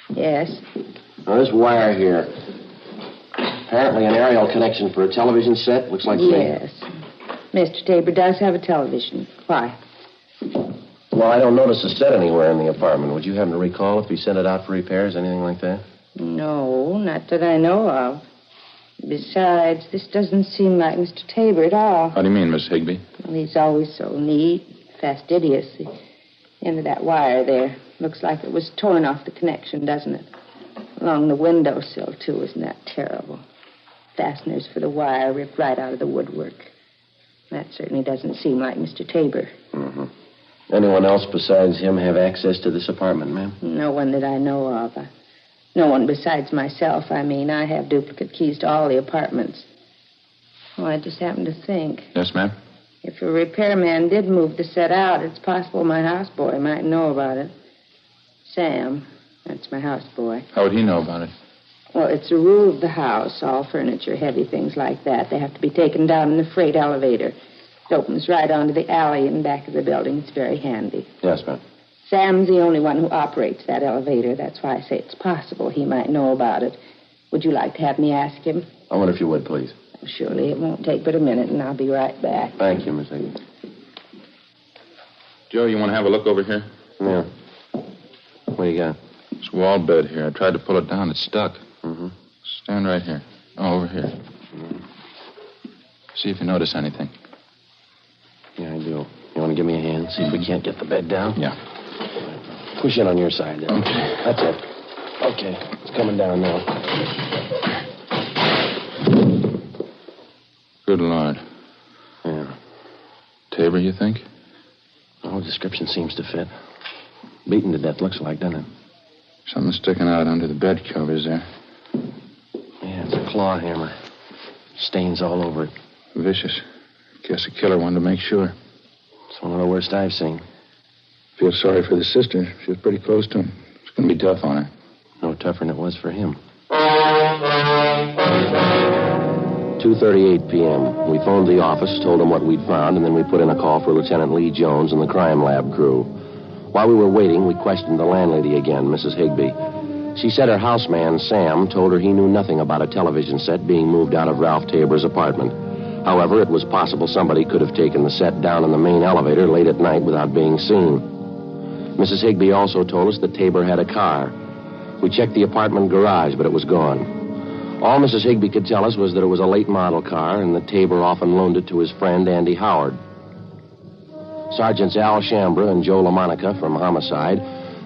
Yes. Now, this wire here, apparently an aerial connection for a television set. Looks like Yes. Mr. Tabor does have a television. Why? Well, I don't notice a set anywhere in the apartment. Would you happen to recall if he sent it out for repairs, anything like that? No, not that I know of. Besides, this doesn't seem like Mr. Tabor at all. How do you mean, Miss Higbee? Well, he's always so neat, fastidious. The end of that wire there looks like it was torn off the connection, doesn't it? Along the windowsill, too. Isn't that terrible? Fasteners for the wire ripped right out of the woodwork. That certainly doesn't seem like Mr. Tabor. Mm-hmm. Anyone else besides him have access to this apartment, ma'am? No one that I know of. No one besides myself, I mean. I have duplicate keys to all the apartments. Oh, I just happened to think. Yes, ma'am? If a repairman did move the set out, it's possible my houseboy might know about it. Sam, that's my houseboy. How would he know about it? Well, it's a rule of the house. All furniture, heavy things like that, they have to be taken down in the freight elevator. It opens right onto the alley in back of the building. It's very handy. Yes, ma'am. Sam's the only one who operates that elevator. That's why I say it's possible he might know about it. Would you like to have me ask him? I wonder if you would, please. Surely it won't take but a minute, and I'll be right back. Thank you, Miss Higgins. Joe, you want to have a look over here? Yeah. What do you got? This wall bed here. I tried to pull it down. It's stuck. Mm-hmm. Stand right here. Oh, over here. See if you notice anything. Yeah, I do. You want to to give me a hand? See if we can't get the bed down? Yeah. Push in on your side there. Okay. That's it. Okay, it's coming down now. Good Lord. Yeah. Tabor, you think? Oh, description seems to fit. Beaten to death, looks like, doesn't it? Something sticking out under the bed covers there. Yeah, it's a claw hammer. Stains all over it. Vicious. Guess a killer wanted to make sure. It's one of the worst I've seen. Feel sorry for the sister. She was pretty close to him. It's going to be tough on her. No tougher than it was for him. 2:38 p.m. We phoned the office, told them what we'd found, and then we put in a call for Lieutenant Lee Jones and the crime lab crew. While we were waiting, we questioned the landlady again, Mrs. Higbee. She said her houseman, Sam, told her he knew nothing about a television set being moved out of Ralph Tabor's apartment. However, it was possible somebody could have taken the set down in the main elevator late at night without being seen. Mrs. Higbee also told us that Tabor had a car. We checked the apartment garage, but it was gone. All Mrs. Higbee could tell us was that it was a late model car and that Tabor often loaned it to his friend Andy Howard. Sergeants Al Shambra and Joe LaMonica from Homicide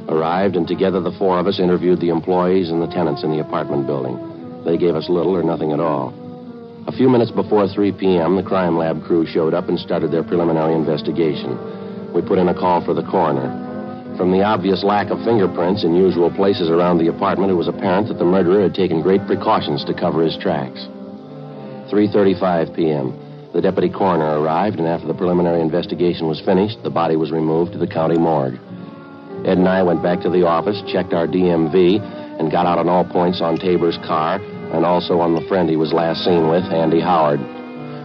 arrived, and together the four of us interviewed the employees and the tenants in the apartment building. They gave us little or nothing at all. A few minutes before 3 p.m., the crime lab crew showed up and started their preliminary investigation. We put in a call for the coroner. From the obvious lack of fingerprints in usual places around the apartment, it was apparent that the murderer had taken great precautions to cover his tracks. 3:35 p.m., the deputy coroner arrived, and after the preliminary investigation was finished, the body was removed to the county morgue. Ed and I went back to the office, checked our DMV, and got out on all points on Tabor's car and also on the friend he was last seen with, Andy Howard.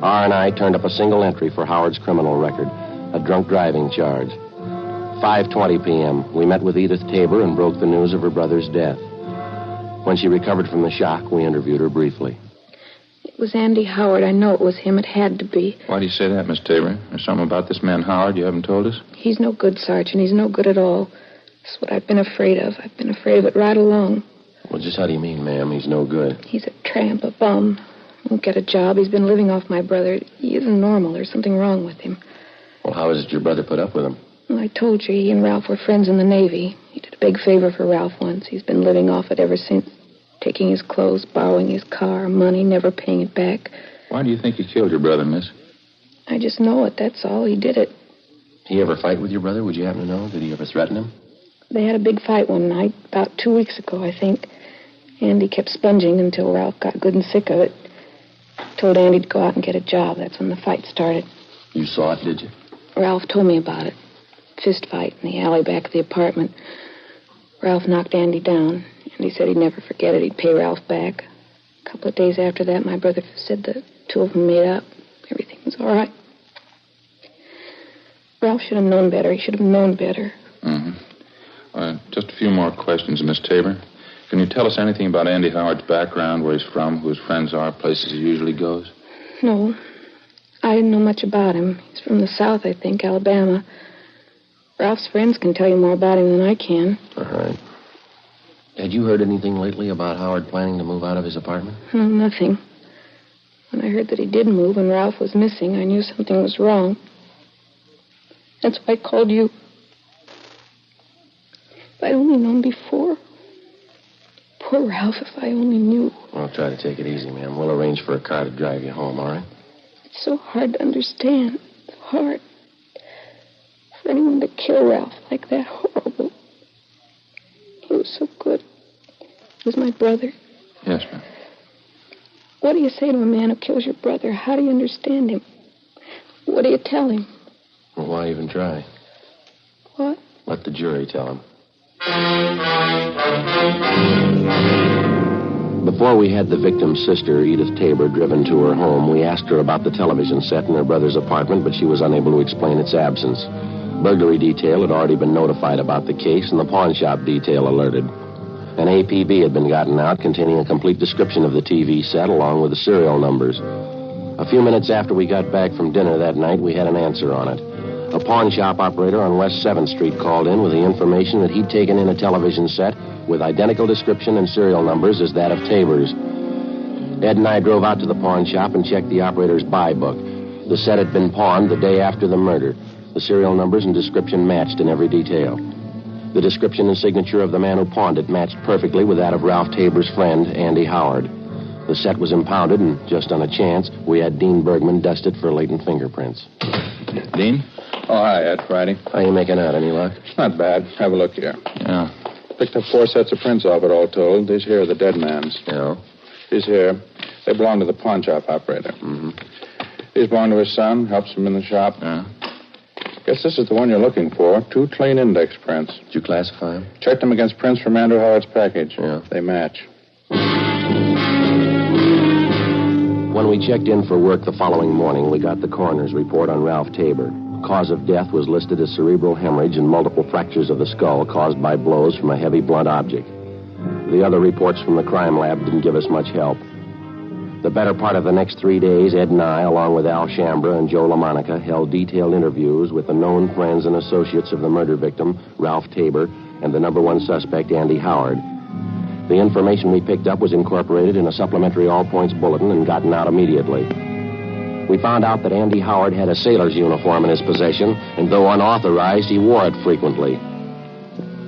R&I turned up a single entry for Howard's criminal record, a drunk driving charge. 5:20 p.m., we met with Edith Tabor and broke the news of her brother's death. When she recovered from the shock, we interviewed her briefly. It was Andy Howard. I know it was him. It had to be. Why do you say that, Miss Tabor? There's something about this man Howard you haven't told us? He's no good, Sergeant. He's no good at all. That's what I've been afraid of. I've been afraid of it right along. Well, just how do you mean, ma'am? He's no good. He's a tramp, a bum. Won't get a job. He's been living off my brother. He isn't normal. There's something wrong with him. Well, how is it your brother put up with him? Well, I told you, he and Ralph were friends in the Navy. He did a big favor for Ralph once. He's been living off it ever since. Taking his clothes, borrowing his car, money, never paying it back. Why do you think he killed your brother, miss? I just know it, that's all. He did it. He ever fight with your brother? Would you happen to know? Did he ever threaten him? They had a big fight one night, about 2 weeks ago, I think. Andy kept sponging until Ralph got good and sick of it. Told Andy to go out and get a job. That's when the fight started. You saw it, did you? Ralph told me about it. Fist fight in the alley back of the apartment. Ralph knocked Andy down. Andy said he'd never forget it. He'd pay Ralph back. A couple of days after that, my brother said the two of them made up. Everything was all right. Ralph should have known better. He should have known better. Mm-hmm. Just a few more questions, Miss Tabor. Can you tell us anything about Andy Howard's background, where he's from, who his friends are, places he usually goes? No. I didn't know much about him. He's from the South, I think, Alabama. Ralph's friends can tell you more about him than I can. All right. Had you heard anything lately about Howard planning to move out of his apartment? No, nothing. When I heard that he did move and Ralph was missing, I knew something was wrong. That's why I called you. If I'd only known before. Poor Ralph, if I only knew. Well, try to take it easy, ma'am. We'll arrange for a car to drive you home, all right? It's so hard to understand. So hard. For anyone to kill Ralph like that, horrible. He was so good. He was my brother. Yes, ma'am. What do you say to a man who kills your brother? How do you understand him? What do you tell him? Well, why even try? What? Let the jury tell him. Before we had the victim's sister, Edith Tabor, driven to her home, we asked her about the television set in her brother's apartment, but she was unable to explain its absence. Burglary detail had already been notified about the case, and the pawn shop detail alerted. An APB had been gotten out containing a complete description of the TV set along with the serial numbers. A few minutes after we got back from dinner that night, we had an answer on it. A pawn shop operator on West 7th Street called in with the information that he'd taken in a television set with identical description and serial numbers as that of Tabor's. Ed and I drove out to the pawn shop and checked the operator's buy book. The set had been pawned the day after the murder. The serial numbers and description matched in every detail. The description and signature of the man who pawned it matched perfectly with that of Ralph Tabor's friend, Andy Howard. The set was impounded, and just on a chance, we had Dean Bergman dusted for latent fingerprints. Dean? Oh, hi, Ed. Friday. How you making out? Any luck? Not bad. Have a look here. Yeah. Picked up 4 sets of prints off it, all told. These here are the dead man's. Yeah? These here, they belong to the pawn shop operator. Mm-hmm. These belong to his son. Helps him in the shop. Yeah? Guess this is the one you're looking for. 2 clean index prints. Did you classify them? Checked them against prints from Andrew Howard's package. Yeah. They match. When we checked in for work the following morning, we got the coroner's report on Ralph Tabor. Cause of death was listed as cerebral hemorrhage and multiple fractures of the skull caused by blows from a heavy blunt object. The other reports from the crime lab didn't give us much help. The better part of the next 3 days, Ed and I, along with Al Shambra and Joe LaMonica, held detailed interviews with the known friends and associates of the murder victim, Ralph Tabor, and the number 1 suspect, Andy Howard. The information we picked up was incorporated in a supplementary all-points bulletin and gotten out immediately. We found out that Andy Howard had a sailor's uniform in his possession, and though unauthorized, he wore it frequently.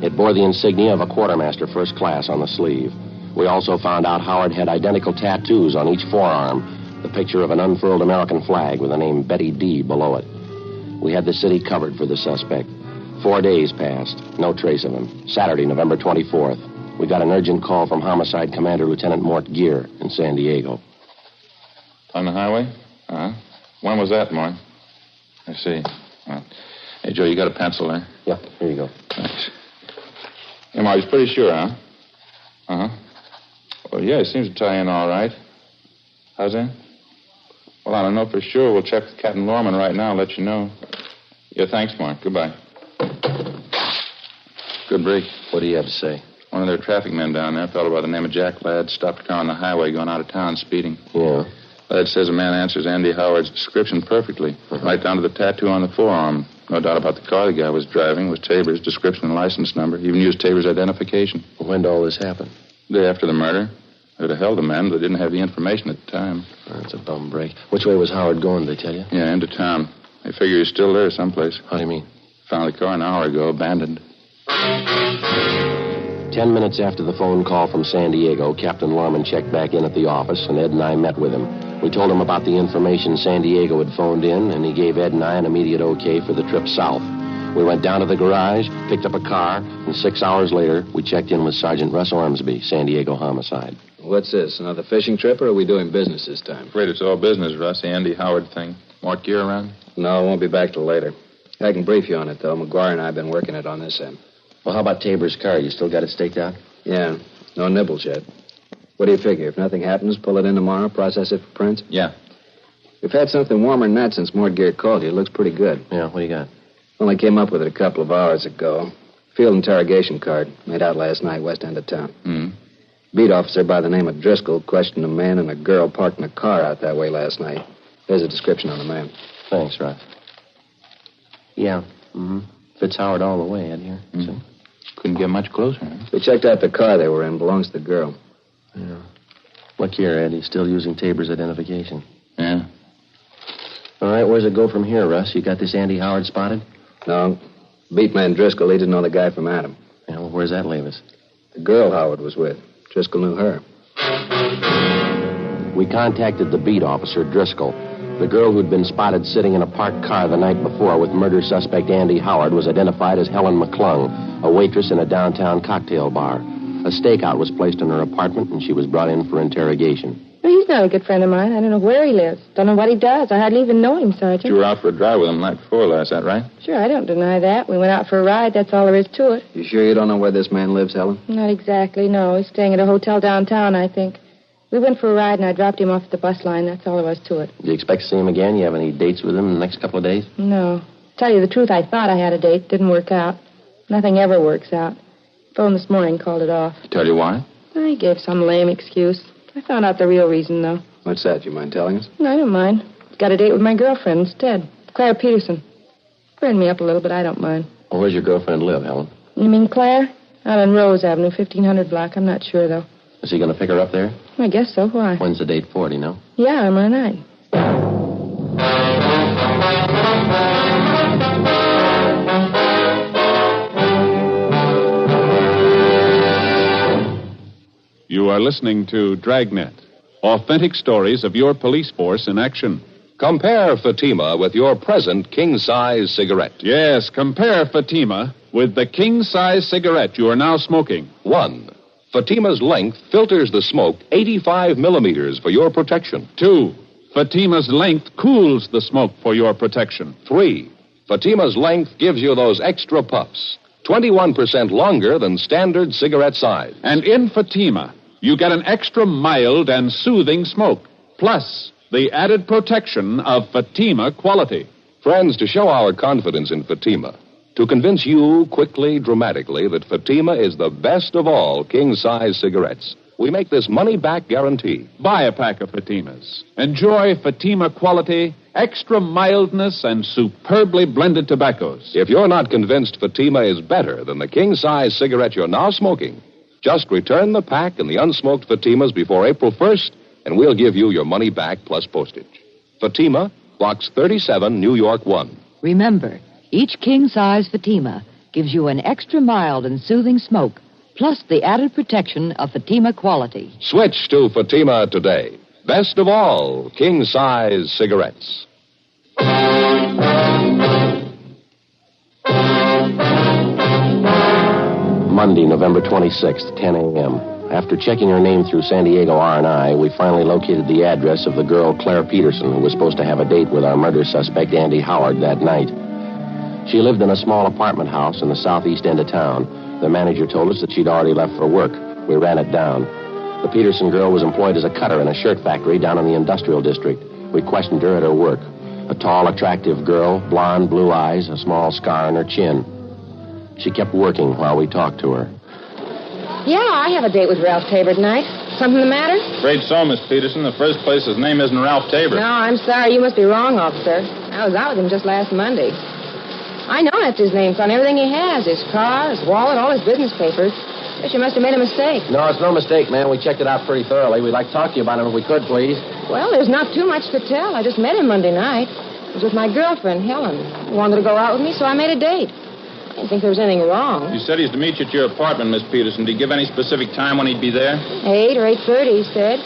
It bore the insignia of a quartermaster first class on the sleeve. We also found out Howard had identical tattoos on each forearm, the picture of an unfurled American flag with the name Betty D below it. We had the city covered for the suspect. 4 days passed. No trace of him. Saturday, November 24th. We got an urgent call from Homicide Commander Lieutenant Mort Gear in San Diego. On the highway? When was that, Mort? I see. Hey, Joe, you got a pencil there? Yep, here you go. Thanks. Hey, Mort, he's pretty sure, huh? Uh-huh. Well, yeah, it seems to tie in all right. How's that? Well, I don't know for sure. We'll check with Captain Lorman right now and let you know. Yeah, thanks, Mark. Goodbye. Good break. What do you have to say? One of their traffic men down there, a fellow by the name of Jack Ladd, stopped a car on the highway going out of town speeding. Yeah? Ladd says a man answers Andy Howard's description perfectly, right down to the tattoo on the forearm. No doubt about the car the guy was driving was Tabor's description and license number. He even used Tabor's identification. When did all this happen? The day after the murder. They'd have held the man, but they didn't have the information at the time. That's a bum break. Which way was Howard going, did they tell you? Yeah, into town. They figure he's still there someplace. How do you mean? Found the car an hour ago, abandoned. 10 minutes after the phone call from San Diego, Captain Lorman checked back in at the office, and Ed and I met with him. We told him about the information San Diego had phoned in, and he gave Ed and I an immediate okay for the trip south. We went down to the garage, picked up a car, and 6 hours later, we checked in with Sergeant Russ Ormsby, San Diego Homicide. What's this, another fishing trip, or are we doing business this time? Afraid it's all business, Russ. The Andy Howard thing. Mort Gear around? No, I won't be back till later. I can brief you on it, though. McGuire and I have been working it on this end. Well, how about Tabor's car? You still got it staked out? Yeah, no nibbles yet. What do you figure? If nothing happens, pull it in tomorrow, process it for prints? Yeah. We've had something warmer than that since Mort Gear called you. It looks pretty good. Yeah, what do you got? Only came up with it a couple of hours ago. Field interrogation card, made out last night, west end of town. Beat officer by the name of Driscoll questioned a man and a girl parked in a car out that way last night. There's a description on the man. Thanks, Russ. Yeah, fits Howard all the way, Ed, here. See? Couldn't get much closer, huh? We checked out the car they were in. Belongs to the girl. Yeah. Look here, Ed. He's still using Tabor's identification. Yeah. All right, where's it go from here, Russ? You got this Andy Howard spotted? No. Beat man Driscoll, he didn't know the guy from Adam. Yeah, well, where's that leave us? The girl Howard was with. Driscoll knew her. We contacted the beat officer, Driscoll. The girl who'd been spotted sitting in a parked car the night before with murder suspect Andy Howard was identified as Helen McClung, a waitress in a downtown cocktail bar. A stakeout was placed in her apartment, and she was brought in for interrogation. Well, he's not a good friend of mine. I don't know where he lives. Don't know what he does. I hardly even know him, Sergeant. You were out for a drive with him the night before last, that right? Sure, I don't deny that. We went out for a ride. That's all there is to it. You sure you don't know where this man lives, Helen? Not exactly, no. He's staying at a hotel downtown, I think. We went for a ride, and I dropped him off at the bus line. That's all there was to it. Do you expect to see him again? You have any dates with him in the next couple of days? No. Tell you the truth, I thought I had a date. Didn't work out. Nothing ever works out. Phoned this morning, called it off. Tell you why? I gave some lame excuse. I found out the real reason, though. What's that? You mind telling us? No, I don't mind. Got a date with my girlfriend instead. Claire Peterson. Burned me up a little, but I don't mind. Well, where's your girlfriend live, Helen? You mean Claire? Out on Rose Avenue, 1500 block. I'm not sure, though. Is he going to pick her up there? I guess so. Why? When's the date for, do you know? Yeah, tomorrow night. are listening to Dragnet, authentic stories of your police force in action. Compare Fatima with your present king-size cigarette. Yes, compare Fatima with the king-size cigarette you are now smoking. 1. Fatima's length filters the smoke 85 millimeters for your protection. 2. Fatima's length cools the smoke for your protection. 3. Fatima's length gives you those extra puffs, 21% longer than standard cigarette size. And in Fatima, you get an extra mild and soothing smoke, plus the added protection of Fatima quality. Friends, to show our confidence in Fatima, to convince you quickly, dramatically, that Fatima is the best of all king-size cigarettes, we make this money-back guarantee. Buy a pack of Fatimas. Enjoy Fatima quality, extra mildness, and superbly blended tobaccos. If you're not convinced Fatima is better than the king-size cigarette you're now smoking, just return the pack and the unsmoked Fatimas before April 1st, and we'll give you your money back plus postage. Fatima, Box 37, New York 1. Remember, each king-size Fatima gives you an extra mild and soothing smoke, plus the added protection of Fatima quality. Switch to Fatima today. Best of all, king-size cigarettes. Monday, November 26th, 10 a.m. After checking her name through San Diego R&I, we finally located the address of the girl Claire Peterson, who was supposed to have a date with our murder suspect, Andy Howard, that night. She lived in a small apartment house in the southeast end of town. The manager told us that she'd already left for work. We ran it down. The Peterson girl was employed as a cutter in a shirt factory down in the industrial district. We questioned her at her work. A tall, attractive girl, blonde, blue eyes, a small scar on her chin. She kept working while we talked to her. Yeah, I have a date with Ralph Tabor tonight. Something the matter? Afraid so, Miss Peterson. The first place, his name isn't Ralph Tabor. No, I'm sorry. You must be wrong, officer. I was out with him just last Monday. I know that's his name on everything he has. His car, his wallet, all his business papers. Guess you must have made a mistake. No, it's no mistake, ma'am. We checked it out pretty thoroughly. We'd like to talk to you about him if we could, please. Well, there's not too much to tell. I just met him Monday night. I was with my girlfriend, Helen. He wanted to go out with me, so I made a date. I didn't think there was anything wrong. You said he's to meet you at your apartment, Miss Peterson. Did he give any specific time when he'd be there? 8 or 8:30, he said.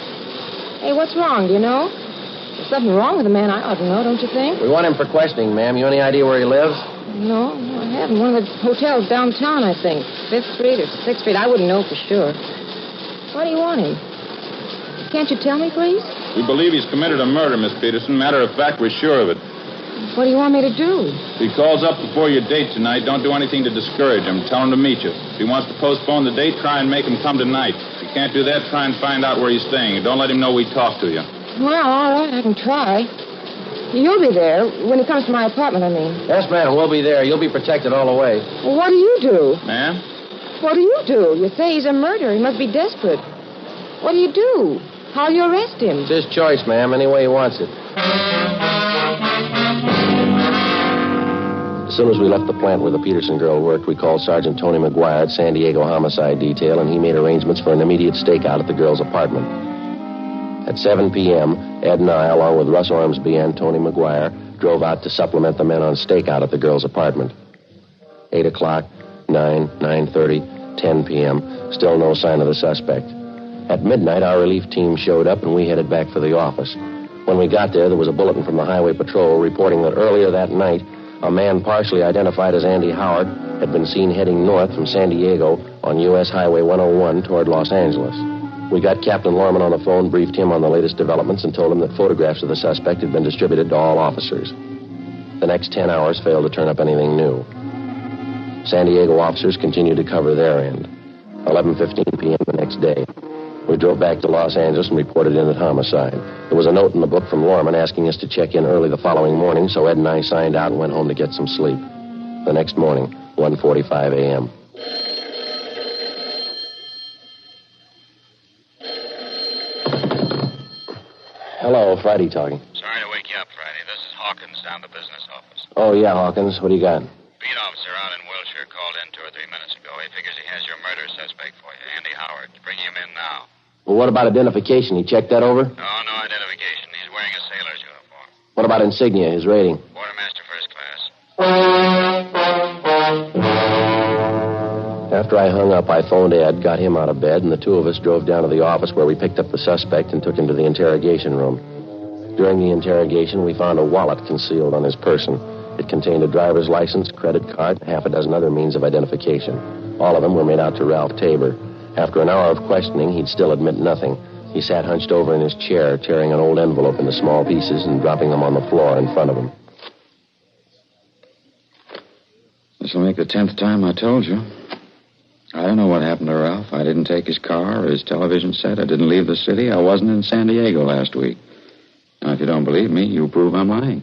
Hey, what's wrong, do you know? There's something wrong with the man. I ought to know, don't you think? We want him for questioning, ma'am. You any idea where he lives? No, I haven't. One of the hotels downtown, I think. 5th Street or 6th Street. I wouldn't know for sure. Why do you want him? Can't you tell me, please? We believe he's committed a murder, Miss Peterson. Matter of fact, we're sure of it. What do you want me to do? If he calls up before your date tonight, don't do anything to discourage him. Tell him to meet you. If he wants to postpone the date, try and make him come tonight. If you can't do that, try and find out where he's staying. Don't let him know we talked to you. Well, all right, I can try. You'll be there when he comes to my apartment, I mean. Yes, ma'am, we'll be there. You'll be protected all the way. Well, what do you do? Ma'am? What do you do? You say he's a murderer. He must be desperate. What do you do? How'll you arrest him? It's his choice, ma'am, any way he wants it. As soon as we left the plant where the Peterson girl worked, we called Sergeant Tony McGuire at San Diego Homicide Detail, and he made arrangements for an immediate stakeout at the girl's apartment. At 7 p.m., Ed and I, along with Russ Ormsby and Tony McGuire, drove out to supplement the men on stakeout at the girl's apartment. 8 o'clock, 9, 9:30, 10 p.m., still no sign of the suspect. At midnight, our relief team showed up, and we headed back for the office. When we got there was a bulletin from the Highway Patrol reporting that earlier that night, a man partially identified as Andy Howard had been seen heading north from San Diego on U.S. Highway 101 toward Los Angeles. We got Captain Lorman on the phone, briefed him on the latest developments, and told him that photographs of the suspect had been distributed to all officers. The next 10 hours failed to turn up anything new. San Diego officers continued to cover their end. 11:15 p.m. the next day, we drove back to Los Angeles and reported in at homicide. There was a note in the book from Lorman asking us to check in early the following morning, so Ed and I signed out and went home to get some sleep. The next morning, 1:45 a.m. Hello, Friday talking. Sorry to wake you up, Friday. This is Hawkins down the business office. Oh, yeah, Hawkins. What do you got? Beat officer out in Wilshire called in 2 or 3 minutes ago. He figures he has your murder suspect for you, Andy Howard. Bring him in now. Well, what about identification? He checked that over? No identification. He's wearing a sailor's uniform. What about insignia, his rating? Quartermaster first class. After I hung up, I phoned Ed, got him out of bed, and the two of us drove down to the office where we picked up the suspect and took him to the interrogation room. During the interrogation, we found a wallet concealed on his person. It contained a driver's license, credit card, and half a dozen other means of identification. All of them were made out to Ralph Tabor. After an hour of questioning, he'd still admit nothing. He sat hunched over in his chair, tearing an old envelope into small pieces and dropping them on the floor in front of him. This'll make the 10th time I told you. I don't know what happened to Ralph. I didn't take his car or his television set. I didn't leave the city. I wasn't in San Diego last week. Now, if you don't believe me, you prove I'm lying.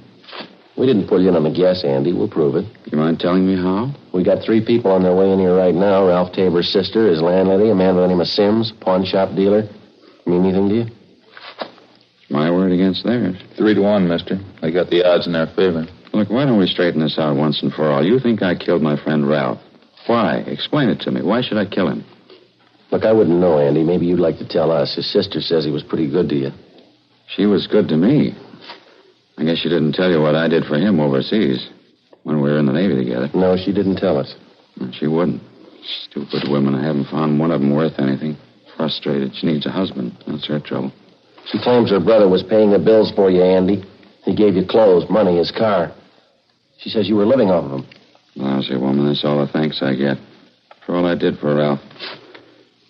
We didn't pull you in on the guess, Andy. We'll prove it. You mind telling me how? We got 3 people on their way in here right now. Ralph Tabor's sister, his landlady, a man by the name of Sims, pawn shop dealer. Mean anything to you? My word against theirs. 3-1, mister. I got the odds in their favor. Look, why don't we straighten this out once and for all? You think I killed my friend Ralph. Why? Explain it to me. Why should I kill him? Look, I wouldn't know, Andy. Maybe you'd like to tell us. His sister says he was pretty good to you. She was good to me. I guess she didn't tell you what I did for him overseas when we were in the Navy together. No, she didn't tell us. She wouldn't. Stupid women. I haven't found one of them worth anything. Frustrated. She needs a husband. That's her trouble. She claims her brother was paying the bills for you, Andy. He gave you clothes, money, his car. She says you were living off of him. Lousy woman. That's all the thanks I get for all I did for Ralph.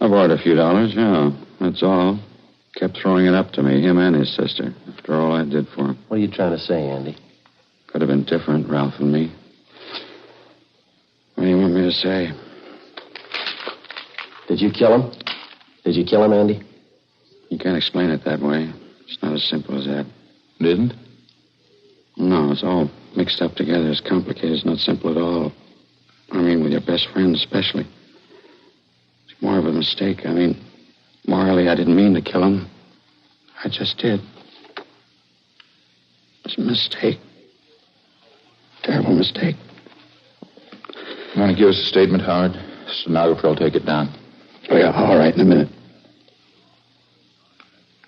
I borrowed a few dollars, yeah. That's all. Kept throwing it up to me, him and his sister, after all I did for him. What are you trying to say, Andy? Could have been different, Ralph and me. What do you want me to say? Did you kill him? Did you kill him, Andy? You can't explain it that way. It's not as simple as that. Didn't? No, it's all mixed up together. It's complicated. It's not simple at all. I mean, with your best friend especially. It's more of a mistake. I mean, morally, I didn't mean to kill him. I just did. It's a mistake. Terrible mistake. You want to give us a statement, Howard? The stenographer will take it down. Oh, yeah, all right, in a minute.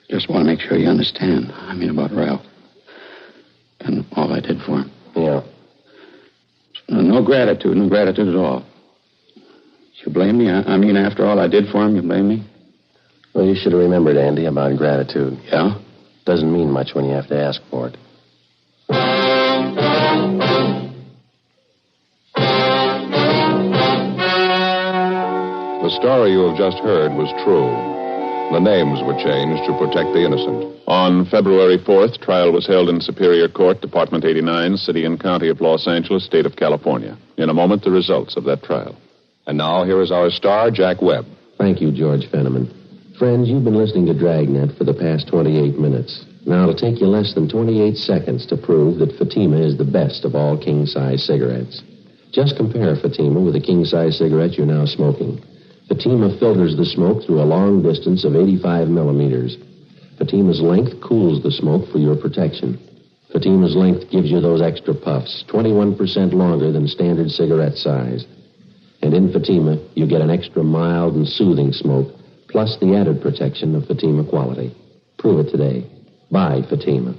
Just want to make sure you understand. I mean about Ralph. And all I did for him. Yeah. No gratitude at all. You blame me? I mean, after all I did for him, you blame me? Well, you should have remembered, Andy, about gratitude. Yeah? Doesn't mean much when you have to ask for it. The story you have just heard was true. The names were changed to protect the innocent. On February 4th, trial was held in Superior Court, Department 89, City and County of Los Angeles, State of California. In a moment, the results of that trial. And now, here is our star, Jack Webb. Thank you, George Fenneman. Friends, you've been listening to Dragnet for the past 28 minutes. Now, it'll take you less than 28 seconds to prove that Fatima is the best of all king-size cigarettes. Just compare Fatima with the king-size cigarette you're now smoking. Fatima filters the smoke through a long distance of 85 millimeters. Fatima's length cools the smoke for your protection. Fatima's length gives you those extra puffs, 21% longer than standard cigarette size. And in Fatima, you get an extra mild and soothing smoke, plus the added protection of Fatima quality. Prove it today. Buy Fatima.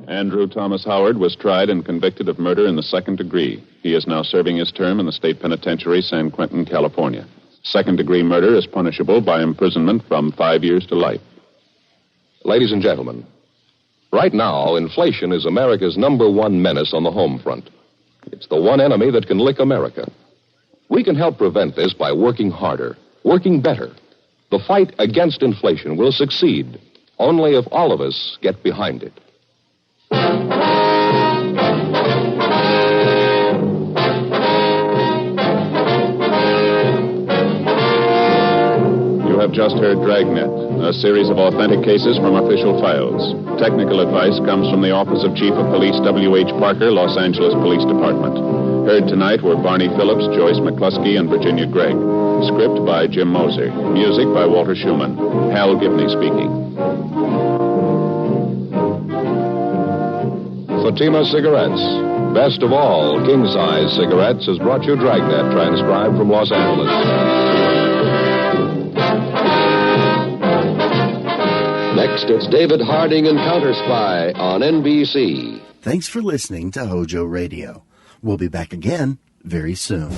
Andrew Thomas Howard was tried and convicted of murder in the second degree. He is now serving his term in the state penitentiary, San Quentin, California. Second-degree murder is punishable by imprisonment from 5 years to life. Ladies and gentlemen, right now, inflation is America's #1 menace on the home front. It's the one enemy that can lick America. We can help prevent this by working harder, working better. The fight against inflation will succeed only if all of us get behind it. You have just heard Dragnet, a series of authentic cases from official files. Technical advice comes from the Office of Chief of Police W.H. Parker, Los Angeles Police Department. Heard tonight were Barney Phillips, Joyce McCluskey, and Virginia Gregg. Script by Jim Moser. Music by Walter Schumann. Hal Gibney speaking. Fatima Cigarettes, best of all king-size cigarettes, has brought you Dragnet, transcribed from Los Angeles. Next, it's David Harding and Counter Spy on NBC. Thanks for listening to HOJO Radio. We'll be back again very soon.